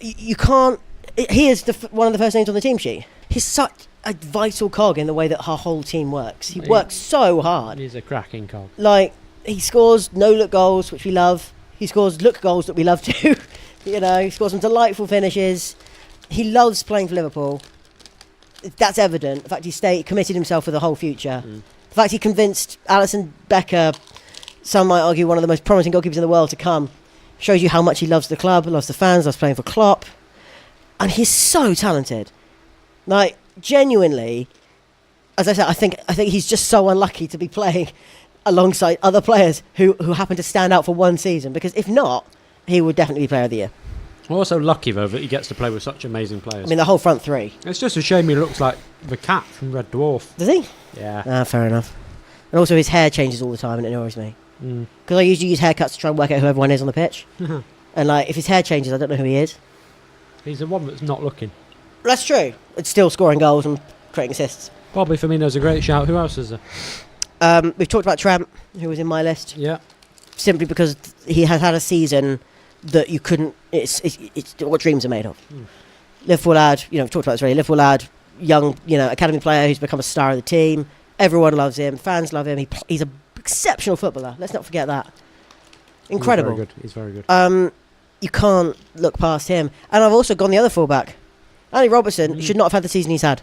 you can't... He is one of the first names on the team sheet. He's such a vital cog in the way that our whole team works. He works so hard. He's a cracking cog. Like, he scores no-look goals, which we love. He scores look goals that we love too. You know, he scores some delightful finishes. He loves playing for Liverpool. That's evident. The fact he committed himself for the whole future. The fact he convinced Alisson Becker, some might argue one of the most promising goalkeepers in the world, to come, shows you how much he loves the club, loves the fans, loves playing for Klopp. And he's so talented. Like, genuinely, as I said, I think he's just so unlucky to be playing alongside other players who happen to stand out for one season, because if not, he would definitely be Player of the Year. We're also lucky, though, that he gets to play with such amazing players. I mean, the whole front three. It's just a shame he looks like the cat from Red Dwarf. Does he? Yeah. Fair enough. And also his hair changes all the time and it annoys me. Because I usually use haircuts to try and work out who everyone is on the pitch. And like, if his hair changes, I don't know who he is. He's the one that's not looking. That's true. It's still scoring goals and creating assists. Bobby Firmino's a great shout. Who else is there? We've talked about Trent, who was in my list. Yeah. Simply because he has had a season that you couldn't... It's what dreams are made of. Liverpool lad, we've talked about this already. Liverpool lad, young, academy player who's become a star of the team. Everyone loves him. Fans love him. He's an exceptional footballer. Let's not forget that. Incredible. He's very good. You can't look past him. And I've also gone the other fullback. Andy Robertson should not have had the season he's had.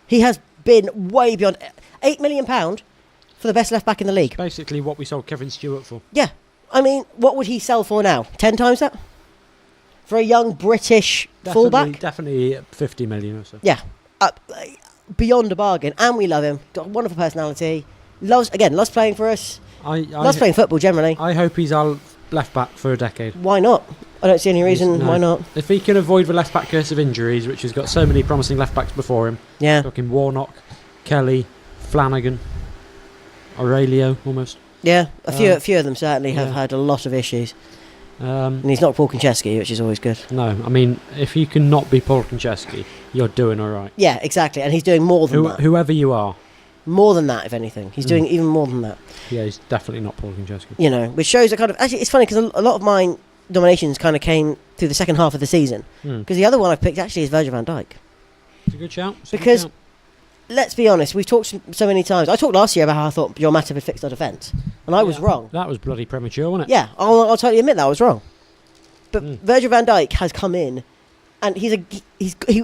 He has been way beyond... £8 million for the best left-back in the league. Basically what we sold Kevin Stewart for. Yeah. I mean, what would he sell for now? 10 times that? For a young British fullback? Definitely 50 million or so. Yeah. Beyond a bargain. And we love him. Got a wonderful personality. Loves playing for us. Loves playing football generally. I hope he's our left-back for a decade. Why not? I don't see any reason why not. If he can avoid the left-back curse of injuries, which has got so many promising left-backs before him. Yeah. Talking Warnock, Kelly, Flanagan, Aurelio, almost. Yeah, a few of them certainly have had a lot of issues. And he's not Paul Konchesky, which is always good. No, I mean, if you can not be Paul Konchesky, you're doing all right. Yeah, exactly, and he's doing more than that. Whoever you are. More than that, if anything. He's doing even more than that. Yeah, he's definitely not Paul Konchesky. Which shows a kind of... Actually, it's funny, because a lot of my nominations kind of came through the second half of the season. Because the other one I've picked actually is Virgil van Dijk. It's a good shout. Because... Let's be honest, we've talked so many times. I talked last year about how I thought Bjorn Matip had fixed our defence. And I was wrong. That was bloody premature, wasn't it? Yeah, I'll totally admit that I was wrong. But Virgil van Dijk has come in and he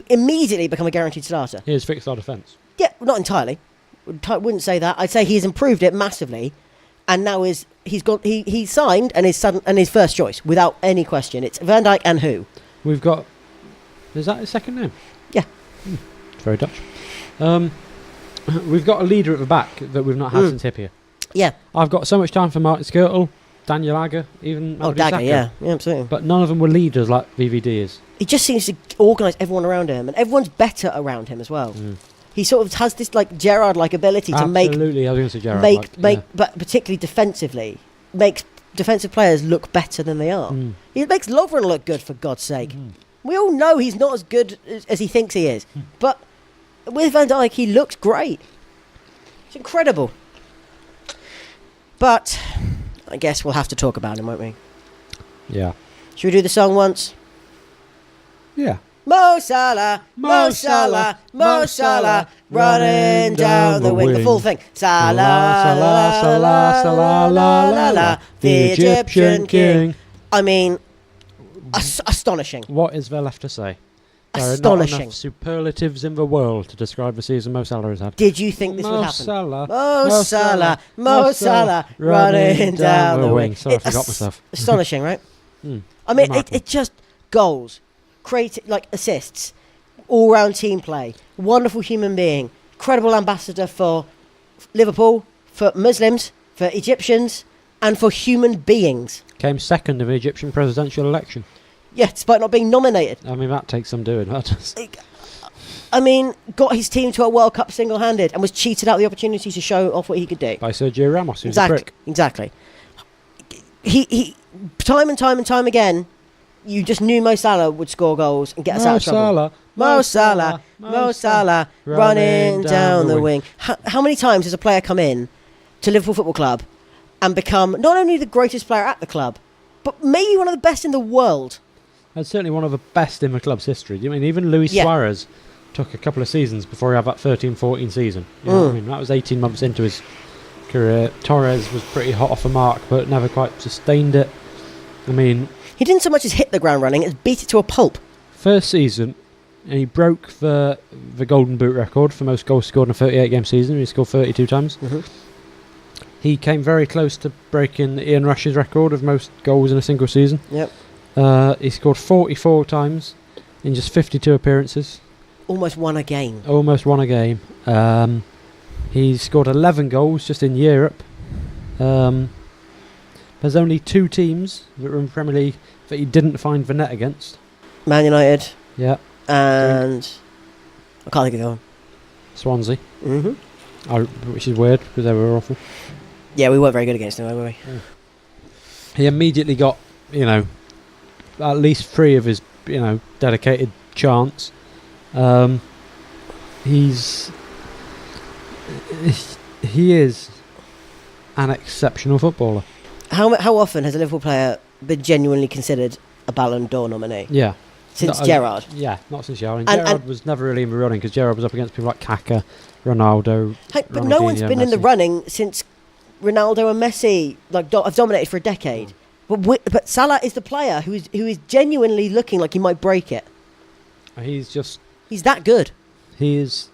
immediately become a guaranteed starter. He has fixed our defence. Yeah, not entirely. Wouldn't say that. I'd say he's improved it massively. And now he's signed and his first choice, without any question. It's Van Dijk and who? We've got... Is that his second name? Yeah. It's very Dutch. We've got a leader at the back that we've not had since Hippier. Yeah. I've got so much time for Martin Skirtle, Daniel Agger, even Dagger, yeah, absolutely. But none of them were leaders like VVD is. He just seems to organise everyone around him, and everyone's better around him as well. He sort of has this like Gerrard-like ability to make... Absolutely, I was going to say Gerrard. But particularly defensively, makes defensive players look better than they are. He makes Lovren look good, for God's sake. We all know he's not as good as he thinks he is, but with Van Dijk, he looks great. It's incredible. But I guess we'll have to talk about him, won't we? Yeah. Should we do the song once? Yeah. Mo Salah, Mo Salah, Mo Salah, running down the wing. The full thing. Salah, Salah, Salah, Salah, la la la, the Egyptian king. I mean, astonishing. What is there left to say? There are not Astonishing. enough superlatives in the world to describe the season Mo Salah has had. Did you think this would happen? Salah, Mo Salah, Mo Salah, running down the wing. Sorry, I forgot myself. Astonishing, right? I mean, it just goals, assists, all-round team play, wonderful human being, incredible ambassador for Liverpool, for Muslims, for Egyptians, and for human beings. Came second in the Egyptian presidential election. Yeah, despite not being nominated. I mean, that takes some doing. I mean, got his team to a World Cup single-handed and was cheated out of the opportunity to show off what he could do. By Sergio Ramos, who's a prick. Exactly. he time and time again, you just knew Mo Salah would score goals and get us out of trouble. Mo Salah, running down the wing. How many times has a player come in to Liverpool Football Club and become not only the greatest player at the club, but maybe one of the best in the world? And certainly one of the best in the club's history. I mean, even Luis Suarez took a couple of seasons before he had that 13-14 season. You know what I mean? That was 18 months into his career. Torres was pretty hot off the mark, but never quite sustained it. I mean, he didn't so much as hit the ground running as beat it to a pulp. First season, and he broke the Golden Boot record for most goals scored in a 38-game season. He scored 32 times. Mm-hmm. He came very close to breaking Ian Rush's record of most goals in a single season. Yep. He scored 44 times in just 52 appearances. Almost won a game. He scored 11 goals just in Europe. There's only 2 teams that were in the Premier League that he didn't find the net against. Man United. Yeah. And I can't think of the one. Swansea. Mm-hmm. Which is weird because they were awful. Yeah, we weren't very good against them, were we? Yeah. He immediately got, at least 3 of his, dedicated chants. He is an exceptional footballer. How often has a Liverpool player been genuinely considered a Ballon d'Or nominee? Yeah. Since Gerrard? Yeah, not since Gerrard. Gerrard was never really in the running because Gerrard was up against people like Kaka, Ronaldo. But no one's been in the running since Ronaldo and Messi have dominated for a decade. But Salah is the player who is genuinely looking like he might break it. He's that good. He is.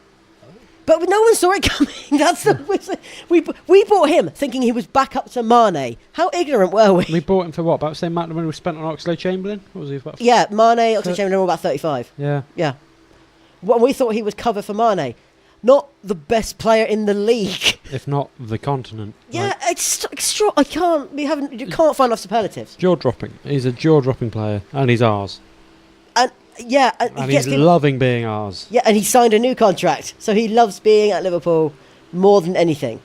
But no one saw it coming. That's we bought him thinking he was back up to Mane. How ignorant were we? We bought him for what? About the same amount of money we spent on Oxlade-Chamberlain? What was he about? Yeah, Mane, Oxlade-Chamberlain were about 35. Yeah. Yeah. Well, we thought he was cover for Mane. Not the best player in the league. If not the continent. Yeah, it's extra. You can't find enough superlatives. Jaw-dropping. He's a jaw-dropping player. And he's ours. And he's loving being ours. Yeah, and he signed a new contract, so he loves being at Liverpool more than anything.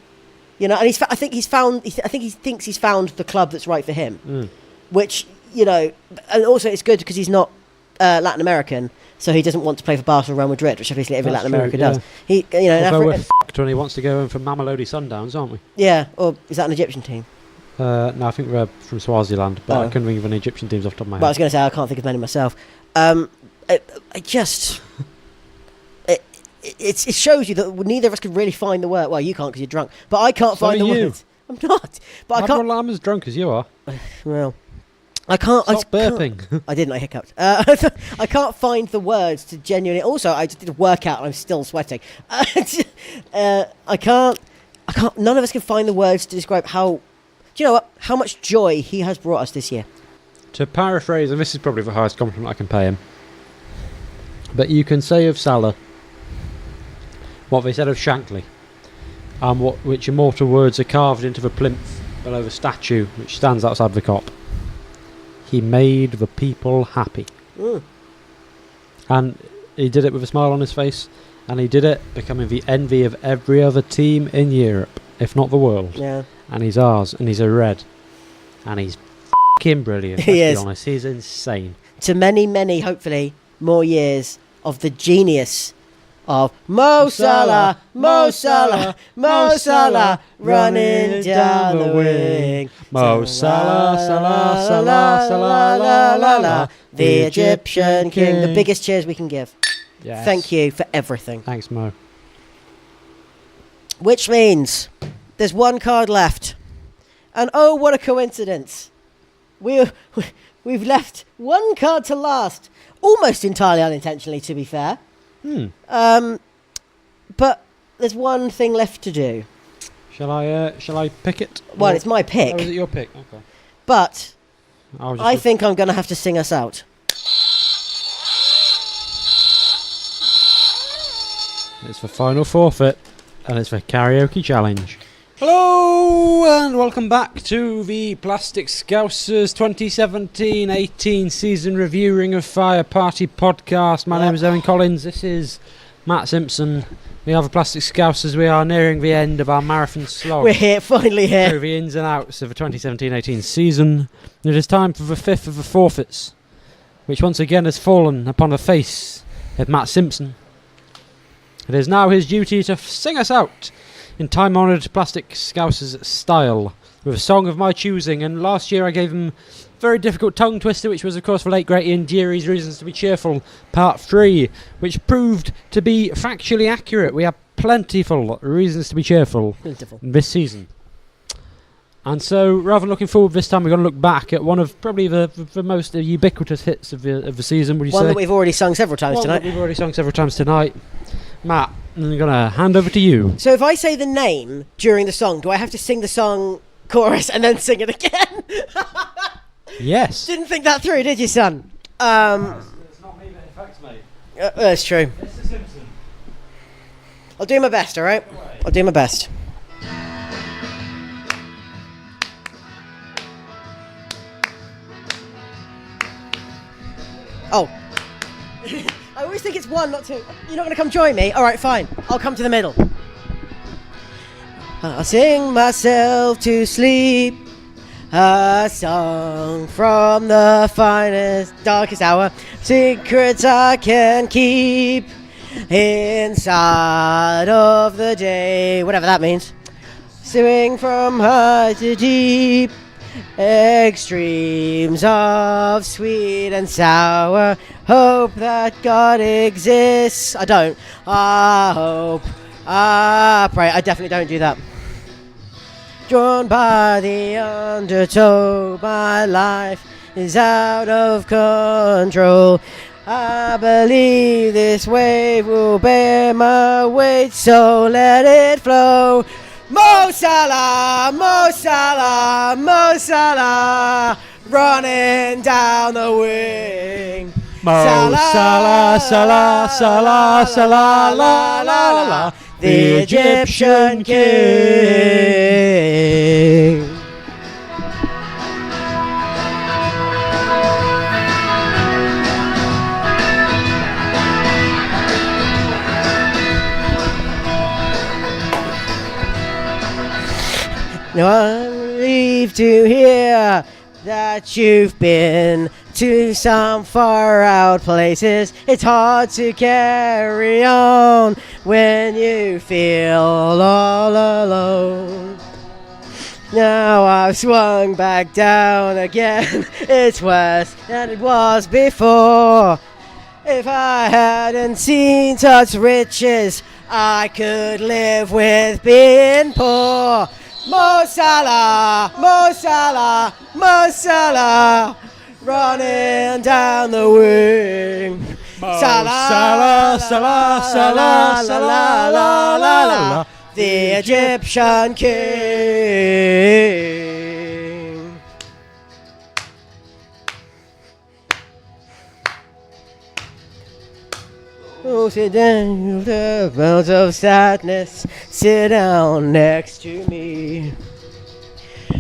And I think he thinks he's found the club that's right for him. Which and also it's good because he's not Latin American, so he doesn't want to play for Barcelona or Real Madrid, which obviously every Latin American does. Although we're f***ed when he wants to go in for Mamelodi Sundowns, aren't we? Yeah, or is that an Egyptian team? No, I think we're from Swaziland, but I couldn't think of any Egyptian teams off the top of my head. But I was going to say I can't think of many myself. It shows you that neither of us can really find the word. Well, you can't because you're drunk, but I can't find the words. I'm not. But I can't. I'm as drunk as you are. Well, I can't. Stop burping. I didn't. I hiccuped. I can't find the words to genuinely. Also, I just did a workout and I'm still sweating. I can't. None of us can find the words to describe how. Do you know what? How much joy he has brought us this year. To paraphrase, and this is probably the highest compliment I can pay him, but you can say of Salah what they said of Shankly, and which immortal words are carved into the plinth below the statue which stands outside the Kop. He made the people happy. And he did it with a smile on his face, and he did it becoming the envy of every other team in Europe, if not the world. Yeah. And he's ours, and he's a red, and he's brilliant. Let's be honest, he's insane. To many, many, hopefully, more years of the genius of Mo Salah, Mo Salah, Mo Salah, running down the wing. Mo Salah, Salah, Salah, Salah, la la la, the Egyptian king. The biggest cheers we can give. Yes. Thank you for everything. Thanks, Mo. Which means there's one card left, and oh, what a coincidence! We've left one card to last, almost entirely unintentionally, to be fair. But there's one thing left to do. Shall I pick it? Well, it's my pick. Oh, is it your pick? Okay. But I think I'm going to have to sing us out. It's the final forfeit, and it's the karaoke challenge. Hello and welcome back to the Plastic Scousers 2017-18 season review Ring of Fire party podcast. My name is Owen Collins. This is Matt Simpson, we have a Plastic Scousers. We are nearing the end of our marathon slog. We're here, finally here. Through the ins and outs of the 2017-18 season. It is time for the fifth of the forfeits, which once again has fallen upon the face of Matt Simpson. It is now his duty to sing us out in time-honoured Plastic Scousers style with a song of my choosing. And last year I gave him a very difficult tongue twister, which was of course the late great Ian Deary's Reasons to be Cheerful Part 3, which proved to be factually accurate. We have plentiful reasons to be cheerful this season. And so, rather than looking forward this time, we're going to look back at one of probably the most ubiquitous hits of the season, would you say? One that we've already sung several times tonight. We've already sung several times tonight. Matt, I'm going to hand over to you. So if I say the name during the song, do I have to sing the song chorus and then sing it again? Yes. Didn't think that through, did you, son? It's not me that affects me. That's true. It's the Simpson. I'll do my best, alright? I'll do my best. Oh. I always think it's one, not two. You're not going to come join me? Alright, fine. I'll come to the middle. I'll sing myself to sleep, a song from the finest, darkest hour, secrets I can keep inside of the day, whatever that means. Swimming from high to deep, extremes of sweet and sour, hope that God exists. I don't. I hope. I pray. I definitely don't do that. Drawn by the undertow, my life is out of control. I believe this wave will bear my weight, so let it flow. Mo Salah, Mo Salah, Mo Salah, running down the wing. Mo Salah, Salah, Salah, Salah, la la la, the Egyptian king. Now I'm relieved to hear that you've been to some far out places. It's hard to carry on when you feel all alone. Now I've swung back down again. It's worse than it was before. If I hadn't seen such riches, I could live with being poor. Mo Salah, Mo Salah, Mo Salah, running down the wing. Mo Salah, Salah, Salah, Salah, la la la, the Egyptian king. Oh, sit down, the bells of sadness, sit down next to me.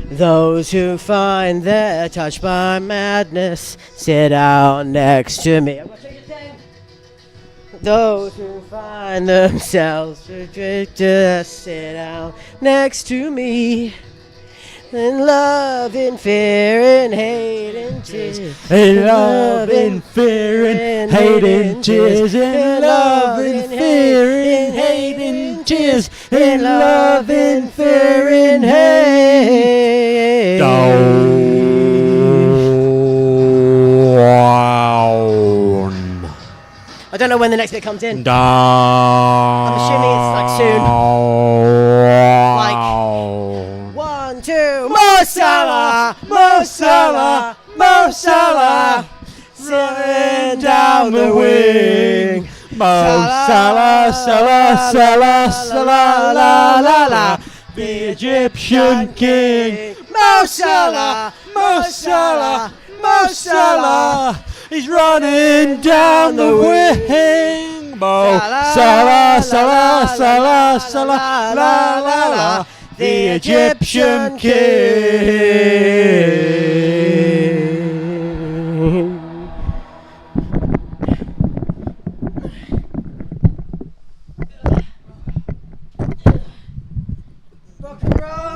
Those who find they're touched by madness, sit down next to me. Those who find themselves restricted, sit down next to me. In love, in fear, in hate, in tears. In love, in fear, in hate, in tears. In love, in fear, in hate, in tears. In love, in fear, in hate. Down. I don't know when the next bit comes in. Down. I'm assuming it's like soon. Like 1, 2, Mo Salah, Mo Salah, Mo Salah, running down the wing. Mo Salah, Salah, Salah, Salah, la la la, the Egyptian king. Mo Salah, Mo Salah, Mo Salah, he's running down the wing. Mo Salah, Salah, Salah, Salah, la la la, the Egyptian king.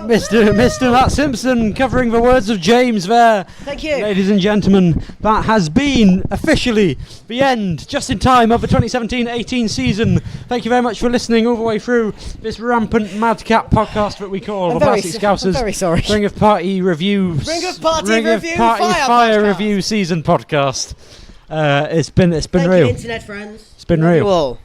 Mr. Matt Simpson covering the words of James there. Thank you. Ladies and gentlemen, that has been officially the end, just in time, of the 2017-18 season. Thank you very much for listening all the way through this rampant madcap podcast that we call the Plastic Scousers. I'm very sorry. Ring of Party Review. Ring of Party Fire Review season podcast. It's been Thank real. you, internet friends. It's been Love real. you all.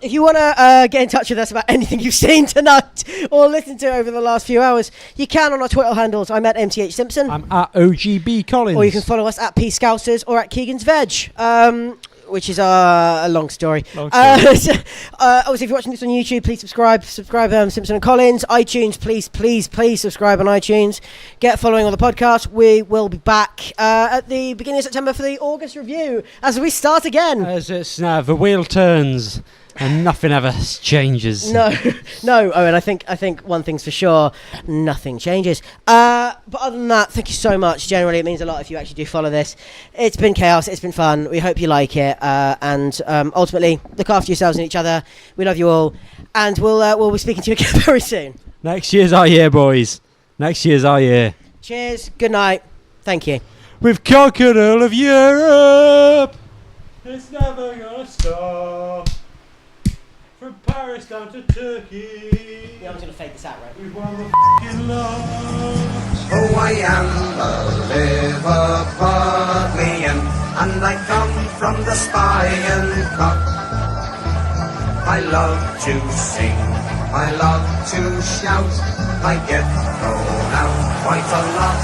If you want to get in touch with us about anything you've seen tonight or listened to over the last few hours, you can on our Twitter handles. I'm at MTH Simpson. I'm at OGB Collins. Or you can follow us at P Scousers or at Keegan's Veg. Which is a long story. Obviously, if you're watching this on YouTube, please subscribe. Simpson and Collins. iTunes, please subscribe on iTunes. Get following on the podcast. We will be back at the beginning of September for the August review as we start again. As it's now, the wheel turns and nothing ever changes. No, Owen. I think one thing's for sure: nothing changes. But other than that, thank you so much. Generally, it means a lot if you actually do follow this. It's been chaos. It's been fun. We hope you like it. And ultimately, look after yourselves and each other. We love you all, and we'll be speaking to you again very soon. Next year's our year, boys. Next year's our year. Cheers. Good night. Thank you. We've conquered all of Europe. It's never gonna stop. From Paris down to Turkey. Yeah, I'm just gonna fake this out, right? We've won the f***ing lot. Oh, I am a Liverpudlian, and I come from the Spion Cup. I love to sing, I love to shout, I get thrown out quite a lot.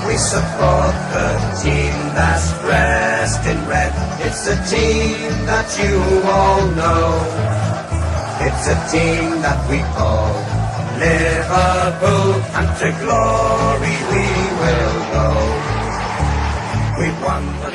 We support the team that's dressed in red. It's a team that you all know. It's a team that we call Liverpool, and to glory we will go. We've won the